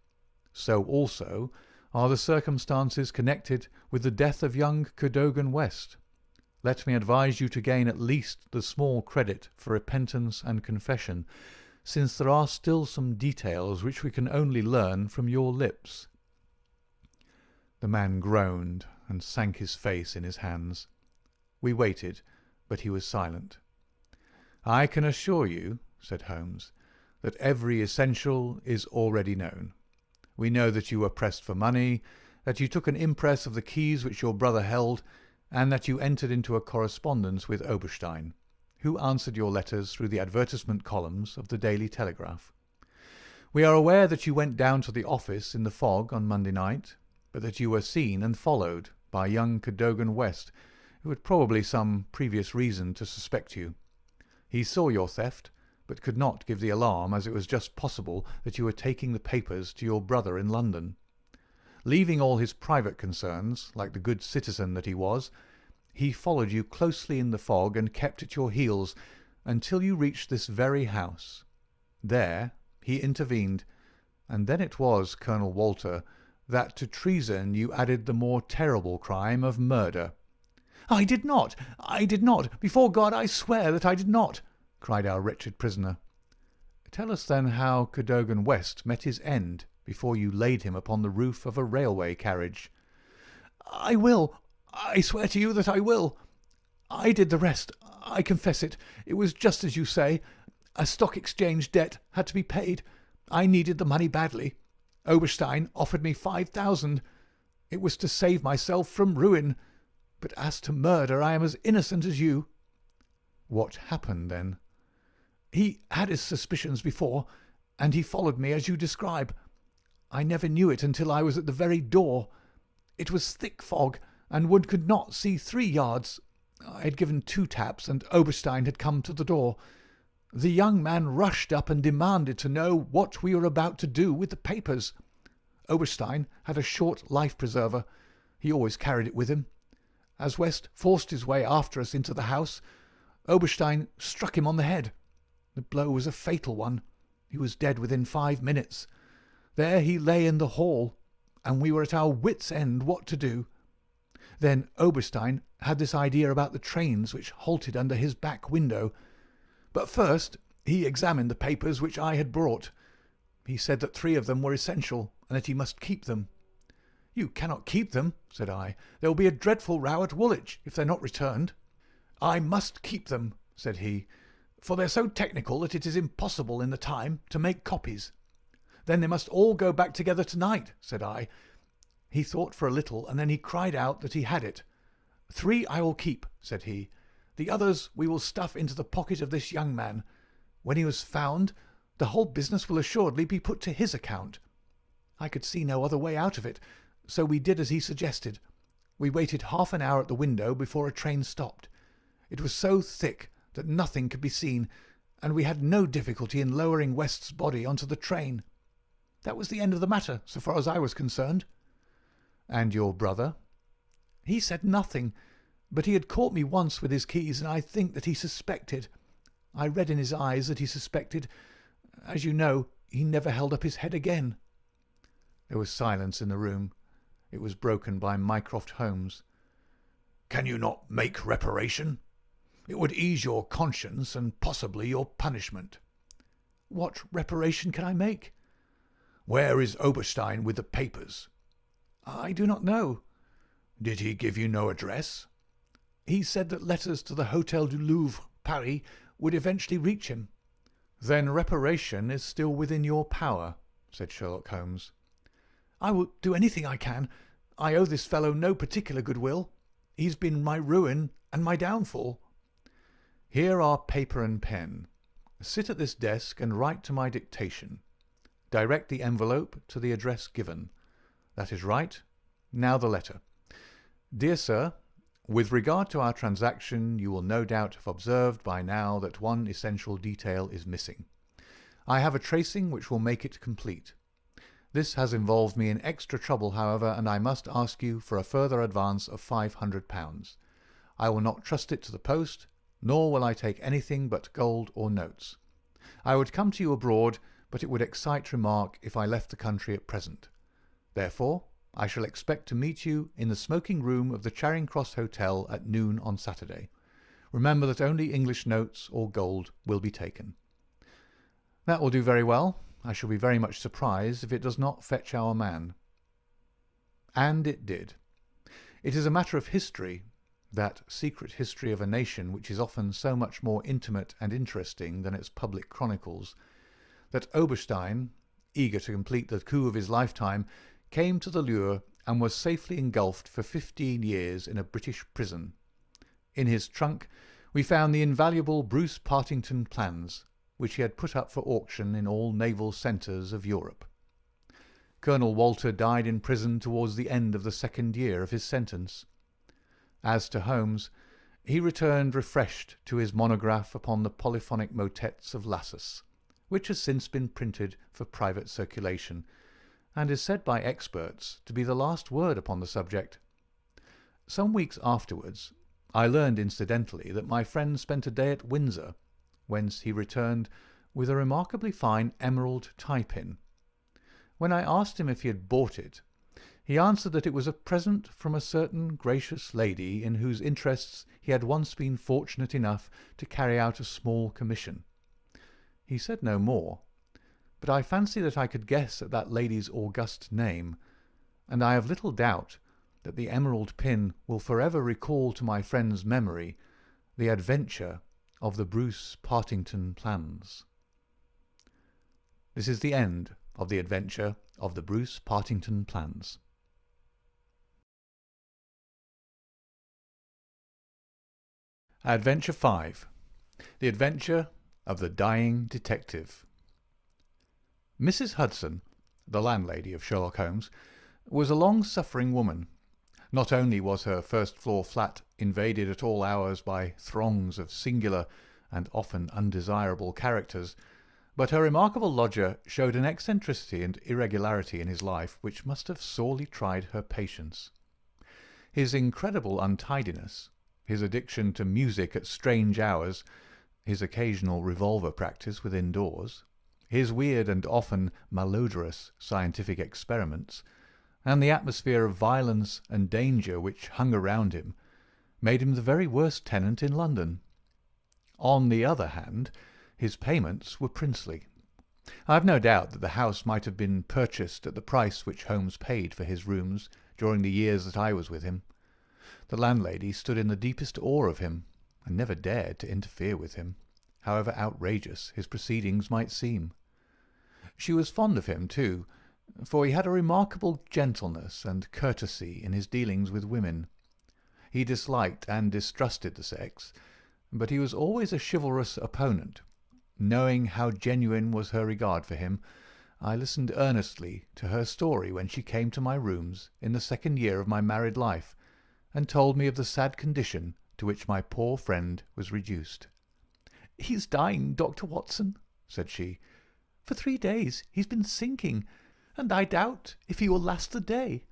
So also are the circumstances connected with the death of young Cadogan West. Let me advise you to gain at least the small credit for repentance and confession, since there are still some details which we can only learn from your lips." The man groaned and sank his face in his hands. We waited, but he was silent. "I can assure you," said Holmes, "that every essential is already known. We know that you were pressed for money, that you took an impress of the keys which your brother held, and that you entered into a correspondence with Oberstein, who answered your letters through the advertisement columns of the Daily Telegraph. We are aware that you went down to the office in the fog on Monday night, but that you were seen and followed by young Cadogan West, who had probably some previous reason to suspect you. He saw your theft, but could not give the alarm, as it was just possible that you were taking the papers to your brother in London. Leaving all his private concerns, like the good citizen that he was, he followed you closely in the fog and kept at your heels until you reached this very house. There he intervened, and then it was, Colonel Walter, that to treason you added the more terrible crime of murder." "I did not! I did not! Before God I swear that I did not!" cried our wretched prisoner. "Tell us then how Cadogan West met his end before you laid him upon the roof of a railway carriage." "I will! I swear to you that I will. I did the rest. I confess it. It was just as you say. A stock exchange debt had to be paid. I needed the money badly. Oberstein offered me 5,000. It was to save myself from ruin. But as to murder, I am as innocent as you." "What happened then?" "He had his suspicions before, and he followed me as you describe. I never knew it until I was at the very door. It was thick fog, and one could not see 3 yards. I had given 2 taps, and Oberstein had come to the door. The young man rushed up and demanded to know what we were about to do with the papers. Oberstein had a short life-preserver. He always carried it with him. As West forced his way after us into the house, Oberstein struck him on the head. The blow was a fatal one. He was dead within 5 minutes. There he lay in the hall, and we were at our wits' end what to do. Then Oberstein had this idea about the trains which halted under his back window. But first he examined the papers which I had brought. He said that 3 of them were essential, and that he must keep them. 'You cannot keep them,' said I. 'There will be a dreadful row at Woolwich if they're not returned.' 'I must keep them,' said he, 'for they're so technical that it is impossible in the time to make copies.' 'Then they must all go back together tonight,' said I. He thought for a little, and then he cried out that he had it. 'Three I will keep,' said he. 'The others we will stuff into the pocket of this young man. When he was found, the whole business will assuredly be put to his account.' I could see no other way out of it, so we did as he suggested. We waited half an hour at the window before a train stopped. It was so thick that nothing could be seen, and we had no difficulty in lowering West's body onto the train. That was the end of the matter, so far as I was concerned." "And your brother?" "He said nothing, but he had caught me once with his keys, and I think that he suspected. I read in his eyes that he suspected. As you know, he never held up his head again." There was silence in the room. It was broken by Mycroft Holmes. "Can you not make reparation? It would ease your conscience and possibly your punishment." "What reparation can I make?" "Where is Oberstein with the papers?" "I do not know." "Did he give you no address?" "He said that letters to the Hôtel du Louvre, Paris, would eventually reach him." "Then reparation is still within your power," said Sherlock Holmes. "I will do anything I can. I owe this fellow no particular goodwill. He's been my ruin and my downfall." "Here are paper and pen. Sit at this desk and write to my dictation. Direct the envelope to the address given. That is right. Now the letter. Dear Sir, with regard to our transaction, you will no doubt have observed by now that one essential detail is missing. I have a tracing which will make it complete. This has involved me in extra trouble, however, and I must ask you for a further advance of £500. I will not trust it to the post, nor will I take anything but gold or notes. I would come to you abroad, but it would excite remark if I left the country at present. Therefore, I shall expect to meet you in the smoking room of the Charing Cross Hotel at noon on Saturday. Remember that only English notes or gold will be taken." "That will do very well. I shall be very much surprised if it does not fetch our man." And it did. It is a matter of history, that secret history of a nation which is often so much more intimate and interesting than its public chronicles, that Oberstein, eager to complete the coup of his lifetime, came to the lure and was safely engulfed for 15 years in a British prison. In his trunk we found the invaluable Bruce Partington plans, which he had put up for auction in all naval centres of Europe. Colonel Walter died in prison towards the end of the second year of his sentence. As to Holmes, he returned refreshed to his monograph upon the polyphonic motets of Lassus, which has since been printed for private circulation, and is said by experts to be the last word upon the subject. Some weeks afterwards, I learned incidentally that my friend spent a day at Windsor, whence he returned with a remarkably fine emerald tie-pin. When I asked him if he had bought it, he answered that it was a present from a certain gracious lady in whose interests he had once been fortunate enough to carry out a small commission. He said no more, but I fancy that I could guess at that lady's august name, and I have little doubt that the emerald pin will forever recall to my friend's memory the adventure of the Bruce Partington plans. This is the end of the adventure of the Bruce Partington plans. Adventure 5. The Adventure of the Dying Detective. Mrs. Hudson, the landlady of Sherlock Holmes, was a long-suffering woman. Not only was her first-floor flat invaded at all hours by throngs of singular and often undesirable characters, but her remarkable lodger showed an eccentricity and irregularity in his life which must have sorely tried her patience. His incredible untidiness, his addiction to music at strange hours, his occasional revolver practice within doors, his weird and often malodorous scientific experiments, and the atmosphere of violence and danger which hung around him, made him the very worst tenant in London. On the other hand, his payments were princely. I have no doubt that the house might have been purchased at the price which Holmes paid for his rooms during the years that I was with him. The landlady stood in the deepest awe of him, and never dared to interfere with him, however outrageous his proceedings might seem. She was fond of him, too, for he had a remarkable gentleness and courtesy in his dealings with women. He disliked and distrusted the sex, but he was always a chivalrous opponent. Knowing how genuine was her regard for him, I listened earnestly to her story when she came to my rooms in the second year of my married life, and told me of the sad condition to which my poor friend was reduced. "He's dying, Dr. Watson," said she. "For 3 days he's been sinking, and I doubt if he will last the day.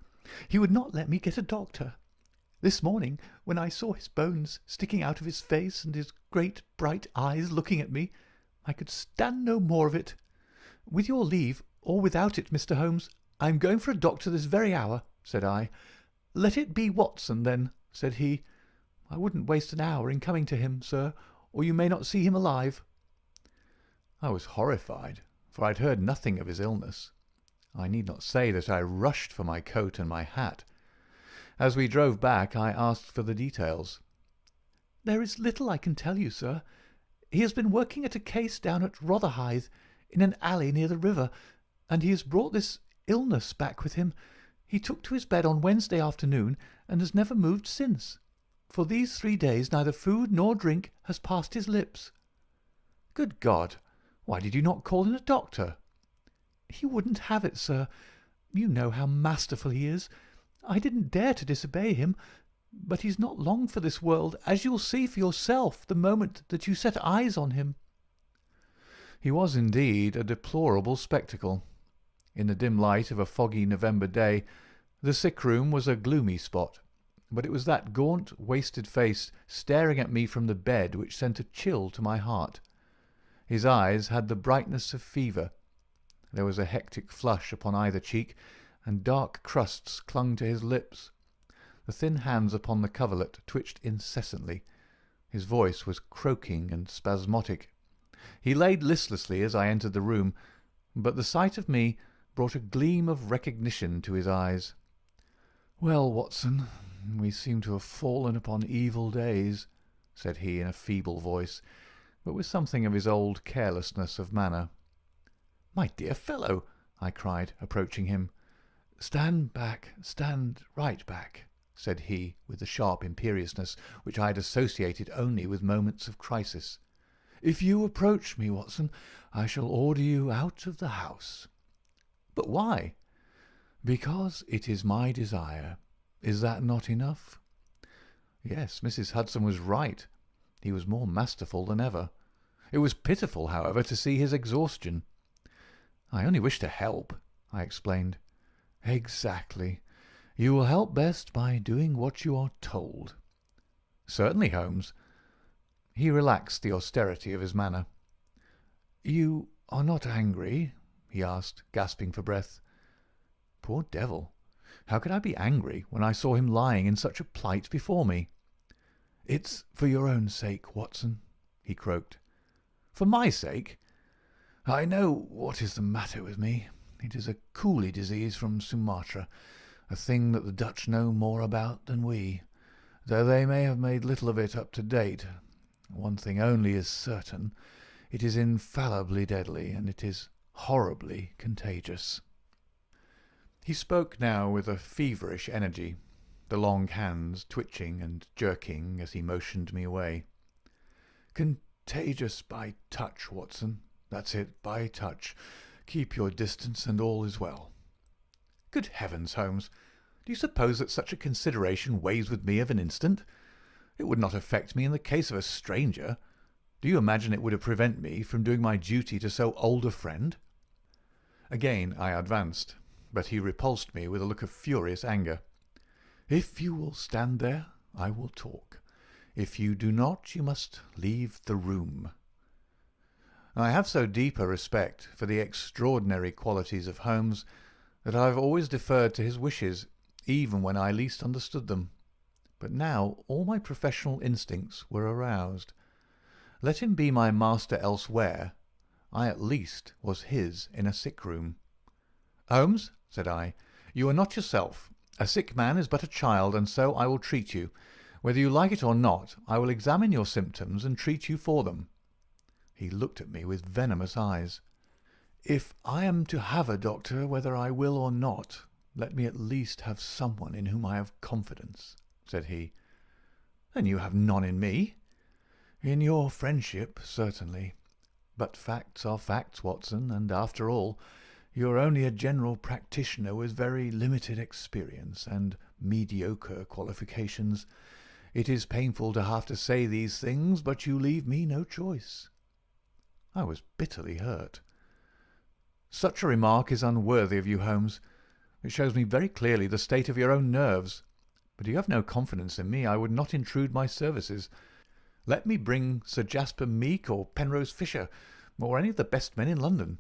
He would not let me get a doctor. This morning, when I saw his bones sticking out of his face and his great bright eyes looking at me, I could stand no more of it. With your leave, or without it, Mr. Holmes, I am going for a doctor this very hour," said I. "Let it be Watson, then," said he. "I wouldn't waste an hour in coming to him, sir, or you may not see him alive." I was horrified, for I had heard nothing of his illness. I need not say that I rushed for my coat and my hat. As we drove back, I asked for the details. "There is little I can tell you, sir. He has been working at a case down at Rotherhithe, in an alley near the river, and he has brought this illness back with him. He took to his bed on Wednesday afternoon, and has never moved since. For these 3 days neither food nor drink has passed his lips." "Good God! Why did you not call in a doctor?" "He wouldn't have it, sir. You know how masterful he is. I didn't dare to disobey him. But he's not long for this world, as you'll see for yourself the moment that you set eyes on him." He was indeed a deplorable spectacle. In the dim light of a foggy November day, the sick-room was a gloomy spot, but it was that gaunt, wasted face staring at me from the bed which sent a chill to my heart. His eyes had the brightness of fever. There was a hectic flush upon either cheek, and dark crusts clung to his lips. The thin hands upon the coverlet twitched incessantly. His voice was croaking and spasmodic. He laid listlessly as I entered the room, but the sight of me brought a gleam of recognition to his eyes. "Well, Watson, we seem to have fallen upon evil days," said he in a feeble voice, but with something of his old carelessness of manner. "My dear fellow," I cried, approaching him. "Stand back, stand right back," said he, with the sharp imperiousness which I had associated only with moments of crisis. "If you approach me, Watson, I shall order you out of the house." "But why?" "Because it is my desire. Is that not enough?" Yes, Mrs. Hudson was right. He was more masterful than ever. It was pitiful, however, to see his exhaustion. "I only wish to help," I explained. "Exactly. You will help best by doing what you are told." "Certainly, Holmes." He relaxed the austerity of his manner. "You are not angry?" he asked, gasping for breath. Poor devil! How could I be angry when I saw him lying in such a plight before me? "It's for your own sake, Watson," he croaked. "For my sake?" "I know what is the matter with me. It is a coolie disease from Sumatra, a thing that the Dutch know more about than we, though they may have made little of it up to date. One thing only is certain. It is infallibly deadly, and it is horribly contagious." He spoke now with a feverish energy, the long hands twitching and jerking as he motioned me away. "Contagious by touch, Watson. That's it, by touch. Keep your distance and all is well." "Good heavens, Holmes! Do you suppose that such a consideration weighs with me of an instant? It would not affect me in the case of a stranger. Do you imagine it would prevent me from doing my duty to so old a friend?" Again I advanced, but he repulsed me with a look of furious anger. "If you will stand there, I will talk. If you do not, you must leave the room." I have so deep a respect for the extraordinary qualities of Holmes that I have always deferred to his wishes, even when I least understood them. But now all my professional instincts were aroused. Let him be my master elsewhere, I at least was his in a sick room. "Holmes," said I, "you are not yourself. A sick man is but a child, and so I will treat you. Whether you like it or not, I will examine your symptoms and treat you for them." He looked at me with venomous eyes. "If I am to have a doctor, whether I will or not, let me at least have someone in whom I have confidence," said he. "Then you have none in me?" "In your friendship, certainly. But facts are facts, Watson, and after all, you are only a general practitioner with very limited experience and mediocre qualifications. It is painful to have to say these things, but you leave me no choice." I was bitterly hurt. "Such a remark is unworthy of you, Holmes. It shows me very clearly the state of your own nerves. But you have no confidence in me. I would not intrude my services. Let me bring Sir Jasper Meek or Penrose Fisher, or any of the best men in London.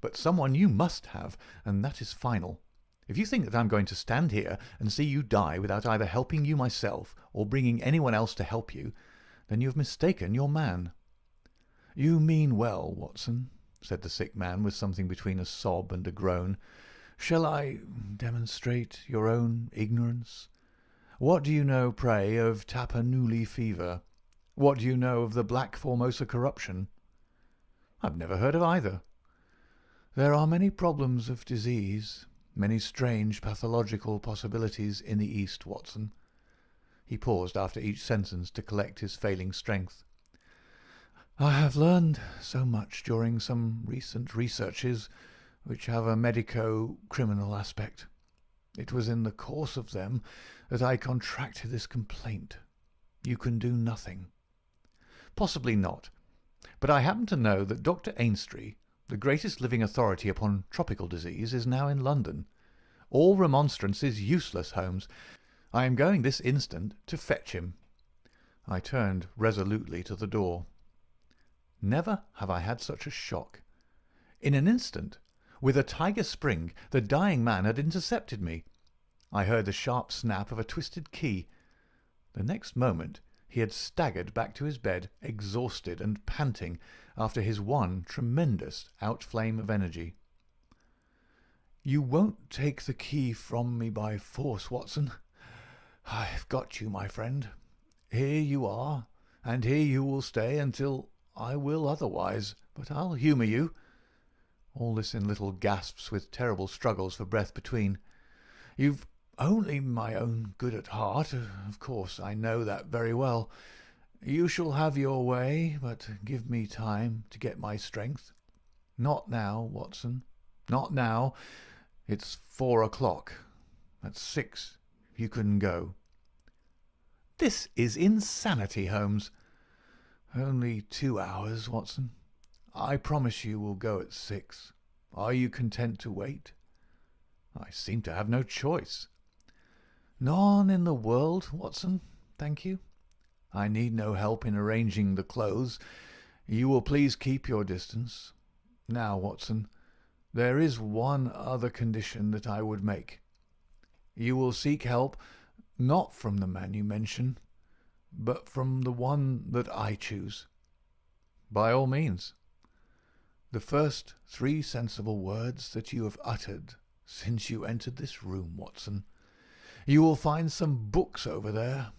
But someone you must have, and that is final. If you think that I am going to stand here and see you die without either helping you myself or bringing anyone else to help you, then you have mistaken your man." "You mean well, Watson," said the sick man with something between a sob and a groan. "Shall I demonstrate your own ignorance? What do you know, pray, of Tapanuli fever? What do you know of the Black Formosa corruption?" "I have never heard of either." "There are many problems of disease, many strange pathological possibilities in the East, Watson." He paused after each sentence to collect his failing strength. "I have learned so much during some recent researches which have a medico-criminal aspect. It was in the course of them that I contracted this complaint. You can do nothing." "Possibly not. But I happen to know that Dr. Ainstree, the greatest living authority upon tropical disease, is now in London. All remonstrance is useless, Holmes. I am going this instant to fetch him." I turned resolutely to the door. Never have I had such a shock. In an instant, with a tiger spring, the dying man had intercepted me. I heard the sharp snap of a twisted key. The next moment he had staggered back to his bed, exhausted and panting after his one tremendous outflame of energy. "You won't take the key from me by force, Watson. I've got you, my friend. Here you are, and here you will stay until I will otherwise. But I'll humour you." All this in little gasps, with terrible struggles for breath between. "You've only my own good at heart. Of course, I know that very well. You shall have your way, but give me time to get my strength. Not now, Watson. Not now. It's 4 o'clock. At 6 you can go." "This is insanity, Holmes." "Only 2 hours, Watson. I promise you will go at 6. Are you content to wait?" "I seem to have no choice." "None in the world, Watson, thank you. I need no help in arranging the clothes. You will please keep your distance. Now, Watson, there is one other condition that I would make. You will seek help not from the man you mention, but from the one that I choose." "By all means." "The first 3 sensible words that you have uttered since you entered this room, Watson. You will find some books over there.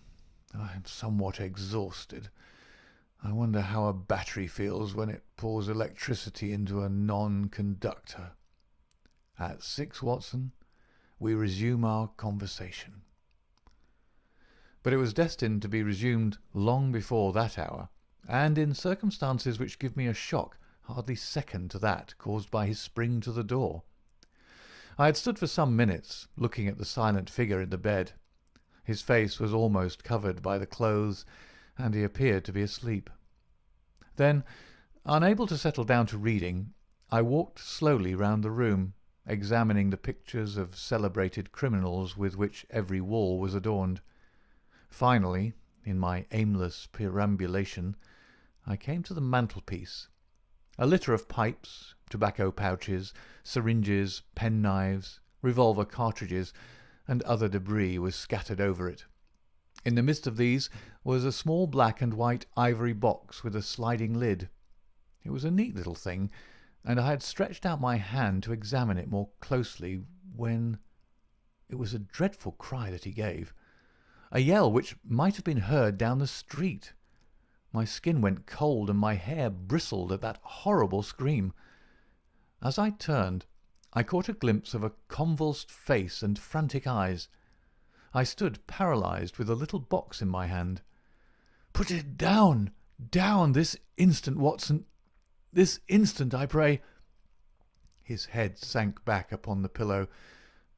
I am somewhat exhausted. I wonder how a battery feels when it pours electricity into a non-conductor. At 6, Watson, we resume our conversation." But it was destined to be resumed long before that hour, and in circumstances which give me a shock hardly second to that caused by his spring to the door. I had stood for some minutes looking at the silent figure in the bed. His face was almost covered by the clothes, and he appeared to be asleep. Then, unable to settle down to reading, I walked slowly round the room, examining the pictures of celebrated criminals with which every wall was adorned. Finally, in my aimless perambulation, I came to the mantelpiece. A litter of pipes, tobacco pouches, syringes, penknives, revolver cartridges, and other debris was scattered over it. In the midst of these was a small black and white ivory box with a sliding lid. It was a neat little thing, and I had stretched out my hand to examine it more closely when it was a dreadful cry that he gave, a yell which might have been heard down the street. My skin went cold and my hair bristled at that horrible scream. As I turned, I caught a glimpse of a convulsed face and frantic eyes. I stood paralysed with a little box in my hand. "Put it down, down, this instant, Watson. This instant, I pray." His head sank back upon the pillow,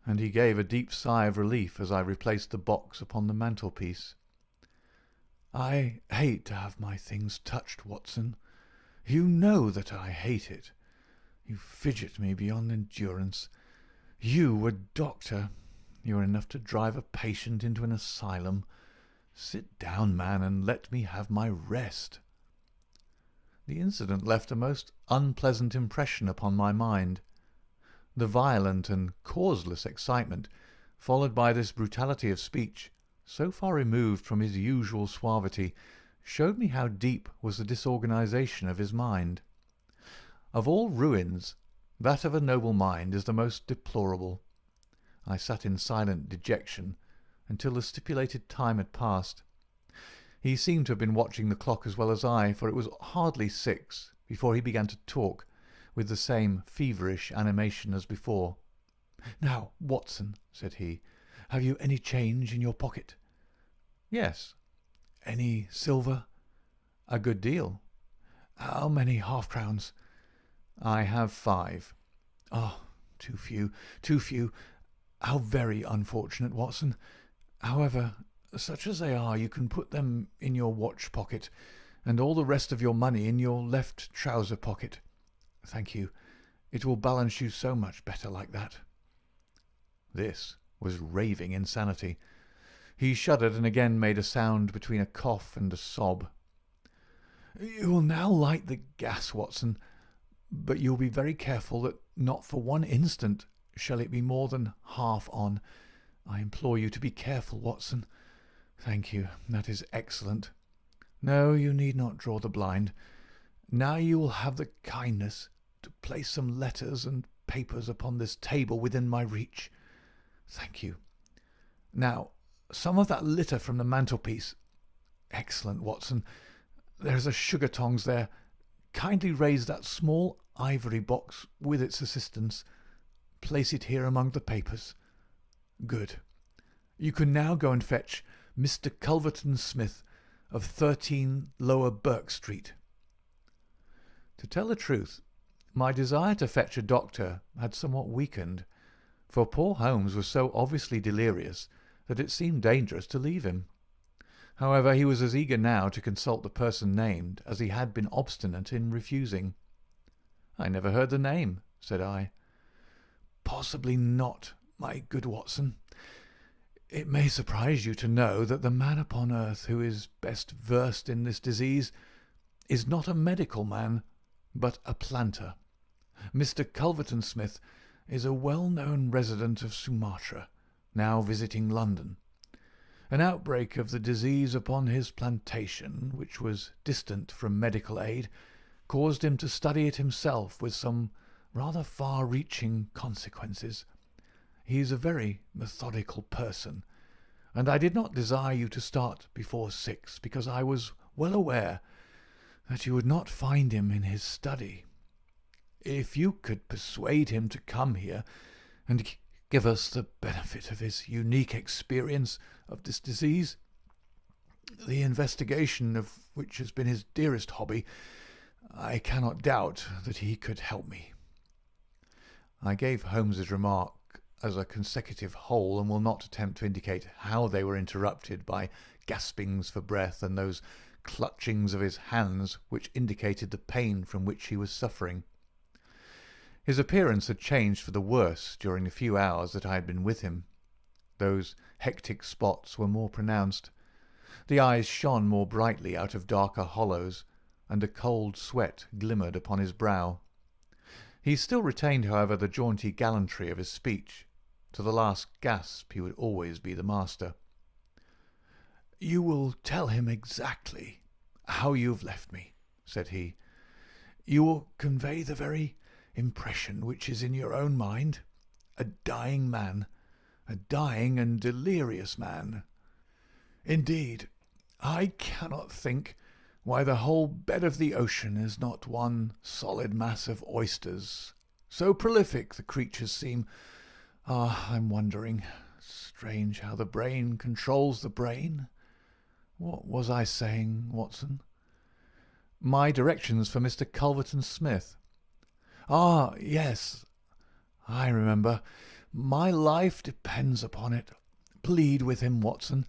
and he gave a deep sigh of relief as I replaced the box upon the mantelpiece. "I hate to have my things touched, Watson. You know that I hate it. You fidget me beyond endurance. You, a doctor, you are enough to drive a patient into an asylum. Sit down, man, and let me have my rest." The incident left a most unpleasant impression upon my mind. The violent and causeless excitement, followed by this brutality of speech, so far removed from his usual suavity, showed me how deep was the disorganization of his mind. Of all ruins, that of a noble mind is the most deplorable. I sat in silent dejection until the stipulated time had passed. He seemed to have been watching the clock as well as I, for it was hardly 6 before he began to talk, with the same feverish animation as before. "Now, Watson," said he, "have you any change in your pocket?" "Yes." "Any silver?" "A good deal." "How many half-crowns?" "I have 5. "Oh, too few, too few. How very unfortunate, Watson. However, such as they are, you can put them in your watch pocket, and all the rest of your money in your left trouser pocket. Thank you. It will balance you so much better like that." This was raving insanity. He shuddered and again made a sound between a cough and a sob. "You will now light the gas, Watson, but you will be very careful that not for one instant shall it be more than half on. I implore you to be careful, Watson. Thank you. That is excellent. No, you need not draw the blind. Now you will have the kindness to place some letters and papers upon this table within my reach. Thank you. Now, some of that litter from the mantelpiece. Excellent, Watson. There's a sugar tongs there. Kindly raise that small ivory box with its assistance. Place it here among the papers. Good. You can now go and fetch Mr. Culverton Smith of 13 Lower Burke Street. To tell the truth, my desire to fetch a doctor had somewhat weakened, for poor Holmes was so obviously delirious that it seemed dangerous to leave him. However, he was as eager now to consult the person named as he had been obstinate in refusing. "I never heard the name," said I. "Possibly not, my good Watson. It may surprise you to know that the man upon earth who is best versed in this disease is not a medical man, but a planter. Mr. Culverton Smith is a well-known resident of Sumatra, now visiting London. An outbreak of the disease upon his plantation, which was distant from medical aid, caused him to study it himself with some rather far-reaching consequences. He is a very methodical person, and I did not desire you to start before 6, because I was well aware that you would not find him in his study. If you could persuade him to come here and give us the benefit of his unique experience of this disease, the investigation of which has been his dearest hobby, I cannot doubt that he could help me." I gave Holmes's remark as a consecutive whole, and will not attempt to indicate how they were interrupted by gaspings for breath and those clutchings of his hands which indicated the pain from which he was suffering. His appearance had changed for the worse during the few hours that I had been with him. Those hectic spots were more pronounced. The eyes shone more brightly out of darker hollows, and a cold sweat glimmered upon his brow. He still retained, however, the jaunty gallantry of his speech. To the last gasp he would always be the master. "You will tell him exactly how you have left me," said he. "You will convey the very impression which is in your own mind. A dying man, a dying and delirious man. Indeed, I cannot think why the whole bed of the ocean is not one solid mass of oysters. So prolific the creatures seem. I'm wondering. Strange how the brain controls the brain. What was I saying, Watson?" "My directions for Mr. Culverton Smith." Yes, I remember. My life depends upon it. Plead with him, Watson.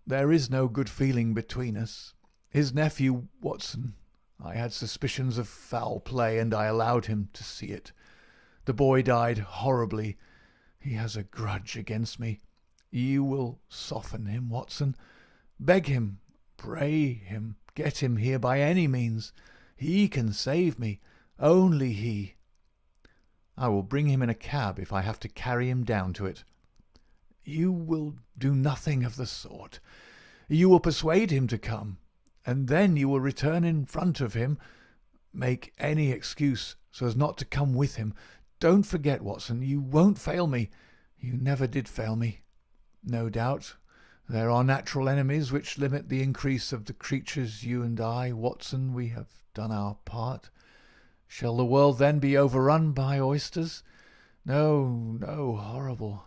There is no good feeling between us. His nephew, Watson, I had suspicions of foul play, and I allowed him to see it. The boy died horribly. He has a grudge against me. You will soften him, Watson. Beg him, pray him, get him here by any means. He can save me, only he. I will bring him in a cab if I have to carry him down to it." "You will do nothing of the sort. You will persuade him to come, and then you will return in front of him. Make any excuse so as not to come with him. Don't forget, Watson, you won't fail me. You never did fail me. No doubt there are natural enemies which limit the increase of the creatures. You and I, Watson, we have done our part. Shall the world then be overrun by oysters? No, no, horrible.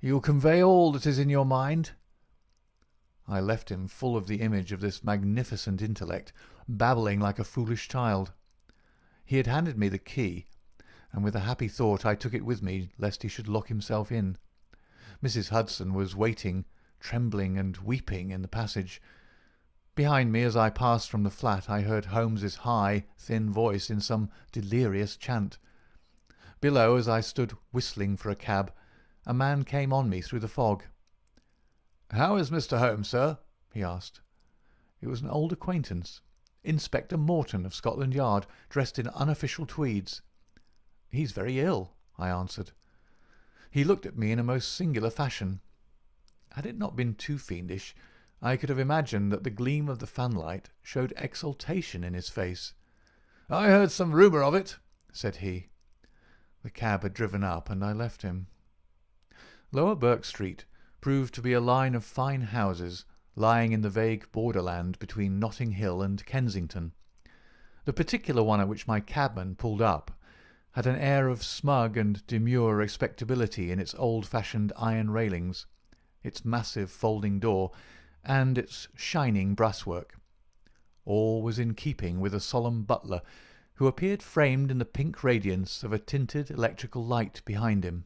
You will convey all that is in your mind." I left him full of the image of this magnificent intellect, babbling like a foolish child. He had handed me the key, and with a happy thought I took it with me, lest he should lock himself in. Mrs. Hudson was waiting, trembling and weeping, in the passage. Behind me, as I passed from the flat, I heard Holmes's high, thin voice in some delirious chant. Below, as I stood whistling for a cab, a man came on me through the fog. "How is Mr. Holmes, sir?" he asked. It was an old acquaintance, Inspector Morton of Scotland Yard, dressed in unofficial tweeds. "He's very ill," I answered. He looked at me in a most singular fashion. Had it not been too fiendish, I could have imagined that the gleam of the fanlight showed exultation in his face. "I heard some rumour of it," said he. The cab had driven up, and I left him. Lower Burke Street proved to be a line of fine houses lying in the vague borderland between Notting Hill and Kensington. The particular one at which my cabman pulled up had an air of smug and demure respectability in its old-fashioned iron railings, its massive folding door, and its shining brasswork. All was in keeping with a solemn butler who appeared framed in the pink radiance of a tinted electrical light behind him.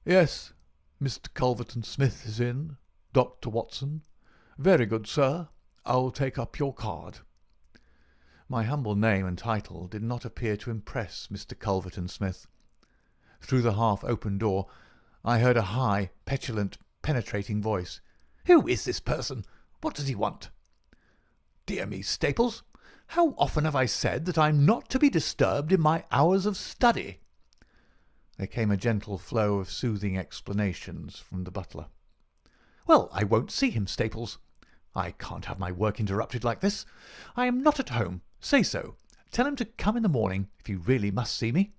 "Yes, Mr. Culverton-Smith is in, Dr. Watson. Very good, sir. I'll take up your card." My humble name and title did not appear to impress Mr. Culverton-Smith. Through the half-open door I heard a high, petulant, penetrating voice. "Who is this person? What does he want?" "Dear me, Staples, how often have I said that I'm not to be disturbed in my hours of study?" There came a gentle flow of soothing explanations from the butler. "Well, I won't see him, Staples. I can't have my work interrupted like this. I am not at home. Say so. Tell him to come in the morning if he really must see me."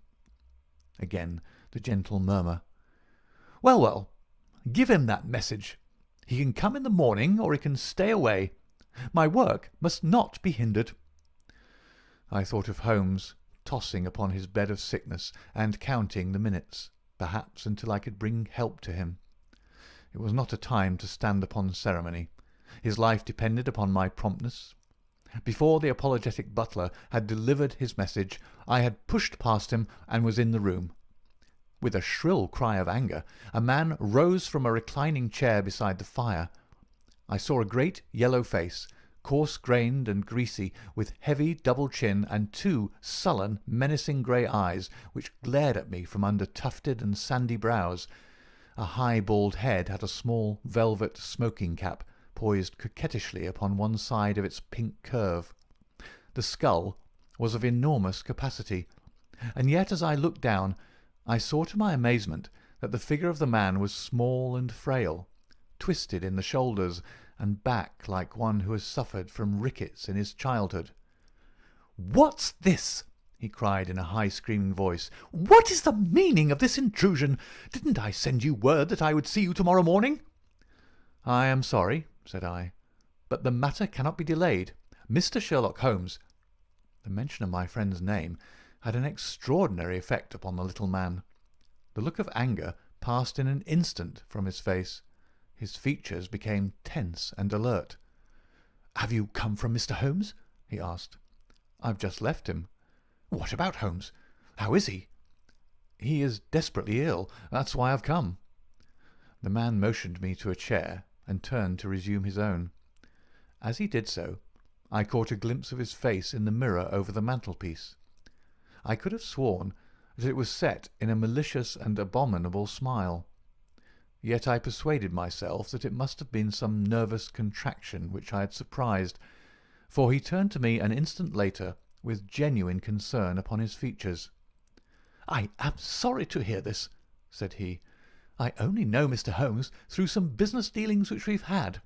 Again the gentle murmur. "Well, well, give him that message. He can come in the morning or he can stay away. My work must not be hindered." I thought of Holmes tossing upon his bed of sickness and counting the minutes, perhaps until I could bring help to him. It was not a time to stand upon ceremony. His life depended upon my promptness. Before the apologetic butler had delivered his message, I had pushed past him and was in the room. With a shrill cry of anger, a man rose from a reclining chair beside the fire. I saw a great yellow face, coarse-grained and greasy, with heavy double chin and two sullen, menacing grey eyes which glared at me from under tufted and sandy brows. A high bald head had a small velvet smoking cap poised coquettishly upon one side of its pink curve. The skull was of enormous capacity, and yet as I looked down I saw to my amazement that the figure of the man was small and frail, twisted in the shoulders and back like one who has suffered from rickets in his childhood. "What's this?" he cried in a high screaming voice. "What is the meaning of this intrusion? Didn't I send you word that I would see you tomorrow morning?" "I am sorry," said I, "but the matter cannot be delayed. Mr. Sherlock Holmes—" The mention of my friend's name had an extraordinary effect upon the little man. The look of anger passed in an instant from his face. His features became tense and alert. "Have you come from Mr. Holmes?" he asked. "I've just left him." "What about Holmes? How is he?" "He is desperately ill. That's why I've come." The man motioned me to a chair and turned to resume his own. As he did so, I caught a glimpse of his face in the mirror over the mantelpiece. I could have sworn that it was set in a malicious and abominable smile. Yet I persuaded myself that it must have been some nervous contraction which I had surprised, for he turned to me an instant later with genuine concern upon his features. "I am sorry to hear this," said he. "I only know Mr. Holmes through some business dealings which we've had.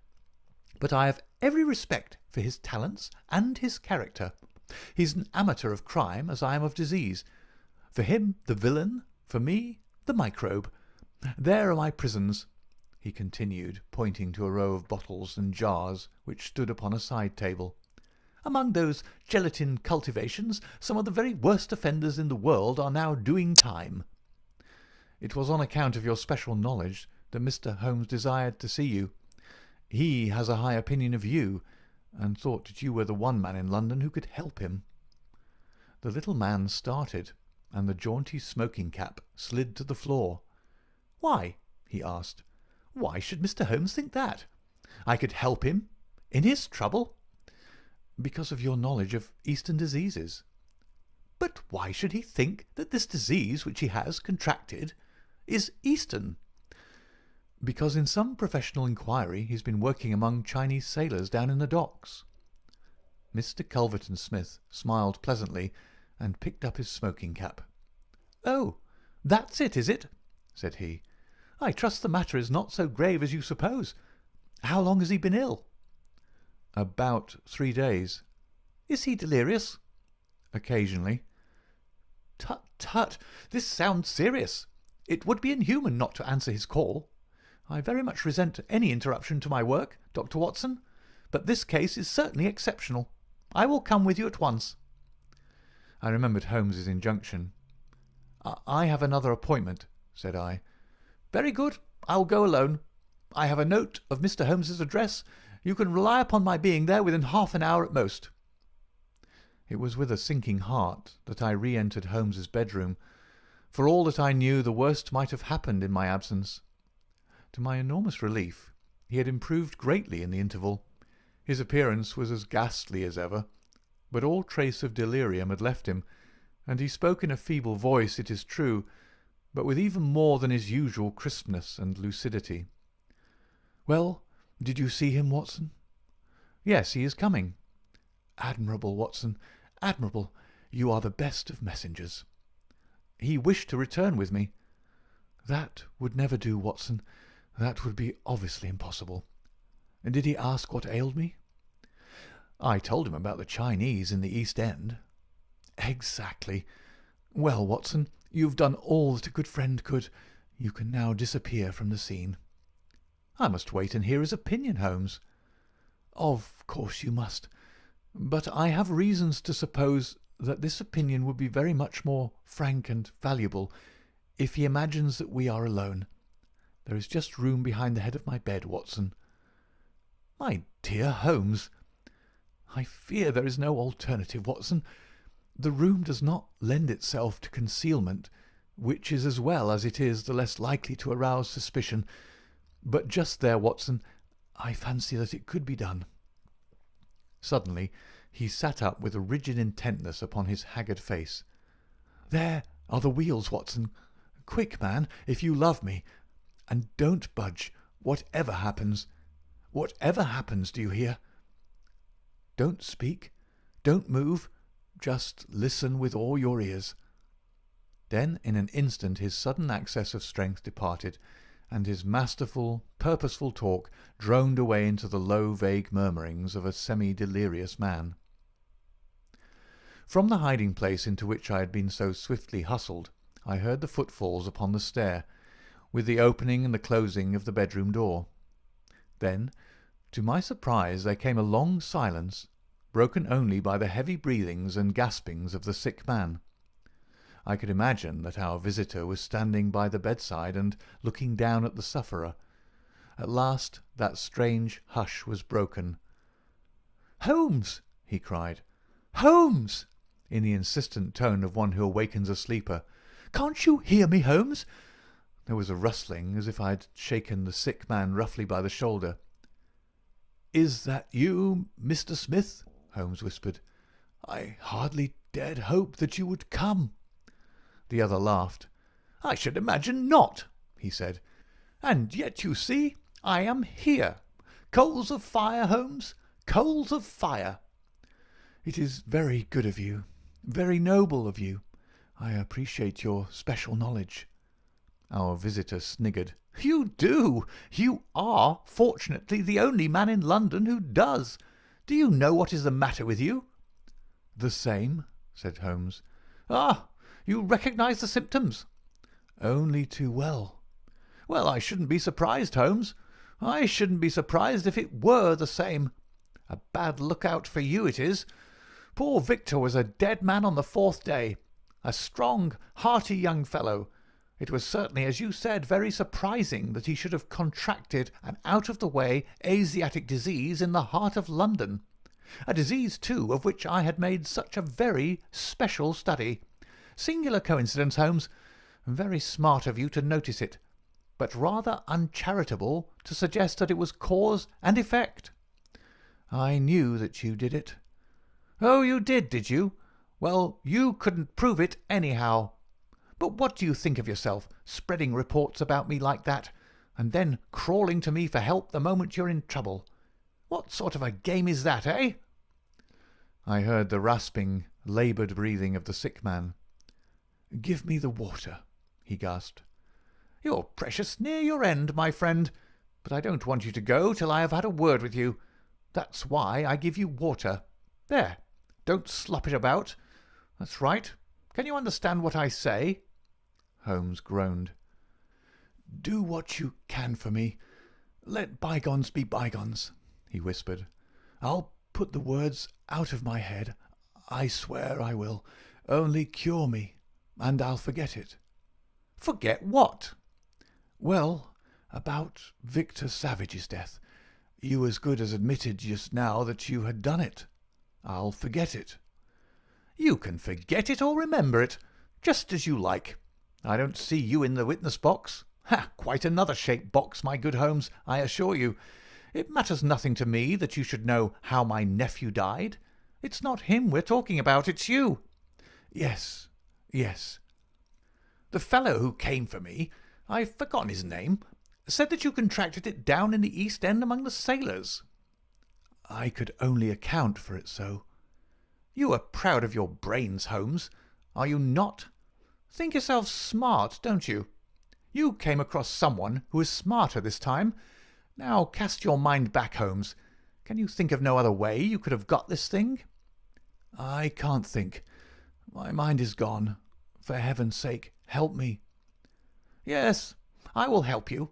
But I have every respect for his talents and his character. He's an amateur of crime as I am of disease. For him the villain, for me the microbe. There are my prisons," he continued, pointing to a row of bottles and jars which stood upon a side table. "Among those gelatin cultivations some of the very worst offenders in the world are now doing time." "It was on account of your special knowledge that Mr. Holmes desired to see you. He has a high opinion of you, and thought that you were the one man in London who could help him." The little man started, and the jaunty smoking cap slid to the floor. "Why?" he asked. "Why should Mr. Holmes think that? I could help him in his trouble." "Because of your knowledge of Eastern diseases." "But why should he think that this disease which he has contracted is Eastern?" "Because in some professional inquiry he's been working among Chinese sailors down in the docks." Mr. Culverton-Smith smiled pleasantly and picked up his smoking cap. "Oh, that's it, is it?" said he. "I trust the matter is not so grave as you suppose. How long has he been ill?" "About 3 days." "Is he delirious?" "Occasionally." "Tut, tut! This sounds serious. It would be inhuman not to answer his call. I very much resent any interruption to my work, Dr. Watson, but this case is certainly exceptional. I will come with you at once." I remembered Holmes's injunction. "I have another appointment," said I. "Very good. I'll go alone. I have a note of Mr. Holmes's address. You can rely upon my being there within half an hour at most." It was with a sinking heart that I re-entered Holmes's bedroom. For all that I knew, the worst might have happened in my absence. To my enormous relief, he had improved greatly in the interval. His appearance was as ghastly as ever, but all trace of delirium had left him, and he spoke in a feeble voice, it is true, but with even more than his usual crispness and lucidity. "Well, did you see him, Watson?" "Yes, he is coming." "Admirable, Watson, admirable. You are the best of messengers." "He wished to return with me." "That would never do, Watson. That would be obviously impossible. Did he ask what ailed me?" "I told him about the Chinese in the East End." "Exactly. Well, Watson, you've done all that a good friend could. You can now disappear from the scene." "I must wait and hear his opinion, Holmes." "Of course you must. But I have reasons to suppose that this opinion would be very much more frank and valuable if he imagines that we are alone. There is just room behind the head of my bed, Watson." "My dear Holmes!" "I fear there is no alternative, Watson. The room does not lend itself to concealment, which is as well as it is the less likely to arouse suspicion. But just there, Watson, I fancy that it could be done." Suddenly he sat up with a rigid intentness upon his haggard face. "There are the wheels, Watson. Quick, man, if you love me. And don't budge, whatever happens. Whatever happens, do you hear? Don't speak. Don't move. Just listen with all your ears." Then in an instant his sudden access of strength departed, and his masterful, purposeful talk droned away into the low, vague murmurings of a semi-delirious man. From the hiding-place into which I had been so swiftly hustled, I heard the footfalls upon the stair, with the opening and the closing of the bedroom door. Then, to my surprise, there came a long silence, broken only by the heavy breathings and gaspings of the sick man. I could imagine that our visitor was standing by the bedside and looking down at the sufferer. At last that strange hush was broken. "Holmes!" he cried. "Holmes!" in the insistent tone of one who awakens a sleeper. "Can't you hear me, Holmes?" There was a rustling, as if I had shaken the sick man roughly by the shoulder. "Is that you, Mr. Smith?" Holmes whispered. "I hardly dared hope that you would come." The other laughed. "I should imagine not," he said. "And yet, you see, I am here. Coals of fire, Holmes, coals of fire." "It is very good of you, very noble of you. I appreciate your special knowledge." Our visitor sniggered. "You do. You are, fortunately, the only man in London who does. Do you know what is the matter with you?" "The same," said Holmes. "Ah, you recognise the symptoms?" "Only too well." "Well, I shouldn't be surprised, Holmes. I shouldn't be surprised if it were the same. A bad lookout for you it is. Poor Victor was a dead man on the 4th day. A strong, hearty young fellow. It was certainly, as you said, very surprising that he should have contracted an out-of-the-way Asiatic disease in the heart of London. A disease, too, of which I had made such a very special study. Singular coincidence, Holmes. Very smart of you to notice it, but rather uncharitable to suggest that it was cause and effect." "I knew that you did it." "Oh, you did you? Well, you couldn't prove it anyhow. But what do you think of yourself, spreading reports about me like that, and then crawling to me for help the moment you're in trouble? What sort of a game is that, eh?" I heard the rasping, laboured breathing of the sick man. "Give me the water," he gasped. "You're precious near your end, my friend. But I don't want you to go till I have had a word with you. That's why I give you water. There, don't slop it about. That's right. Can you understand what I say?" Holmes groaned. "Do what you can for me. Let bygones be bygones," he whispered. "I'll put the words out of my head. I swear I will. Only cure me, and I'll forget it." "Forget what?" "Well, about Victor Savage's death. You as good as admitted just now that you had done it. I'll forget it." "You can forget it or remember it, just as you like. I don't see you in the witness box. Ha! Quite another shaped box, my good Holmes, I assure you. It matters nothing to me that you should know how my nephew died. It's not him we're talking about, it's you." "Yes, yes." "The fellow who came for me, I've forgotten his name, said that you contracted it down in the East End among the sailors." "I could only account for it so." "You are proud of your brains, Holmes, are you not? Think yourself smart, don't you? You came across someone who is smarter this time. Now cast your mind back, Holmes. Can you think of no other way you could have got this thing?" "I can't think. My mind is gone. For heaven's sake, help me." "Yes, I will help you.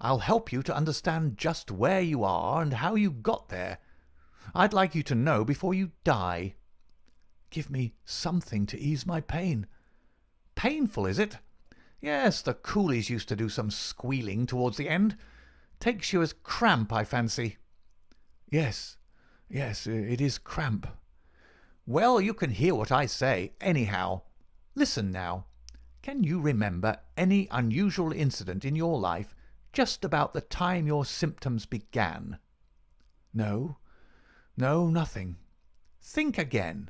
I'll help you to understand just where you are and how you got there. I'd like you to know before you die." "Give me something to ease my pain." "Painful, is it? Yes, the coolies used to do some squealing towards the end. Takes you as cramp, I fancy." Yes, it is cramp." "Well, you can hear what I say, anyhow. Listen now. Can you remember any unusual incident in your life just about the time your symptoms began?" No, nothing." "Think again."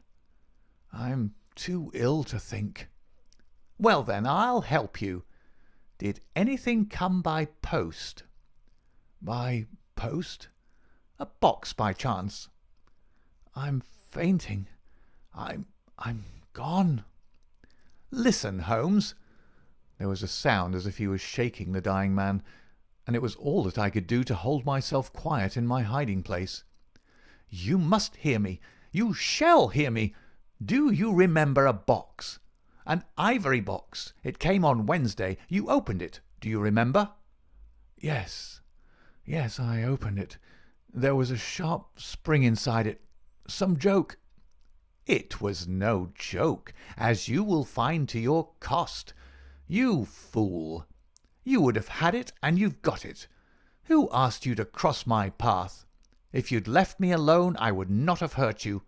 "I'm too ill to think." "Well, then, I'll help you. Did anything come by post?" "By post?" "A box, by chance?" "I'm fainting. I'm gone." "Listen, Holmes." There was a sound as if he was shaking the dying man, and it was all that I could do to hold myself quiet in my hiding place. "You must hear me. You shall hear me. Do you remember a box? An ivory box. It came on Wednesday. You opened it. Do you remember?" Yes, I opened it. There was a sharp spring inside it. Some joke." "It was no joke, as you will find to your cost. You fool! You would have had it, and you've got it. Who asked you to cross my path? If you'd left me alone, I would not have hurt you."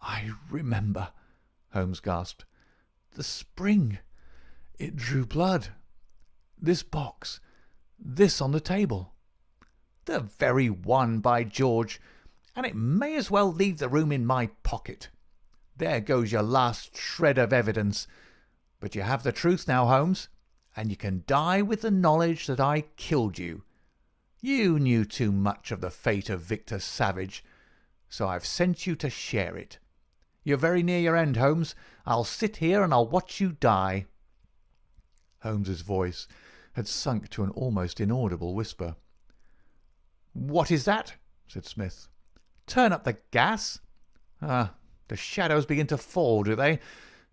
"I remember," Holmes gasped. "The spring. It drew blood. This box. This on the table." "The very one, by George! And it may as well leave the room in my pocket. There goes your last shred of evidence. But you have the truth now, Holmes, and you can die with the knowledge that I killed you. You knew too much of the fate of Victor Savage, so I've sent you to share it. You're very near your end, Holmes. I'll sit here and I'll watch you die." Holmes's voice had sunk to an almost inaudible whisper. "What is that?" said Smith. "Turn up the gas? Ah, the shadows begin to fall, do they?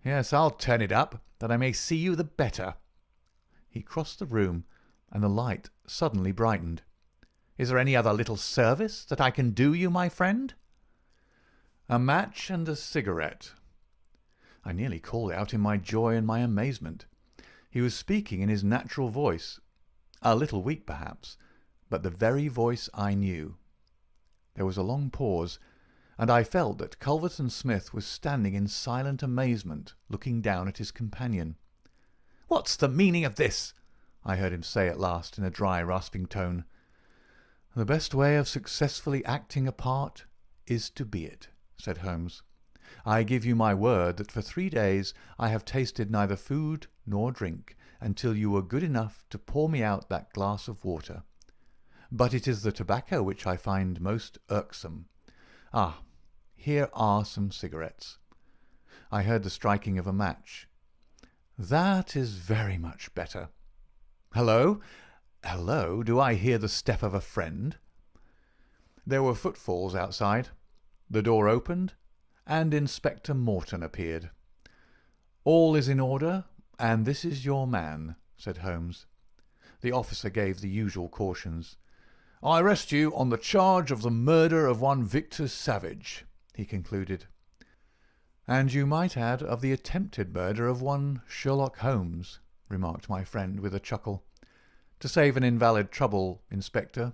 Yes, I'll turn it up, that I may see you the better." He crossed the room, and the light suddenly brightened. "Is there any other little service that I can do you, my friend?" "A match and a cigarette." I nearly called out in my joy and my amazement. He was speaking in his natural voice, a little weak perhaps, but the very voice I knew. There was a long pause, and I felt that Culverton Smith was standing in silent amazement, looking down at his companion. "What's the meaning of this?" I heard him say at last in a dry, rasping tone. "The best way of successfully acting a part is to be it," said Holmes. "I give you my word that for 3 days I have tasted neither food nor drink until you were good enough to pour me out that glass of water. But it is the tobacco which I find most irksome. Ah, here are some cigarettes." I heard the striking of a match. "That is very much better. Hello! Hello, do I hear the step of a friend? There were footfalls outside. The door opened, and Inspector Morton appeared. "All is in order, and this is your man," said Holmes. The officer gave the usual cautions. "I arrest you on the charge of the murder of one Victor Savage," he concluded. "And you might add of the attempted murder of one Sherlock Holmes," remarked my friend with a chuckle. "To save an invalid trouble, Inspector,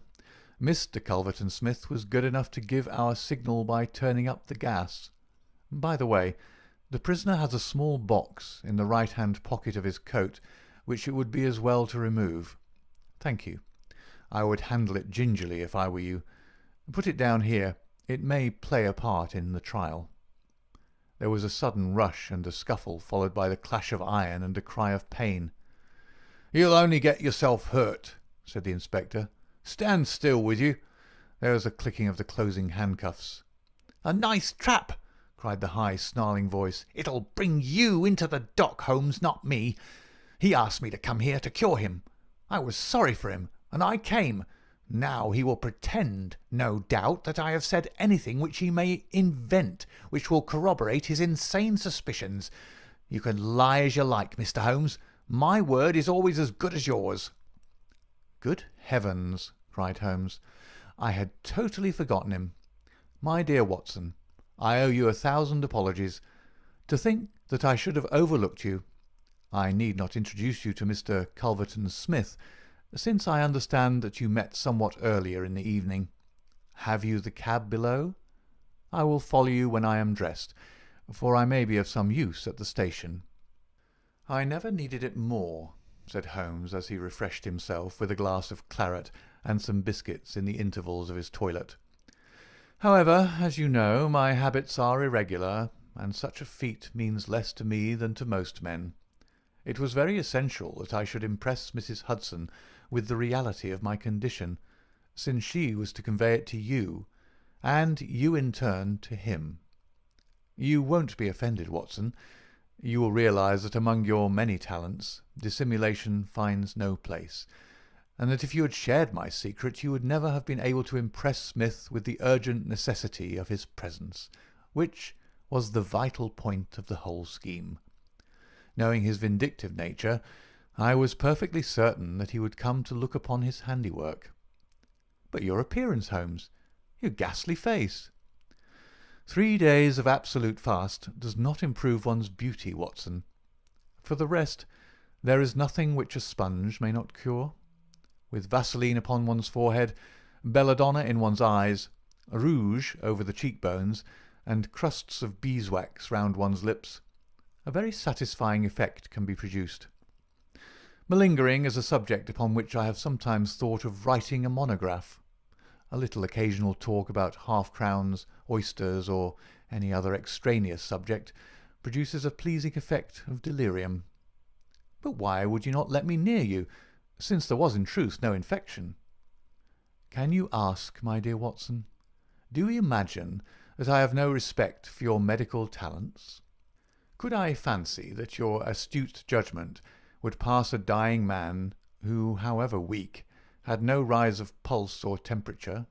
Mr. Culverton-Smith was good enough to give our signal by turning up the gas. By the way, the prisoner has a small box in the right-hand pocket of his coat which it would be as well to remove. Thank you. I would handle it gingerly if I were you. Put it down here. It may play a part in the trial." There was a sudden rush and a scuffle, followed by the clash of iron and a cry of pain. "You'll only get yourself hurt," said the inspector. "Stand still, with you." There was a clicking of the closing handcuffs. "A nice trap!" cried the high, snarling voice. "It'll bring you into the dock, Holmes, not me. He asked me to come here to cure him. I was sorry for him, and I came. Now he will pretend, no doubt, that I have said anything which he may invent, which will corroborate his insane suspicions. You can lie as you like, Mr. Holmes. My word is always as good as yours." "Good heavens!" cried Holmes. "I had totally forgotten him. My dear Watson, I owe you 1,000 apologies. To think that I should have overlooked you. I need not introduce you to Mr. Culverton-Smith, since I understand that you met somewhat earlier in the evening. Have you the cab below? I will follow you when I am dressed, for I may be of some use at the station." "I never needed it more," said Holmes, as he refreshed himself with a glass of claret and some biscuits in the intervals of his toilet. "However, as you know, my habits are irregular, and such a feat means less to me than to most men. It was very essential that I should impress Mrs. Hudson with the reality of my condition, since she was to convey it to you, and you in turn to him. You won't be offended, Watson. You will realize that among your many talents dissimulation finds no place, and that if you had shared my secret you would never have been able to impress Smith with the urgent necessity of his presence, which was the vital point of the whole scheme. Knowing his vindictive nature, I was perfectly certain that he would come to look upon his handiwork. But your appearance, Holmes, your ghastly face." 3 days of absolute fast does not improve one's beauty, Watson. For the rest, there is nothing which a sponge may not cure. With Vaseline upon one's forehead, belladonna in one's eyes, rouge over the cheekbones, and crusts of beeswax round one's lips, a very satisfying effect can be produced. Malingering is a subject upon which I have sometimes thought of writing a monograph. A little occasional talk about half-crowns, oysters, or any other extraneous subject produces a pleasing effect of delirium. But why would you not let me near you, since there was in truth no infection? Can you ask, my dear Watson? Do you imagine that I have no respect for your medical talents? Could I fancy that your astute judgment would pass a dying man who, however weak, had no rise of pulse or temperature?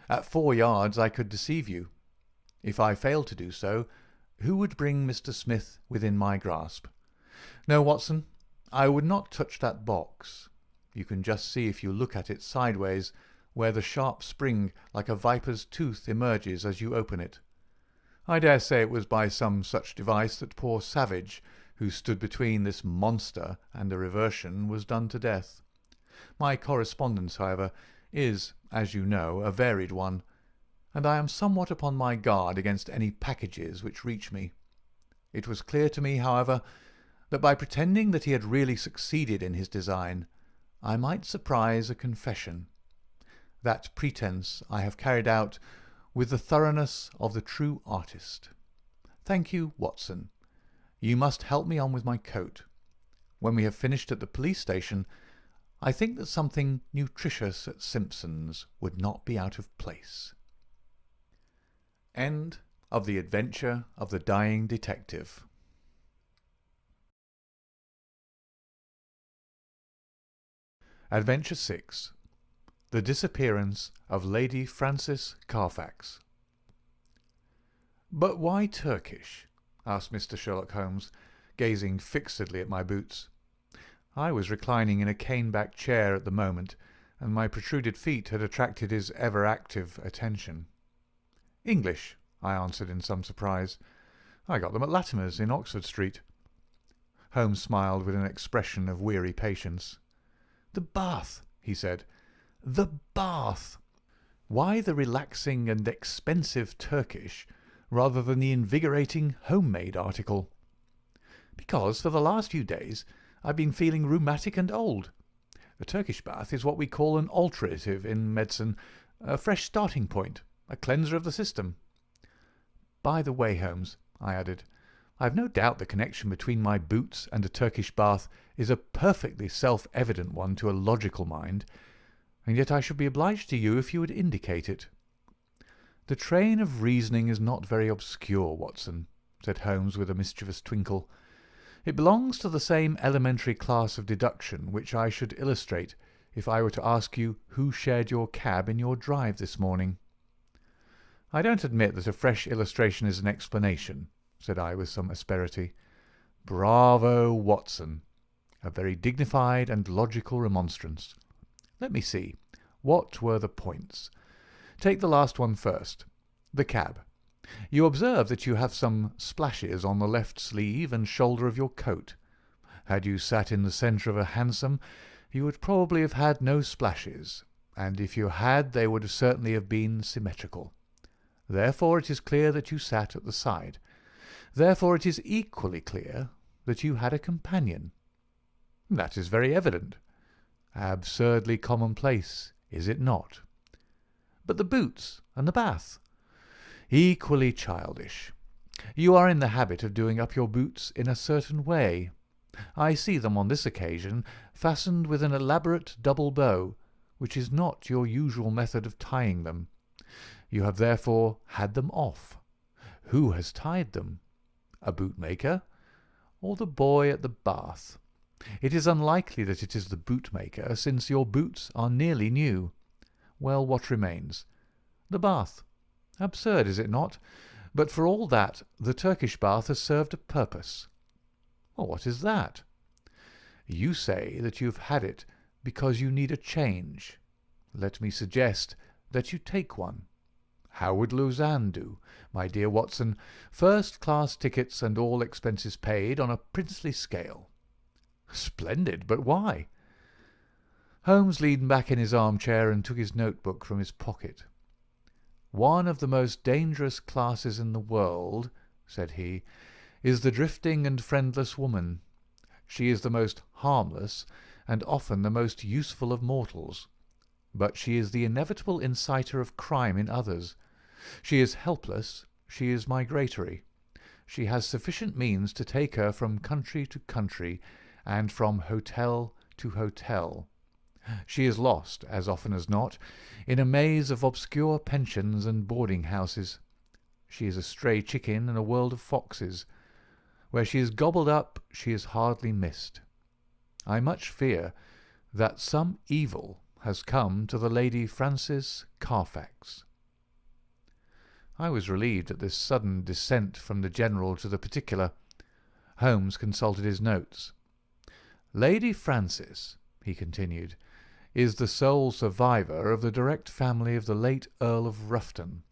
At 4 yards I could deceive you. If I failed to do so, who would bring Mr. Smith within my grasp? No, Watson, I would not touch that box. You can just see, if you look at it sideways, where the sharp spring like a viper's tooth emerges as you open it. I dare say it was by some such device that poor Savage, who stood between this monster and a reversion, was done to death. My correspondence, however, is, as you know, a varied one, and I am somewhat upon my guard against any packages which reach me. It was clear to me, however, that by pretending that he had really succeeded in his design, I might surprise a confession. That pretence I have carried out with the thoroughness of the true artist. Thank you, Watson. You must help me on with my coat. When we have finished at the police station, I think that something nutritious at Simpson's would not be out of place. End of The Adventure of the Dying Detective. Adventure 6. The Disappearance of Lady Frances Carfax. "But why Turkish?" asked Mr. Sherlock Holmes, gazing fixedly at my boots. I was reclining in a cane-backed chair at the moment, and my protruded feet had attracted his ever-active attention. "English," I answered in some surprise. "I got them at Latimer's in Oxford Street." Holmes smiled with an expression of weary patience. "The Bath," he said. "The Bath! Why the relaxing and expensive Turkish rather than the invigorating home-made article?" "Because for the last few days I've been feeling rheumatic and old. A Turkish bath is what we call an alterative in medicine, a fresh starting point, a cleanser of the system. By the way, Holmes," I added, "I have no doubt the connection between my boots and a Turkish bath is a perfectly self-evident one to a logical mind, and yet I should be obliged to you if you would indicate it." "The train of reasoning is not very obscure, Watson," said Holmes with a mischievous twinkle. "It belongs to the same elementary class of deduction which I should illustrate if I were to ask you who shared your cab in your drive this morning." "I don't admit that a fresh illustration is an explanation," said I with some asperity. "Bravo, Watson! A very dignified and logical remonstrance. Let me see. What were the points? Take the last one first. The cab. You observe that you have some splashes on the left sleeve and shoulder of your coat. Had you sat in the centre of a hansom, you would probably have had no splashes, and if you had they would certainly have been symmetrical. Therefore it is clear that you sat at the side. Therefore it is equally clear that you had a companion. That is very evident. Absurdly commonplace, is it not? But the boots and the bath? Equally childish. You are in the habit of doing up your boots in a certain way. I see them on this occasion fastened with an elaborate double bow, which is not your usual method of tying them. You have therefore had them off. Who has tied them? A bootmaker? Or the boy at the bath? It is unlikely that it is the bootmaker, since your boots are nearly new. Well, what remains? The bath. Absurd, is it not? But for all that, the Turkish bath has served a purpose." "Well, what is that?" "You say that you have had it because you need a change. Let me suggest that you take one. How would Lausanne do, my dear Watson? First-class tickets and all expenses paid on a princely scale." "Splendid, but why?" Holmes leaned back in his armchair and took his notebook from his pocket. "One of the most dangerous classes in the world," said he, "is the drifting and friendless woman. She is the most harmless and often the most useful of mortals. But she is the inevitable inciter of crime in others. She is helpless, she is migratory. She has sufficient means to take her from country to country and from hotel to hotel. She is lost, as often as not, in a maze of obscure pensions and boarding-houses. She is a stray chicken in a world of foxes. Where she is gobbled up, she is hardly missed. I much fear that some evil has come to the Lady Frances Carfax." I was relieved at this sudden descent from the general to the particular. Holmes consulted his notes. "Lady Frances," he continued, "is the sole survivor of the direct family of the late Earl of Rufton.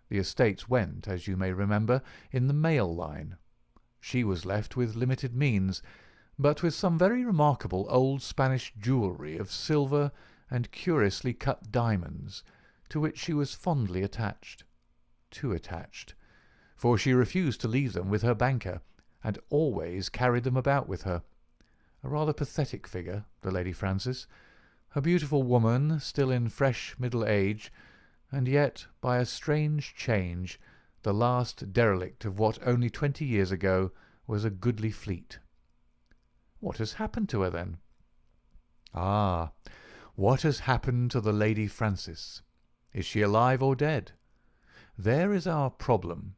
The estates went, as you may remember, in the male line. She was left with limited means, but with some very remarkable old Spanish jewellery of silver and curiously cut diamonds, to which she was fondly attached. Too attached, for she refused to leave them with her banker, and always carried them about with her. A rather pathetic figure, the Lady Frances, a beautiful woman, still in fresh middle age, and yet, by a strange change, the last derelict of what only 20 years ago was a goodly fleet." "What has happened to her, then?" "Ah, what has happened to the Lady Frances? Is she alive or dead? There is our problem.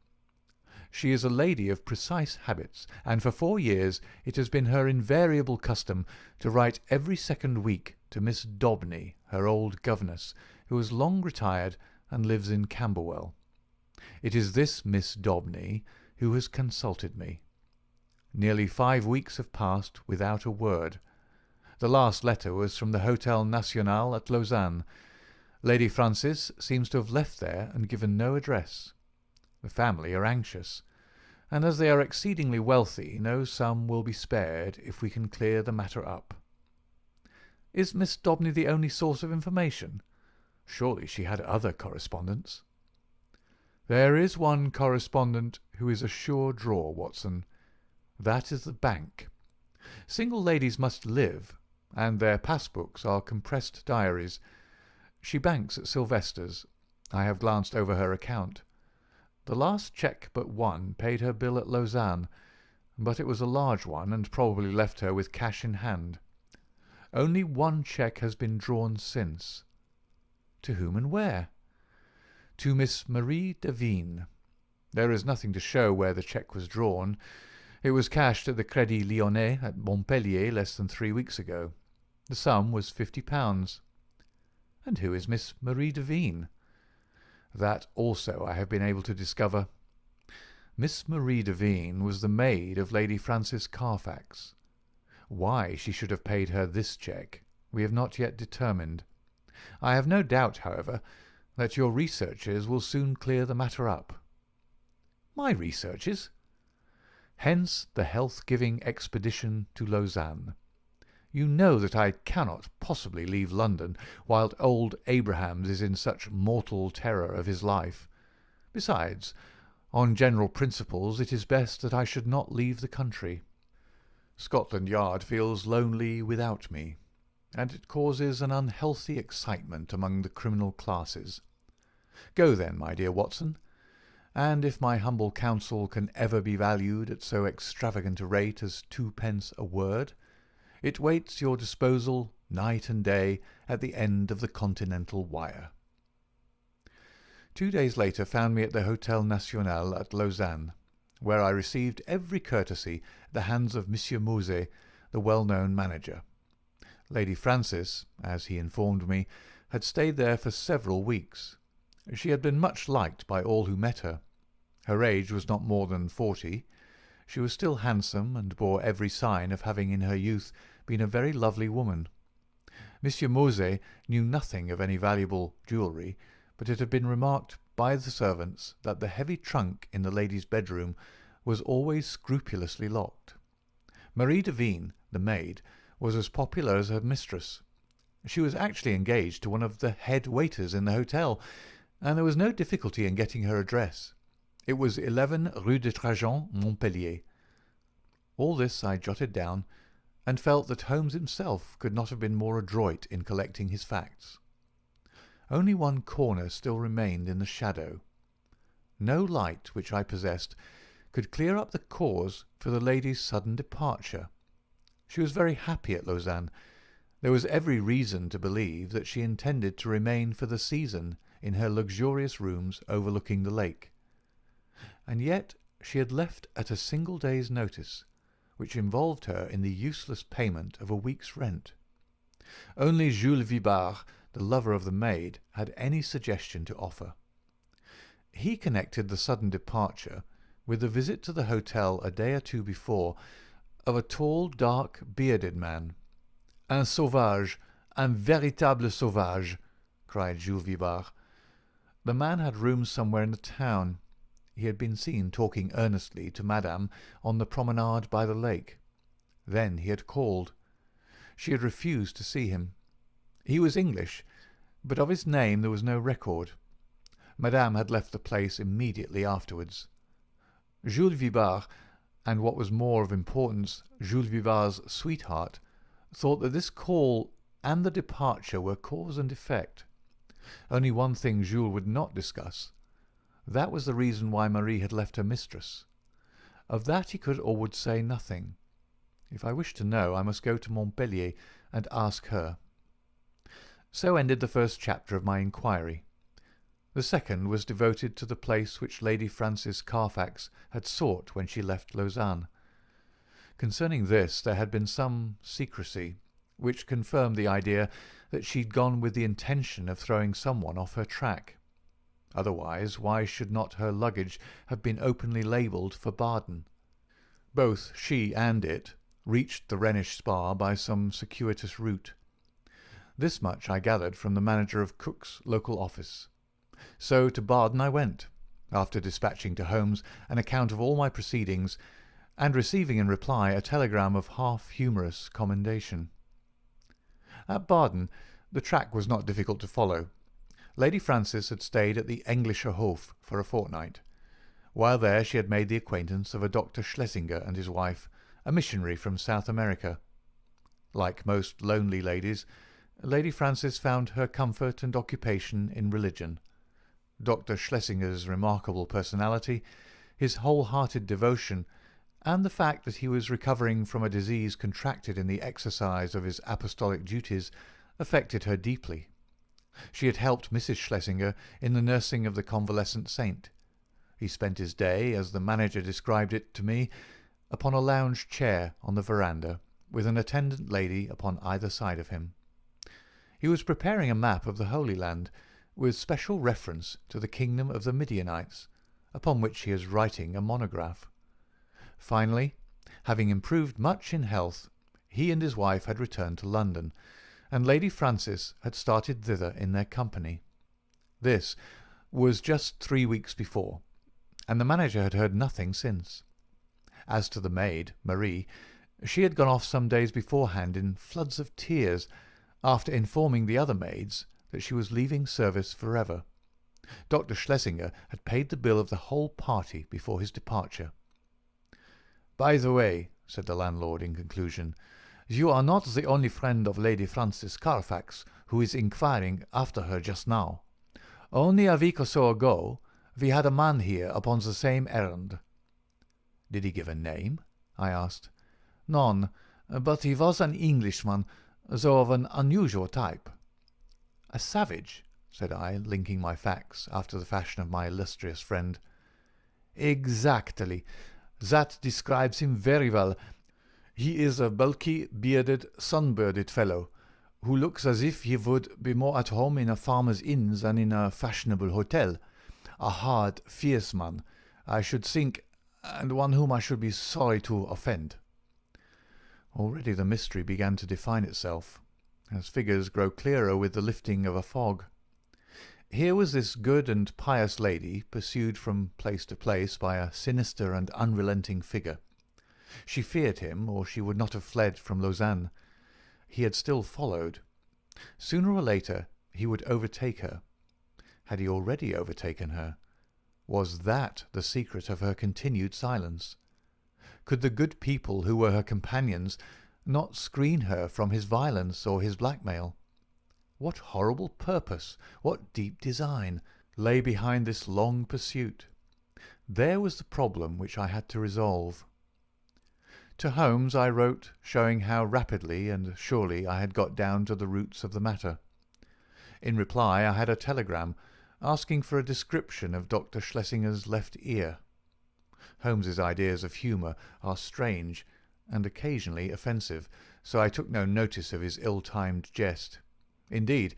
She is a lady of precise habits, and for 4 years it has been her invariable custom to write every second week to Miss Daubeny, her old governess, who has long retired and lives in Camberwell. It is this Miss Daubeny who has consulted me. Nearly 5 weeks have passed without a word. The last letter was from the Hotel National at Lausanne. Lady Frances seems to have left there and given no address. The family are anxious, and as they are exceedingly wealthy, no sum will be spared if we can clear the matter up. Is Miss Daubeny the only source of information? Surely she had other correspondents. There is one correspondent who is a sure draw, Watson. That is the bank. Single ladies must live, and their passbooks are compressed diaries. She banks at Sylvester's. I have glanced over her account. The last cheque but one paid her bill at Lausanne, but it was a large one and probably left her with cash in hand. Only one cheque has been drawn since. To whom and where? To Miss Marie Devine. There is nothing to show where the cheque was drawn. It was cashed at the Crédit Lyonnais at Montpellier less than 3 weeks ago. The sum was £50. And who is Miss Marie Devine? That also I have been able to discover. Miss Marie Devine was the maid of Lady Frances Carfax. Why she should have paid her this cheque we have not yet determined. I have no doubt, however, that your researches will soon clear the matter up. My researches? Hence the health-giving expedition to Lausanne. You know that I cannot possibly leave London while old Abrahams is in such mortal terror of his life. Besides, on general principles it is best that I should not leave the country. Scotland Yard feels lonely without me, and it causes an unhealthy excitement among the criminal classes. Go then, my dear Watson, and if my humble counsel can ever be valued at so extravagant a rate as 2d a word, it waits your disposal night and day at the end of the continental wire. 2 days later found me at the Hotel National at Lausanne, where I received every courtesy at the hands of Monsieur Mose, the well-known manager. Lady Frances, as he informed me, had stayed there for several weeks. She had been much liked by all who met her. Her age was not more than 40. She was still handsome, and bore every sign of having in her youth been a very lovely woman. Monsieur Mose knew nothing of any valuable jewellery, but it had been remarked by the servants that the heavy trunk in the lady's bedroom was always scrupulously locked. Marie Devine, the maid, was as popular as her mistress. She was actually engaged to one of the head waiters in the hotel, and there was no difficulty in getting her address. It was 11 Rue de Trajan, Montpellier. All this I jotted down, and felt that Holmes himself could not have been more adroit in collecting his facts. Only one corner still remained in the shadow. No light which I possessed could clear up the cause for the lady's sudden departure. She was very happy at Lausanne. There was every reason to believe that she intended to remain for the season in her luxurious rooms overlooking the lake. And yet she had left at a single day's notice, which involved her in the useless payment of a week's rent. Only Jules Vibart, the lover of the maid, had any suggestion to offer. He connected the sudden departure with the visit to the hotel a day or two before of a tall, dark, bearded man. "Un sauvage, un véritable sauvage," cried Jules Vibart. The man had rooms somewhere in the town. He had been seen talking earnestly to Madame on the promenade by the lake. Then he had called. She had refused to see him. He was English, but of his name there was no record. Madame had left the place immediately afterwards. Jules Vibart, and what was more of importance, Jules Vibart's sweetheart, thought that this call and the departure were cause and effect. Only one thing Jules would not discuss. That was the reason why Marie had left her mistress. Of that he could or would say nothing. If I wished to know, I must go to Montpellier and ask her. So ended the first chapter of my inquiry. The second was devoted to the place which Lady Frances Carfax had sought when she left Lausanne. Concerning this there had been some secrecy, which confirmed the idea that she'd gone with the intention of throwing someone off her track. Otherwise, why should not her luggage have been openly labelled for Baden? Both she and it reached the Rhenish Spa by some circuitous route. This much I gathered from the manager of Cook's local office. So to Baden I went, after dispatching to Holmes an account of all my proceedings, and receiving in reply a telegram of half-humorous commendation. At Baden the track was not difficult to follow. Lady Frances had stayed at the Englischer Hof for a fortnight. While there she had made the acquaintance of a Dr. Schlesinger and his wife, a missionary from South America. Like most lonely ladies, Lady Frances found her comfort and occupation in religion. Dr. Schlesinger's remarkable personality, his whole-hearted devotion, and the fact that he was recovering from a disease contracted in the exercise of his apostolic duties affected her deeply. She had helped Mrs. Schlesinger in the nursing of the convalescent saint. He spent his day, as the manager described it to me, upon a lounge chair on the veranda, with an attendant lady upon either side of him. He was preparing a map of the Holy Land, with special reference to the kingdom of the Midianites, upon which he is writing a monograph. Finally, having improved much in health, he and his wife had returned to London, and Lady Frances had started thither in their company. This was just 3 weeks before, and the manager had heard nothing since. As to the maid, Marie, she had gone off some days beforehand in floods of tears, after informing the other maids that she was leaving service forever. Dr. Schlesinger had paid the bill of the whole party before his departure. "By the way," said the landlord in conclusion, "you are not the only friend of Lady Frances Carfax who is inquiring after her just now. Only a week or so ago we had a man here upon the same errand." "Did he give a name?" I asked. "None, but he was an Englishman, though of an unusual type." "A savage?" said I, linking my facts after the fashion of my illustrious friend. "Exactly. That describes him very well. He is a bulky, bearded, sunbirded fellow, who looks as if he would be more at home in a farmer's inn than in a fashionable hotel. A hard, fierce man, I should think, and one whom I should be sorry to offend." Already the mystery began to define itself, as figures grow clearer with the lifting of a fog. Here was this good and pious lady pursued from place to place by a sinister and unrelenting figure. She feared him, or she would not have fled from Lausanne. He had still followed. Sooner or later he would overtake her. Had he already overtaken her? Was that the secret of her continued silence? Could the good people who were her companions not screen her from his violence or his blackmail? What horrible purpose, what deep design, lay behind this long pursuit? There was the problem which I had to resolve. To Holmes I wrote, showing how rapidly and surely I had got down to the roots of the matter. In reply I had a telegram asking for a description of Dr. Schlesinger's left ear. Holmes's ideas of humour are strange and occasionally offensive, so I took no notice of his ill-timed jest. Indeed,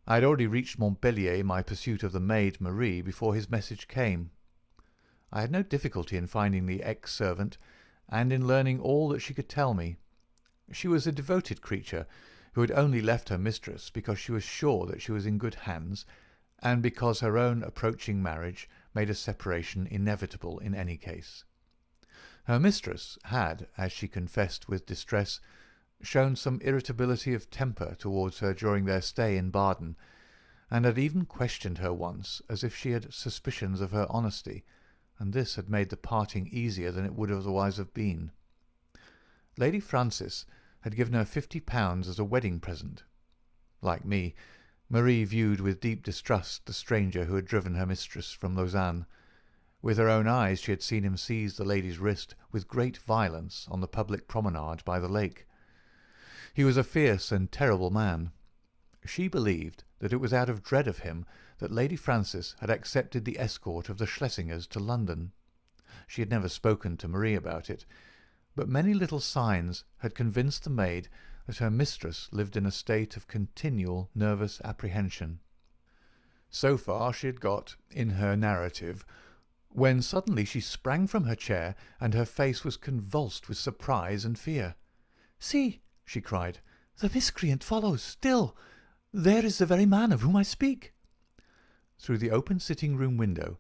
I had already reached Montpellier in my pursuit of the maid Marie before his message came. I had no difficulty in finding the ex-servant, and in learning all that she could tell me. She was a devoted creature, who had only left her mistress because she was sure that she was in good hands, and because her own approaching marriage made a separation inevitable in any case. Her mistress had, as she confessed with distress, shown some irritability of temper towards her during their stay in Baden, and had even questioned her once as if she had suspicions of her honesty, and this had made the parting easier than it would otherwise have been. Lady Frances had given her £50 as a wedding present. Like me, Marie viewed with deep distrust the stranger who had driven her mistress from Lausanne. With her own eyes she had seen him seize the lady's wrist with great violence on the public promenade by the lake. He was a fierce and terrible man. She believed that it was out of dread of him that Lady Frances had accepted the escort of the Schlesingers to London. She had never spoken to Marie about it, but many little signs had convinced the maid that her mistress lived in a state of continual nervous apprehension. So far she had got in her narrative, when suddenly she sprang from her chair, and her face was convulsed with surprise and fear. "See," she cried, "the miscreant follows still. There is the very man of whom I speak." Through the open sitting-room window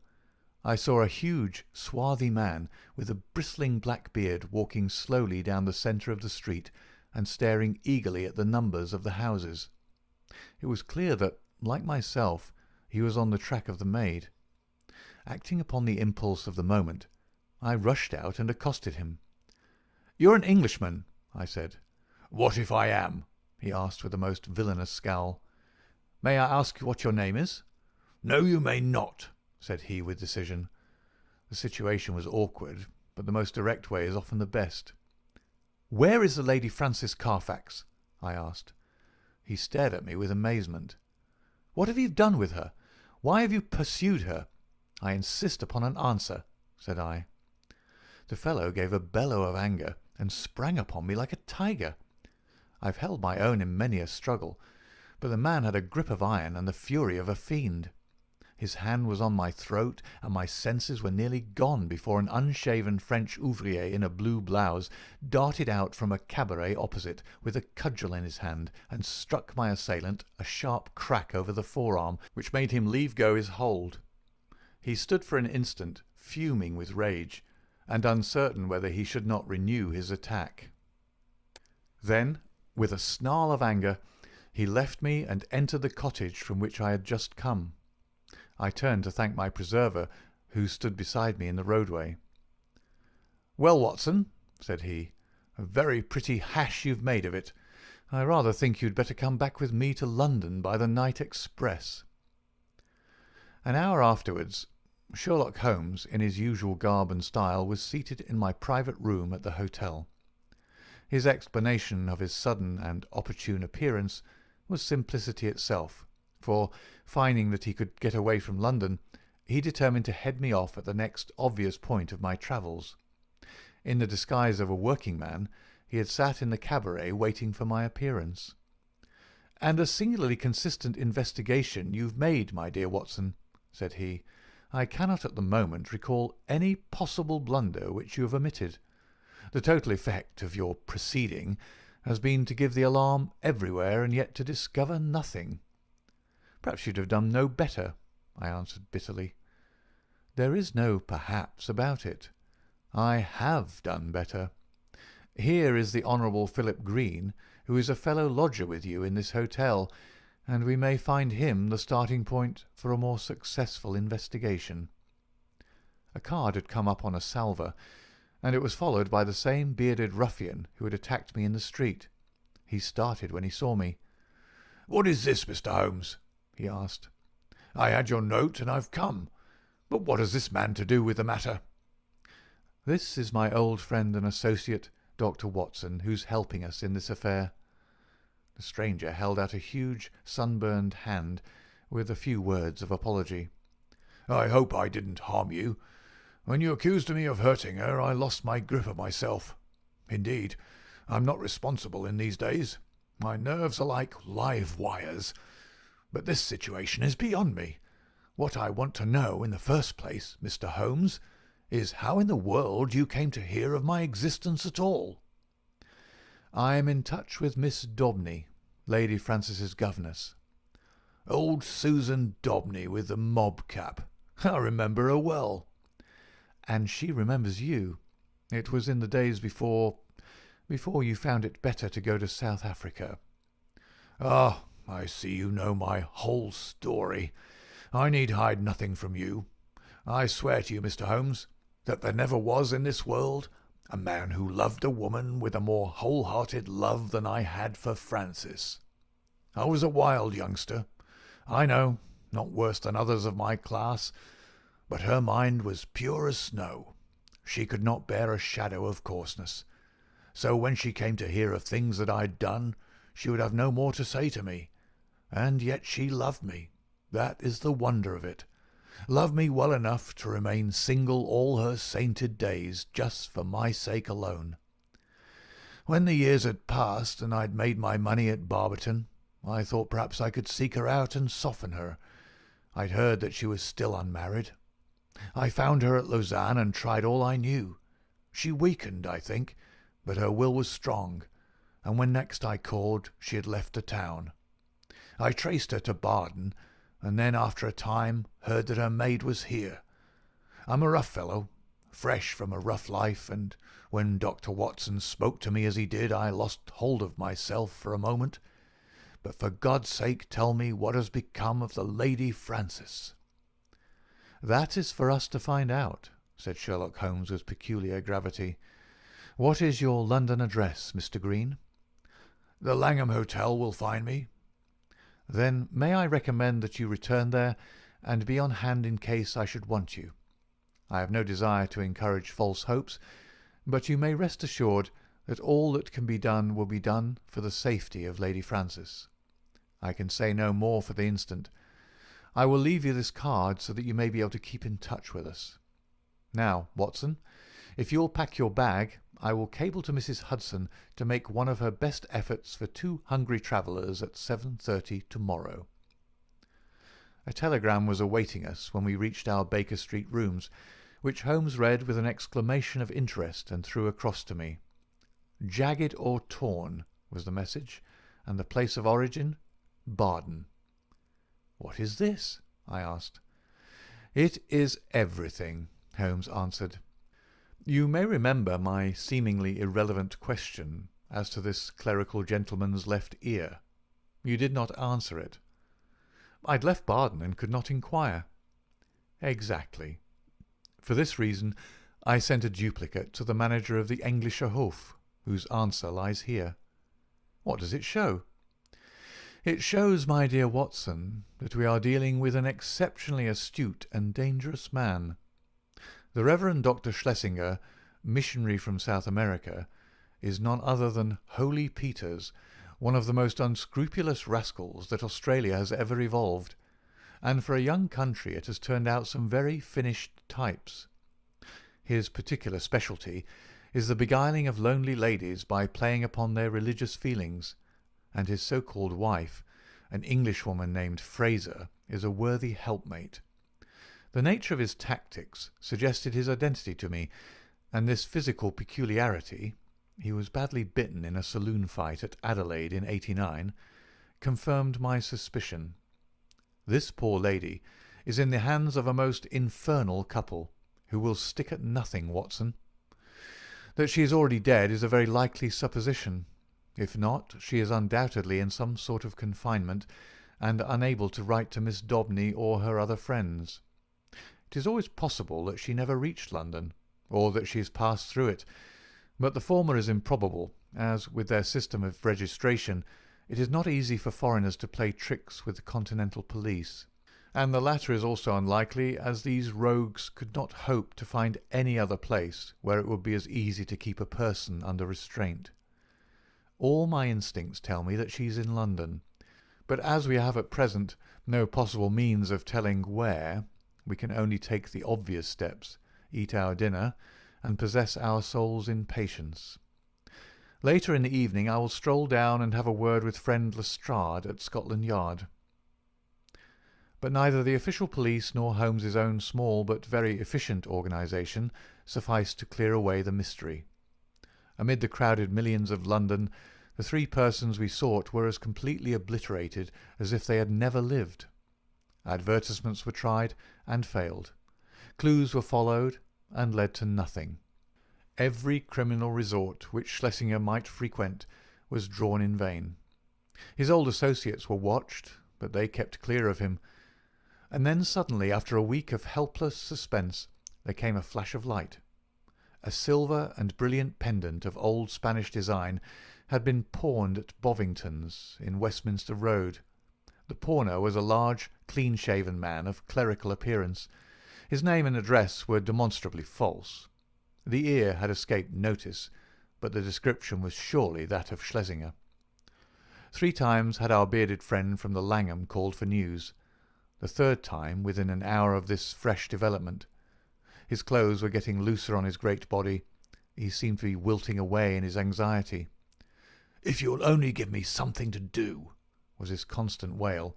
I saw a huge, swarthy man with a bristling black beard walking slowly down the centre of the street and staring eagerly at the numbers of the houses. It was clear that, like myself, he was on the track of the maid. Acting upon the impulse of the moment, I rushed out and accosted him. "You're an Englishman," I said. "What if I am?" he asked with a most villainous scowl. "May I ask what your name is?" "No, you may not," said he with decision. The situation was awkward, but the most direct way is often the best. "Where is the Lady Frances Carfax?" I asked. He stared at me with amazement. "What have you done with her? Why have you pursued her? I insist upon an answer," said I. The fellow gave a bellow of anger and sprang upon me like a tiger. I've held my own in many a struggle, but the man had a grip of iron and the fury of a fiend. His hand was on my throat, and my senses were nearly gone before an unshaven French ouvrier in a blue blouse darted out from a cabaret opposite with a cudgel in his hand and struck my assailant a sharp crack over the forearm, which made him leave go his hold. He stood for an instant, fuming with rage, and uncertain whether he should not renew his attack. Then, with a snarl of anger, he left me and entered the cottage from which I had just come. I turned to thank my preserver, who stood beside me in the roadway. "Well, Watson," said he, "a very pretty hash you've made of it. I rather think you'd better come back with me to London by the night express." An hour afterwards, Sherlock Holmes, in his usual garb and style, was seated in my private room at the hotel. His explanation of his sudden and opportune appearance was simplicity itself, for, finding that he could get away from London, he determined to head me off at the next obvious point of my travels. In the disguise of a working man, he had sat in the cabaret waiting for my appearance. "And a singularly consistent investigation you've made, my dear Watson," said he. "I cannot at the moment recall any possible blunder which you have omitted. The total effect of your proceeding has been to give the alarm everywhere and yet to discover nothing." "Perhaps you'd have done no better," I answered bitterly. "There is no perhaps about it. I have done better. Here is the Honourable Philip Green, who is a fellow lodger with you in this hotel, and we may find him the starting point for a more successful investigation." A card had come up on a salver, and it was followed by the same bearded ruffian who had attacked me in the street. He started when he saw me. "What is this, Mr. Holmes?" he asked. "I had your note and I've come. But what has this man to do with the matter?" "This is my old friend and associate, Dr. Watson, who's helping us in this affair." The stranger held out a huge, sunburned hand with a few words of apology. "I hope I didn't harm you. When you accused me of hurting her, I lost my grip of myself. Indeed, I'm not responsible in these days. My nerves are like live wires. But this situation is beyond me. What I want to know in the first place, Mr. Holmes, is how in the world you came to hear of my existence at all." "I am in touch with Miss Daubeny, Lady Frances's governess." "Old Susan Daubeny with the mob cap. I remember her well." "And she remembers you. It was in the days before you found it better to go to South Africa." "Ah, I see you know my whole story. I need hide nothing from you. I swear to you, Mr. Holmes, that there never was in this world a man who loved a woman with a more whole-hearted love than I had for Frances. I was a wild youngster, I know, not worse than others of my class, but her mind was pure as snow. She could not bear a shadow of coarseness. So when she came to hear of things that I'd done, she would have no more to say to me. And yet she loved me. That is the wonder of it. Loved me well enough to remain single all her sainted days, just for my sake alone. When the years had passed and I'd made my money at Barberton, I thought perhaps I could seek her out and soften her. I'd heard that she was still unmarried. I found her at Lausanne and tried all I knew. She weakened, I think, but her will was strong, and when next I called she had left the town. I traced her to Baden, and then after a time heard that her maid was here. I'm a rough fellow, fresh from a rough life, and when Dr. Watson spoke to me as he did, I lost hold of myself for a moment. But for God's sake tell me what has become of the Lady Frances." "That is for us to find out," said Sherlock Holmes with peculiar gravity. "What is your London address, Mr. Green?" "The Langham Hotel will find me." "Then may I recommend that you return there and be on hand in case I should want you. I have no desire to encourage false hopes, but you may rest assured that all that can be done will be done for the safety of Lady Frances. I can say no more for the instant. I will leave you this card so that you may be able to keep in touch with us. Now, Watson, if you will pack your bag, I will cable to Mrs. Hudson to make one of her best efforts for 2 hungry travellers at 7:30 tomorrow." A telegram was awaiting us when we reached our Baker Street rooms, which Holmes read with an exclamation of interest and threw across to me. "Jagged or torn" was the message, and the place of origin, Baden. "What is this?" I asked. "It is everything," Holmes answered. "You may remember my seemingly irrelevant question as to this clerical gentleman's left ear. You did not answer it." "I'd left Baden and could not inquire." "Exactly. For this reason I sent a duplicate to the manager of the Englischer Hof, whose answer lies here." "What does it show?" "It shows, my dear Watson, that we are dealing with an exceptionally astute and dangerous man. The Reverend Dr. Schlesinger, missionary from South America, is none other than Holy Peters, one of the most unscrupulous rascals that Australia has ever evolved, and for a young country it has turned out some very finished types. His particular specialty is the beguiling of lonely ladies by playing upon their religious feelings, and his so-called wife, an Englishwoman named Fraser, is a worthy helpmate. The nature of his tactics suggested his identity to me, and this physical peculiarity — he was badly bitten in a saloon fight at Adelaide in '89 — confirmed my suspicion. This poor lady is in the hands of a most infernal couple, who will stick at nothing, Watson. That she is already dead is a very likely supposition. If not, she is undoubtedly in some sort of confinement, and unable to write to Miss Daubeny or her other friends. It is always possible that she never reached London, or that she has passed through it, but the former is improbable, as, with their system of registration, it is not easy for foreigners to play tricks with the continental police, and the latter is also unlikely, as these rogues could not hope to find any other place where it would be as easy to keep a person under restraint. All my instincts tell me that she is in London, but as we have at present no possible means of telling where, we can only take the obvious steps, eat our dinner, and possess our souls in patience. Later in the evening I will stroll down and have a word with friend Lestrade at Scotland Yard. But neither the official police nor Holmes's own small but very efficient organisation sufficed to clear away the mystery. Amid the crowded millions of London, the 3 persons we sought were as completely obliterated as if they had never lived. Advertisements were tried and failed. Clues were followed and led to nothing. Every criminal resort which Schlesinger might frequent was drawn in vain. His old associates were watched, but they kept clear of him. And then suddenly, after a week of helpless suspense, there came a flash of light. A silver and brilliant pendant of old Spanish design had been pawned at Bovington's in Westminster Road. The pawner was a large, clean-shaven man of clerical appearance. His name and address were demonstrably false. The ear had escaped notice, but the description was surely that of Schlesinger. 3 times had our bearded friend from the Langham called for news. The 3rd time within an hour of this fresh development. His clothes were getting looser on his great body. He seemed to be wilting away in his anxiety. If you'll only give me something to do," was his constant wail.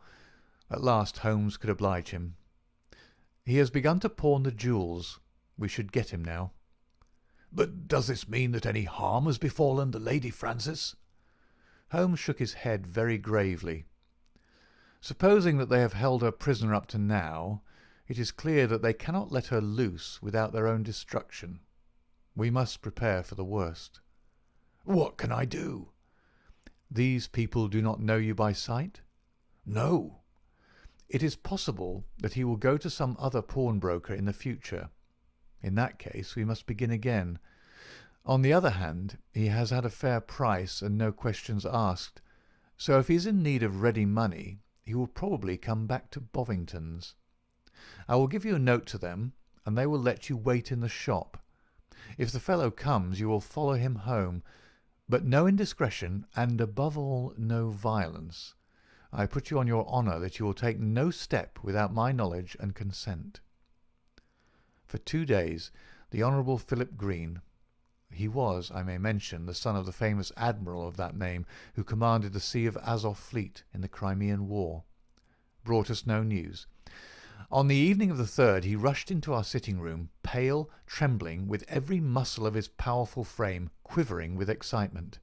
At last Holmes could oblige him. "He has begun to pawn the jewels. We should get him now." "But does this mean that any harm has befallen the Lady Frances?" Holmes shook his head very gravely. "Supposing that they have held her prisoner up to now, it is clear that they cannot let her loose without their own destruction. We must prepare for the worst." "What can I do?" "These people do not know you by sight?" "No." "It is possible that he will go to some other pawnbroker in the future. In that case we must begin again. On the other hand, he has had a fair price and no questions asked, so if he is in need of ready money he will probably come back to Bovington's. I will give you a note to them, and they will let you wait in the shop. If the fellow comes you will follow him home, but no indiscretion, and above all no violence. I put you on your honour that you will take no step without my knowledge and consent." For 2 days the Honourable Philip Green, he was, I may mention, the son of the famous admiral of that name who commanded the Sea of Azov fleet in the Crimean War, brought us no news. On the evening of the 3rd he rushed into our sitting-room, pale, trembling, with every muscle of his powerful frame quivering with excitement.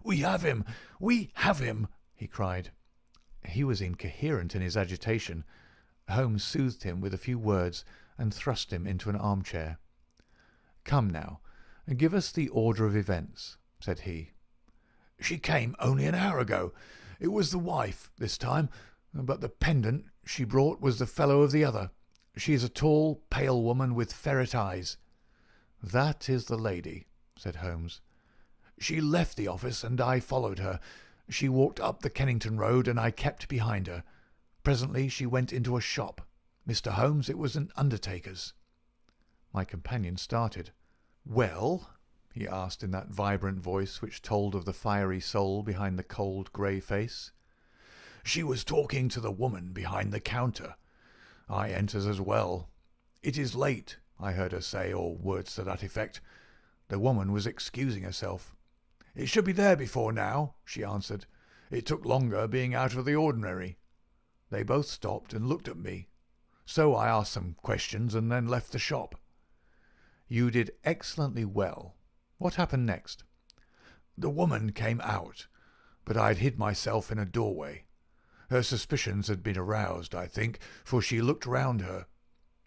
"We have him! We have him!" he cried. He was incoherent in his agitation. Holmes soothed him with a few words and thrust him into an armchair. "Come now, give us the order of events," said he. "She came only an hour ago. It was the wife this time, but the pendant she brought was the fellow of the other. She is a tall, pale woman with ferret eyes." "That is the lady," said Holmes. "She left the office and I followed her. She walked up the Kennington Road and I kept behind her. Presently she went into a shop. Mr. Holmes, it was an undertaker's." My companion started. "Well?" he asked in that vibrant voice which told of the fiery soul behind the cold grey face. "She was talking to the woman behind the counter. I enters as well. 'It is late,' I heard her say, or words to that effect. The woman was excusing herself. 'It should be there before now,' she answered. 'It took longer, being out of the ordinary.' They both stopped and looked at me. So I asked some questions and then left the shop." "You did excellently well. What happened next?" "The woman came out, but I had hid myself in a doorway. Her suspicions had been aroused, I think, for she looked round her.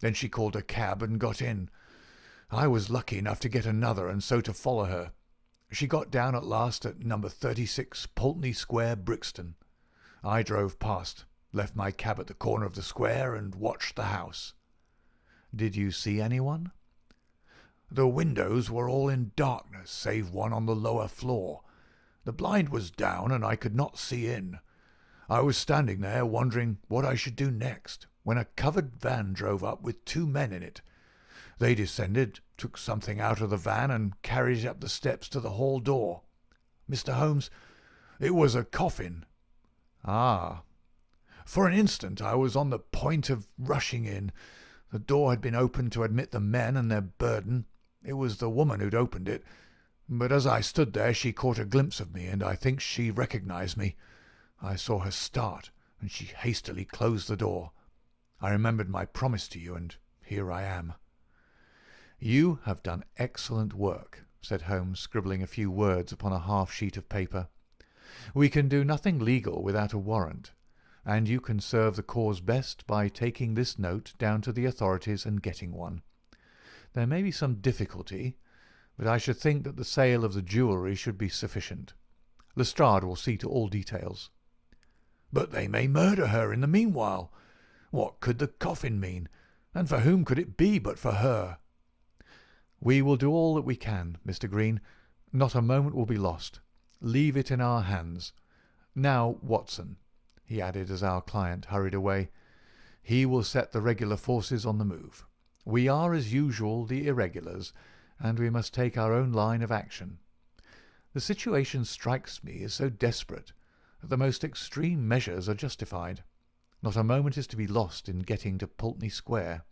Then she called a cab and got in. I was lucky enough to get another and so to follow her. She got down at last at No. 36 Pulteney Square, Brixton. I drove past, left my cab at the corner of the square and watched the house." "Did you see anyone?" "The windows were all in darkness, save one on the lower floor. The blind was down and I could not see in. I was standing there wondering what I should do next, when a covered van drove up with 2 men in it. They descended, took something out of the van and carried it up the steps to the hall door. Mr. Holmes, it was a coffin." "Ah." "For an instant I was on the point of rushing in. The door had been opened to admit the men and their burden. It was the woman who'd opened it. But as I stood there she caught a glimpse of me, and I think she recognized me. I saw her start, and she hastily closed the door. I remembered my promise to you, and here I am." "You have done excellent work," said Holmes, scribbling a few words upon a half-sheet of paper. "We can do nothing legal without a warrant, and you can serve the cause best by taking this note down to the authorities and getting one. There may be some difficulty, but I should think that the sale of the jewellery should be sufficient. Lestrade will see to all details." "But they may murder her in the meanwhile. What could the coffin mean, and for whom could it be but for her?" "We will do all that we can, Mr. Green. Not a moment will be lost. Leave it in our hands. Now, Watson," he added as our client hurried away, "he will set the regular forces on the move. We are, as usual, the irregulars, and we must take our own line of action. The situation strikes me as so desperate that the most extreme measures are justified. Not a moment is to be lost in getting to Pulteney Square."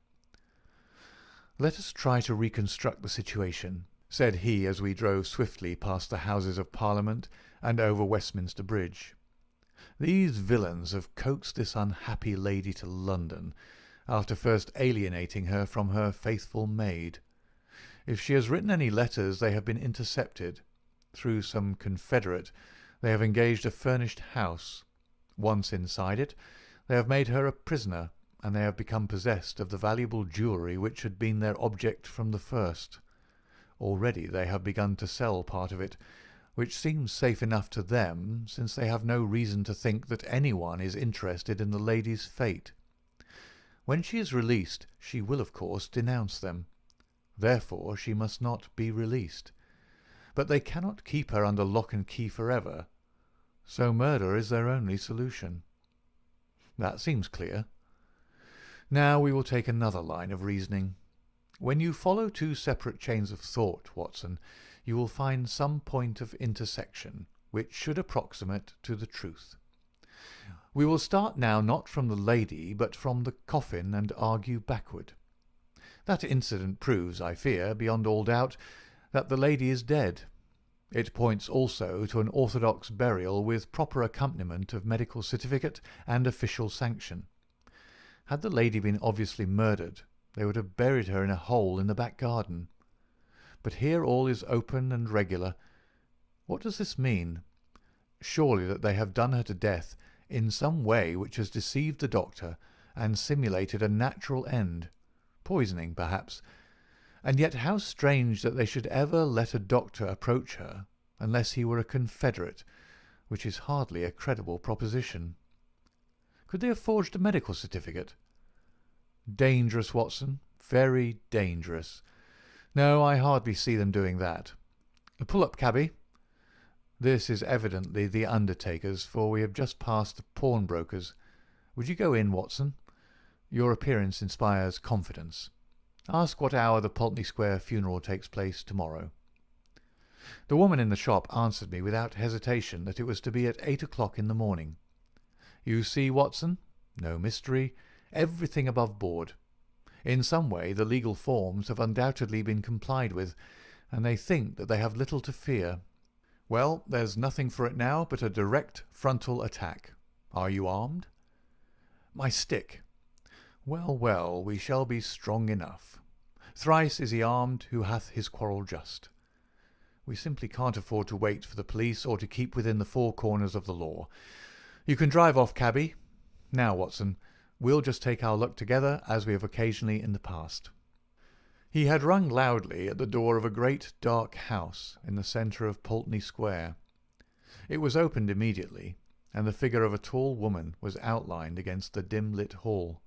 "Let us try to reconstruct the situation," said he as we drove swiftly past the Houses of Parliament and over Westminster Bridge. These villains have coaxed this unhappy lady to London, after first alienating her from her faithful maid. If she has written any letters, they have been intercepted. Through some confederate, they have engaged a furnished house. Once inside it, they have made her a prisoner, and they have become possessed of the valuable jewellery which had been their object from the first. Already they have begun to sell part of it, which seems safe enough to them, since they have no reason to think that anyone is interested in the lady's fate. When she is released, she will, of course, denounce them. Therefore she must not be released. But they cannot keep her under lock and key forever, so murder is their only solution. That seems clear. Now we will take another line of reasoning. When you follow two separate chains of thought, Watson, you will find some point of intersection which should approximate to the truth. We will start now not from the lady, but from the coffin, and argue backward. That incident proves, I fear, beyond all doubt, that the lady is dead. It points also to an orthodox burial with proper accompaniment of medical certificate and official sanction. Had the lady been obviously murdered, they would have buried her in a hole in the back garden. But here all is open and regular. What does this mean? Surely that they have done her to death in some way which has deceived the doctor and simulated a natural end, poisoning perhaps. And yet how strange that they should ever let a doctor approach her unless he were a confederate, which is hardly a credible proposition. Could they have forged a medical certificate? Dangerous, Watson, very dangerous. No, I hardly see them doing that. Pull up, cabby. This is evidently the undertaker's, for we have just passed the pawnbroker's. Would you go in, Watson? Your appearance inspires confidence. Ask what hour the Pulteney Square funeral takes place tomorrow. The woman in the shop answered me without hesitation that it was to be at 8 o'clock in the morning. You see, Watson, no mystery, everything above board. In some way the legal forms have undoubtedly been complied with, and they think that they have little to fear. Well, there's nothing for it now but a direct frontal attack. Are you armed? My stick. Well, well, we shall be strong enough. Thrice is he armed who hath his quarrel just. We simply can't afford to wait for the police or to keep within the four corners of the law. You can drive off, cabby. Now, Watson, we'll just take our luck together as we have occasionally in the past. He had rung loudly at the door of a great dark house in the centre of Pulteney Square. It was opened immediately, and the figure of a tall woman was outlined against the dim-lit hall.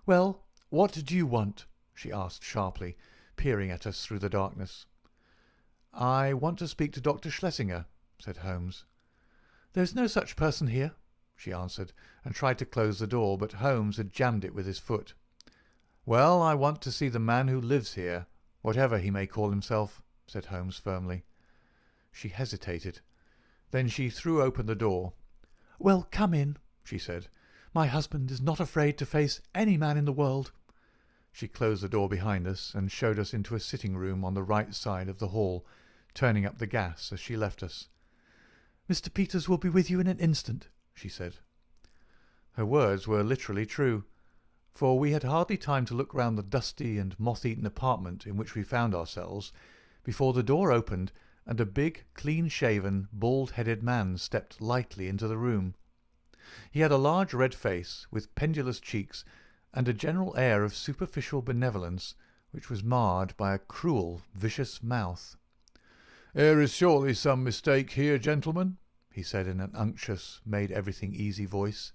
"Well, what do you want?" she asked sharply, peering at us through the darkness. "I want to speak to Dr. Schlesinger," said Holmes. "There's no such person here," she answered, and tried to close the door, but Holmes had jammed it with his foot. "Well, I want to see the man who lives here, whatever he may call himself," said Holmes firmly. She hesitated. Then she threw open the door. "Well, come in," she said. "My husband is not afraid to face any man in the world." She closed the door behind us and showed us into a sitting-room on the right side of the hall, turning up the gas as she left us. "Mr. Peters will be with you in an instant," she said. Her words were literally true, for we had hardly time to look round the dusty and moth-eaten apartment in which we found ourselves before the door opened and a big, clean-shaven, bald-headed man stepped lightly into the room. He had a large red face, with pendulous cheeks, and a general air of superficial benevolence, which was marred by a cruel, vicious mouth. "There is surely some mistake here, gentlemen," he said in an unctuous, made-everything-easy voice.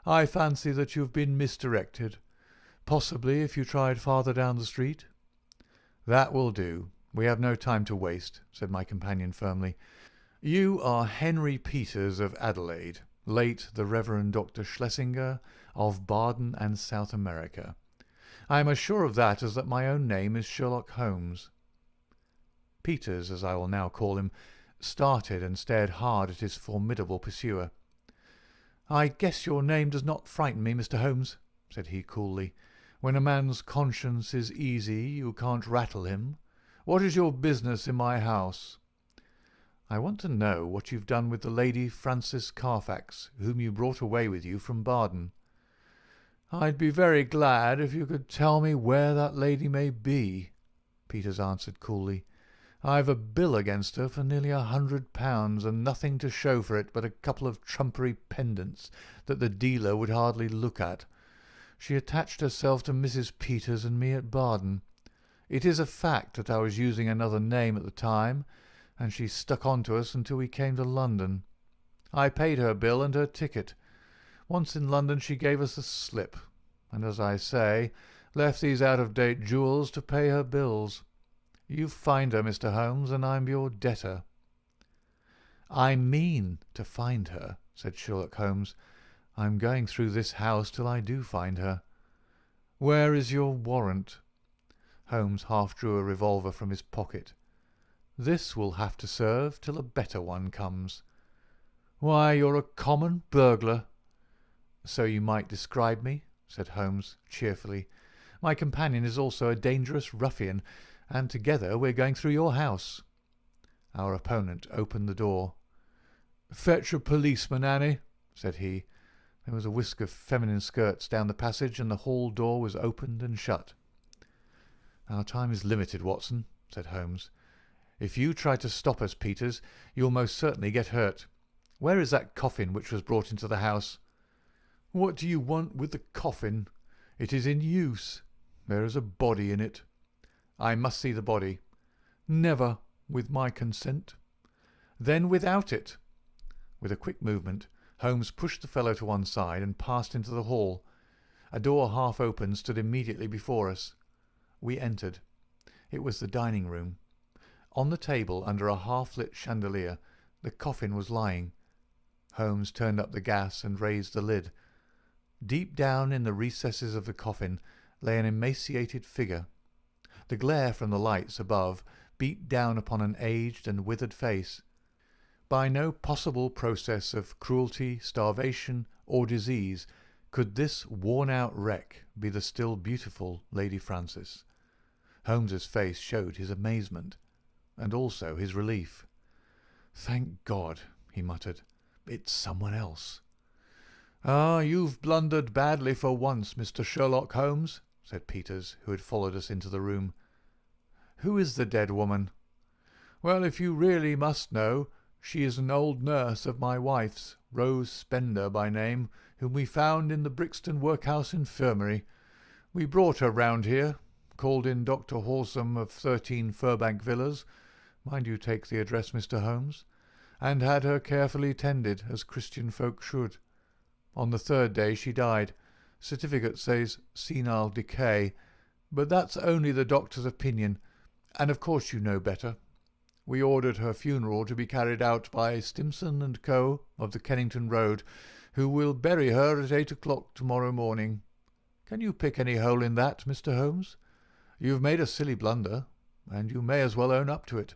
"I fancy that you have been misdirected. Possibly if you tried farther down the street." "That will do. We have no time to waste," said my companion firmly. "You are Henry Peters of Adelaide, late the Reverend Dr. Schlesinger of Baden and South America. I am as sure of that as that my own name is Sherlock Holmes." Peters, as I will now call him, started and stared hard at his formidable pursuer. "I guess your name does not frighten me, Mr. Holmes," said he coolly. "When a man's conscience is easy, you can't rattle him. What is your business in my house?" I want to know what you've done with the Lady Frances Carfax, whom you brought away with you from Baden." "I'd be very glad if you could tell me where that lady may be," Peters answered coolly. "I've a bill against her for nearly £100, and nothing to show for it but a couple of trumpery pendants that the dealer would hardly look at. She attached herself to Mrs. Peters and me at Baden. It is a fact that I was using another name at the time, and she stuck on to us until we came to London. I paid her bill and her ticket. Once in London she gave us the slip, and, as I say, left these out-of-date jewels to pay her bills. You find her, Mr. Holmes, and I'm your debtor." "I mean to find her," said Sherlock Holmes. "I'm going through this house till I do find her." "Where is your warrant?" Holmes half drew a revolver from his pocket. "This will have to serve till a better one comes." "Why, you're a common burglar." "So you might describe me," said Holmes cheerfully. "My companion is also a dangerous ruffian, and together we're going through your house." Our opponent opened the door. "Fetch a policeman, Annie," said he. There was a whisk of feminine skirts down the passage, and the hall door was opened and shut. "Our time is limited, Watson," said Holmes. "If you try to stop us, Peters, you'll most certainly get hurt. Where is that coffin which was brought into the house?" "What do you want with the coffin? It is in use. There is a body in it." "I must see the body." "Never with my consent." "Then without it." With a quick movement, Holmes pushed the fellow to one side and passed into the hall. A door half open stood immediately before us. We entered. It was the dining room. On the table, under a half-lit chandelier, the coffin was lying. Holmes turned up the gas and raised the lid. Deep down in the recesses of the coffin lay an emaciated figure. The glare from the lights above beat down upon an aged and withered face. By no possible process of cruelty, starvation, or disease could this worn-out wreck be the still beautiful Lady Frances. Holmes's face showed his amazement, and also his relief. "Thank God," he muttered. "It's someone else." "Ah, you've blundered badly for once, Mr. Sherlock Holmes," said Peters, who had followed us into the room. "Who is the dead woman?" "Well, if you really must know, she is an old nurse of my wife's, Rose Spender by name, whom we found in the Brixton Workhouse Infirmary. We brought her round here, called in Dr. Horsam of 13 Furbank Villas, mind you take the address, Mr. Holmes, and had her carefully tended, as Christian folk should. On the third day she died. Certificate says senile decay, but that's only the doctor's opinion, and of course you know better. We ordered her funeral to be carried out by Stimson and Co. of the Kennington Road, who will bury her at 8 o'clock tomorrow morning. Can you pick any hole in that, Mr. Holmes? You've made a silly blunder, and you may as well own up to it.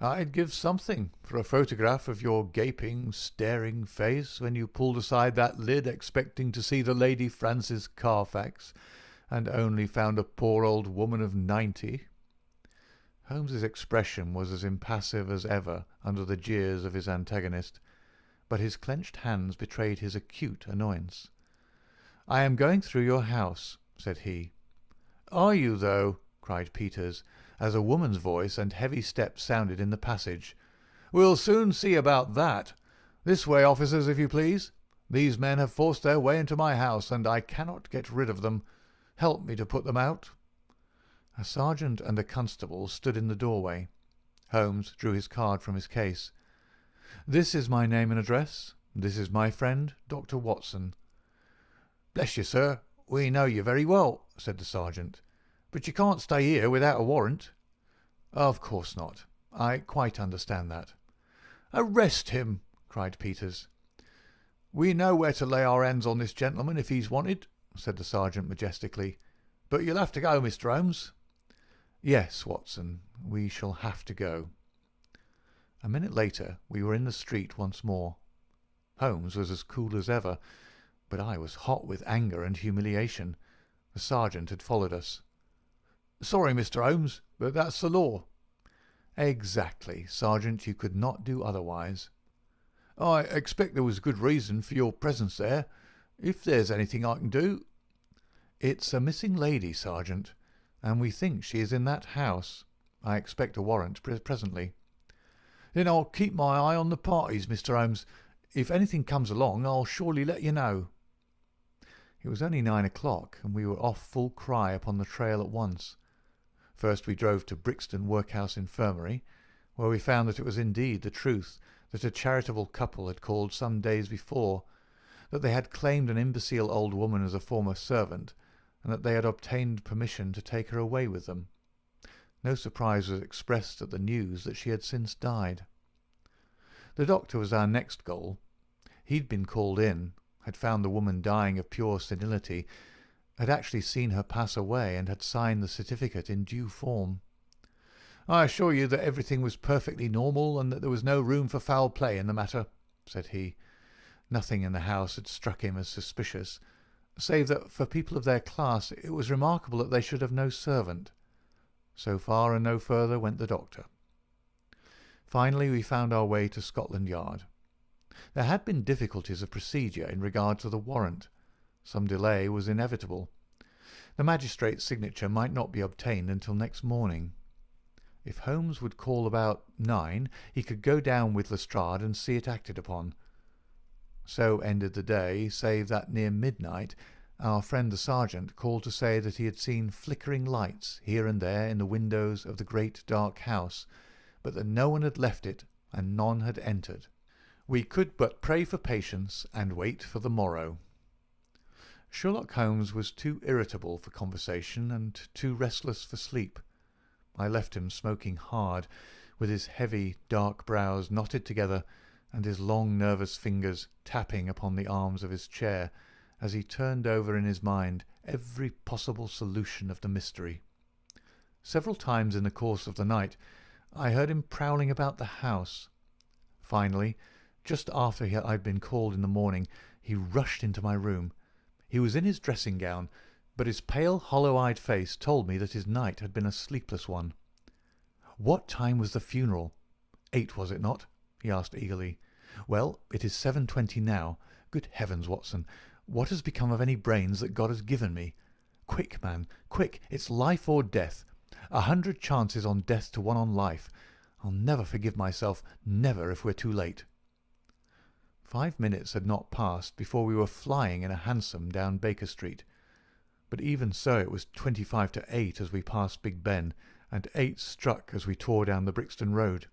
I'd give something for a photograph of your gaping, staring face when you pulled aside that lid expecting to see the Lady Frances Carfax, and only found a poor old woman of 90. Holmes's expression was as impassive as ever under the jeers of his antagonist, but his clenched hands betrayed his acute annoyance. "I am going through your house," said he. "Are you, though?" cried Peters, as a woman's voice and heavy steps sounded in the passage. "We'll soon see about that. This way, officers, if you please. These men have forced their way into my house, and I cannot get rid of them. Help me to put them out." A sergeant and a constable stood in the doorway. Holmes drew his card from his case. "This is my name and address. This is my friend, Dr. Watson." "Bless you, sir, we know you very well," said the sergeant. "But you can't stay here without a warrant." "Of course not. I quite understand that." "Arrest him!" cried Peters. "We know where to lay our hands on this gentleman if he's wanted," said the sergeant majestically. "But you'll have to go, Mr. Holmes." "Yes, Watson, we shall have to go." A minute later we were in the street once more. Holmes was as cool as ever, but I was hot with anger and humiliation. The sergeant had followed us. "Sorry, Mr. Holmes, but that's the law." "Exactly, Sergeant. You could not do otherwise." "I expect there was good reason for your presence there. If there's anything I can do—" "It's a missing lady, Sergeant, and we think she is in that house. I expect a warrant presently." "Then I'll keep my eye on the parties, Mr. Holmes. If anything comes along, I'll surely let you know." It was only 9 o'clock, and we were off full cry upon the trail at once. First we drove to Brixton Workhouse Infirmary, where we found that it was indeed the truth that a charitable couple had called some days before, that they had claimed an imbecile old woman as a former servant, and that they had obtained permission to take her away with them. No surprise was expressed at the news that she had since died. The doctor was our next goal. He'd been called in, had found the woman dying of pure senility, had actually seen her pass away, and had signed the certificate in due form. "I assure you that everything was perfectly normal, and that there was no room for foul play in the matter," said he. Nothing in the house had struck him as suspicious, save that for people of their class it was remarkable that they should have no servant. So far and no further went the doctor. Finally we found our way to Scotland Yard. There had been difficulties of procedure in regard to the warrant. Some delay was inevitable. The magistrate's signature might not be obtained until next morning. If Holmes would call about 9, he could go down with Lestrade and see it acted upon. So ended the day, save that near midnight our friend the sergeant called to say that he had seen flickering lights here and there in the windows of the great dark house, but that no one had left it and none had entered. We could but pray for patience and wait for the morrow. Sherlock Holmes was too irritable for conversation and too restless for sleep. I left him smoking hard, with his heavy dark brows knotted together and his long nervous fingers tapping upon the arms of his chair as he turned over in his mind every possible solution of the mystery. Several times in the course of the night I heard him prowling about the house. Finally, just after I had been called in the morning, he rushed into my room. He was in his dressing gown, but his pale, hollow-eyed face told me that his night had been a sleepless one. "What time was the funeral?" "8, was it not?" he asked eagerly. "Well, it is 7:20 now. Good heavens, Watson, what has become of any brains that God has given me? Quick, man, quick! It's life or death. 100 chances on death to 1 on life. I'll never forgive myself, never, if we're too late." 5 minutes had not passed before we were flying in a hansom down Baker Street. But even so it was 25 to 8 as we passed Big Ben, and 8 struck as we tore down the Brixton Road.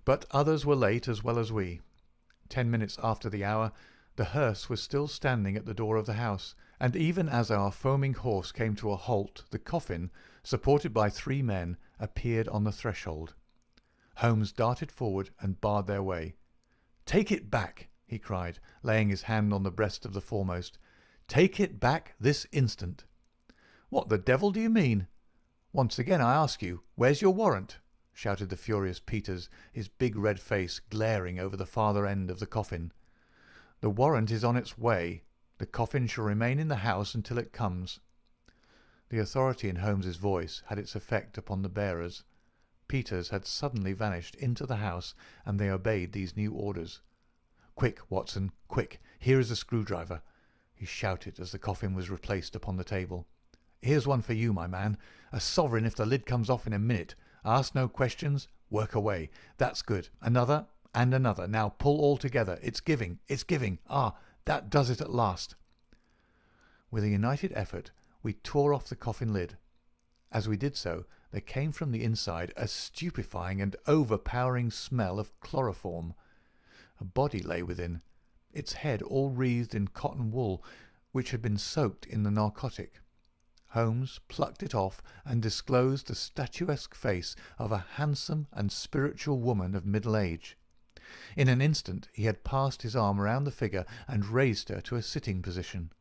But others were late as well as we. 10 minutes after the hour, the hearse was still standing at the door of the house, and even as our foaming horse came to a halt, the coffin, supported by 3 men, appeared on the threshold. Holmes darted forward and barred their way. "Take it back!" he cried, laying his hand on the breast of the foremost. "Take it back this instant!" "What the devil do you mean?" "Once again I ask you, where's your warrant?" shouted the furious Peters, his big red face glaring over the farther end of the coffin. "The warrant is on its way. The coffin shall remain in the house until it comes." The authority in Holmes's voice had its effect upon the bearers. Peters had suddenly vanished into the house, and they obeyed these new orders. "Quick, Watson, quick! Here is a screwdriver," he shouted as the coffin was replaced upon the table. "Here's one for you, my man. A sovereign if the lid comes off in a minute. Ask no questions. Work away. That's good. Another and another. Now pull all together. It's giving. It's giving. Ah, that does it at last." With a united effort we tore off the coffin lid. As we did so, there came from the inside a stupefying and overpowering smell of chloroform. A body lay within, its head all wreathed in cotton wool, which had been soaked in the narcotic. Holmes plucked it off and disclosed the statuesque face of a handsome and spiritual woman of middle age. In an instant he had passed his arm round the figure and raised her to a sitting position.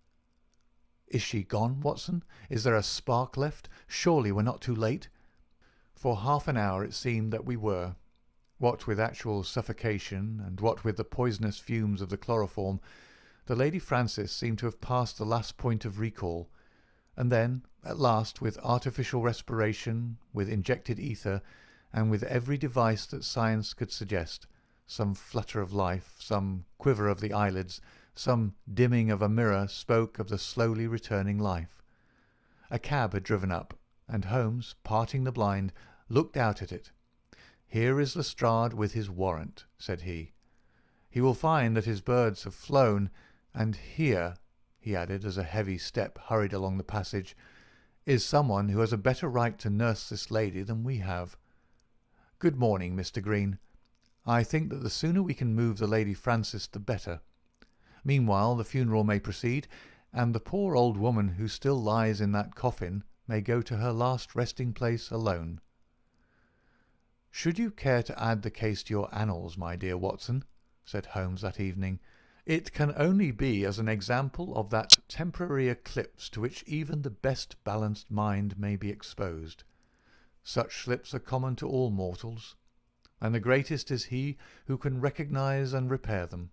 "Is she gone, Watson? Is there a spark left? Surely we're not too late?" For half an hour it seemed that we were. What with actual suffocation, and what with the poisonous fumes of the chloroform, the Lady Frances seemed to have passed the last point of recall, and then, at last, with artificial respiration, with injected ether, and with every device that science could suggest, some flutter of life, some quiver of the eyelids, some dimming of a mirror spoke of the slowly returning life. A cab had driven up, and Holmes, parting the blind, looked out at it. "Here is Lestrade with his warrant," said he. "He will find that his birds have flown, and here," he added, as a heavy step hurried along the passage, "is someone who has a better right to nurse this lady than we have. Good morning, Mr. Green. I think that the sooner we can move the Lady Frances the better. Meanwhile the funeral may proceed, and the poor old woman who still lies in that coffin may go to her last resting place alone." "Should you care to add the case to your annals, my dear Watson," said Holmes that evening, "it can only be as an example of that temporary eclipse to which even the best balanced mind may be exposed. Such slips are common to all mortals, and the greatest is he who can recognize and repair them.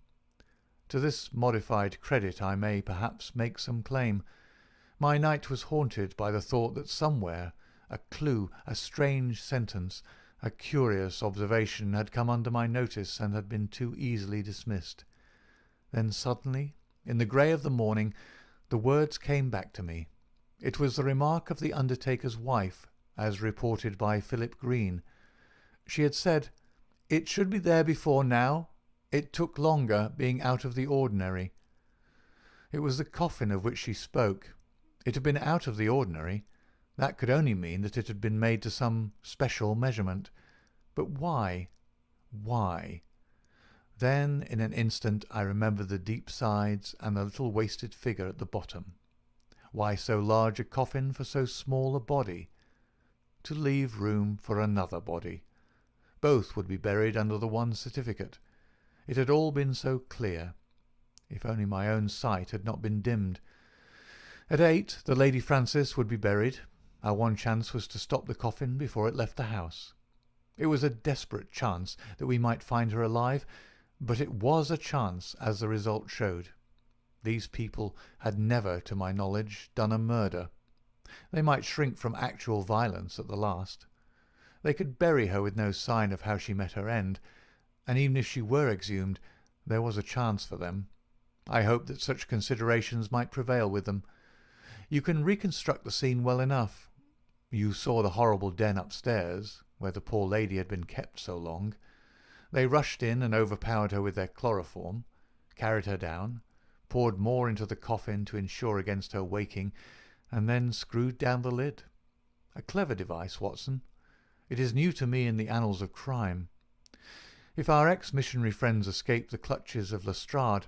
To this modified credit I may perhaps make some claim. My night was haunted by the thought that somewhere a clue, a strange sentence, a curious observation had come under my notice and had been too easily dismissed. Then suddenly, in the grey of the morning, the words came back to me. It was the remark of the undertaker's wife, as reported by Philip Green. She had said, 'It should be there before now. It took longer, being out of the ordinary.' It was the coffin of which she spoke. It had been out of the ordinary. That could only mean that it had been made to some special measurement. But why? Why? Then in an instant I remembered the deep sides and the little wasted figure at the bottom. Why so large a coffin for so small a body? To leave room for another body. Both would be buried under the one certificate. It had all been so clear. If only my own sight had not been dimmed. At 8 the Lady Frances would be buried. Our one chance was to stop the coffin before it left the house. It was a desperate chance that we might find her alive, but it was a chance, as the result showed. These people had never, to my knowledge, done a murder. They might shrink from actual violence at the last. They could bury her with no sign of how she met her end, and even if she were exhumed, there was a chance for them. I hoped that such considerations might prevail with them. You can reconstruct the scene well enough. You saw the horrible den upstairs, where the poor lady had been kept so long. They rushed in and overpowered her with their chloroform, carried her down, poured more into the coffin to insure against her waking, and then screwed down the lid. A clever device, Watson. It is new to me in the annals of crime. If our ex-missionary friends escape the clutches of Lestrade,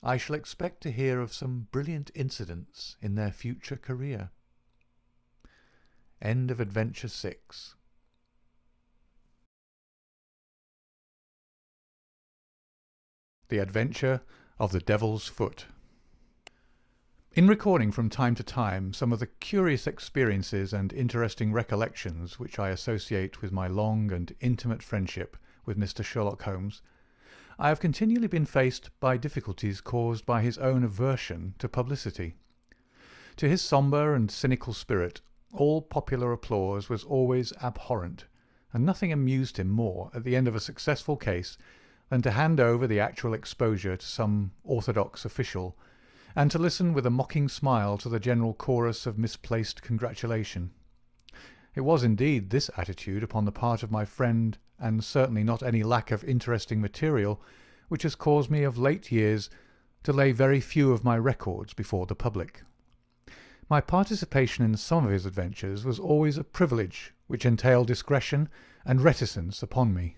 I shall expect to hear of some brilliant incidents in their future career. End of Adventure 6. The Adventure of the Devil's Foot. In recording from time to time some of the curious experiences and interesting recollections which I associate with my long and intimate friendship with Mr. Sherlock Holmes, I have continually been faced by difficulties caused by his own aversion to publicity. To his sombre and cynical spirit, all popular applause was always abhorrent, and nothing amused him more at the end of a successful case than to hand over the actual exposure to some orthodox official, and to listen with a mocking smile to the general chorus of misplaced congratulation. It was indeed this attitude upon the part of my friend, and certainly not any lack of interesting material, which has caused me of late years to lay very few of my records before the public. My participation in some of his adventures was always a privilege which entailed discretion and reticence upon me.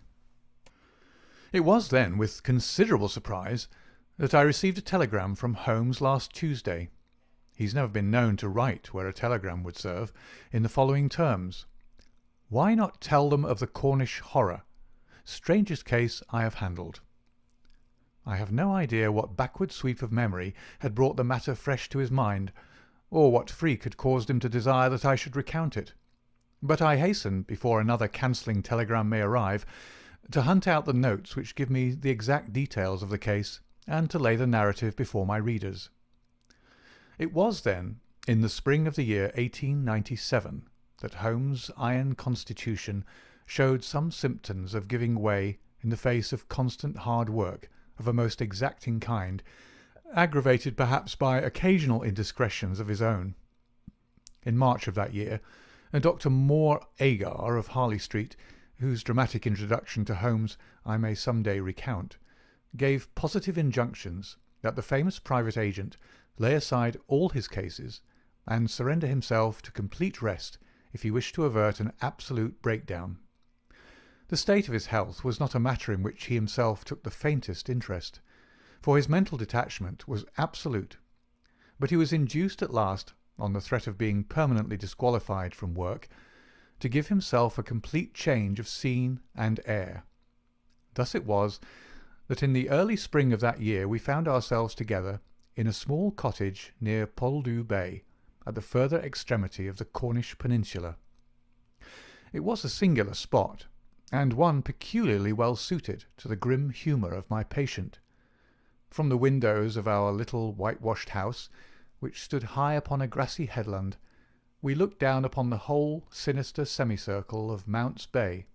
It was then with considerable surprise that I received a telegram from Holmes last Tuesday. He's never been known to write where a telegram would serve, in the following terms: "Why not tell them of the Cornish horror? Strangest case I have handled." I have no idea what backward sweep of memory had brought the matter fresh to his mind, or what freak had caused him to desire that I should recount it. But I hasten, before another cancelling telegram may arrive, to hunt out the notes which give me the exact details of the case, and to lay the narrative before my readers. It was, then, in the spring of the year 1897, that Holmes' iron constitution showed some symptoms of giving way in the face of constant hard work of a most exacting kind, aggravated perhaps by occasional indiscretions of his own. In March of that year, Dr. Moore Agar of Harley Street, whose dramatic introduction to Holmes I may some day recount, gave positive injunctions that the famous private agent lay aside all his cases and surrender himself to complete rest if he wished to avert an absolute breakdown. The state of his health was not a matter in which he himself took the faintest interest, for his mental detachment was absolute, but he was induced at last, on the threat of being permanently disqualified from work, to give himself a complete change of scene and air. Thus it was that in the early spring of that year we found ourselves together in a small cottage near Poldhu Bay, at the further extremity of the Cornish peninsula. It was a singular spot, and one peculiarly well suited to the grim humour of my patient. From the windows of our little whitewashed house, which stood high upon a grassy headland, we looked down upon the whole sinister semicircle of Mounts Bay,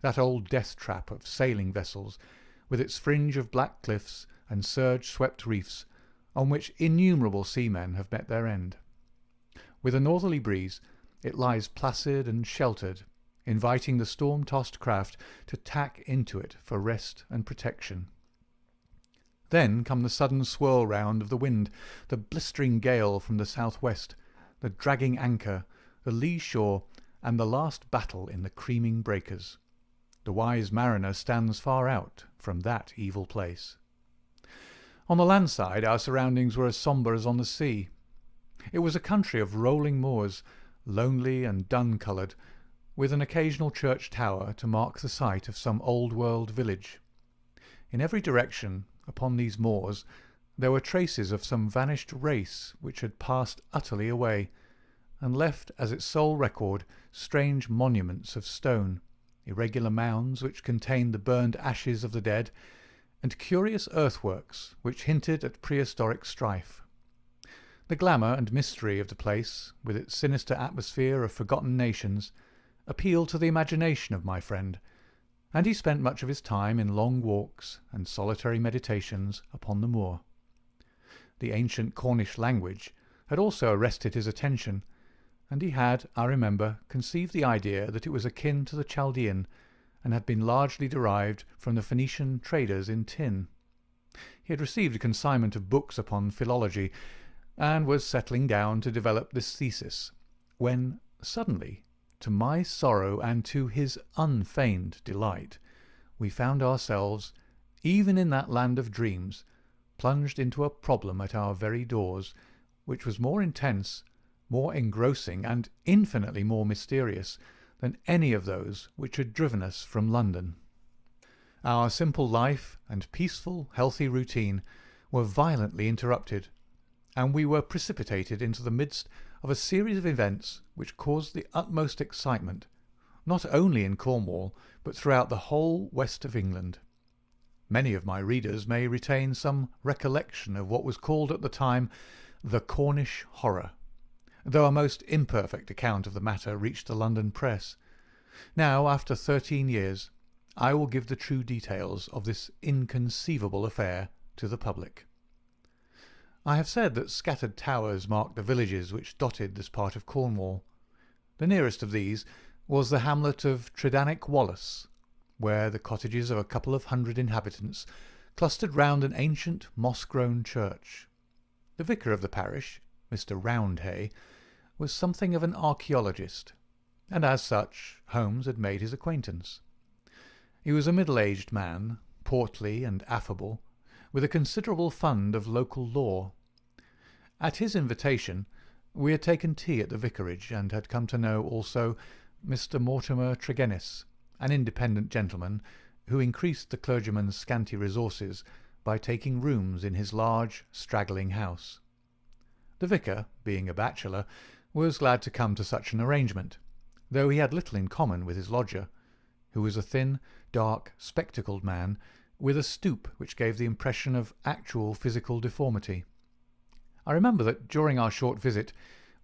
that old death-trap of sailing vessels, with its fringe of black cliffs and surge-swept reefs, on which innumerable seamen have met their end. With a northerly breeze, it lies placid and sheltered, inviting the storm-tossed craft to tack into it for rest and protection. Then come the sudden swirl round of the wind, the blistering gale from the south-west, the dragging anchor, the lee shore, and the last battle in the creaming breakers. The wise mariner stands far out from that evil place. On the land side our surroundings were as sombre as on the sea. It was a country of rolling moors, lonely and dun-coloured, with an occasional church tower to mark the site of some old-world village. In every direction upon these moors there were traces of some vanished race which had passed utterly away, and left as its sole record strange monuments of stone, irregular mounds which contained the burned ashes of the dead, and curious earthworks which hinted at prehistoric strife. The glamour and mystery of the place, with its sinister atmosphere of forgotten nations, appealed to the imagination of my friend, and he spent much of his time in long walks and solitary meditations upon the moor. The ancient Cornish language had also arrested his attention, and he had, I remember, conceived the idea that it was akin to the Chaldean, and had been largely derived from the Phoenician traders in tin. He had received a consignment of books upon philology, and was settling down to develop this thesis, when suddenly, to my sorrow and to his unfeigned delight, we found ourselves, even in that land of dreams, plunged into a problem at our very doors, which was more intense, more engrossing, and infinitely more mysterious than any of those which had driven us from London. Our simple life and peaceful, healthy routine were violently interrupted, and we were precipitated into the midst of a series of events which caused the utmost excitement, not only in Cornwall, but throughout the whole west of England. Many of my readers may retain some recollection of what was called at the time the Cornish horror, though a most imperfect account of the matter reached the London press. Now, after 13 years, I will give the true details of this inconceivable affair to the public. I have said that scattered towers marked the villages which dotted this part of Cornwall. The nearest of these was the hamlet of Tredannick Wallace, where the cottages of a couple of hundred inhabitants clustered round an ancient moss-grown church. The vicar of the parish, Mr. Roundhay, was something of an archaeologist, and as such Holmes had made his acquaintance. He was a middle-aged man, portly and affable, with a considerable fund of local lore. At his invitation we had taken tea at the vicarage, and had come to know also Mr. Mortimer Tregennis, an independent gentleman who increased the clergyman's scanty resources by taking rooms in his large, straggling house. The vicar, being a bachelor, was glad to come to such an arrangement, though he had little in common with his lodger, who was a thin, dark, spectacled man, with a stoop which gave the impression of actual physical deformity. I remember that during our short visit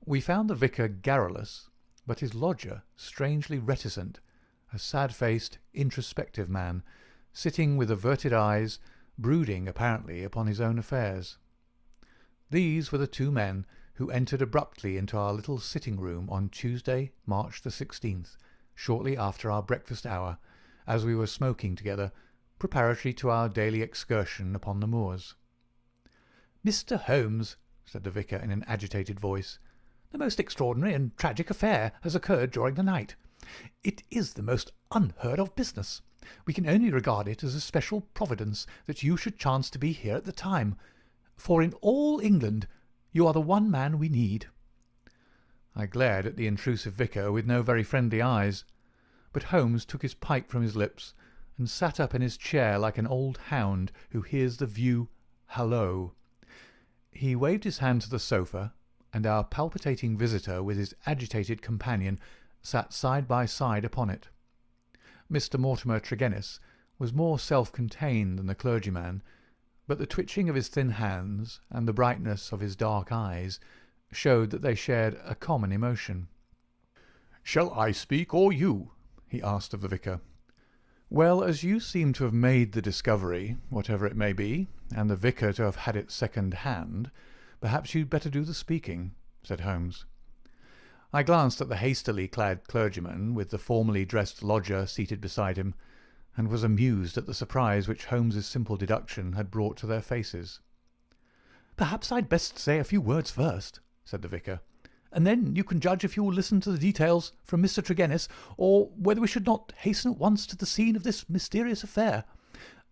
we found the vicar garrulous, but his lodger strangely reticent, a sad-faced, introspective man, sitting with averted eyes, brooding apparently upon his own affairs. These were the two men who entered abruptly into our little sitting-room on Tuesday, March the 16th, shortly after our breakfast hour, as we were smoking together, preparatory to our daily excursion upon the moors. "Mr. Holmes," said the vicar in an agitated voice, "the most extraordinary and tragic affair has occurred during the night. It is the most unheard-of business. We can only regard it as a special providence that you should chance to be here at the time, for in all England you are the one man we need." I glared at the intrusive vicar with no very friendly eyes, but Holmes took his pipe from his lips and sat up in his chair like an old hound who hears the view hallo. He waved his hand to the sofa, and our palpitating visitor with his agitated companion sat side by side upon it. Mr. Mortimer Tregennis was more self-contained than the clergyman, but the twitching of his thin hands and the brightness of his dark eyes showed that they shared a common emotion. "Shall I speak or you?" he asked of the vicar. "Well, as you seem to have made the discovery, whatever it may be, and the vicar to have had it second-hand, perhaps you'd better do the speaking," said Holmes. I glanced at the hastily clad clergyman with the formally dressed lodger seated beside him, and was amused at the surprise which Holmes's simple deduction had brought to their faces. "Perhaps I'd best say a few words first," said the vicar, "and then you can judge if you will listen to the details from Mr. Tregennis, or whether we should not hasten at once to the scene of this mysterious affair.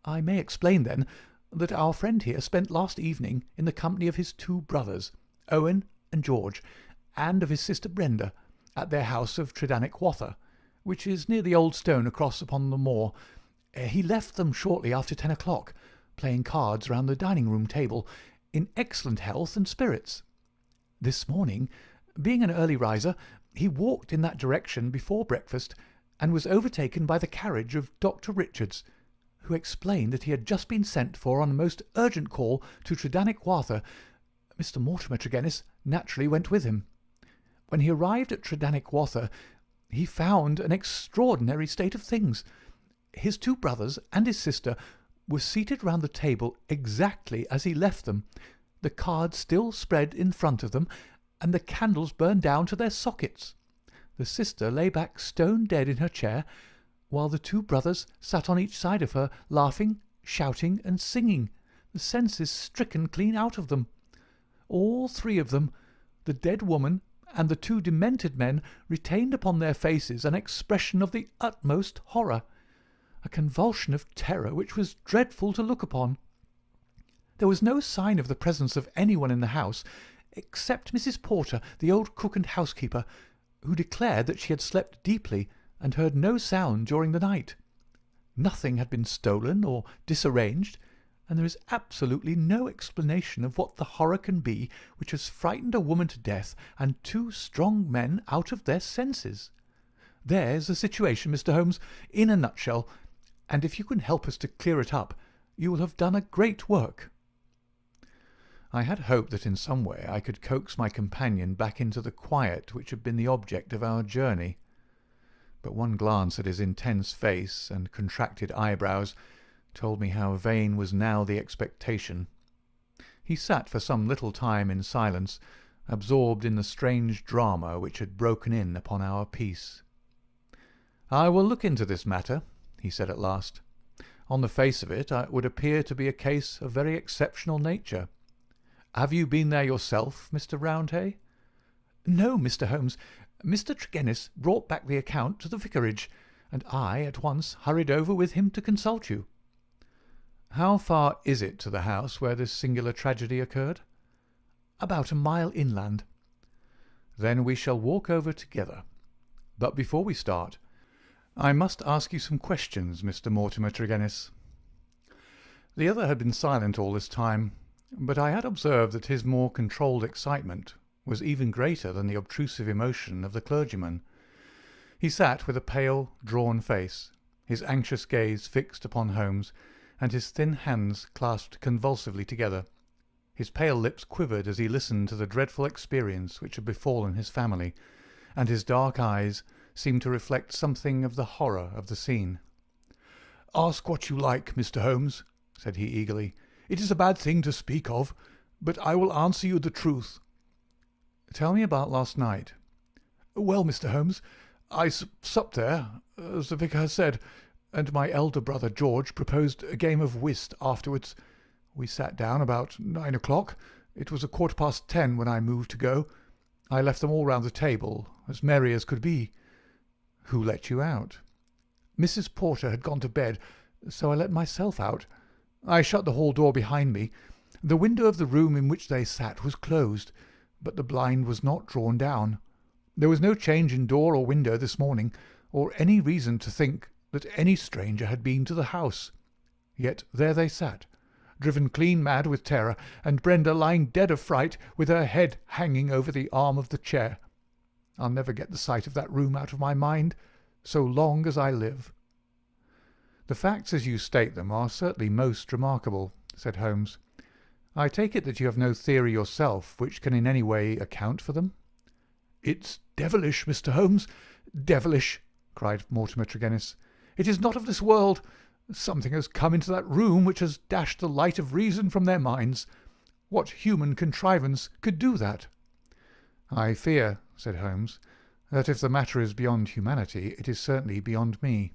I may explain, then, that our friend here spent last evening in the company of his two brothers, Owen and George, and of his sister Brenda, at their house of Tredannick Wather, which is near the old stone across upon the moor. He left them shortly after 10 o'clock, playing cards round the dining-room table, in excellent health and spirits. This morning, being an early riser, he walked in that direction before breakfast, and was overtaken by the carriage of Dr. Richards, who explained that he had just been sent for on a most urgent call to Tredannick Wather. Mr. Mortimer Tregennis naturally went with him. When he arrived at Tredannick Wather, he found an extraordinary state of things. His two brothers and his sister were seated round the table exactly as he left them, the cards still spread in front of them, and the candles burned down to their sockets. The sister lay back stone-dead in her chair, while the two brothers sat on each side of her, laughing, shouting, and singing, the senses stricken clean out of them. All three of them, the dead woman and the two demented men, retained upon their faces an expression of the utmost horror, a convulsion of terror which was dreadful to look upon. There was no sign of the presence of anyone in the house, except Mrs. Porter, the old cook and housekeeper, who declared that she had slept deeply and heard no sound during the night. Nothing had been stolen or disarranged, and there is absolutely no explanation of what the horror can be which has frightened a woman to death and two strong men out of their senses. There's the situation, Mr. Holmes, in a nutshell, and if you can help us to clear it up, you will have done a great work." I had hoped that in some way I could coax my companion back into the quiet which had been the object of our journey, but one glance at his intense face and contracted eyebrows told me how vain was now the expectation. He sat for some little time in silence, absorbed in the strange drama which had broken in upon our peace. "I will look into this matter," he said at last. "On the face of it would appear to be a case of very exceptional nature. Have you been there yourself, Mr. Roundhay?" "No, Mr. Holmes. Mr. Tregennis brought back the account to the vicarage, and I at once hurried over with him to consult you." "How far is it to the house where this singular tragedy occurred?" "About a mile inland." "Then we shall walk over together. But before we start, I must ask you some questions, Mr. Mortimer Tregennis." The other had been silent all this time, but I had observed that his more controlled excitement was even greater than the obtrusive emotion of the clergyman. He sat with a pale, drawn face, his anxious gaze fixed upon Holmes, and his thin hands clasped convulsively together. His pale lips quivered as he listened to the dreadful experience which had befallen his family, and his dark eyes, seemed to reflect something of the horror of the scene. "Ask what you like, Mr. Holmes," said he eagerly. "It is a bad thing to speak of, but I will answer you the truth." "Tell me about last night." "Well, Mr. Holmes, I supped there, as the vicar has said, and my elder brother George proposed a game of whist afterwards. We sat down about 9 o'clock. It was 10:15 when I moved to go. I left them all round the table, as merry as could be." "Who let you out?" "Mrs. Porter had gone to bed, so I let myself out. I shut the hall door behind me. The window of the room in which they sat was closed, but the blind was not drawn down. There was no change in door or window this morning, or any reason to think that any stranger had been to the house. Yet there they sat, driven clean mad with terror, and Brenda lying dead of fright, with her head hanging over the arm of the chair. I'll never get the sight of that room out of my mind, so long as I live." "The facts as you state them are certainly most remarkable," said Holmes. "I take it that you have no theory yourself which can in any way account for them?" "It's devilish, Mr. Holmes, devilish!" cried Mortimer Tregennis. "It is not of this world. Something has come into that room which has dashed the light of reason from their minds. What human contrivance could do that?" "I fear," said Holmes, "that if the matter is beyond humanity, it is certainly beyond me.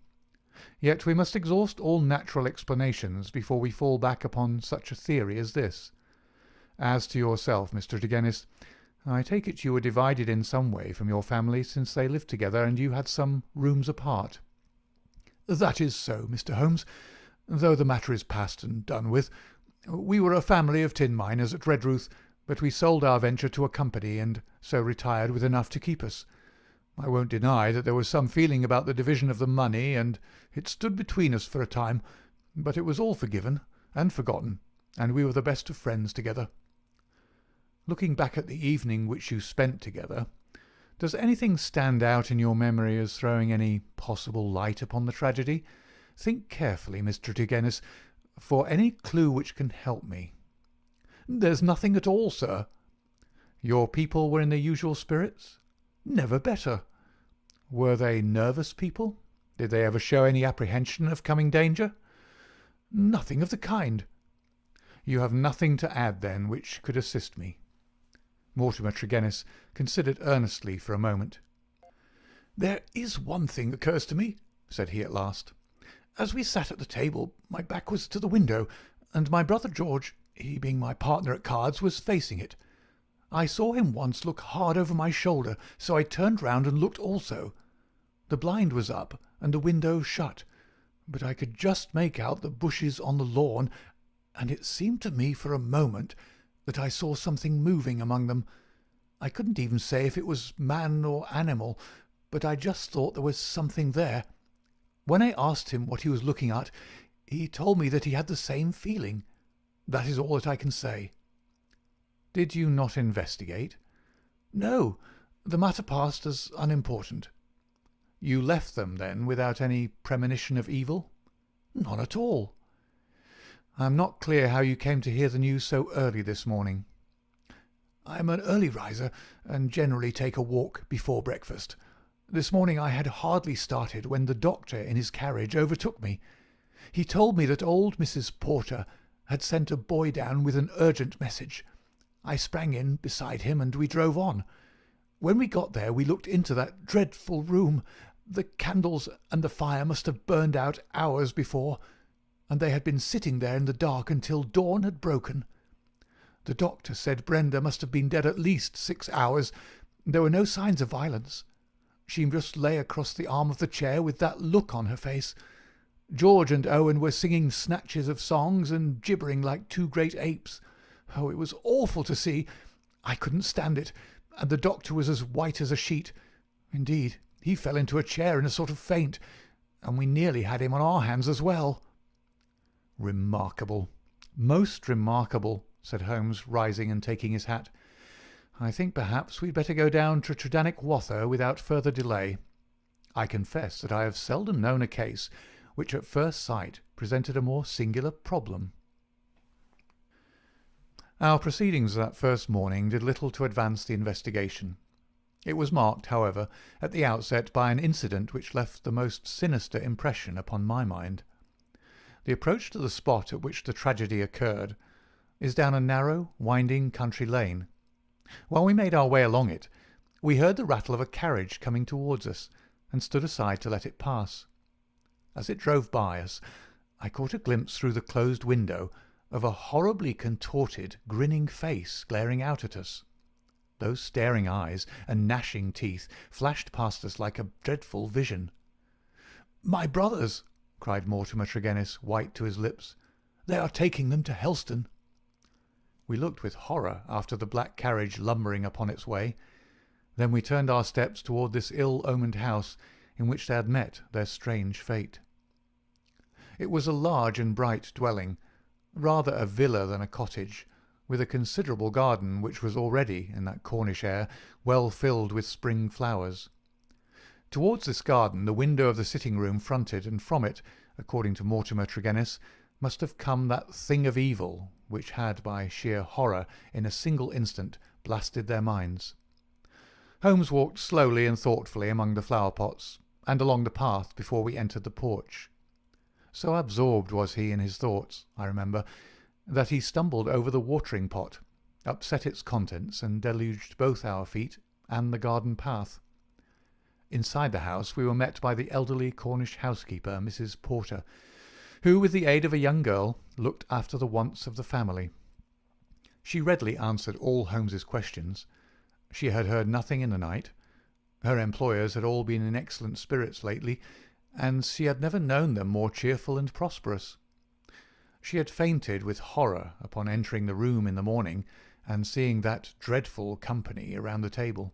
Yet we must exhaust all natural explanations before we fall back upon such a theory as this. As to yourself, Mr. Tregennis, I take it you were divided in some way from your family since they lived together and you had some rooms apart." "That is so, Mr. Holmes, though the matter is past and done with. We were a family of tin miners at Redruth, but we sold our venture to a company and so retired with enough to keep us. I won't deny that there was some feeling about the division of the money, and it stood between us for a time, but it was all forgiven and forgotten, and we were the best of friends together." "Looking back at the evening which you spent together, does anything stand out in your memory as throwing any possible light upon the tragedy? Think carefully, Mr. Tregennis, for any clue which can help me." "There's nothing at all, sir." "Your people were in their usual spirits?" "Never better." "Were they nervous people? Did they ever show any apprehension of coming danger?" "Nothing of the kind." "You have nothing to add, then, which could assist me?" Mortimer Tregennis considered earnestly for a moment. "There is one thing occurs to me," said he at last. "As we sat at the table, my back was to the window, and my brother George, he being my partner at cards, was facing it. I saw him once look hard over my shoulder, so I turned round and looked also. The blind was up and the window shut, but I could just make out the bushes on the lawn, and it seemed to me for a moment that I saw something moving among them. I couldn't even say if it was man or animal, but I just thought there was something there. When I asked him what he was looking at, he told me that he had the same feeling. That is all that I can say." "Did you not investigate?" "No, the matter passed as unimportant." "You left them, then, without any premonition of evil?" "None at all." "I am not clear how you came to hear the news so early this morning." "I am an early riser, and generally take a walk before breakfast. This morning I had hardly started when the doctor in his carriage overtook me. He told me that old Mrs. Porter had sent a boy down with an urgent message. I sprang in beside him and we drove on. When we got there we looked into that dreadful room. The candles and the fire must have burned out hours before, and they had been sitting there in the dark until dawn had broken. The doctor said Brenda must have been dead at least 6 hours. There were no signs of violence. She just lay across the arm of the chair with that look on her face. George and Owen were singing snatches of songs and gibbering like two great apes. Oh, it was awful to see. I couldn't stand it, and the doctor was as white as a sheet. Indeed, he fell into a chair in a sort of faint, and we nearly had him on our hands as well." "Remarkable, most remarkable," said Holmes, rising and taking his hat. "I think perhaps we'd better go down to Tredannick Wather without further delay. I confess that I have seldom known a case which at first sight presented a more singular problem." Our proceedings that first morning did little to advance the investigation. It was marked, however, at the outset by an incident which left the most sinister impression upon my mind. The approach to the spot at which the tragedy occurred is down a narrow, winding country lane. While we made our way along it, we heard the rattle of a carriage coming towards us, and stood aside to let it pass. As it drove by us, I caught a glimpse through the closed window of a horribly contorted, grinning face glaring out at us. Those staring eyes and gnashing teeth flashed past us like a dreadful vision. "My brothers!" cried Mortimer Tregennis, white to his lips. "They are taking them to Helston." We looked with horror after the black carriage lumbering upon its way. Then we turned our steps toward this ill-omened house in which they had met their strange fate. It was a large and bright dwelling, rather a villa than a cottage, with a considerable garden which was already, in that Cornish air, well filled with spring flowers. Towards this garden the window of the sitting-room fronted, and from it, according to Mortimer Tregennis, must have come that thing of evil which had, by sheer horror, in a single instant, blasted their minds. Holmes walked slowly and thoughtfully among the flower-pots, and along the path before we entered the porch. So absorbed was he in his thoughts, I remember, that he stumbled over the watering-pot, upset its contents, and deluged both our feet and the garden path. Inside the house we were met by the elderly Cornish housekeeper, Mrs. Porter, who, with the aid of a young girl, looked after the wants of the family. She readily answered all Holmes's questions. She had heard nothing in the night. Her employers had all been in excellent spirits lately, and she had never known them more cheerful and prosperous. She had fainted with horror upon entering the room in the morning and seeing that dreadful company around the table.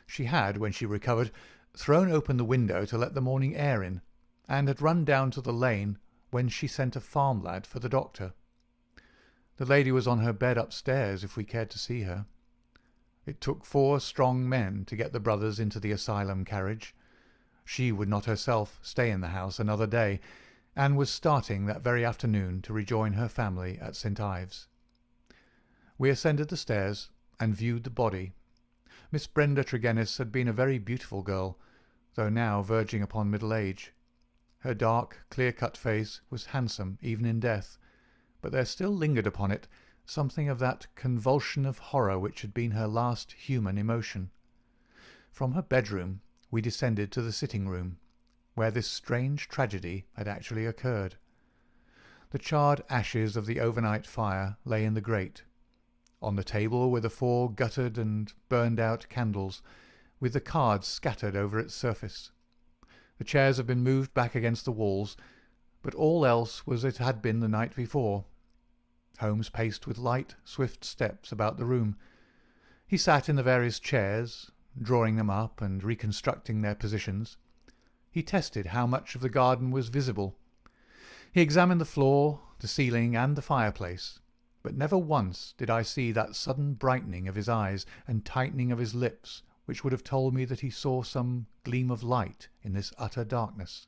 She had, when she recovered, thrown open the window to let the morning air in, and had run down to the lane when she sent a farm lad for the doctor. The lady was on her bed upstairs if we cared to see her. It took 4 strong men to get the brothers into the asylum carriage. She would not herself stay in the house another day, and was starting that very afternoon to rejoin her family at St. Ives. We ascended the stairs and viewed the body. Miss Brenda Tregennis had been a very beautiful girl, though now verging upon middle age. Her dark, clear-cut face was handsome even in death, but there still lingered upon it something of that convulsion of horror which had been her last human emotion. From her bedroom we descended to the sitting-room, where this strange tragedy had actually occurred. The charred ashes of the overnight fire lay in the grate. On the table were the 4 guttered and burned-out candles, with the cards scattered over its surface. The chairs had been moved back against the walls, but all else was as it had been the night before. Holmes paced with light, swift steps about the room. He sat in the various chairs, drawing them up and reconstructing their positions. He tested how much of the garden was visible. He examined the floor, the ceiling, and the fireplace, but never once did I see that sudden brightening of his eyes and tightening of his lips which would have told me that he saw some gleam of light in this utter darkness.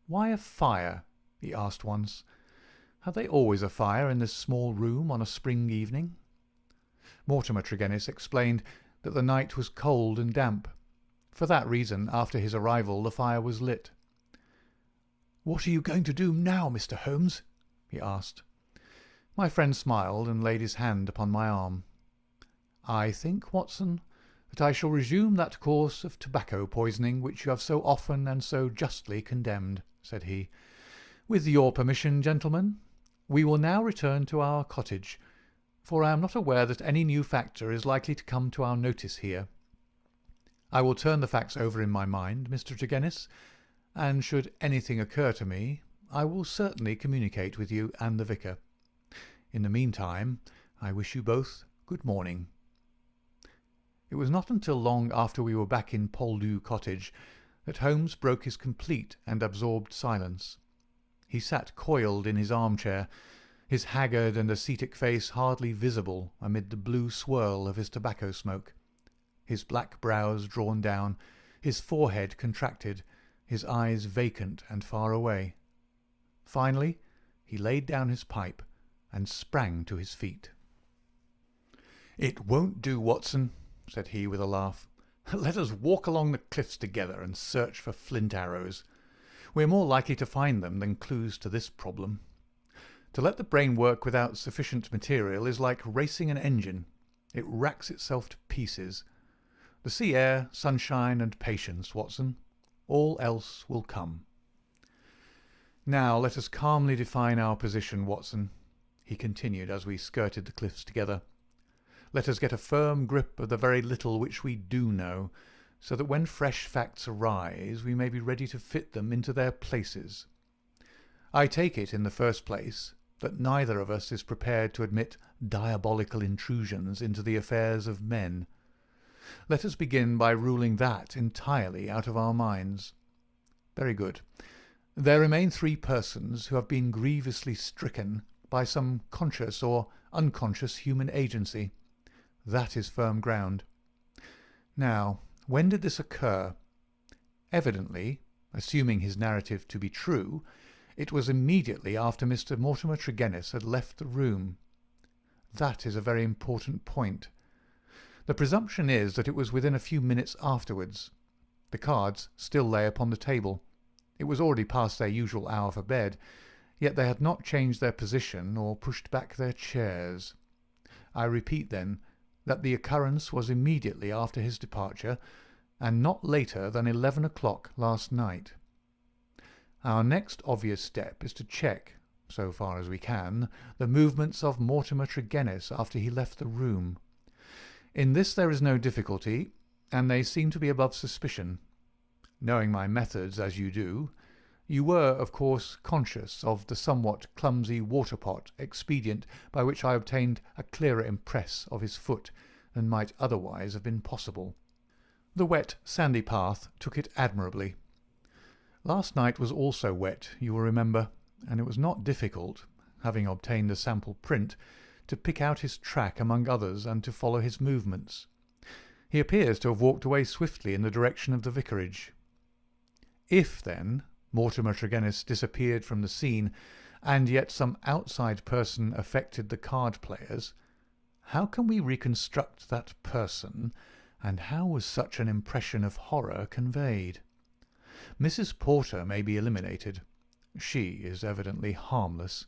"Why a fire?" he asked once. "Had they always a fire in this small room on a spring evening?" Mortimer Tregennis explained that the night was cold and damp. For that reason, after his arrival, the fire was lit. "What are you going to do now, Mr. Holmes?" he asked. My friend smiled and laid his hand upon my arm. "I think, Watson, that I shall resume that course of tobacco poisoning which you have so often and so justly condemned," said he. "With your permission, gentlemen, we will now return to our cottage, for I am not aware that any new factor is likely to come to our notice here. I will turn the facts over in my mind, Mr. Tregennis, and should anything occur to me, I will certainly communicate with you and the vicar. In the meantime, I wish you both good morning." It was not until long after we were back in Poldhu Cottage that Holmes broke his complete and absorbed silence. He sat coiled in his armchair, his haggard and ascetic face hardly visible amid the blue swirl of his tobacco smoke, his black brows drawn down, his forehead contracted, his eyes vacant and far away. Finally he laid down his pipe and sprang to his feet. "It won't do, Watson," said he with a laugh. Let us walk along the cliffs together and search for flint arrows. We are more likely to find them than clues to this problem. To let the brain work without sufficient material is like racing an engine. It racks itself to pieces. The sea air, sunshine, and patience, Watson. All else will come. Now let us calmly define our position, Watson, he continued as we skirted the cliffs together. Let us get a firm grip of the very little which we do know, so that when fresh facts arise we may be ready to fit them into their places. I take it, in the first place, that neither of us is prepared to admit diabolical intrusions into the affairs of men. Let us begin by ruling that entirely out of our minds. Very good. There remain 3 persons who have been grievously stricken by some conscious or unconscious human agency. That is firm ground. Now, when did this occur? Evidently, assuming his narrative to be true, it was immediately after Mr. Mortimer Tregennis had left the room. That is a very important point. The presumption is that it was within a few minutes afterwards. The cards still lay upon the table. It was already past their usual hour for bed, yet they had not changed their position or pushed back their chairs. I repeat, then, that the occurrence was immediately after his departure, and not later than 11 o'clock last night. Our next obvious step is to check, so far as we can, the movements of Mortimer Tregennis after he left the room. In this there is no difficulty, and they seem to be above suspicion. Knowing my methods as you do, you were, of course, conscious of the somewhat clumsy water-pot expedient by which I obtained a clearer impress of his foot than might otherwise have been possible. The wet, sandy path took it admirably. Last night was also wet, you will remember, and it was not difficult, having obtained a sample print, to pick out his track among others and to follow his movements. He appears to have walked away swiftly in the direction of the vicarage. If, then, Mortimer Tregennis disappeared from the scene, and yet some outside person affected the card-players, how can we reconstruct that person, and how was such an impression of horror conveyed? Mrs. Porter may be eliminated. She is evidently harmless.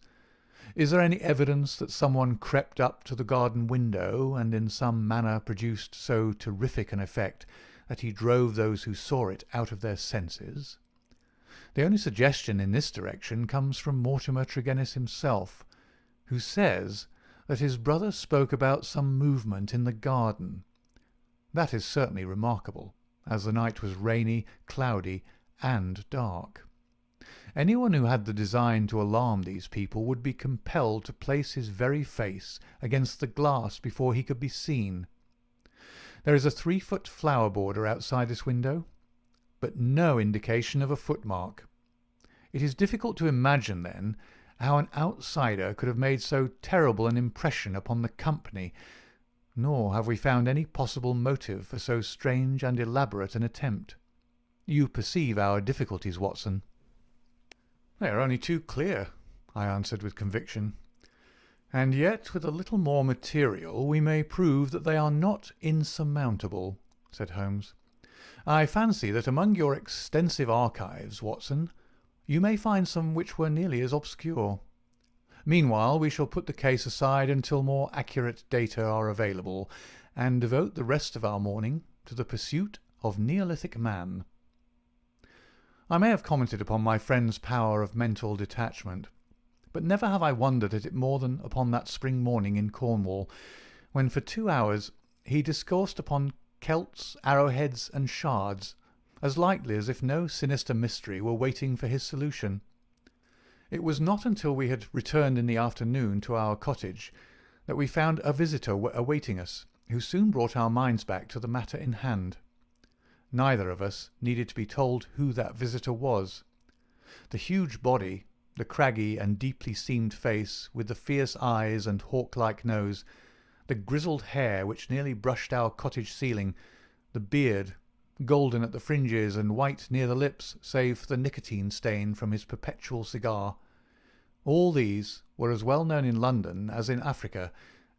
Is there any evidence that someone crept up to the garden window and in some manner produced so terrific an effect that he drove those who saw it out of their senses? The only suggestion in this direction comes from Mortimer Tregennis himself, who says that his brother spoke about some movement in the garden. That is certainly remarkable, as the night was rainy, cloudy, and dark. Anyone who had the design to alarm these people would be compelled to place his very face against the glass before he could be seen. There is a 3-foot flower border outside this window, but no indication of a footmark. It is difficult to imagine, then, how an outsider could have made so terrible an impression upon the company, nor have we found any possible motive for so strange and elaborate an attempt. You perceive our difficulties, Watson. They are only too clear, I answered with conviction. And yet, with a little more material, we may prove that they are not insurmountable, said Holmes. I fancy that among your extensive archives, Watson, you may find some which were nearly as obscure. Meanwhile, we shall put the case aside until more accurate data are available, and devote the rest of our morning to the pursuit of Neolithic man. I may have commented upon my friend's power of mental detachment, but never have I wondered at it more than upon that spring morning in Cornwall, when for 2 hours he discoursed upon celts, arrowheads, and shards, as lightly as if no sinister mystery were waiting for his solution. It was not until we had returned in the afternoon to our cottage that we found a visitor awaiting us, who soon brought our minds back to the matter in hand. Neither of us needed to be told who that visitor was. The huge body, the craggy and deeply seamed face with the fierce eyes and hawk-like nose, the grizzled hair which nearly brushed our cottage ceiling, the beard, golden at the fringes and white near the lips save for the nicotine stain from his perpetual cigar, all these were as well known in London as in Africa,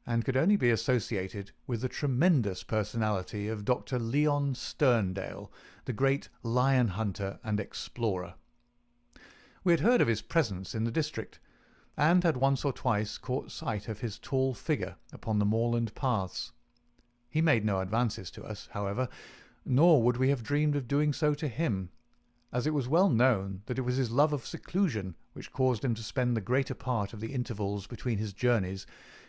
and could only be associated with the tremendous personality of Dr. Leon Sterndale, the great lion hunter and explorer. We had heard of his presence in the district, and had once or twice caught sight of his tall figure upon the moorland paths. He made no advances to us, however, nor would we have dreamed of doing so to him, as it was well known that it was his love of seclusion which caused him to spend the greater part of the intervals between his journeys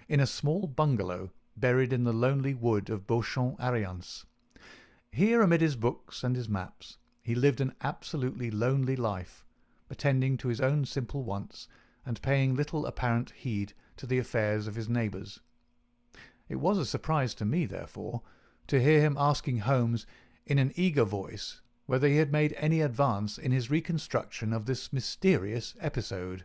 in a small bungalow buried in the lonely wood of Beauchamp-Ariens. Here, amid his books and his maps, he lived an absolutely lonely life, attending to his own simple wants, and paying little apparent heed to the affairs of his neighbours. It was a surprise to me, therefore, to hear him asking Holmes in an eager voice whether he had made any advance in his reconstruction of this mysterious episode.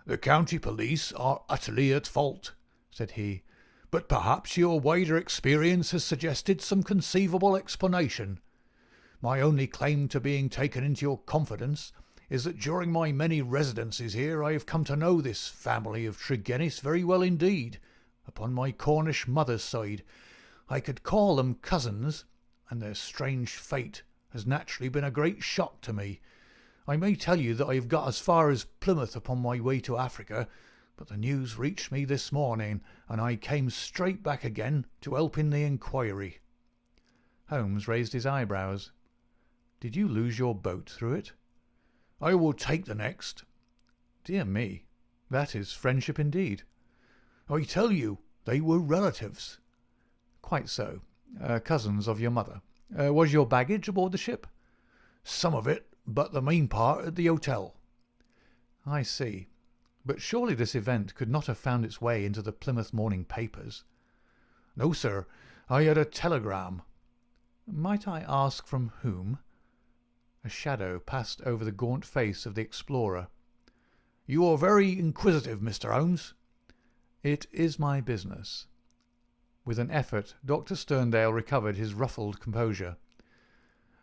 "The county police are utterly at fault," said he, "but perhaps your wider experience has suggested some conceivable explanation. My only claim to being taken into your confidence is that during my many residences here I have come to know this family of Tregennis very well indeed. Upon my Cornish mother's side, I could call them cousins, and their strange fate has naturally been a great shock to me. I may tell you that I have got as far as Plymouth upon my way to Africa, but the news reached me this morning, and I came straight back again to help in the inquiry." Holmes raised his eyebrows. "Did you lose your boat through it?" "I will take the next." "Dear me, that is friendship indeed." "I tell you, they were relatives." "Quite so. Cousins of your mother. Was your baggage aboard the ship?" "Some of it, but the main part at the hotel." "I see. But surely this event could not have found its way into the Plymouth morning papers?" "No, sir. I had a telegram." "Might I ask from whom?" A shadow passed over the gaunt face of the explorer. "You are very inquisitive, Mr. Holmes." "It is my business." With an effort, Dr. Sterndale recovered his ruffled composure.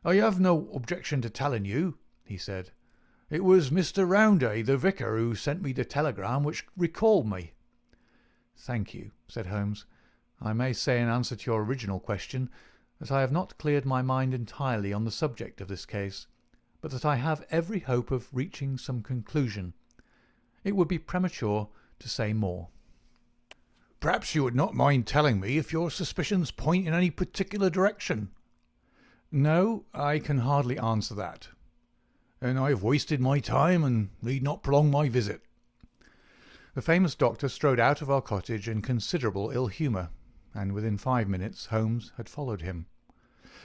"I have no objection to telling you," he said. "It was Mr. Rounday, the vicar, who sent me the telegram which recalled me." "Thank you," said Holmes. "I may say in answer to your original question that I have not cleared my mind entirely on the subject of this case, but that I have every hope of reaching some conclusion. It would be premature to say more." "Perhaps you would not mind telling me if your suspicions point in any particular direction?" "No, I can hardly answer that." "Then I have wasted my time and need not prolong my visit." The famous doctor strode out of our cottage in considerable ill humour, and within 5 minutes Holmes had followed him.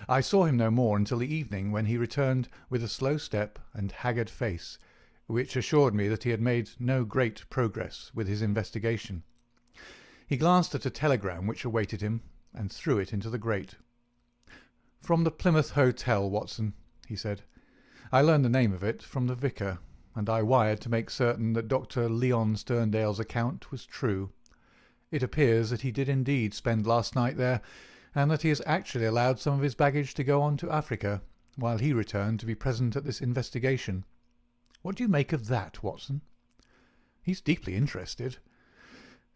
I saw him no more until the evening, when he returned with a slow step and haggard face, which assured me that he had made no great progress with his investigation. He glanced at a telegram which awaited him, and threw it into the grate. "From the Plymouth Hotel, Watson," he said. "I learned the name of it from the vicar, and I wired to make certain that Dr. Leon Sterndale's account was true. It appears that he did indeed spend last night there, and that he has actually allowed some of his baggage to go on to Africa, while he returned to be present at this investigation. What do you make of that, Watson?" "He's deeply interested."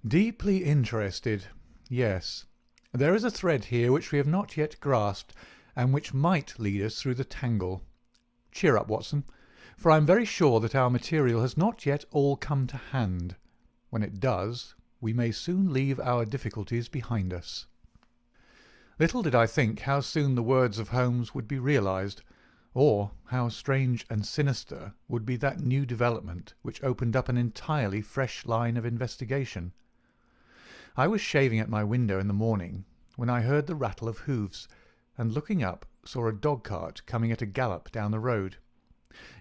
"Deeply interested. Yes. There is a thread here which we have not yet grasped, and which might lead us through the tangle. Cheer up, Watson, for I am very sure that our material has not yet all come to hand. When it does, we may soon leave our difficulties behind us." Little did I think how soon the words of Holmes would be realized, or how strange and sinister would be that new development which opened up an entirely fresh line of investigation. I was shaving at my window in the morning when I heard the rattle of hoofs, and looking up saw a dog-cart coming at a gallop down the road.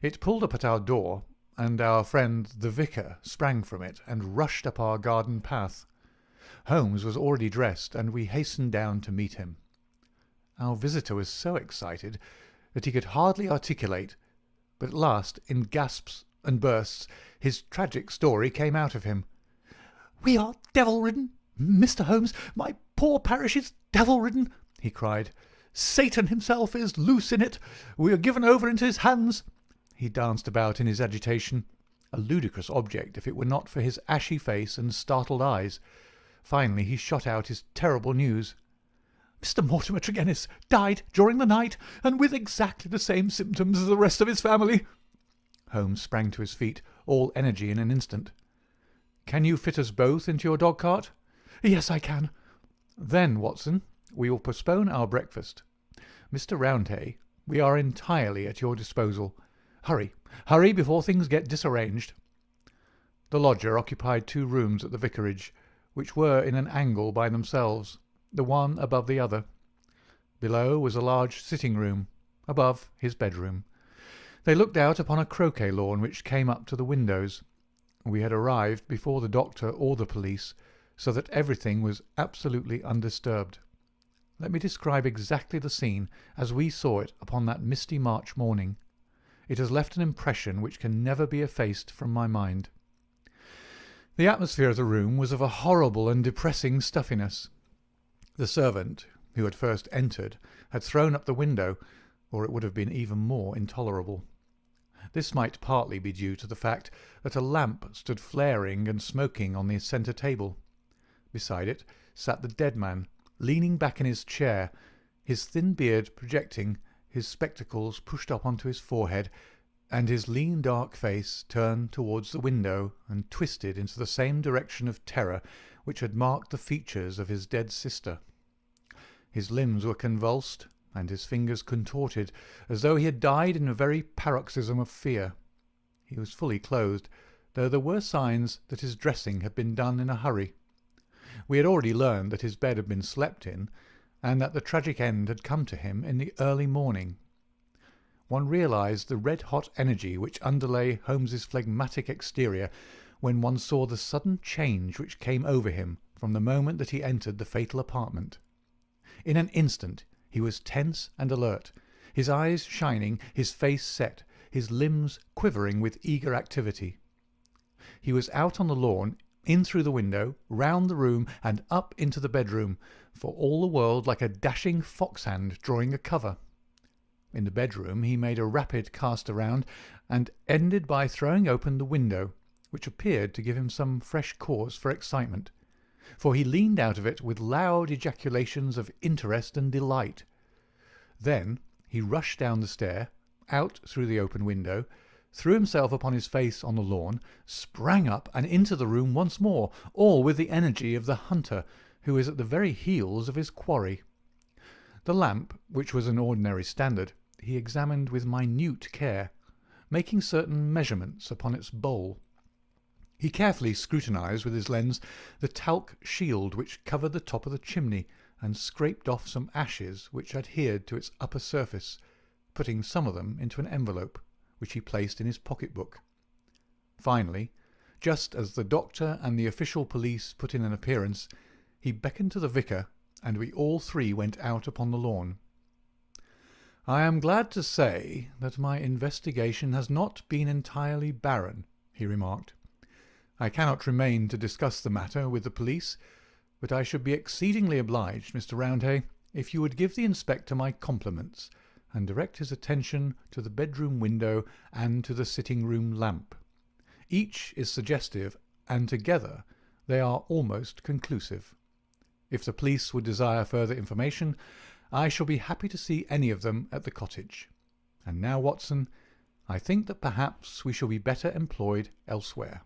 It pulled up at our door, and our friend the vicar sprang from it and rushed up our garden path. Holmes was already dressed, and we hastened down to meet him. Our visitor was so excited that he could hardly articulate, but at last, in gasps and bursts, his tragic story came out of him. "We are devil-ridden, Mr. Holmes. My poor parish is devil-ridden," he cried. "Satan himself is loose in it. We are given over into his hands." He danced about in his agitation, a ludicrous object if it were not for his ashy face and startled eyes. Finally he shot out his terrible news. "Mr. Mortimer Tregennis died during the night, and with exactly the same symptoms as the rest of his family." Holmes sprang to his feet, all energy in an instant. "Can you fit us both into your dog-cart?" "Yes, I can." "Then, Watson, we will postpone our breakfast. Mr. Roundhay, we are entirely at your disposal. Hurry, hurry, before things get disarranged." The lodger occupied 2 rooms at the vicarage, which were in an angle by themselves, the one above the other. Below was a large sitting-room, above his bedroom. They looked out upon a croquet lawn which came up to the windows. We had arrived before the doctor or the police, so that everything was absolutely undisturbed. Let me describe exactly the scene as we saw it upon that misty March morning. It has left an impression which can never be effaced from my mind. The atmosphere of the room was of a horrible and depressing stuffiness. The servant, who had first entered, had thrown up the window, or it would have been even more intolerable. This might partly be due to the fact that a lamp stood flaring and smoking on the centre table. Beside it sat the dead man, leaning back in his chair, his thin beard projecting, his spectacles pushed up onto his forehead, and his lean dark face turned towards the window and twisted into the same direction of terror which had marked the features of his dead sister. His limbs were convulsed, and his fingers contorted, as though he had died in a very paroxysm of fear. He was fully clothed, though there were signs that his dressing had been done in a hurry. We had already learned that his bed had been slept in, and that the tragic end had come to him in the early morning. One realized the red-hot energy which underlay Holmes's phlegmatic exterior when one saw the sudden change which came over him from the moment that he entered the fatal apartment. In an instant he was tense and alert, his eyes shining, his face set, his limbs quivering with eager activity. He was out on the lawn, in through the window, round the room, and up into the bedroom, for all the world like a dashing foxhound drawing a cover. In the bedroom he made a rapid cast around, and ended by throwing open the window, which appeared to give him some fresh cause for excitement, for he leaned out of it with loud ejaculations of interest and delight. Then he rushed down the stair, out through the open window, threw himself upon his face on the lawn, sprang up and into the room once more, all with the energy of the hunter who is at the very heels of his quarry. The lamp, which was an ordinary standard, he examined with minute care, making certain measurements upon its bowl. He carefully scrutinized with his lens the talc shield which covered the top of the chimney, and scraped off some ashes which adhered to its upper surface, putting some of them into an envelope, which he placed in his pocket-book. Finally, just as the doctor and the official police put in an appearance, he beckoned to the vicar, and we all 3 went out upon the lawn. "I am glad to say that my investigation has not been entirely barren," he remarked. "I cannot remain to discuss the matter with the police, but I should be exceedingly obliged, Mr. Roundhay, if you would give the inspector my compliments, and direct his attention to the bedroom window and to the sitting-room lamp. Each is suggestive, and together they are almost conclusive. If the police would desire further information, I shall be happy to see any of them at the cottage. And now, Watson, I think that perhaps we shall be better employed elsewhere."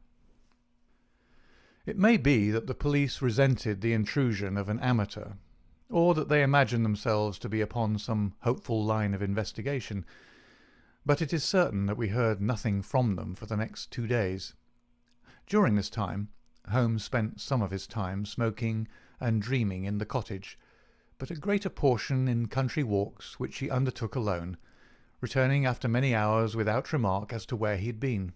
It may be that the police resented the intrusion of an amateur, or that they imagined themselves to be upon some hopeful line of investigation, but it is certain that we heard nothing from them for the next 2 days. During this time Holmes spent some of his time smoking and dreaming in the cottage, but a greater portion in country walks which he undertook alone, returning after many hours without remark as to where he had been.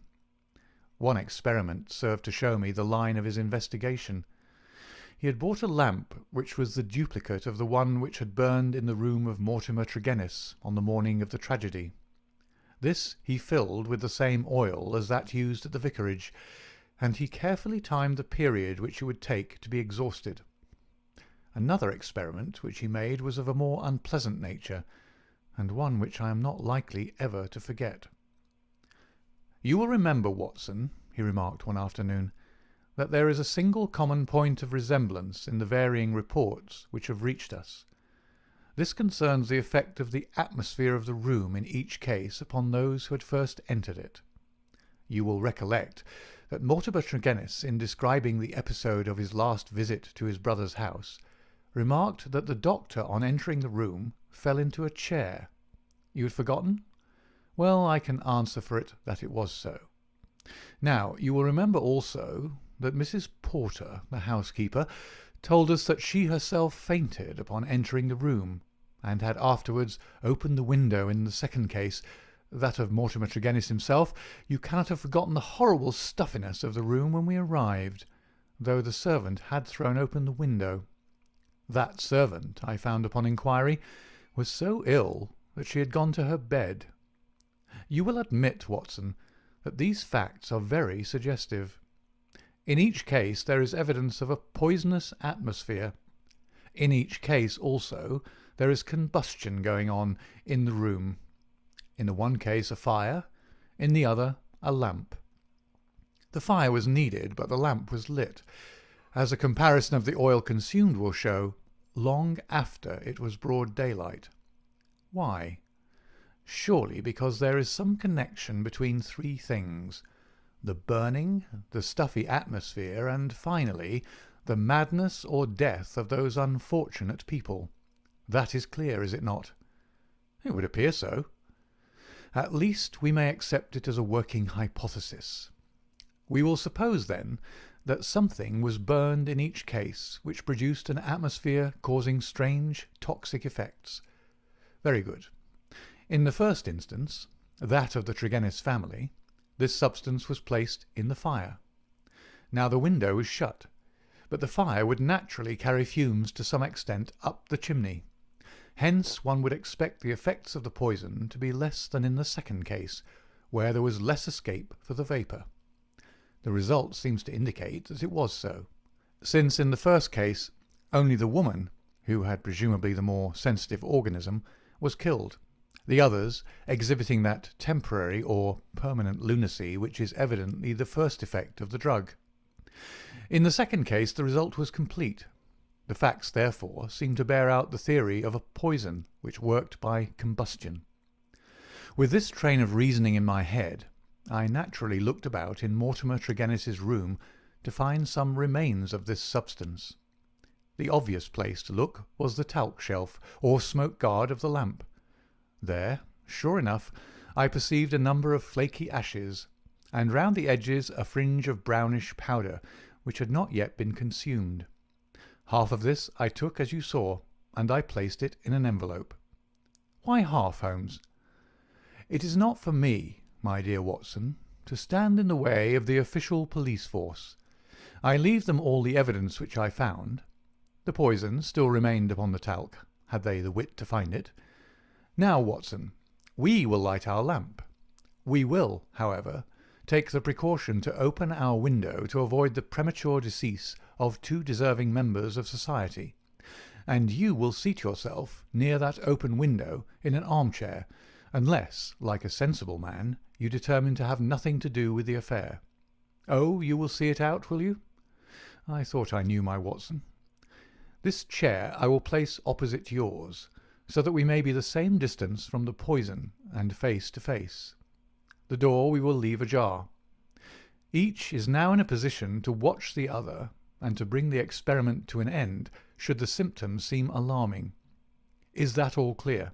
One experiment served to show me the line of his investigation. He had bought a lamp which was the duplicate of the one which had burned in the room of Mortimer Tregennis on the morning of the tragedy. This he filled with the same oil as that used at the vicarage, and he carefully timed the period which it would take to be exhausted. Another experiment which he made was of a more unpleasant nature, and one which I am not likely ever to forget. "You will remember, Watson," he remarked one afternoon, that there is a single common point of resemblance in the varying reports which have reached us. This concerns the effect of the atmosphere of the room in each case upon those who had first entered it. You will recollect that Mortimer Tregennis, in describing the episode of his last visit to his brother's house, remarked that the doctor, on entering the room, fell into a chair. You had forgotten? Well, I can answer for it that it was so. Now, you will remember also that Mrs. Porter, the housekeeper, told us that she herself fainted upon entering the room, and had afterwards opened the window in the second case, that of Mortimer Tregennis himself. You cannot have forgotten the horrible stuffiness of the room when we arrived, though the servant had thrown open the window. That servant, I found upon inquiry, was so ill that she had gone to her bed. You will admit, Watson, that these facts are very suggestive. In each case there is evidence of a poisonous atmosphere. In each case, also, there is combustion going on in the room. In the one case a fire, in the other a lamp. The fire was needed, but the lamp was lit, as a comparison of the oil consumed will show, long after it was broad daylight. Why? Surely because there is some connection between three things: the burning, the stuffy atmosphere, and, finally, the madness or death of those unfortunate people. That is clear, is it not? It would appear so. At least we may accept it as a working hypothesis. We will suppose, then, that something was burned in each case which produced an atmosphere causing strange toxic effects. Very good. In the first instance, that of the Tregennis family, this substance was placed in the fire. Now the window was shut, but the fire would naturally carry fumes to some extent up the chimney. Hence one would expect the effects of the poison to be less than in the second case, where there was less escape for the vapour. The result seems to indicate that it was so, since in the first case only the woman, who had presumably the more sensitive organism, was killed, the others exhibiting that temporary or permanent lunacy which is evidently the first effect of the drug. In the second case the result was complete. The facts, therefore, seem to bear out the theory of a poison which worked by combustion. With this train of reasoning in my head, I naturally looked about in Mortimer Tregennis's room to find some remains of this substance. The obvious place to look was the talc shelf, or smoke guard of the lamp. There, sure enough, I perceived a number of flaky ashes, and round the edges a fringe of brownish powder, which had not yet been consumed. Half of this I took as you saw, and I placed it in an envelope. Why half, Holmes? It is not for me, my dear Watson, to stand in the way of the official police force. I leave them all the evidence which I found. The poison still remained upon the talc, had they the wit to find it. Now, Watson, we will light our lamp. We will, however, take the precaution to open our window to avoid the premature decease of two deserving members of society, and you will seat yourself near that open window in an armchair, unless, like a sensible man, you determine to have nothing to do with the affair. Oh, you will see it out, will you? I thought I knew my Watson. This chair I will place opposite yours, so that we may be the same distance from the poison and face to face. The door we will leave ajar. Each is now in a position to watch the other and to bring the experiment to an end should the symptoms seem alarming. Is that all clear?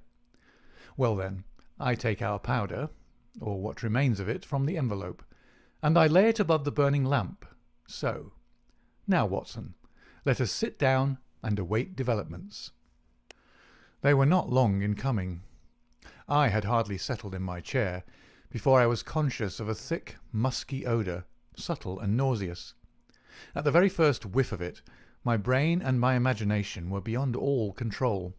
Well then, I take our powder, or what remains of it, from the envelope, and I lay it above the burning lamp, so. Now, Watson, let us sit down and await developments. They were not long in coming. I had hardly settled in my chair before I was conscious of a thick, musky odour, subtle and nauseous. At the very first whiff of it, my brain and my imagination were beyond all control.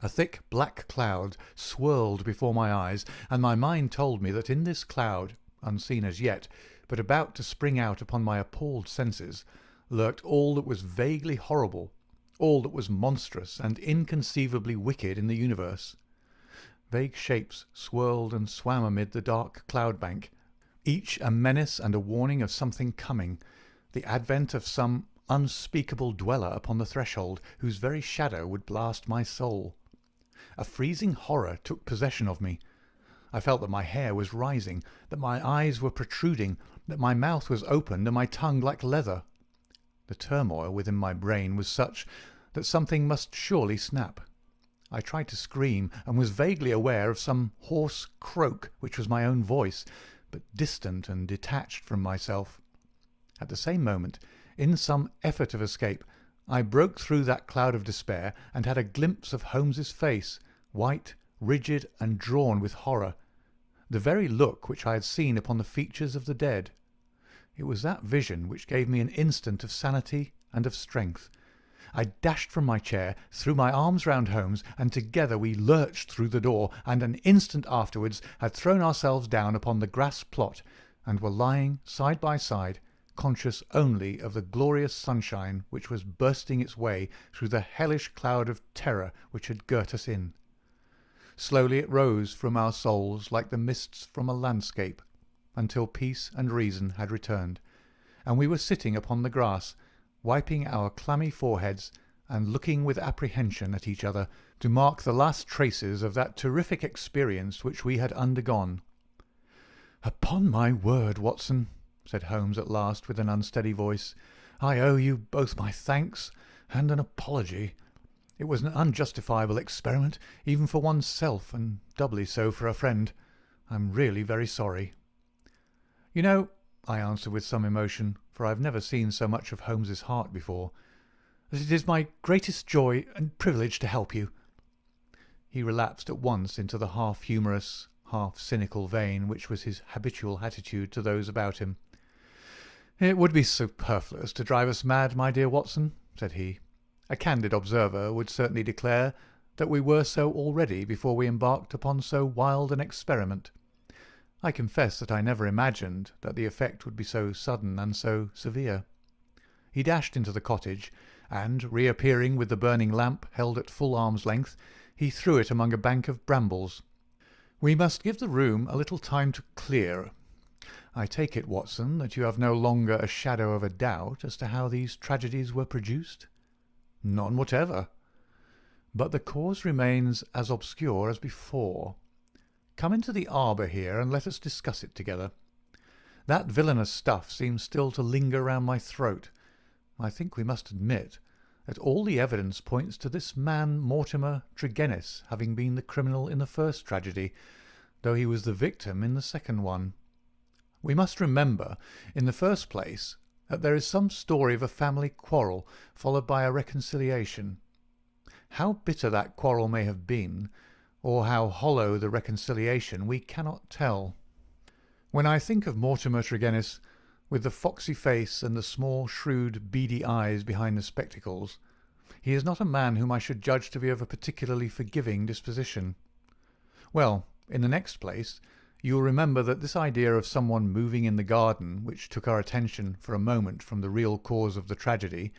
A thick black cloud swirled before my eyes, and my mind told me that in this cloud, unseen as yet, but about to spring out upon my appalled senses, lurked all that was vaguely horrible, all that was monstrous and inconceivably wicked in the universe. Vague shapes swirled and swam amid the dark cloud bank, each a menace and a warning of something coming, the advent of some unspeakable dweller upon the threshold, whose very shadow would blast my soul. A freezing horror took possession of me. I felt that my hair was rising, that my eyes were protruding, that my mouth was opened and my tongue like leather. The turmoil within my brain was such that something must surely snap. I tried to scream, and was vaguely aware of some hoarse croak which was my own voice, but distant and detached from myself. At the same moment, in some effort of escape, I broke through that cloud of despair and had a glimpse of Holmes's face, white, rigid, and drawn with horror, the very look which I had seen upon the features of the dead. It was that vision which gave me an instant of sanity and of strength. I dashed from my chair, threw my arms round Holmes, and together we lurched through the door, and an instant afterwards had thrown ourselves down upon the grass plot, and were lying side by side, conscious only of the glorious sunshine which was bursting its way through the hellish cloud of terror which had girt us in. Slowly it rose from our souls like the mists from a landscape, until peace and reason had returned, and we were sitting upon the grass, wiping our clammy foreheads and looking with apprehension at each other to mark the last traces of that terrific experience which we had undergone. "Upon my word, Watson," said Holmes at last with an unsteady voice, "I owe you both my thanks and an apology. It was an unjustifiable experiment, even for one's self, and doubly so for a friend. I'm really very sorry." "You know," I answered with some emotion, for I have never seen so much of Holmes's heart before, "that it is my greatest joy and privilege to help you." He relapsed at once into the half-humorous, half-cynical vein which was his habitual attitude to those about him. "It would be superfluous to drive us mad, my dear Watson," said he. "A candid observer would certainly declare that we were so already before we embarked upon so wild an experiment. I confess that I never imagined that the effect would be so sudden and so severe." He dashed into the cottage, and, reappearing with the burning lamp held at full arm's length, he threw it among a bank of brambles. "We must give the room a little time to clear. I take it, Watson, that you have no longer a shadow of a doubt as to how these tragedies were produced?" "None whatever." "But the cause remains as obscure as before. Come into the arbour here and let us discuss it together. That villainous stuff seems still to linger round my throat. I think we must admit that all the evidence points to this man Mortimer Tregennis having been the criminal in the first tragedy, though he was the victim in the second one. We must remember, in the first place, that there is some story of a family quarrel followed by a reconciliation. How bitter that quarrel may have been, or how hollow the reconciliation, we cannot tell. When I think of Mortimer Tregennis, with the foxy face and the small, shrewd, beady eyes behind the spectacles, he is not a man whom I should judge to be of a particularly forgiving disposition. Well, in the next place, you will remember that this idea of someone moving in the garden, which took our attention for a moment from the real cause of the tragedy,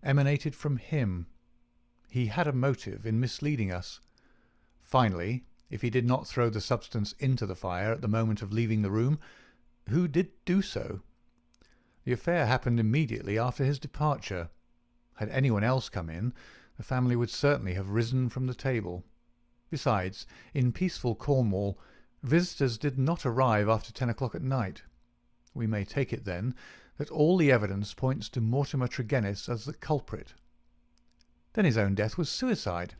emanated from him. He had a motive in misleading us. Finally, if he did not throw the substance into the fire at the moment of leaving the room, who did do so? The affair happened immediately after his departure. Had anyone else come in, the family would certainly have risen from the table. Besides, in peaceful Cornwall, visitors did not arrive after 10 o'clock at night. We may take it, then, that all the evidence points to Mortimer Tregennis as the culprit. Then his own death was suicide.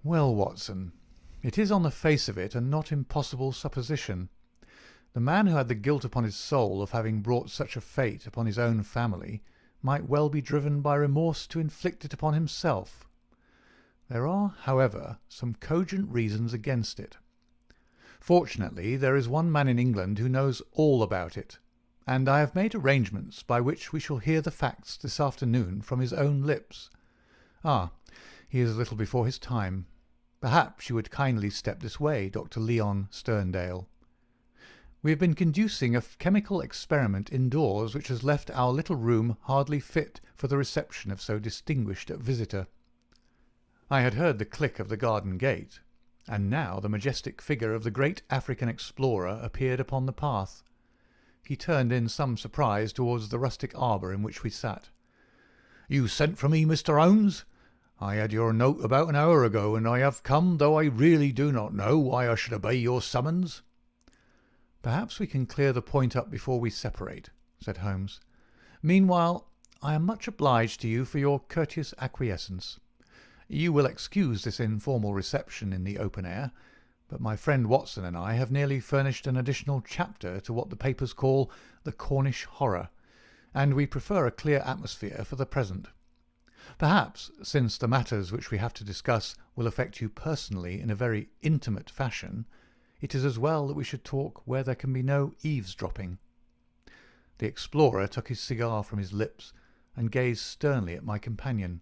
Well, Watson, it is on the face of it a not impossible supposition. The man who had the guilt upon his soul of having brought such a fate upon his own family might well be driven by remorse to inflict it upon himself. There are, however, some cogent reasons against it. Fortunately, there is one man in England who knows all about it, and I have made arrangements by which we shall hear the facts this afternoon from his own lips. Ah, he is a little before his time. Perhaps you would kindly step this way, Dr. Leon Sterndale. We have been conducting a chemical experiment indoors which has left our little room hardly fit for the reception of so distinguished a visitor." I had heard the click of the garden gate, and now the majestic figure of the great African explorer appeared upon the path. He turned in some surprise towards the rustic arbour in which we sat. "You sent for me, Mr. Holmes? I had your note about an hour ago, and I have come, though I really do not know why I should obey your summons." "Perhaps we can clear the point up before we separate," said Holmes. "Meanwhile, I am much obliged to you for your courteous acquiescence. You will excuse this informal reception in the open air, but my friend Watson and I have nearly furnished an additional chapter to what the papers call the Cornish horror, and we prefer a clear atmosphere for the present. Perhaps, since the matters which we have to discuss will affect you personally in a very intimate fashion, it is as well that we should talk where there can be no eavesdropping." The explorer took his cigar from his lips and gazed sternly at my companion.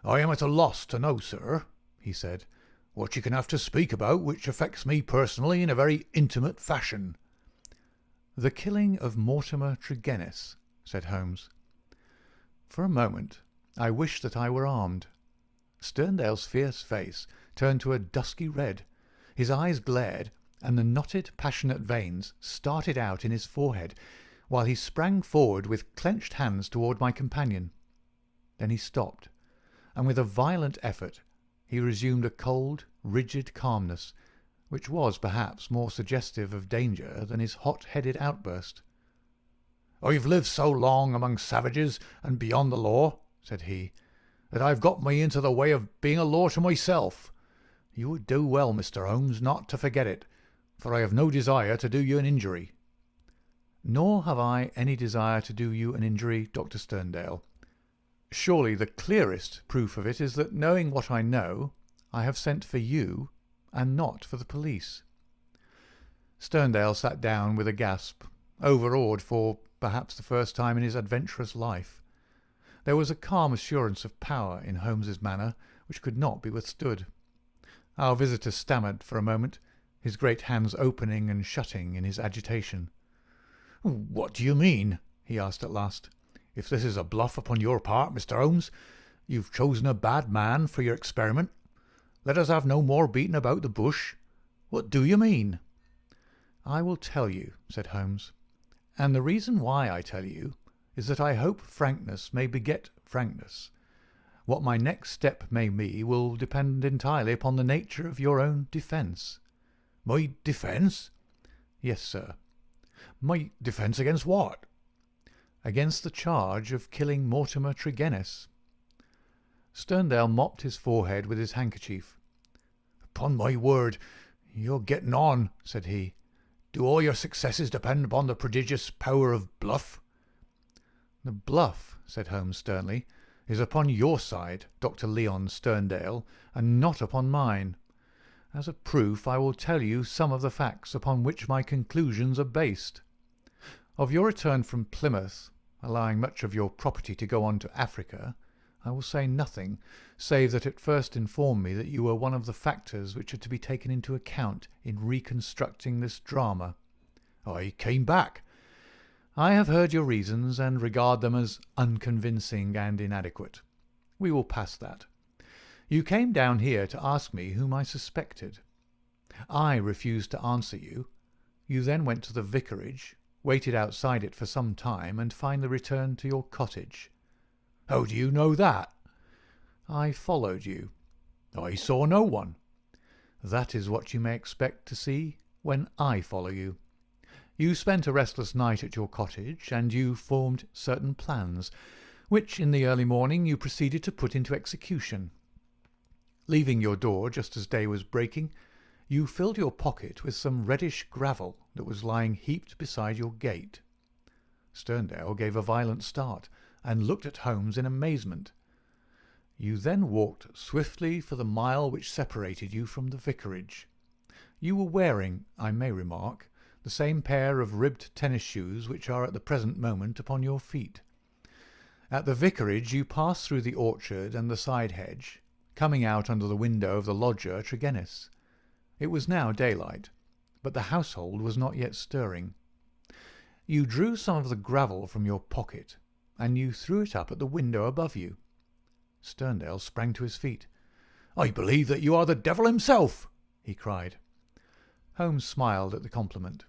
"I am at a loss to know, sir," he said, "what you can have to speak about which affects me personally in a very intimate fashion." "The killing of Mortimer Tregennis," said Holmes. For a moment I wished that I were armed. Sterndale's fierce face turned to a dusky red, his eyes glared, and the knotted, passionate veins started out in his forehead, while he sprang forward with clenched hands toward my companion. Then he stopped, and with a violent effort he resumed a cold, rigid calmness, which was perhaps more suggestive of danger than his hot-headed outburst. "I've lived so long among savages and beyond the law," said he, "that I've got me into the way of being a law to myself. You would do well, Mr. Holmes, not to forget it, for I have no desire to do you an injury." "Nor have I any desire to do you an injury, Dr. Sterndale. Surely the clearest proof of it is that, knowing what I know, I have sent for you and not for the police." Sterndale sat down with a gasp, overawed for perhaps the first time in his adventurous life. There was a calm assurance of power in Holmes's manner which could not be withstood. Our visitor stammered for a moment, his great hands opening and shutting in his agitation. "What do you mean?" he asked at last. "If this is a bluff upon your part, Mr. Holmes, you've chosen a bad man for your experiment. Let us have no more beating about the bush. What do you mean?" "I will tell you," said Holmes, "and the reason why I tell you is that I hope frankness may beget frankness. What my next step may be will depend entirely upon the nature of your own defence." "My defence?" "Yes, sir." "My defence against what?" "Against the charge of killing Mortimer Tregennis." Sterndale mopped his forehead with his handkerchief. "Upon my word, you're getting on," said he. "Do all your successes depend upon the prodigious power of bluff?" "The bluff," said Holmes sternly, "is upon your side, Dr. Leon Sterndale, and not upon mine. As a proof, I will tell you some of the facts upon which my conclusions are based. Of your return from Plymouth, allowing much of your property to go on to Africa, I will say nothing, save that it first informed me that you were one of the factors which are to be taken into account in reconstructing this drama." "I came back." "I have heard your reasons, and regard them as unconvincing and inadequate. We will pass that. You came down here to ask me whom I suspected. I refused to answer you. You then went to the vicarage, waited outside it for some time, and finally returned to your cottage." "How do you know that?" "I followed you." "I saw no one." "That is what you may expect to see when I follow you. You spent a restless night at your cottage, and you formed certain plans, which in the early morning you proceeded to put into execution. Leaving your door just as day was breaking, you filled your pocket with some reddish gravel that was lying heaped beside your gate." Sterndale gave a violent start, and looked at Holmes in amazement. "You then walked swiftly for the mile which separated you from the vicarage. You were wearing, I may remark, the same pair of ribbed tennis shoes which are at the present moment upon your feet. At the vicarage you passed through the orchard and the side hedge, coming out under the window of the lodger Tregennis. It was now daylight, but the household was not yet stirring. You drew some of the gravel from your pocket, and you threw it up at the window above you." Sterndale sprang to his feet. "I believe that you are the devil himself!" he cried. Holmes smiled at the compliment.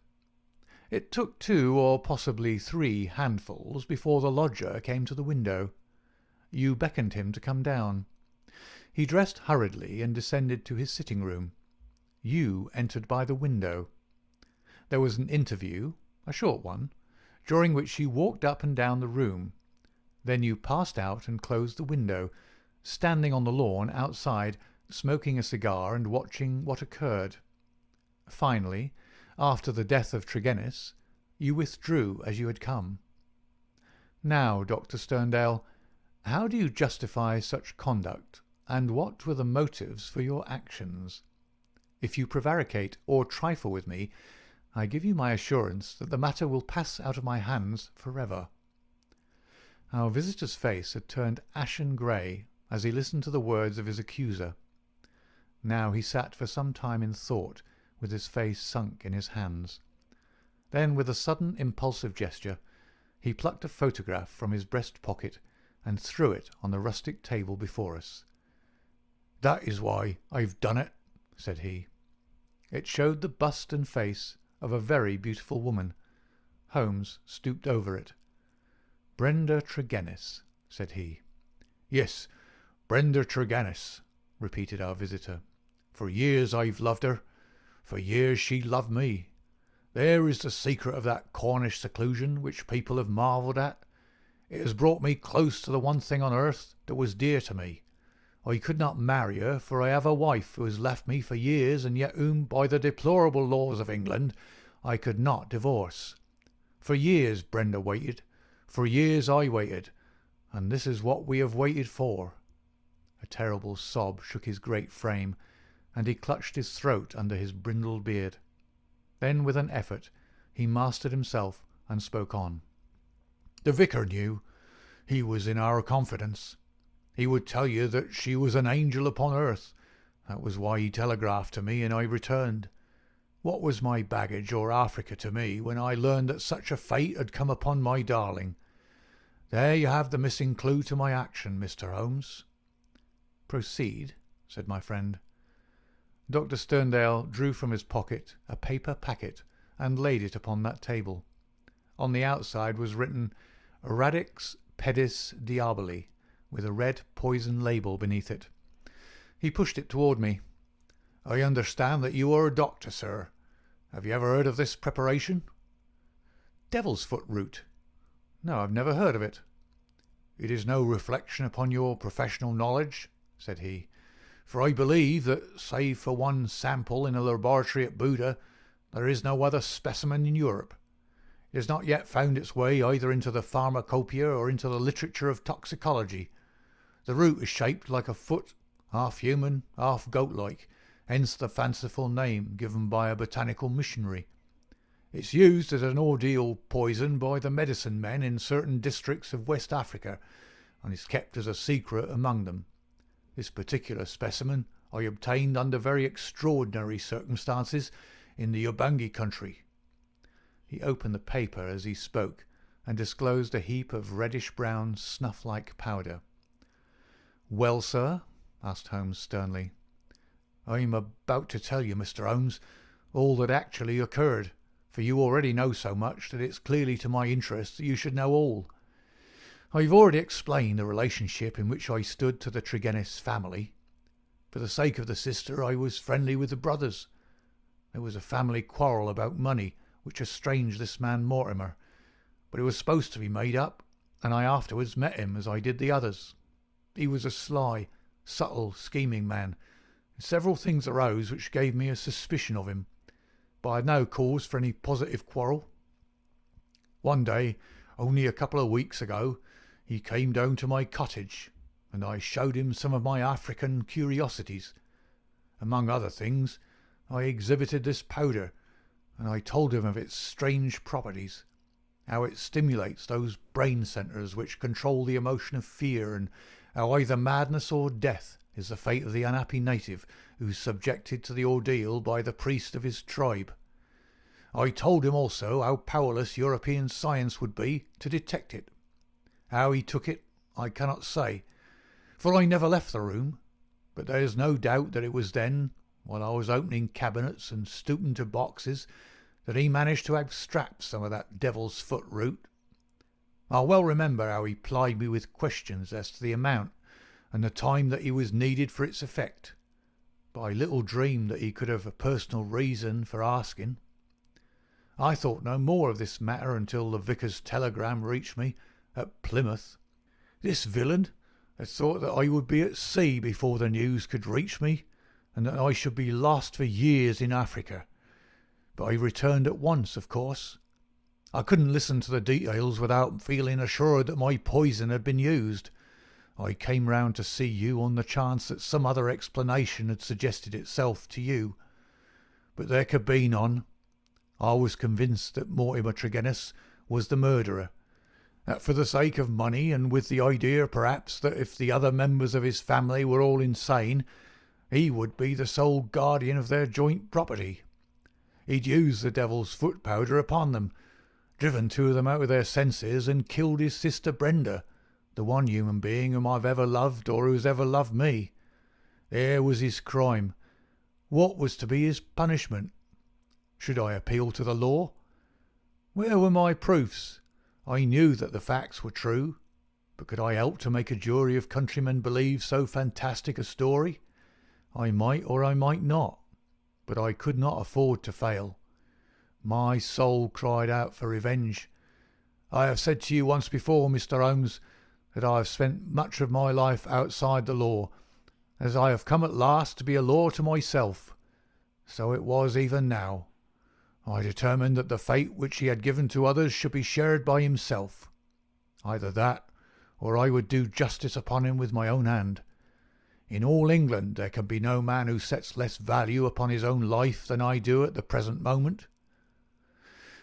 It took 2 or possibly 3 handfuls before the lodger came to the window. You beckoned him to come down. He dressed hurriedly and descended to his sitting-room. You entered by the window. There was an interview, a short one, during which you walked up and down the room. Then you passed out and closed the window, standing on the lawn outside, smoking a cigar and watching what occurred. Finally, after the death of Tregennis, you withdrew as you had come. Now, Dr. Sterndale, how do you justify such conduct, and what were the motives for your actions? If you prevaricate or trifle with me, I give you my assurance that the matter will pass out of my hands forever." Our visitor's face had turned ashen grey as he listened to the words of his accuser. Now he sat for some time in thought, with his face sunk in his hands. Then, with a sudden impulsive gesture, he plucked a photograph from his breast pocket and threw it on the rustic table before us. "That is why I've done it," said he. It showed the bust and face of a very beautiful woman. Holmes stooped over it. "Brenda Tregennis," said he. "Yes, Brenda Tregennis," repeated our visitor. "For years I've loved her. For years she loved me. There is the secret of that Cornish seclusion which people have marvelled at. It has brought me close to the one thing on earth that was dear to me. I could not marry her, for I have a wife who has left me for years, and yet whom, by the deplorable laws of England, I could not divorce. For years Brenda waited, for years I waited, and this is what we have waited for." A terrible sob shook his great frame, and he clutched his throat under his brindled beard. Then, with an effort, he mastered himself and spoke on. "The vicar knew. He was in our confidence. He would tell you that she was an angel upon earth. That was why he telegraphed to me and I returned. What was my baggage or Africa to me when I learned that such a fate had come upon my darling? There you have the missing clue to my action, Mr. Holmes." "Proceed," said my friend. Dr. Sterndale drew from his pocket a paper packet and laid it upon that table. On the outside was written "Radix Pedis Diaboli," with a red poison label beneath it. He pushed it toward me. "I understand that you are a doctor, sir. Have you ever heard of this preparation?" "Devil's foot root? No, I've never heard of it." "It is no reflection upon your professional knowledge," said he, "for I believe that, save for one sample in a laboratory at Buda, there is no other specimen in Europe. It has not yet found its way either into the pharmacopoeia or into the literature of toxicology. The root is shaped like a foot, half human, half goat-like, hence the fanciful name given by a botanical missionary. It's used as an ordeal poison by the medicine men in certain districts of West Africa, and is kept as a secret among them. This particular specimen I obtained under very extraordinary circumstances in the Ubangi country." He opened the paper as he spoke and disclosed a heap of reddish-brown snuff-like powder. "Well, sir?" asked Holmes sternly. "I am about to tell you, Mr. Holmes, all that actually occurred, for you already know so much that it's clearly to my interest that you should know all. I've already explained the relationship in which I stood to the Tregennis family. For the sake of the sister I was friendly with the brothers. There was a family quarrel about money which estranged this man Mortimer, but it was supposed to be made up, and I afterwards met him as I did the others. He was a sly, subtle, scheming man, and several things arose which gave me a suspicion of him, but I had no cause for any positive quarrel. One day, only a couple of weeks ago, he came down to my cottage, and I showed him some of my African curiosities. Among other things, I exhibited this powder, and I told him of its strange properties, how it stimulates those brain centres which control the emotion of fear, and how either madness or death is the fate of the unhappy native who is subjected to the ordeal by the priest of his tribe. I told him also how powerless European science would be to detect it. How he took it, I cannot say, for I never left the room, but there is no doubt that it was then, while I was opening cabinets and stooping to boxes, that he managed to abstract some of that devil's foot root. I well remember how he plied me with questions as to the amount and the time that he was needed for its effect, but I little dreamed that he could have a personal reason for asking. I thought no more of this matter until the vicar's telegram reached me at Plymouth. This villain had thought that I would be at sea before the news could reach me, and that I should be lost for years in Africa. But I returned at once, of course. I couldn't listen to the details without feeling assured that my poison had been used. I came round to see you on the chance that some other explanation had suggested itself to you. But there could be none. I was convinced that Mortimer Tregennis was the murderer, that for the sake of money, and with the idea perhaps that if the other members of his family were all insane, he would be the sole guardian of their joint property. He'd used the devil's foot powder upon them, driven two of them out of their senses, and killed his sister Brenda, the one human being whom I've ever loved or who's ever loved me. There was his crime. What was to be his punishment? Should I appeal to the law? Where were my proofs? I knew that the facts were true, but could I help to make a jury of countrymen believe so fantastic a story? I might or I might not, but I could not afford to fail. My soul cried out for revenge. I have said to you once before, Mr. Holmes, that I have spent much of my life outside the law, as I have come at last to be a law to myself. So it was even now. I determined that the fate which he had given to others should be shared by himself. Either that, or I would do justice upon him with my own hand. In all England there can be no man who sets less value upon his own life than I do at the present moment.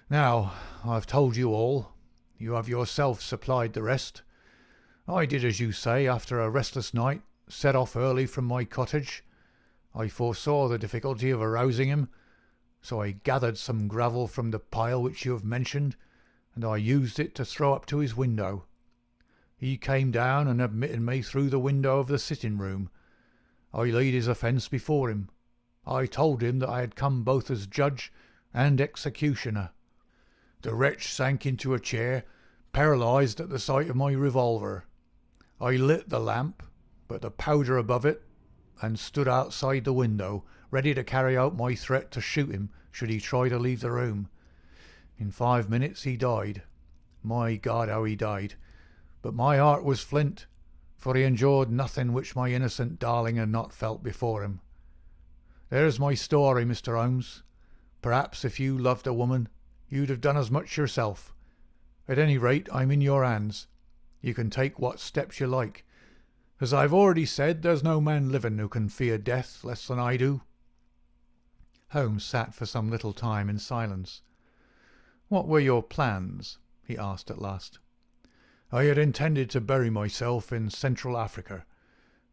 Now, I've told you all. You have yourself supplied the rest. I did as you say, after a restless night, set off early from my cottage. I foresaw the difficulty of arousing him, so I gathered some gravel from the pile which you have mentioned, and I used it to throw up to his window. He came down and admitted me through the window of the sitting-room. I laid his offence before him. I told him that I had come both as judge and executioner. The wretch sank into a chair, paralysed at the sight of my revolver. I lit the lamp, but the powder above it, and stood outside the window, ready to carry out my threat to shoot him should he try to leave the room. In 5 minutes he died. My God, how he died! But my heart was flint, for he endured nothing which my innocent darling had not felt before him. There's my story, Mr. Holmes. Perhaps if you loved a woman, you'd have done as much yourself. At any rate, I'm in your hands. You can take what steps you like. As I've already said, there's no man living who can fear death less than I do. Holmes sat for some little time in silence. What were your plans? He asked at last. I had intended to bury myself in Central Africa.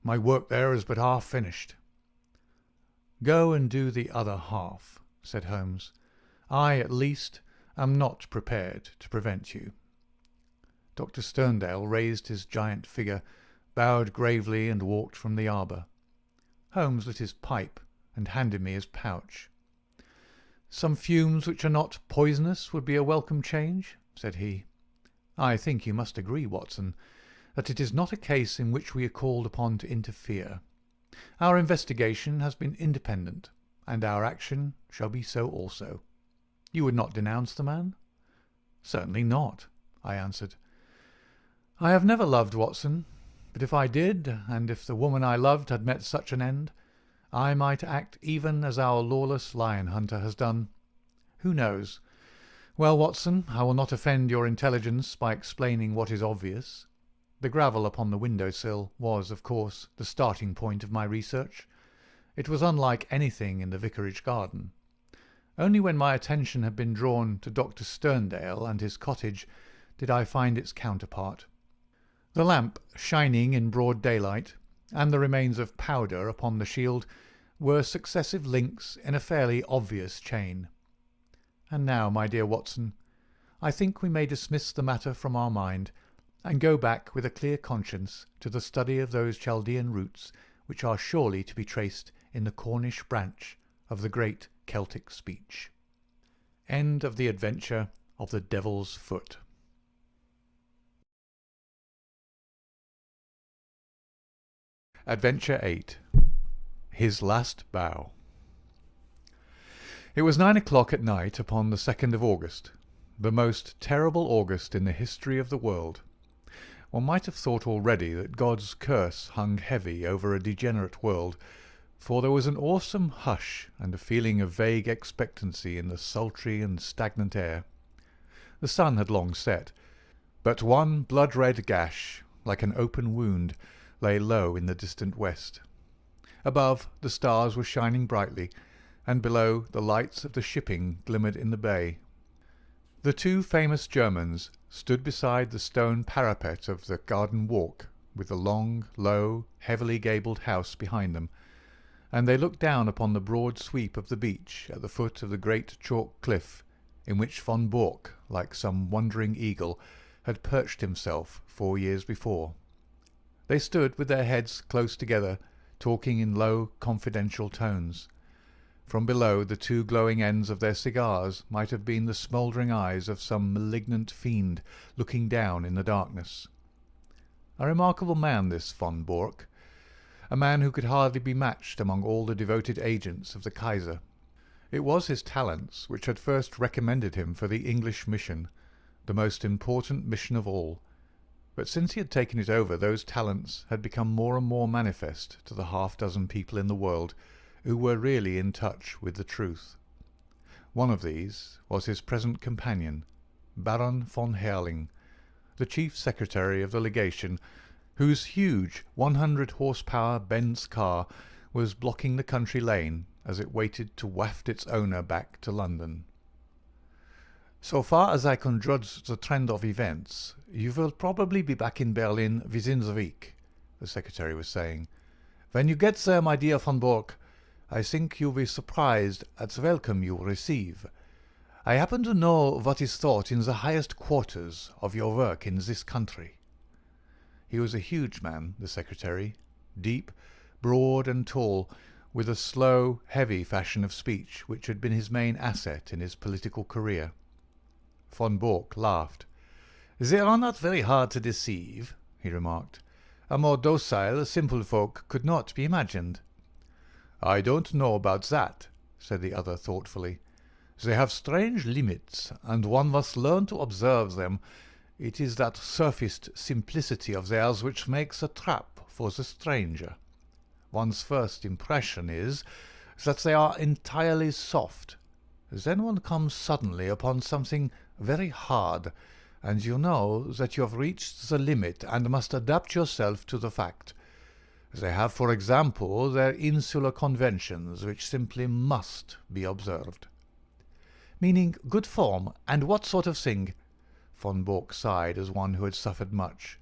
My work there is but half finished. Go and do the other half, said Holmes. I, at least, am not prepared to prevent you. Dr. Sterndale raised his giant figure, bowed gravely, and walked from the arbour. Holmes lit his pipe and handed me his pouch. Some fumes which are not poisonous would be a welcome change, said he. I think you must agree, Watson, that it is not a case in which we are called upon to interfere. Our investigation has been independent, and our action shall be so also. You would not denounce the man? Certainly not, I answered. I have never loved Watson, but if I did, and if the woman I loved had met such an end, I might act even as our lawless lion-hunter has done. Who knows? Well, Watson, I will not offend your intelligence by explaining what is obvious. The gravel upon the window-sill was, of course, the starting point of my research. It was unlike anything in the vicarage garden. Only when my attention had been drawn to Dr. Sterndale and his cottage did I find its counterpart. The lamp, shining in broad daylight, and the remains of powder upon the shield were successive links in a fairly obvious chain. And now, my dear Watson, I think we may dismiss the matter from our mind, and go back with a clear conscience to the study of those Chaldean roots which are surely to be traced in the Cornish branch of the great Celtic speech. End of the adventure of the Devil's Foot. Adventure 8. His Last Bow. It was 9 o'clock at night upon the 2nd of August, the most terrible August in the history of the world. One might have thought already that God's curse hung heavy over a degenerate world, for there was an awesome hush and a feeling of vague expectancy in the sultry and stagnant air. The sun had long set, but one blood-red gash, like an open wound, lay low in the distant west. Above, the stars were shining brightly, and below, the lights of the shipping glimmered in the bay. The two famous Germans stood beside the stone parapet of the garden walk, with the long, low, heavily gabled house behind them, and they looked down upon the broad sweep of the beach at the foot of the great chalk cliff, in which von Bork, like some wandering eagle, had perched himself 4 years before. They stood with their heads close together, talking in low, confidential tones. From below, the two glowing ends of their cigars might have been the smouldering eyes of some malignant fiend looking down in the darkness. A remarkable man, this von Bork, a man who could hardly be matched among all the devoted agents of the Kaiser. It was his talents which had first recommended him for the English mission, the most important mission of all. But since he had taken it over, those talents had become more and more manifest to the half-dozen people in the world who were really in touch with the truth. One of these was his present companion, Baron von Herling, the chief secretary of the legation, whose huge 100-horsepower Benz car was blocking the country lane as it waited to waft its owner back to London. "So far as I can judge the trend of events, you will probably be back in Berlin within the week," the secretary was saying. "When you get there, my dear von Bork, I think you will be surprised at the welcome you will receive. I happen to know what is thought in the highest quarters of your work in this country." He was a huge man, the secretary, deep, broad, and tall, with a slow, heavy fashion of speech which had been his main asset in his political career. Von Bork laughed. "They are not very hard to deceive," he remarked. "A more docile, simple folk could not be imagined." "I don't know about that," said the other thoughtfully. "They have strange limits, and one must learn to observe them. It is that surfaced simplicity of theirs which makes a trap for the stranger. One's first impression is that they are entirely soft. Then one comes suddenly upon something very hard, and you know that you have reached the limit and must adapt yourself to the fact. They have, for example, their insular conventions, which simply must be observed." "Meaning good form, and what sort of thing?" Von Bork sighed as one who had suffered much.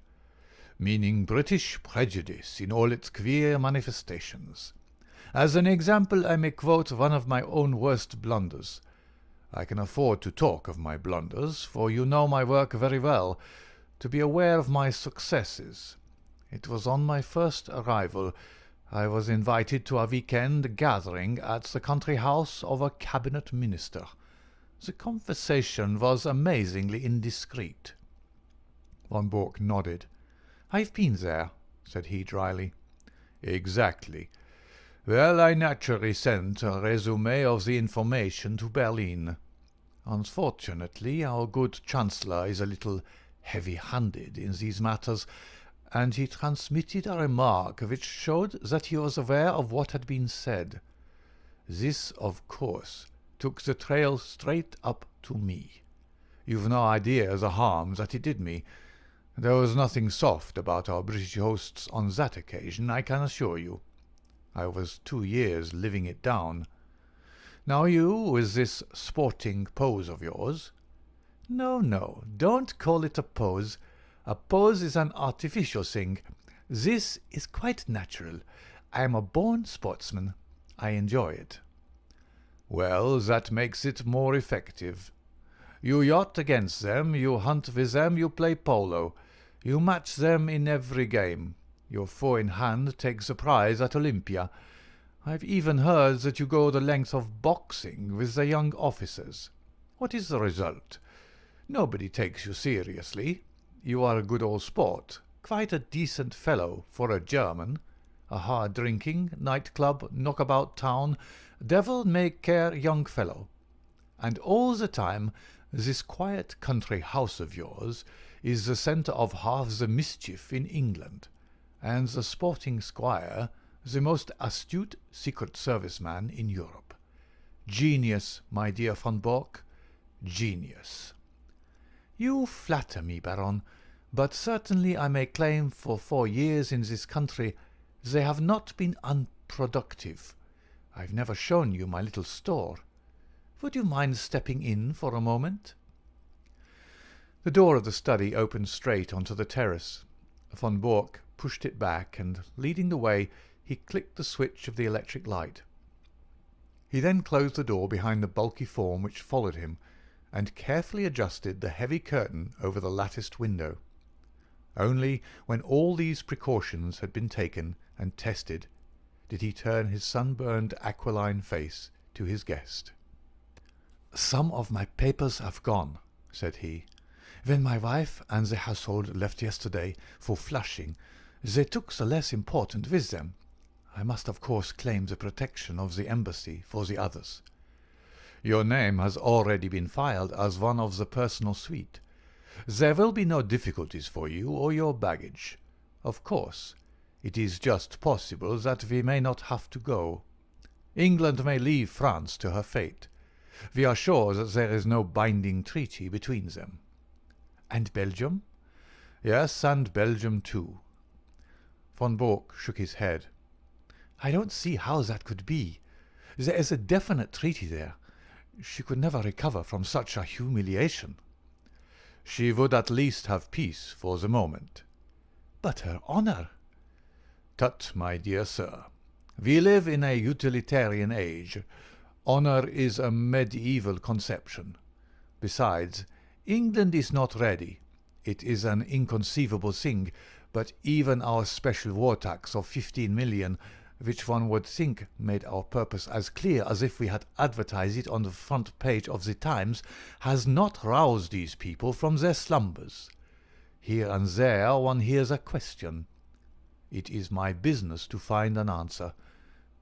"Meaning British prejudice in all its queer manifestations. As an example, I may quote one of my own worst blunders. I can afford to talk of my blunders, for you know my work very well, to be aware of my successes. It was on my first arrival. I was invited to a weekend gathering at the country house of a cabinet minister. The conversation was amazingly indiscreet." Von Bork nodded. "I've been there," said he dryly. "Exactly. Well, I naturally sent a résumé of the information to Berlin. Unfortunately, our good Chancellor is a little heavy-handed in these matters, and he transmitted a remark which showed that he was aware of what had been said. This, of course, took the trail straight up to me. You've no idea the harm that it did me. There was nothing soft about our British hosts on that occasion, I can assure you. I was 2 years living it down. Now you, with this sporting pose of yours—" No, don't call it a pose. A pose is an artificial thing. This is quite natural. I am a born sportsman. I enjoy it." "Well, that makes it more effective. You yacht against them, you hunt with them, you play polo. You match them in every game. Your four in hand takes the prize at Olympia. I've even heard that you go the length of boxing with the young officers. What is the result? Nobody takes you seriously. You are a good old sport, quite a decent fellow for a German, a hard-drinking, nightclub, knockabout town, devil-may-care young fellow. And all the time this quiet country house of yours is the centre of half the mischief in England, and the sporting squire the most astute secret service man in Europe. Genius, my dear von Bork, genius. You flatter me, Baron, but certainly I may claim for 4 years in this country they have not been unproductive. I've never shown you my little store. Would you mind stepping in for a moment? The door of the study opened straight onto the terrace. Von Bork pushed it back, and, leading the way, he clicked the switch of the electric light. He then closed the door behind the bulky form which followed him, and carefully adjusted the heavy curtain over the latticed window. Only when all these precautions had been taken and tested did he turn his sunburned aquiline face to his guest. "Some of my papers have gone," said he. "When my wife and the household left yesterday for Flushing, they took the less important with them. I must of course claim the protection of the embassy for the others." "Your name has already been filed as one of the personal suite. There will be no difficulties for you or your baggage. Of course, it is just possible that we may not have to go. England may leave France to her fate. We are sure that there is no binding treaty between them." "And Belgium?" "Yes, and Belgium too." Von Bork shook his head. "I don't see how that could be. There is a definite treaty there. She could never recover from such a humiliation." "She would at least have peace for the moment." "But her honour?" "Tut, my dear sir. We live in a utilitarian age. Honour is a medieval conception. Besides, England is not ready. It is an inconceivable thing, but even our special war tax of 15 million, which one would think made our purpose as clear as if we had advertised it on the front page of the Times, has not roused these people from their slumbers. Here and there one hears a question. It is my business to find an answer.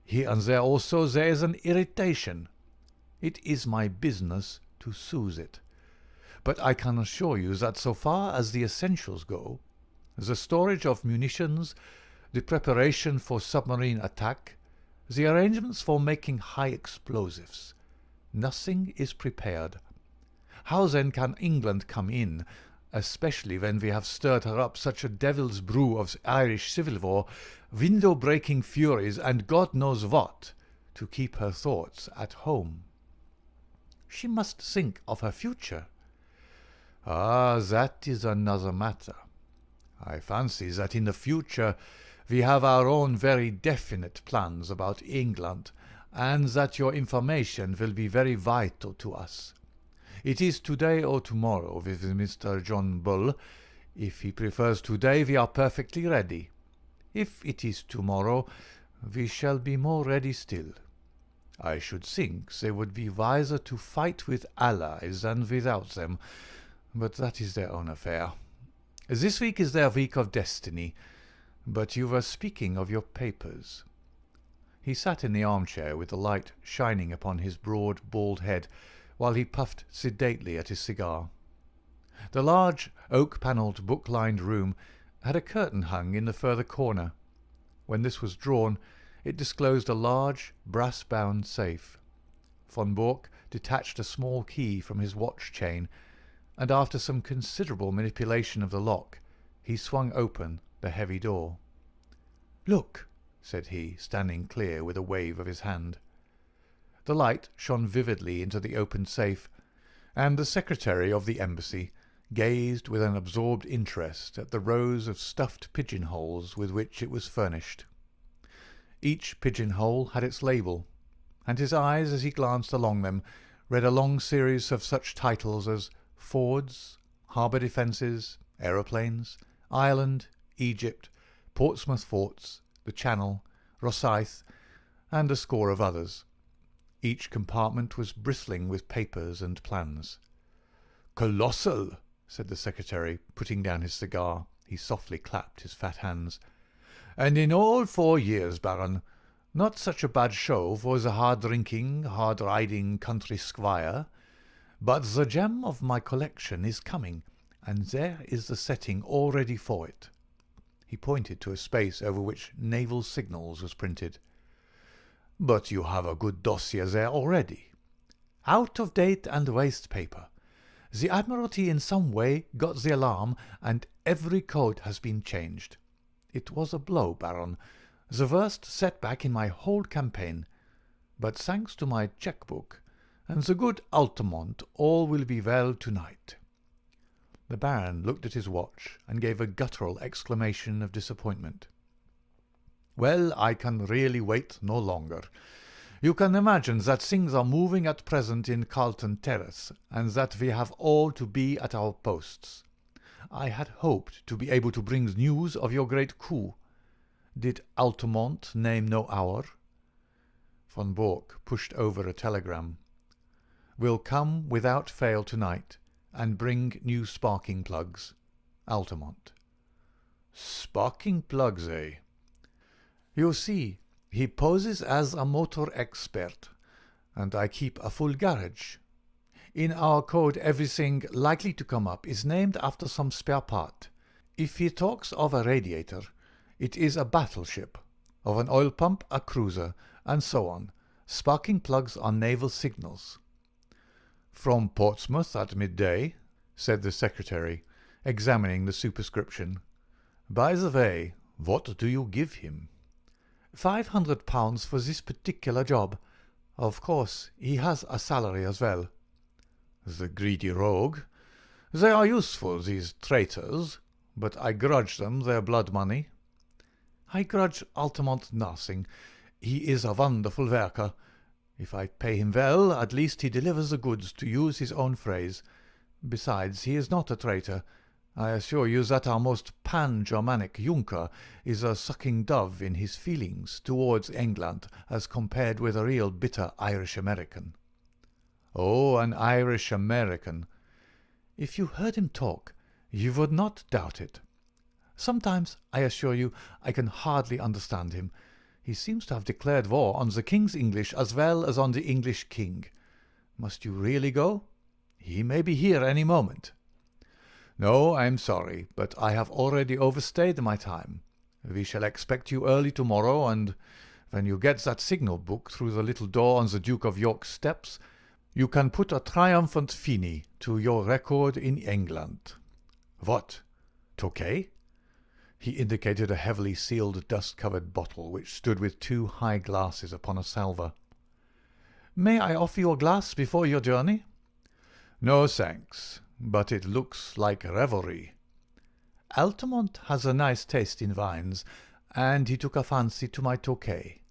Here and there also there is an irritation. It is my business to soothe it. But I can assure you that so far as the essentials go, the storage of munitions, the preparation for submarine attack, the arrangements for making high explosives, nothing is prepared. How then can England come in, especially when we have stirred her up such a devil's brew of Irish civil war, window-breaking furies, and God knows what, to keep her thoughts at home? She must think of her future." "Ah, that is another matter. I fancy that in the future we have our own very definite plans about England, and that your information will be very vital to us. It is today or tomorrow with Mr. John Bull. If he prefers today, we are perfectly ready. If it is tomorrow, we shall be more ready still. I should think they would be wiser to fight with allies than without them, but that is their own affair. This week is their week of destiny. But you were speaking of your papers." He sat in the armchair with the light shining upon his broad, bald head, while he puffed sedately at his cigar. The large, oak-panelled, book-lined room had a curtain hung in the further corner. When this was drawn, it disclosed a large, brass-bound safe. Von Bork detached a small key from his watch-chain, and after some considerable manipulation of the lock, he swung open the heavy door. "Look," said he, standing clear with a wave of his hand. The light shone vividly into the opened safe, and the secretary of the embassy gazed with an absorbed interest at the rows of stuffed pigeon-holes with which it was furnished. Each pigeon-hole had its label, and his eyes, as he glanced along them, read a long series of such titles as Fords, Harbour Defences, Aeroplanes, Ireland, Egypt, Portsmouth Forts, the Channel, Rosyth, and a score of others. Each compartment was bristling with papers and plans. "Colossal," said the secretary, putting down his cigar. He softly clapped his fat hands. "And in all 4 years, Baron. Not such a bad show for the hard-drinking, hard-riding country squire. But the gem of my collection is coming, and there is the setting all ready for it." He pointed to a space over which Naval Signals was printed. "But you have a good dossier there already." "Out of date and waste paper. The Admiralty in some way got the alarm, and every code has been changed. It was a blow, Baron, the worst setback in my whole campaign. But thanks to my cheque-book and the good Altamont, all will be well tonight." The Baron looked at his watch and gave a guttural exclamation of disappointment. "Well, I can really wait no longer. You can imagine that things are moving at present in Carlton Terrace, and that we have all to be at our posts. I had hoped to be able to bring news of your great coup. Did Altamont name no hour?" Von Bork pushed over a telegram. "Will come without fail tonight, and bring new sparking plugs. Altamont." "Sparking plugs, eh?" "You see, he poses as a motor expert, and I keep a full garage. In our code everything likely to come up is named after some spare part. If he talks of a radiator, it is a battleship, of an oil pump a cruiser, and so on. Sparking plugs are naval signals." "From Portsmouth at midday," said the secretary, examining the superscription. "By the way, what do you give him?" £500 for this particular job. Of course, he has a salary as well." "The greedy rogue. They are useful, these traitors, but I grudge them their blood money." "I grudge Altamont nothing. He is a wonderful worker. If I pay him well, at least he delivers the goods, to use his own phrase. Besides, he is not a traitor. I assure you that our most pan-Germanic Junker is a sucking dove in his feelings towards England as compared with a real bitter Irish-American." "Oh, an Irish-American." "If you heard him talk, you would not doubt it. Sometimes, I assure you, I can hardly understand him. He seems to have declared war on the King's English as well as on the English King. Must you really go? He may be here any moment." "No, I am sorry, but I have already overstayed my time. We shall expect you early tomorrow, and when you get that signal book through the little door on the Duke of York's steps, you can put a triumphant fine to your record in England." "What? Tokay?" He indicated a heavily sealed dust-covered bottle which stood with 2 high glasses upon a salver. "May I offer you a glass before your journey?" "No, thanks, but it looks like revelry." "Altamont has a nice taste in wines, and he took a fancy to my Tokay.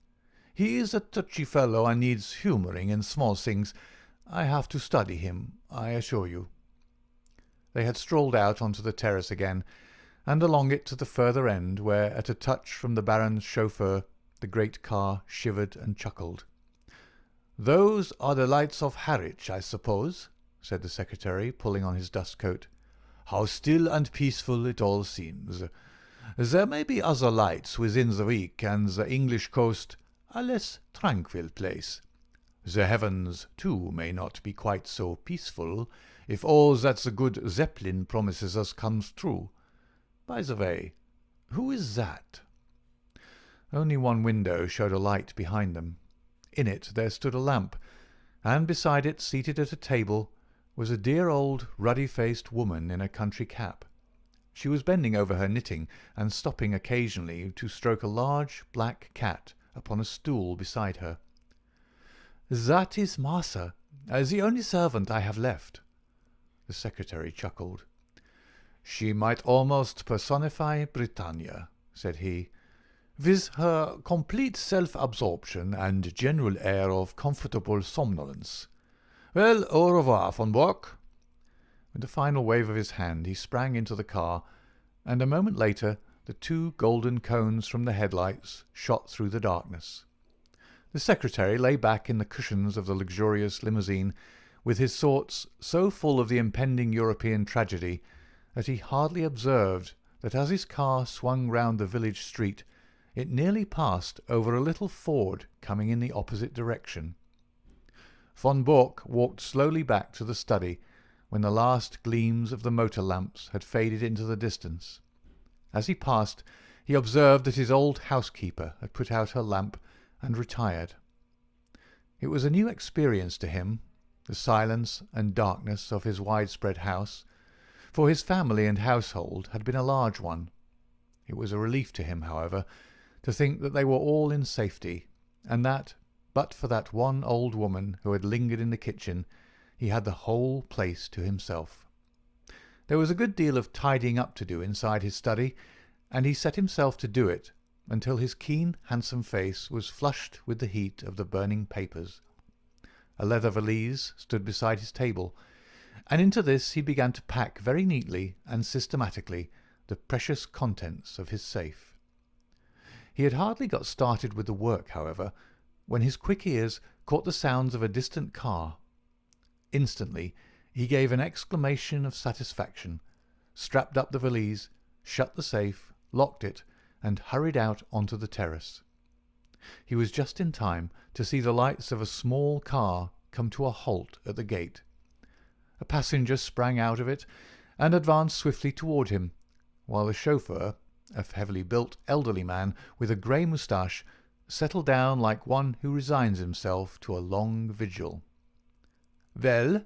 He is a touchy fellow and needs humouring in small things. I have to study him, I assure you." They had strolled out onto the terrace again, and along it to the further end, where, at a touch from the Baron's chauffeur, the great car shivered and chuckled. "Those are the lights of Harwich, I suppose?" said the secretary, pulling on his dust-coat. "How still and peaceful it all seems. There may be other lights within the week, and the English coast a less tranquil place. The heavens, too, may not be quite so peaceful, if all that the good Zeppelin promises us comes true. By the way, who is that?" Only one window showed a light behind them. In it there stood a lamp, and beside it, seated at a table, was a dear old ruddy-faced woman in a country cap. She was bending over her knitting and stopping occasionally to stroke a large black cat upon a stool beside her. "That is Martha, the only servant I have left." The secretary chuckled. "She might almost personify Britannia," said he, "with her complete self-absorption and general air of comfortable somnolence. Well, au revoir, von Bork." With a final wave of his hand he sprang into the car, and a moment later the 2 golden cones from the headlights shot through the darkness. The secretary lay back in the cushions of the luxurious limousine, with his thoughts so full of the impending European tragedy that he hardly observed that as his car swung round the village street, it nearly passed over a little ford coming in the opposite direction. Von Bork walked slowly back to the study when the last gleams of the motor lamps had faded into the distance. As he passed, he observed that his old housekeeper had put out her lamp and retired. It was a new experience to him, the silence and darkness of his widespread house, for his family and household had been a large one. It was a relief to him, however, to think that they were all in safety, and that, but for that one old woman who had lingered in the kitchen, he had the whole place to himself. There was a good deal of tidying up to do inside his study, and he set himself to do it until his keen, handsome face was flushed with the heat of the burning papers. A leather valise stood beside his table, and into this he began to pack very neatly and systematically the precious contents of his safe. He had hardly got started with the work, however, when his quick ears caught the sounds of a distant car. Instantly he gave an exclamation of satisfaction, strapped up the valise, shut the safe, locked it, and hurried out onto the terrace. He was just in time to see the lights of a small car come to a halt at the gate. A passenger sprang out of it and advanced swiftly toward him, while the chauffeur, a heavily built elderly man with a grey moustache, settled down like one who resigns himself to a long vigil. "Well?"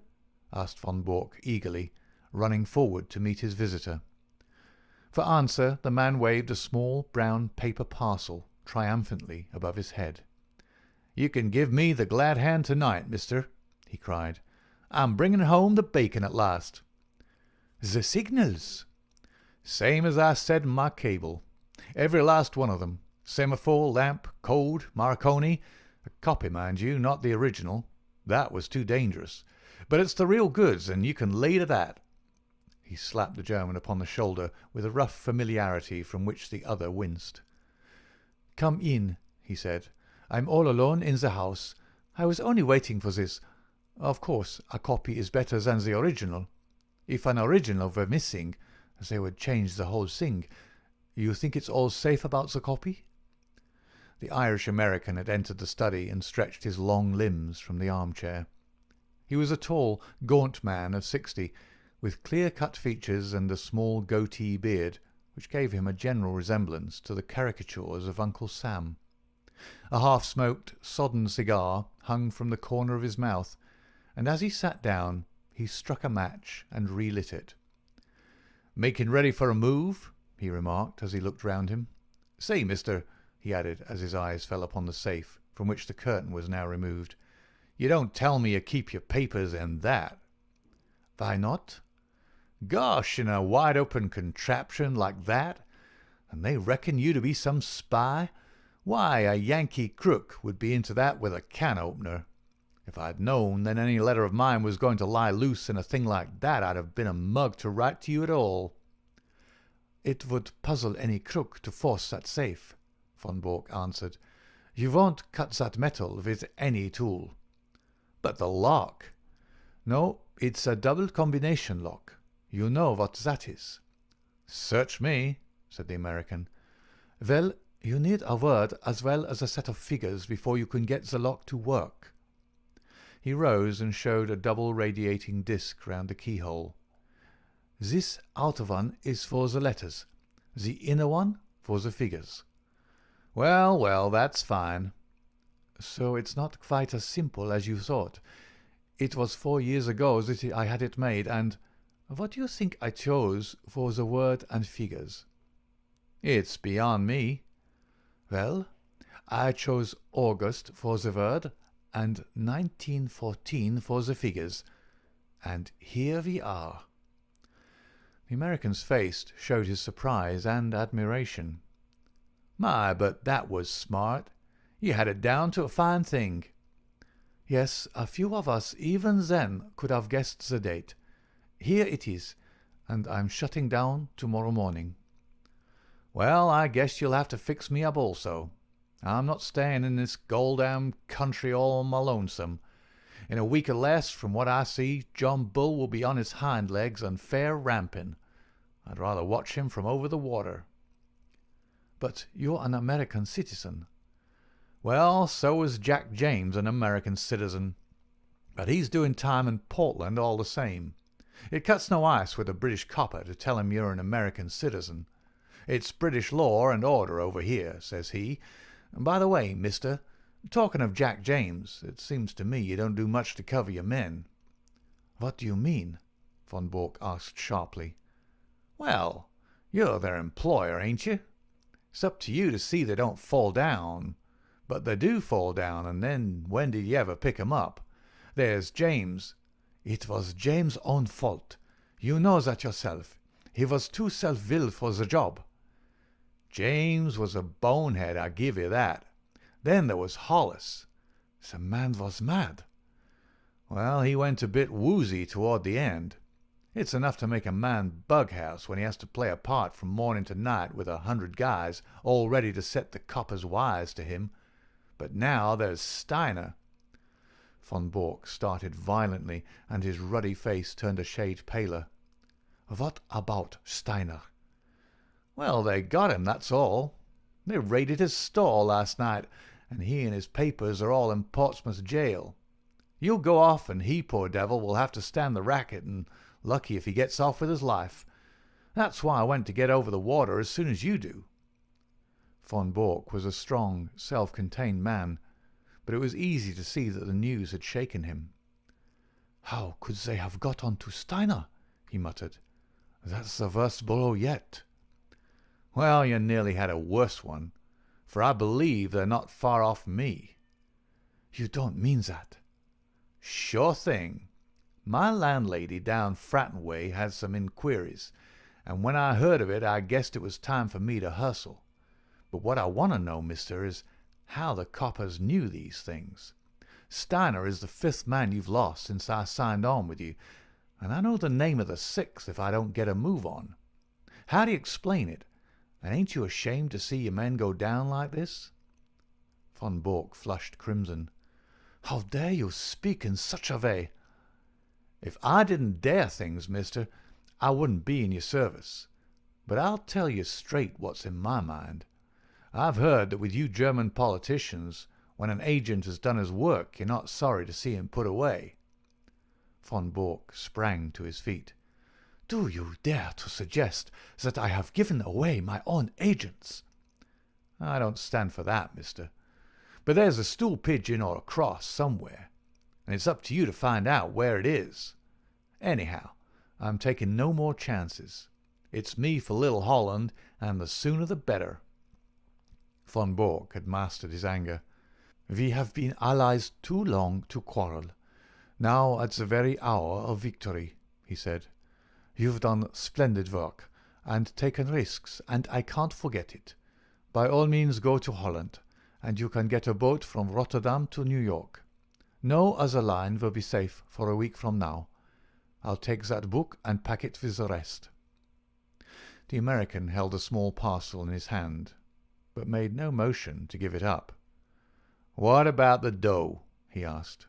asked von Bork eagerly, running forward to meet his visitor. For answer the man waved a small brown paper parcel triumphantly above his head. "You can give me the glad hand tonight, mister," he cried. "I'm bringing home the bacon at last." "The signals?" "Same as I said in my cable. Every last one of them. Semaphore, lamp, code, Marconi. A copy, mind you, not the original. That was too dangerous. But it's the real goods, and you can lay to that." He slapped the German upon the shoulder with a rough familiarity from which the other winced. "Come in," he said. "I'm all alone in the house. I was only waiting for this. Of course, a copy is better than the original. If an original were missing, they would change the whole thing. You think it's all safe about the copy?" The Irish-American had entered the study and stretched his long limbs from the armchair. He was a tall, gaunt man of 60, with clear-cut features and a small goatee beard, which gave him a general resemblance to the caricatures of Uncle Sam. A half-smoked, sodden cigar hung from the corner of his mouth, and as he sat down he struck a match and relit it. "Making ready for a move?" he remarked as he looked round him. "Say, mister," he added as his eyes fell upon the safe, from which the curtain was now removed, "you don't tell me you keep your papers in that?" "Why not?" "Gosh, in a wide-open contraption like that? And they reckon you to be some spy? Why, a Yankee crook would be into that with a can-opener. If I'd known that any letter of mine was going to lie loose in a thing like that, I'd have been a mug to write to you at all." "It would puzzle any crook to force that safe," von Bork answered. "You won't cut that metal with any tool." "But the lock?" "No, it's a double combination lock. You know what that is?" "Search me," said the American. "Well, you need a word as well as a set of figures before you can get the lock to work." He rose and showed a double radiating disc round the keyhole. "This outer one is for the letters, the inner one for the figures." "Well, well, that's fine." "So it's not quite as simple as you thought. It was 4 years ago that I had it made, and what do you think I chose for the word and figures?" "It's beyond me." "Well, I chose August for the word and 1914 for the figures, and here we are." The American's face showed his surprise and admiration. "My, but that was smart. You had it down to a fine thing." "Yes, a few of us even then could have guessed the date. Here it is, and I'm shutting down tomorrow morning." "Well, I guess you'll have to fix me up also. I'm not staying in this goddamn country all on my lonesome. In a week or less, from what I see, John Bull will be on his hind legs and fair ramping. I'd rather watch him from over the water." "But you're an American citizen." "Well, so is Jack James an American citizen. But he's doing time in Portland all the same. It cuts no ice with a British copper to tell him you're an American citizen. It's British law and order over here," says he. "By the way, mister, talking of Jack James, it seems to me you don't do much to cover your men." "What do you mean?" Von Bork asked sharply. "Well, you're their employer, ain't you? It's up to you to see they don't fall down. But they do fall down, and then when did you ever pick 'em up? There's James." "It was James' own fault. You know that yourself. He was too self-willed for the job." "James was a bonehead, I give you that. Then there was Hollis." "The man was mad." "Well, he went a bit woozy toward the end. It's enough to make a man bughouse when he has to play a part from morning to night with 100 guys all ready to set the coppers wise to him. But now there's Steiner." Von Bork started violently, and his ruddy face turned a shade paler. "What about Steiner?" "Well, they got him, that's all. They raided his store last night, and he and his papers are all in Portsmouth jail. You'll go off, and he, poor devil, will have to stand the racket, and lucky if he gets off with his life. That's why I went to get over the water as soon as you do." Von Bork was a strong, self-contained man, but it was easy to see that the news had shaken him. "How could they have got on to Steiner?" he muttered. "That's the worst blow yet." "Well, you nearly had a worse one, for I believe they're not far off me." "You don't mean that?" "Sure thing. My landlady down Fratton way had some inquiries, and when I heard of it I guessed it was time for me to hustle. But what I want to know, mister, is how the coppers knew these things. Steiner is the 5th man you've lost since I signed on with you, and I know the name of the 6th if I don't get a move on. How do you explain it? And ain't you ashamed to see your men go down like this?" Von Bork flushed crimson. "How dare you speak in such a way?" "If I didn't dare things, mister, I wouldn't be in your service. But I'll tell you straight what's in my mind. I've heard that with you German politicians, when an agent has done his work, you're not sorry to see him put away." Von Bork sprang to his feet. "Do you dare to suggest that I have given away my own agents?" "I don't stand for that, mister. But there's a stool pigeon or a cross somewhere, and it's up to you to find out where it is. Anyhow, I'm taking no more chances. It's me for Little Holland, and the sooner the better." Von Bork had mastered his anger. "We have been allies too long to quarrel. Now at the very hour of victory," he said. "You've done splendid work, and taken risks, and I can't forget it. By all means go to Holland, and you can get a boat from Rotterdam to New York. No other line will be safe for a week from now. I'll take that book and pack it with the rest." The American held a small parcel in his hand, but made no motion to give it up. "What about the dough?" he asked.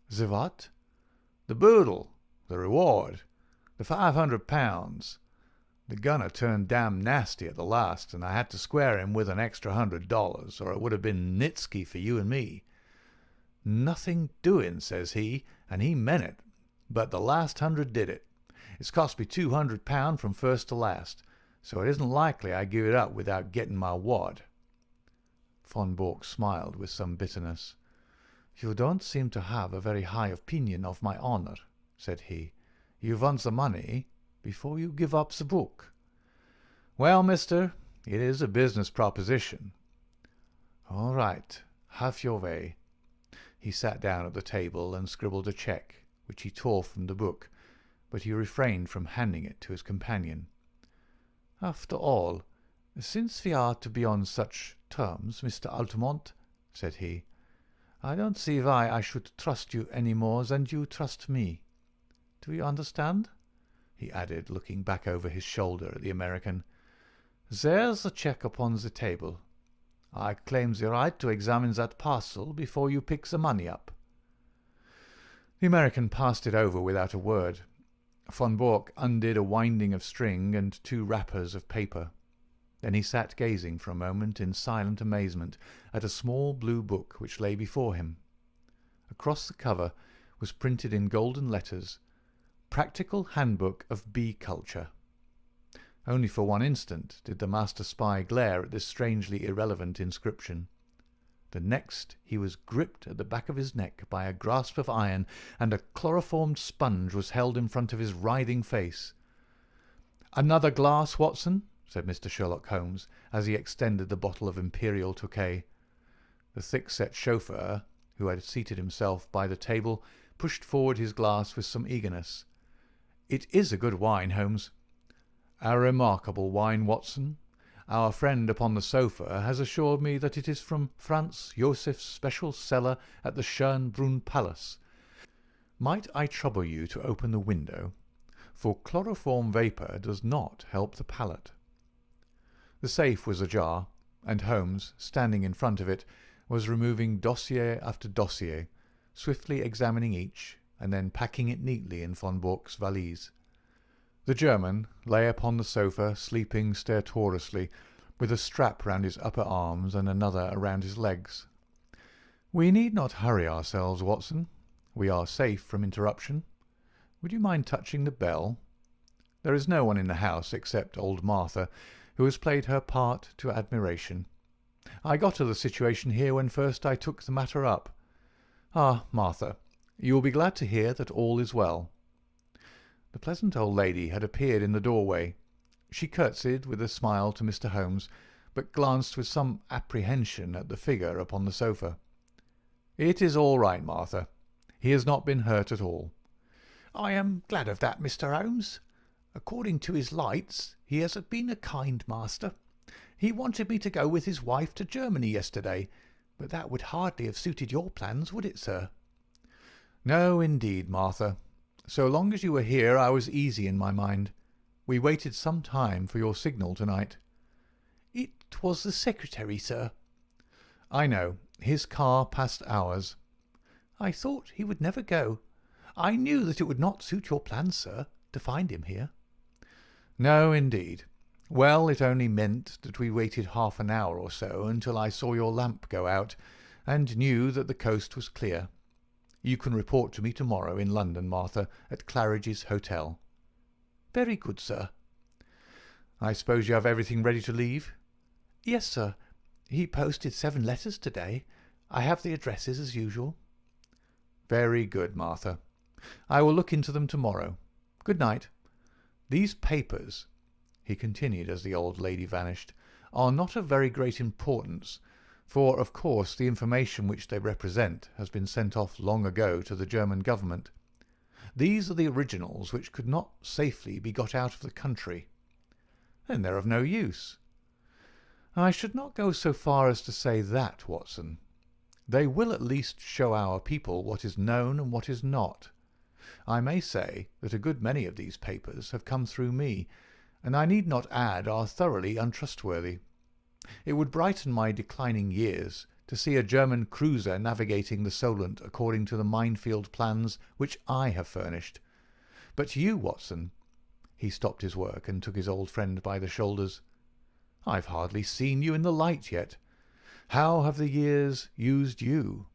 "The what?" "The boodle, the reward, the £500. The gunner turned damn nasty at the last, and I had to square him with an extra $100, or it would have been Nitsky for you and me. 'Nothing doing,' says he, and he meant it, but the last 100 did it. It's cost me £200 from first to last, so it isn't likely I give it up without getting my wad." Von Bork smiled with some bitterness. "You don't seem to have a very high opinion of my honor," said he. "You want the money before you give up the book." "Well, mister, it is a business proposition." "All right, have your way." He sat down at the table and scribbled a cheque, which he tore from the book, but he refrained from handing it to his companion. "After all, since we are to be on such terms, Mr. Altamont," said he, "I don't see why I should trust you any more than you trust me. Do you understand?" he added, looking back over his shoulder at the American. "There's the cheque upon the table. I claim the right to examine that parcel before you pick the money up." The American passed it over without a word. Von Bork undid a winding of string and 2 wrappers of paper. Then he sat gazing for a moment in silent amazement at a small blue book which lay before him. Across the cover was printed in golden letters, "Practical Handbook of Bee Culture." Only for one instant did the master spy glare at this strangely irrelevant inscription. The next he was gripped at the back of his neck by a grasp of iron, and a chloroformed sponge was held in front of his writhing face. "Another glass, Watson?" said Mr. Sherlock Holmes, as he extended the bottle of Imperial Tokay. The thick-set chauffeur, who had seated himself by the table, pushed forward his glass with some eagerness. "It is a good wine, Holmes." "A remarkable wine, Watson. Our friend upon the sofa has assured me that it is from Franz Josef's special cellar at the Schönbrunn Palace. Might I trouble you to open the window, for chloroform vapour does not help the palate." The safe was ajar, and Holmes, standing in front of it, was removing dossier after dossier, swiftly examining each, and then packing it neatly in von Bork's valise. The German lay upon the sofa, sleeping stertorously, with a strap round his upper arms and another around his legs. "We need not hurry ourselves, Watson. We are safe from interruption. Would you mind touching the bell? There is no one in the house except old Martha, who has played her part to admiration. I got to the situation here when first I took the matter up. Ah, Martha, you will be glad to hear that all is well." The pleasant old lady had appeared in the doorway. She curtsied with a smile to Mr. Holmes, but glanced with some apprehension at the figure upon the sofa. "It is all right, Martha. He has not been hurt at all." "I am glad of that, Mr. Holmes. According to his lights, he has been a kind master. He wanted me to go with his wife to Germany yesterday, but that would hardly have suited your plans, would it, sir?" "No, indeed, Martha. So long as you were here I was easy in my mind. We waited some time for your signal tonight." "It was the secretary, sir." "I know. His car passed ours." "I thought he would never go. I knew that it would not suit your plans, sir, to find him here." "No, indeed. Well, it only meant that we waited half an hour or so until I saw your lamp go out, and knew that the coast was clear. You can report to me tomorrow in London, Martha, at Claridge's Hotel." "Very good, sir." "I suppose you have everything ready to leave?" "Yes, sir. He posted 7 letters today. I have the addresses as usual." "Very good, Martha. I will look into them tomorrow. Good night. These papers," he continued as the old lady vanished, "are not of very great importance, for of course the information which they represent has been sent off long ago to the German government. These are the originals which could not safely be got out of the country." "Then they're of no use." "I should not go so far as to say that, Watson. They will at least show our people what is known and what is not. I may say that a good many of these papers have come through me, and I need not add are thoroughly untrustworthy. It would brighten my declining years to see a German cruiser navigating the Solent according to the minefield plans which I have furnished. But you, Watson—" He stopped his work and took his old friend by the shoulders. "I've hardly seen you in the light yet. How have the years used you?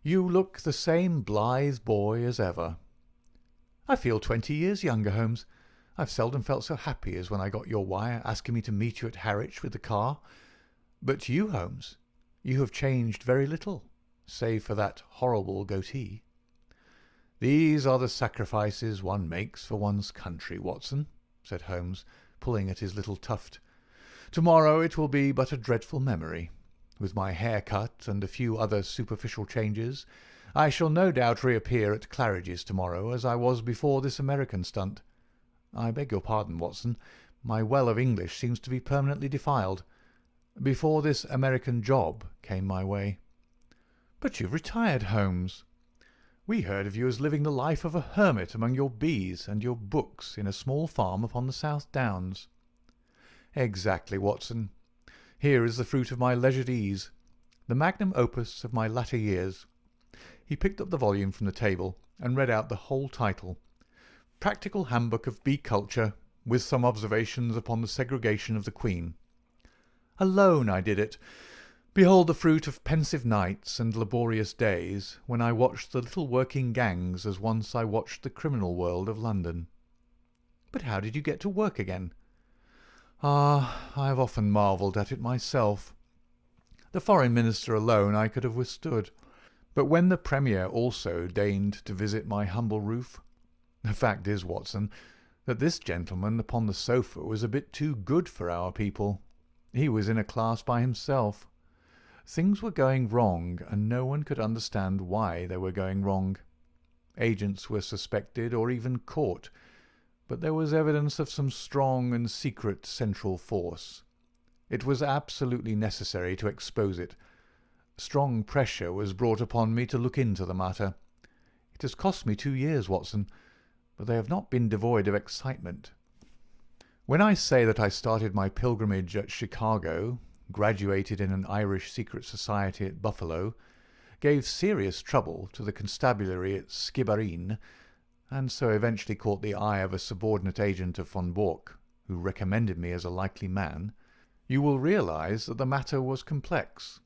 You look the same blithe boy as ever." "I feel 20 years younger, Holmes. I've seldom felt so happy as when I got your wire asking me to meet you at Harwich with the car. But you, Holmes, you have changed very little, save for that horrible goatee." "These are the sacrifices one makes for one's country, Watson," said Holmes, pulling at his little tuft. "Tomorrow it will be but a dreadful memory. With my hair cut and a few other superficial changes, I shall no doubt reappear at Claridge's tomorrow as I was before this American stunt. I beg your pardon, Watson. My well of English seems to be permanently defiled. Before this American job came my way." "But you've retired, Holmes. We heard of you as living the life of a hermit among your bees and your books in a small farm upon the South Downs." "Exactly, Watson. Here is the fruit of my leisured ease, the magnum opus of my latter years." He picked up the volume from the table and read out the whole title: "Practical Handbook of Bee Culture, with some observations upon the segregation of the queen. Alone I did it. Behold the fruit of pensive nights and laborious days, when I watched the little working gangs as once I watched the criminal world of London." "But how did you get to work again?" "Ah, I have often marvelled at it myself. The Foreign Minister alone I could have withstood, but when the Premier also deigned to visit my humble roof. The fact is, Watson, that this gentleman upon the sofa was a bit too good for our people. He was in a class by himself. Things were going wrong, and no one could understand why they were going wrong. Agents were suspected or even caught, but there was evidence of some strong and secret central force. It was absolutely necessary to expose it. Strong pressure was brought upon me to look into the matter. It has cost me 2 years, Watson, but they have not been devoid of excitement. When I say that I started my pilgrimage at Chicago, graduated in an Irish secret society at Buffalo, gave serious trouble to the constabulary at Skibbereen, and so eventually caught the eye of a subordinate agent of von Bork, who recommended me as a likely man, you will realize that the matter was complex.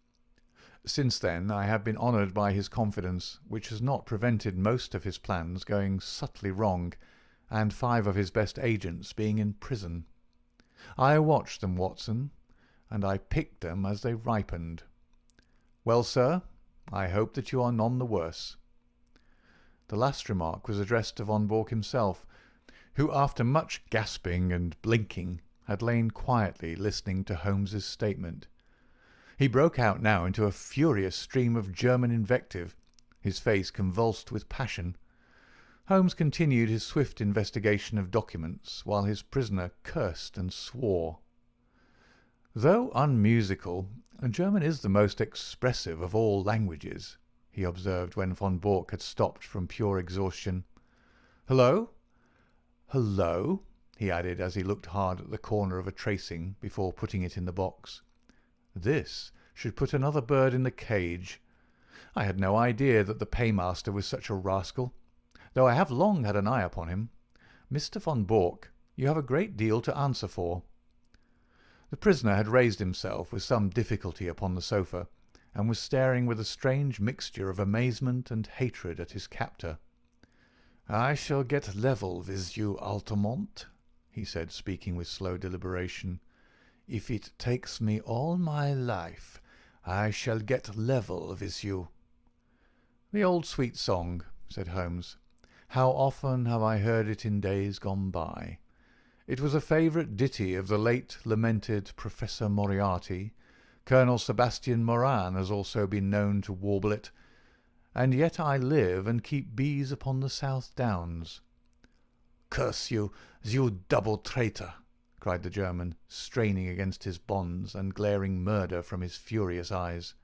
Since then I have been honoured by his confidence, which has not prevented most of his plans going subtly wrong, and 5 of his best agents being in prison. I watched them, Watson, and I picked them as they ripened. Well, sir, I hope that you are none the worse." The last remark was addressed to von Bork himself, who after much gasping and blinking had lain quietly listening to Holmes's statement. He broke out now into a furious stream of German invective, his face convulsed with passion. Holmes continued his swift investigation of documents, while his prisoner cursed and swore. "Though unmusical, German is the most expressive of all languages," he observed when von Bork had stopped from pure exhaustion. "Hullo! Hullo!" he added as he looked hard at the corner of a tracing before putting it in the box. "This should put another bird in the cage. I had no idea that the paymaster was such a rascal, though I have long had an eye upon him. Mr. von Bork, you have a great deal to answer for." The prisoner had raised himself with some difficulty upon the sofa, and was staring with a strange mixture of amazement and hatred at his captor. "I shall get level with you, Altamont," he said, speaking with slow deliberation. "If it takes me all my life, I shall get level with you." "The old sweet song," said Holmes. "How often have I heard it in days gone by. It was a favourite ditty of the late lamented Professor Moriarty. Colonel Sebastian Moran has also been known to warble it. And yet I live and keep bees upon the South Downs." "Curse you, you double traitor!" cried the German, straining against his bonds and glaring murder from his furious eyes.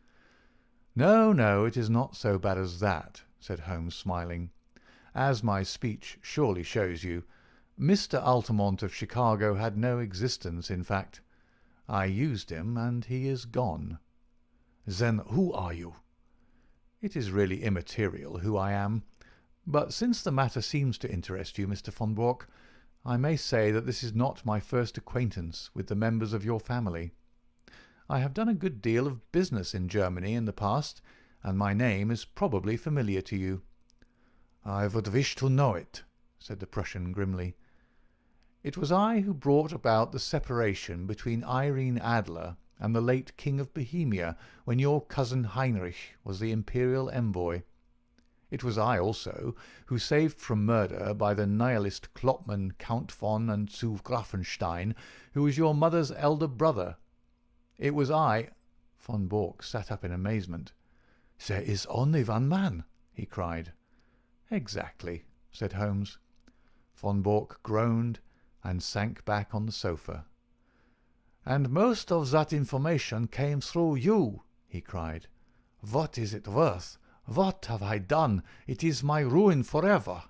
"No, no, it is not so bad as that," said Holmes, smiling. "As my speech surely shows you, Mr. Altamont of Chicago had no existence, in fact. I used him, and he is gone." "Then who are you?" "It is really immaterial who I am. But since the matter seems to interest you, Mr. von Bork, I may say that this is not my first acquaintance with the members of your family. I have done a good deal of business in Germany in the past, and my name is probably familiar to you." "I would wish to know it," said the Prussian grimly. "It was I who brought about the separation between Irene Adler and the late King of Bohemia when your cousin Heinrich was the imperial envoy. It was I also who saved from murder by the nihilist Klopman Count von and zu Grafenstein, who was your mother's elder brother. It was I—" Von Bork sat up in amazement. "There is only one man," he cried. "Exactly," said Holmes. Von Bork groaned and sank back on the sofa. "And most of that information came through you," he cried. "What is it worth? What have I done? It is my ruin forever."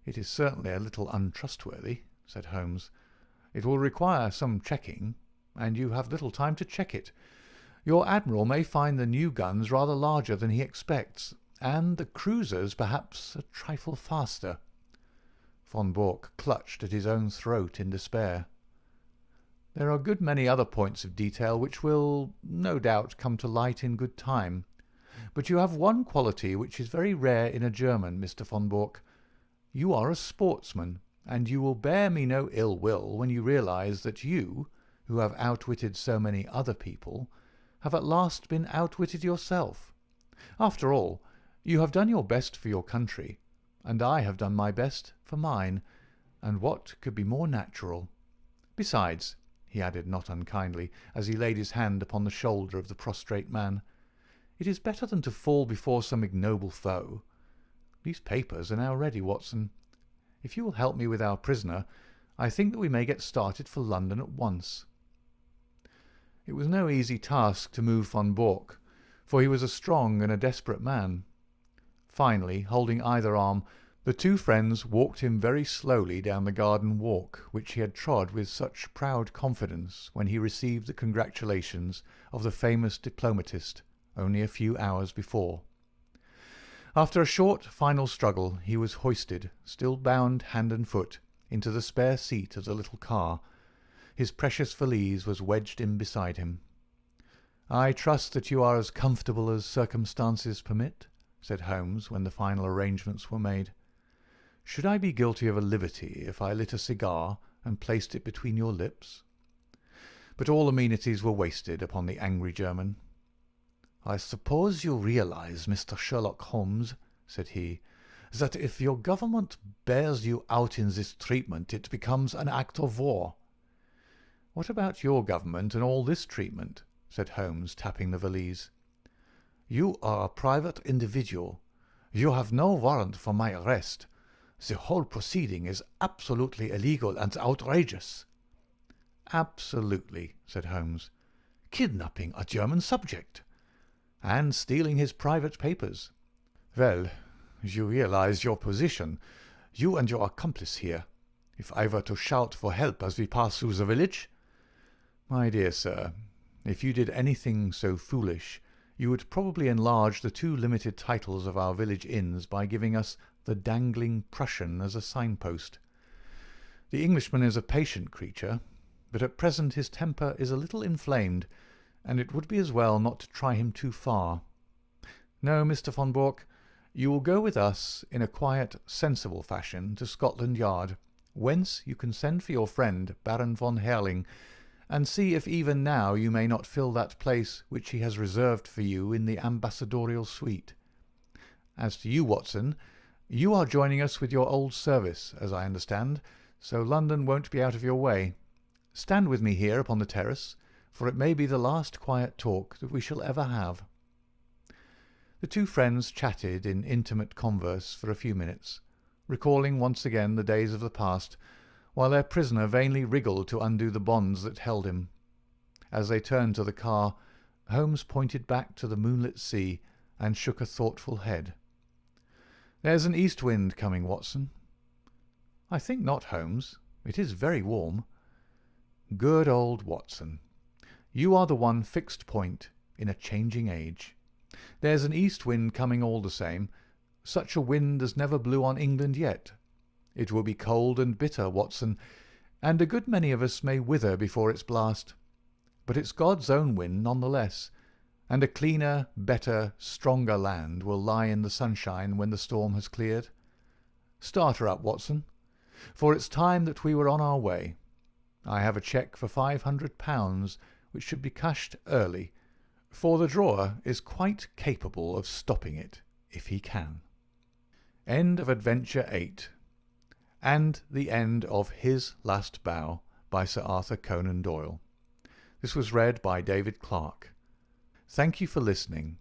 "It is certainly a little untrustworthy," said Holmes. "It will require some checking. and you have little time to check it. Your admiral may find the new guns rather larger than he expects, and the cruisers perhaps a trifle faster." Von Bork clutched at his own throat in despair. "There are a good many other points of detail which will, no doubt, come to light in good time. But you have one quality which is very rare in a German, Mr. von Bork. You are a sportsman, and you will bear me no ill will when you realize that you, who have outwitted so many other people, have at last been outwitted yourself. After all, you have done your best for your country, and I have done my best for mine, and what could be more natural? Besides," he added not unkindly, as he laid his hand upon the shoulder of the prostrate man, "it is better than to fall before some ignoble foe. These papers are now ready, Watson. If you will help me with our prisoner, I think that we may get started for London at once." It was no easy task to move von Bork, for he was a strong and a desperate man. Finally, holding either arm, the two friends walked him very slowly down the garden walk which he had trod with such proud confidence when he received the congratulations of the famous diplomatist only a few hours before. After a short final struggle he was hoisted, still bound hand and foot, into the spare seat of the little car. His precious valise was wedged in beside him. "I trust that you are as comfortable as circumstances permit," said Holmes, when the final arrangements were made. "Should I be guilty of a liberty if I lit a cigar and placed it between your lips?" But all amenities were wasted upon the angry German. "I suppose you realize, Mr. Sherlock Holmes," said he, "that if your government bears you out in this treatment it becomes an act of war." "What about your government and all this treatment?" said Holmes, tapping the valise. "You are a private individual. You have no warrant for my arrest. The whole proceeding is absolutely illegal and outrageous." "Absolutely," said Holmes. "Kidnapping a German subject." "And stealing his private papers." "Well, you realize your position, you and your accomplice here, if I were to shout for help as we pass through the village?" "My dear sir, if you did anything so foolish, you would probably enlarge the two limited titles of our village inns by giving us the Dangling Prussian as a signpost. The Englishman is a patient creature, but at present his temper is a little inflamed, and it would be as well not to try him too far. No, Mr. von Bork, you will go with us in a quiet, sensible fashion to Scotland Yard, whence you can send for your friend Baron von Herling, and see if even now you may not fill that place which he has reserved for you in the ambassadorial suite. As to you, Watson, you are joining us with your old service, as I understand, so London won't be out of your way. Stand with me here upon the terrace, for it may be the last quiet talk that we shall ever have." The two friends chatted in intimate converse for a few minutes, recalling once again the days of the past, while their prisoner vainly wriggled to undo the bonds that held him. As they turned to the car, Holmes pointed back to the moonlit sea and shook a thoughtful head. "There's an east wind coming, Watson." "I think not, Holmes. It is very warm." "Good old Watson. You are the one fixed point in a changing age. There's an east wind coming all the same. Such a wind as never blew on England yet. It will be cold and bitter, Watson, and a good many of us may wither before its blast. But it's God's own wind none the less, and a cleaner, better, stronger land will lie in the sunshine when the storm has cleared. Start her up, Watson, for it's time that we were on our way. I have a cheque for £500, which should be cashed early, for the drawer is quite capable of stopping it, if he can. End of Adventure 8, and the end of His Last Bow by Sir Arthur Conan Doyle. This was read by David Clarke. Thank you for listening.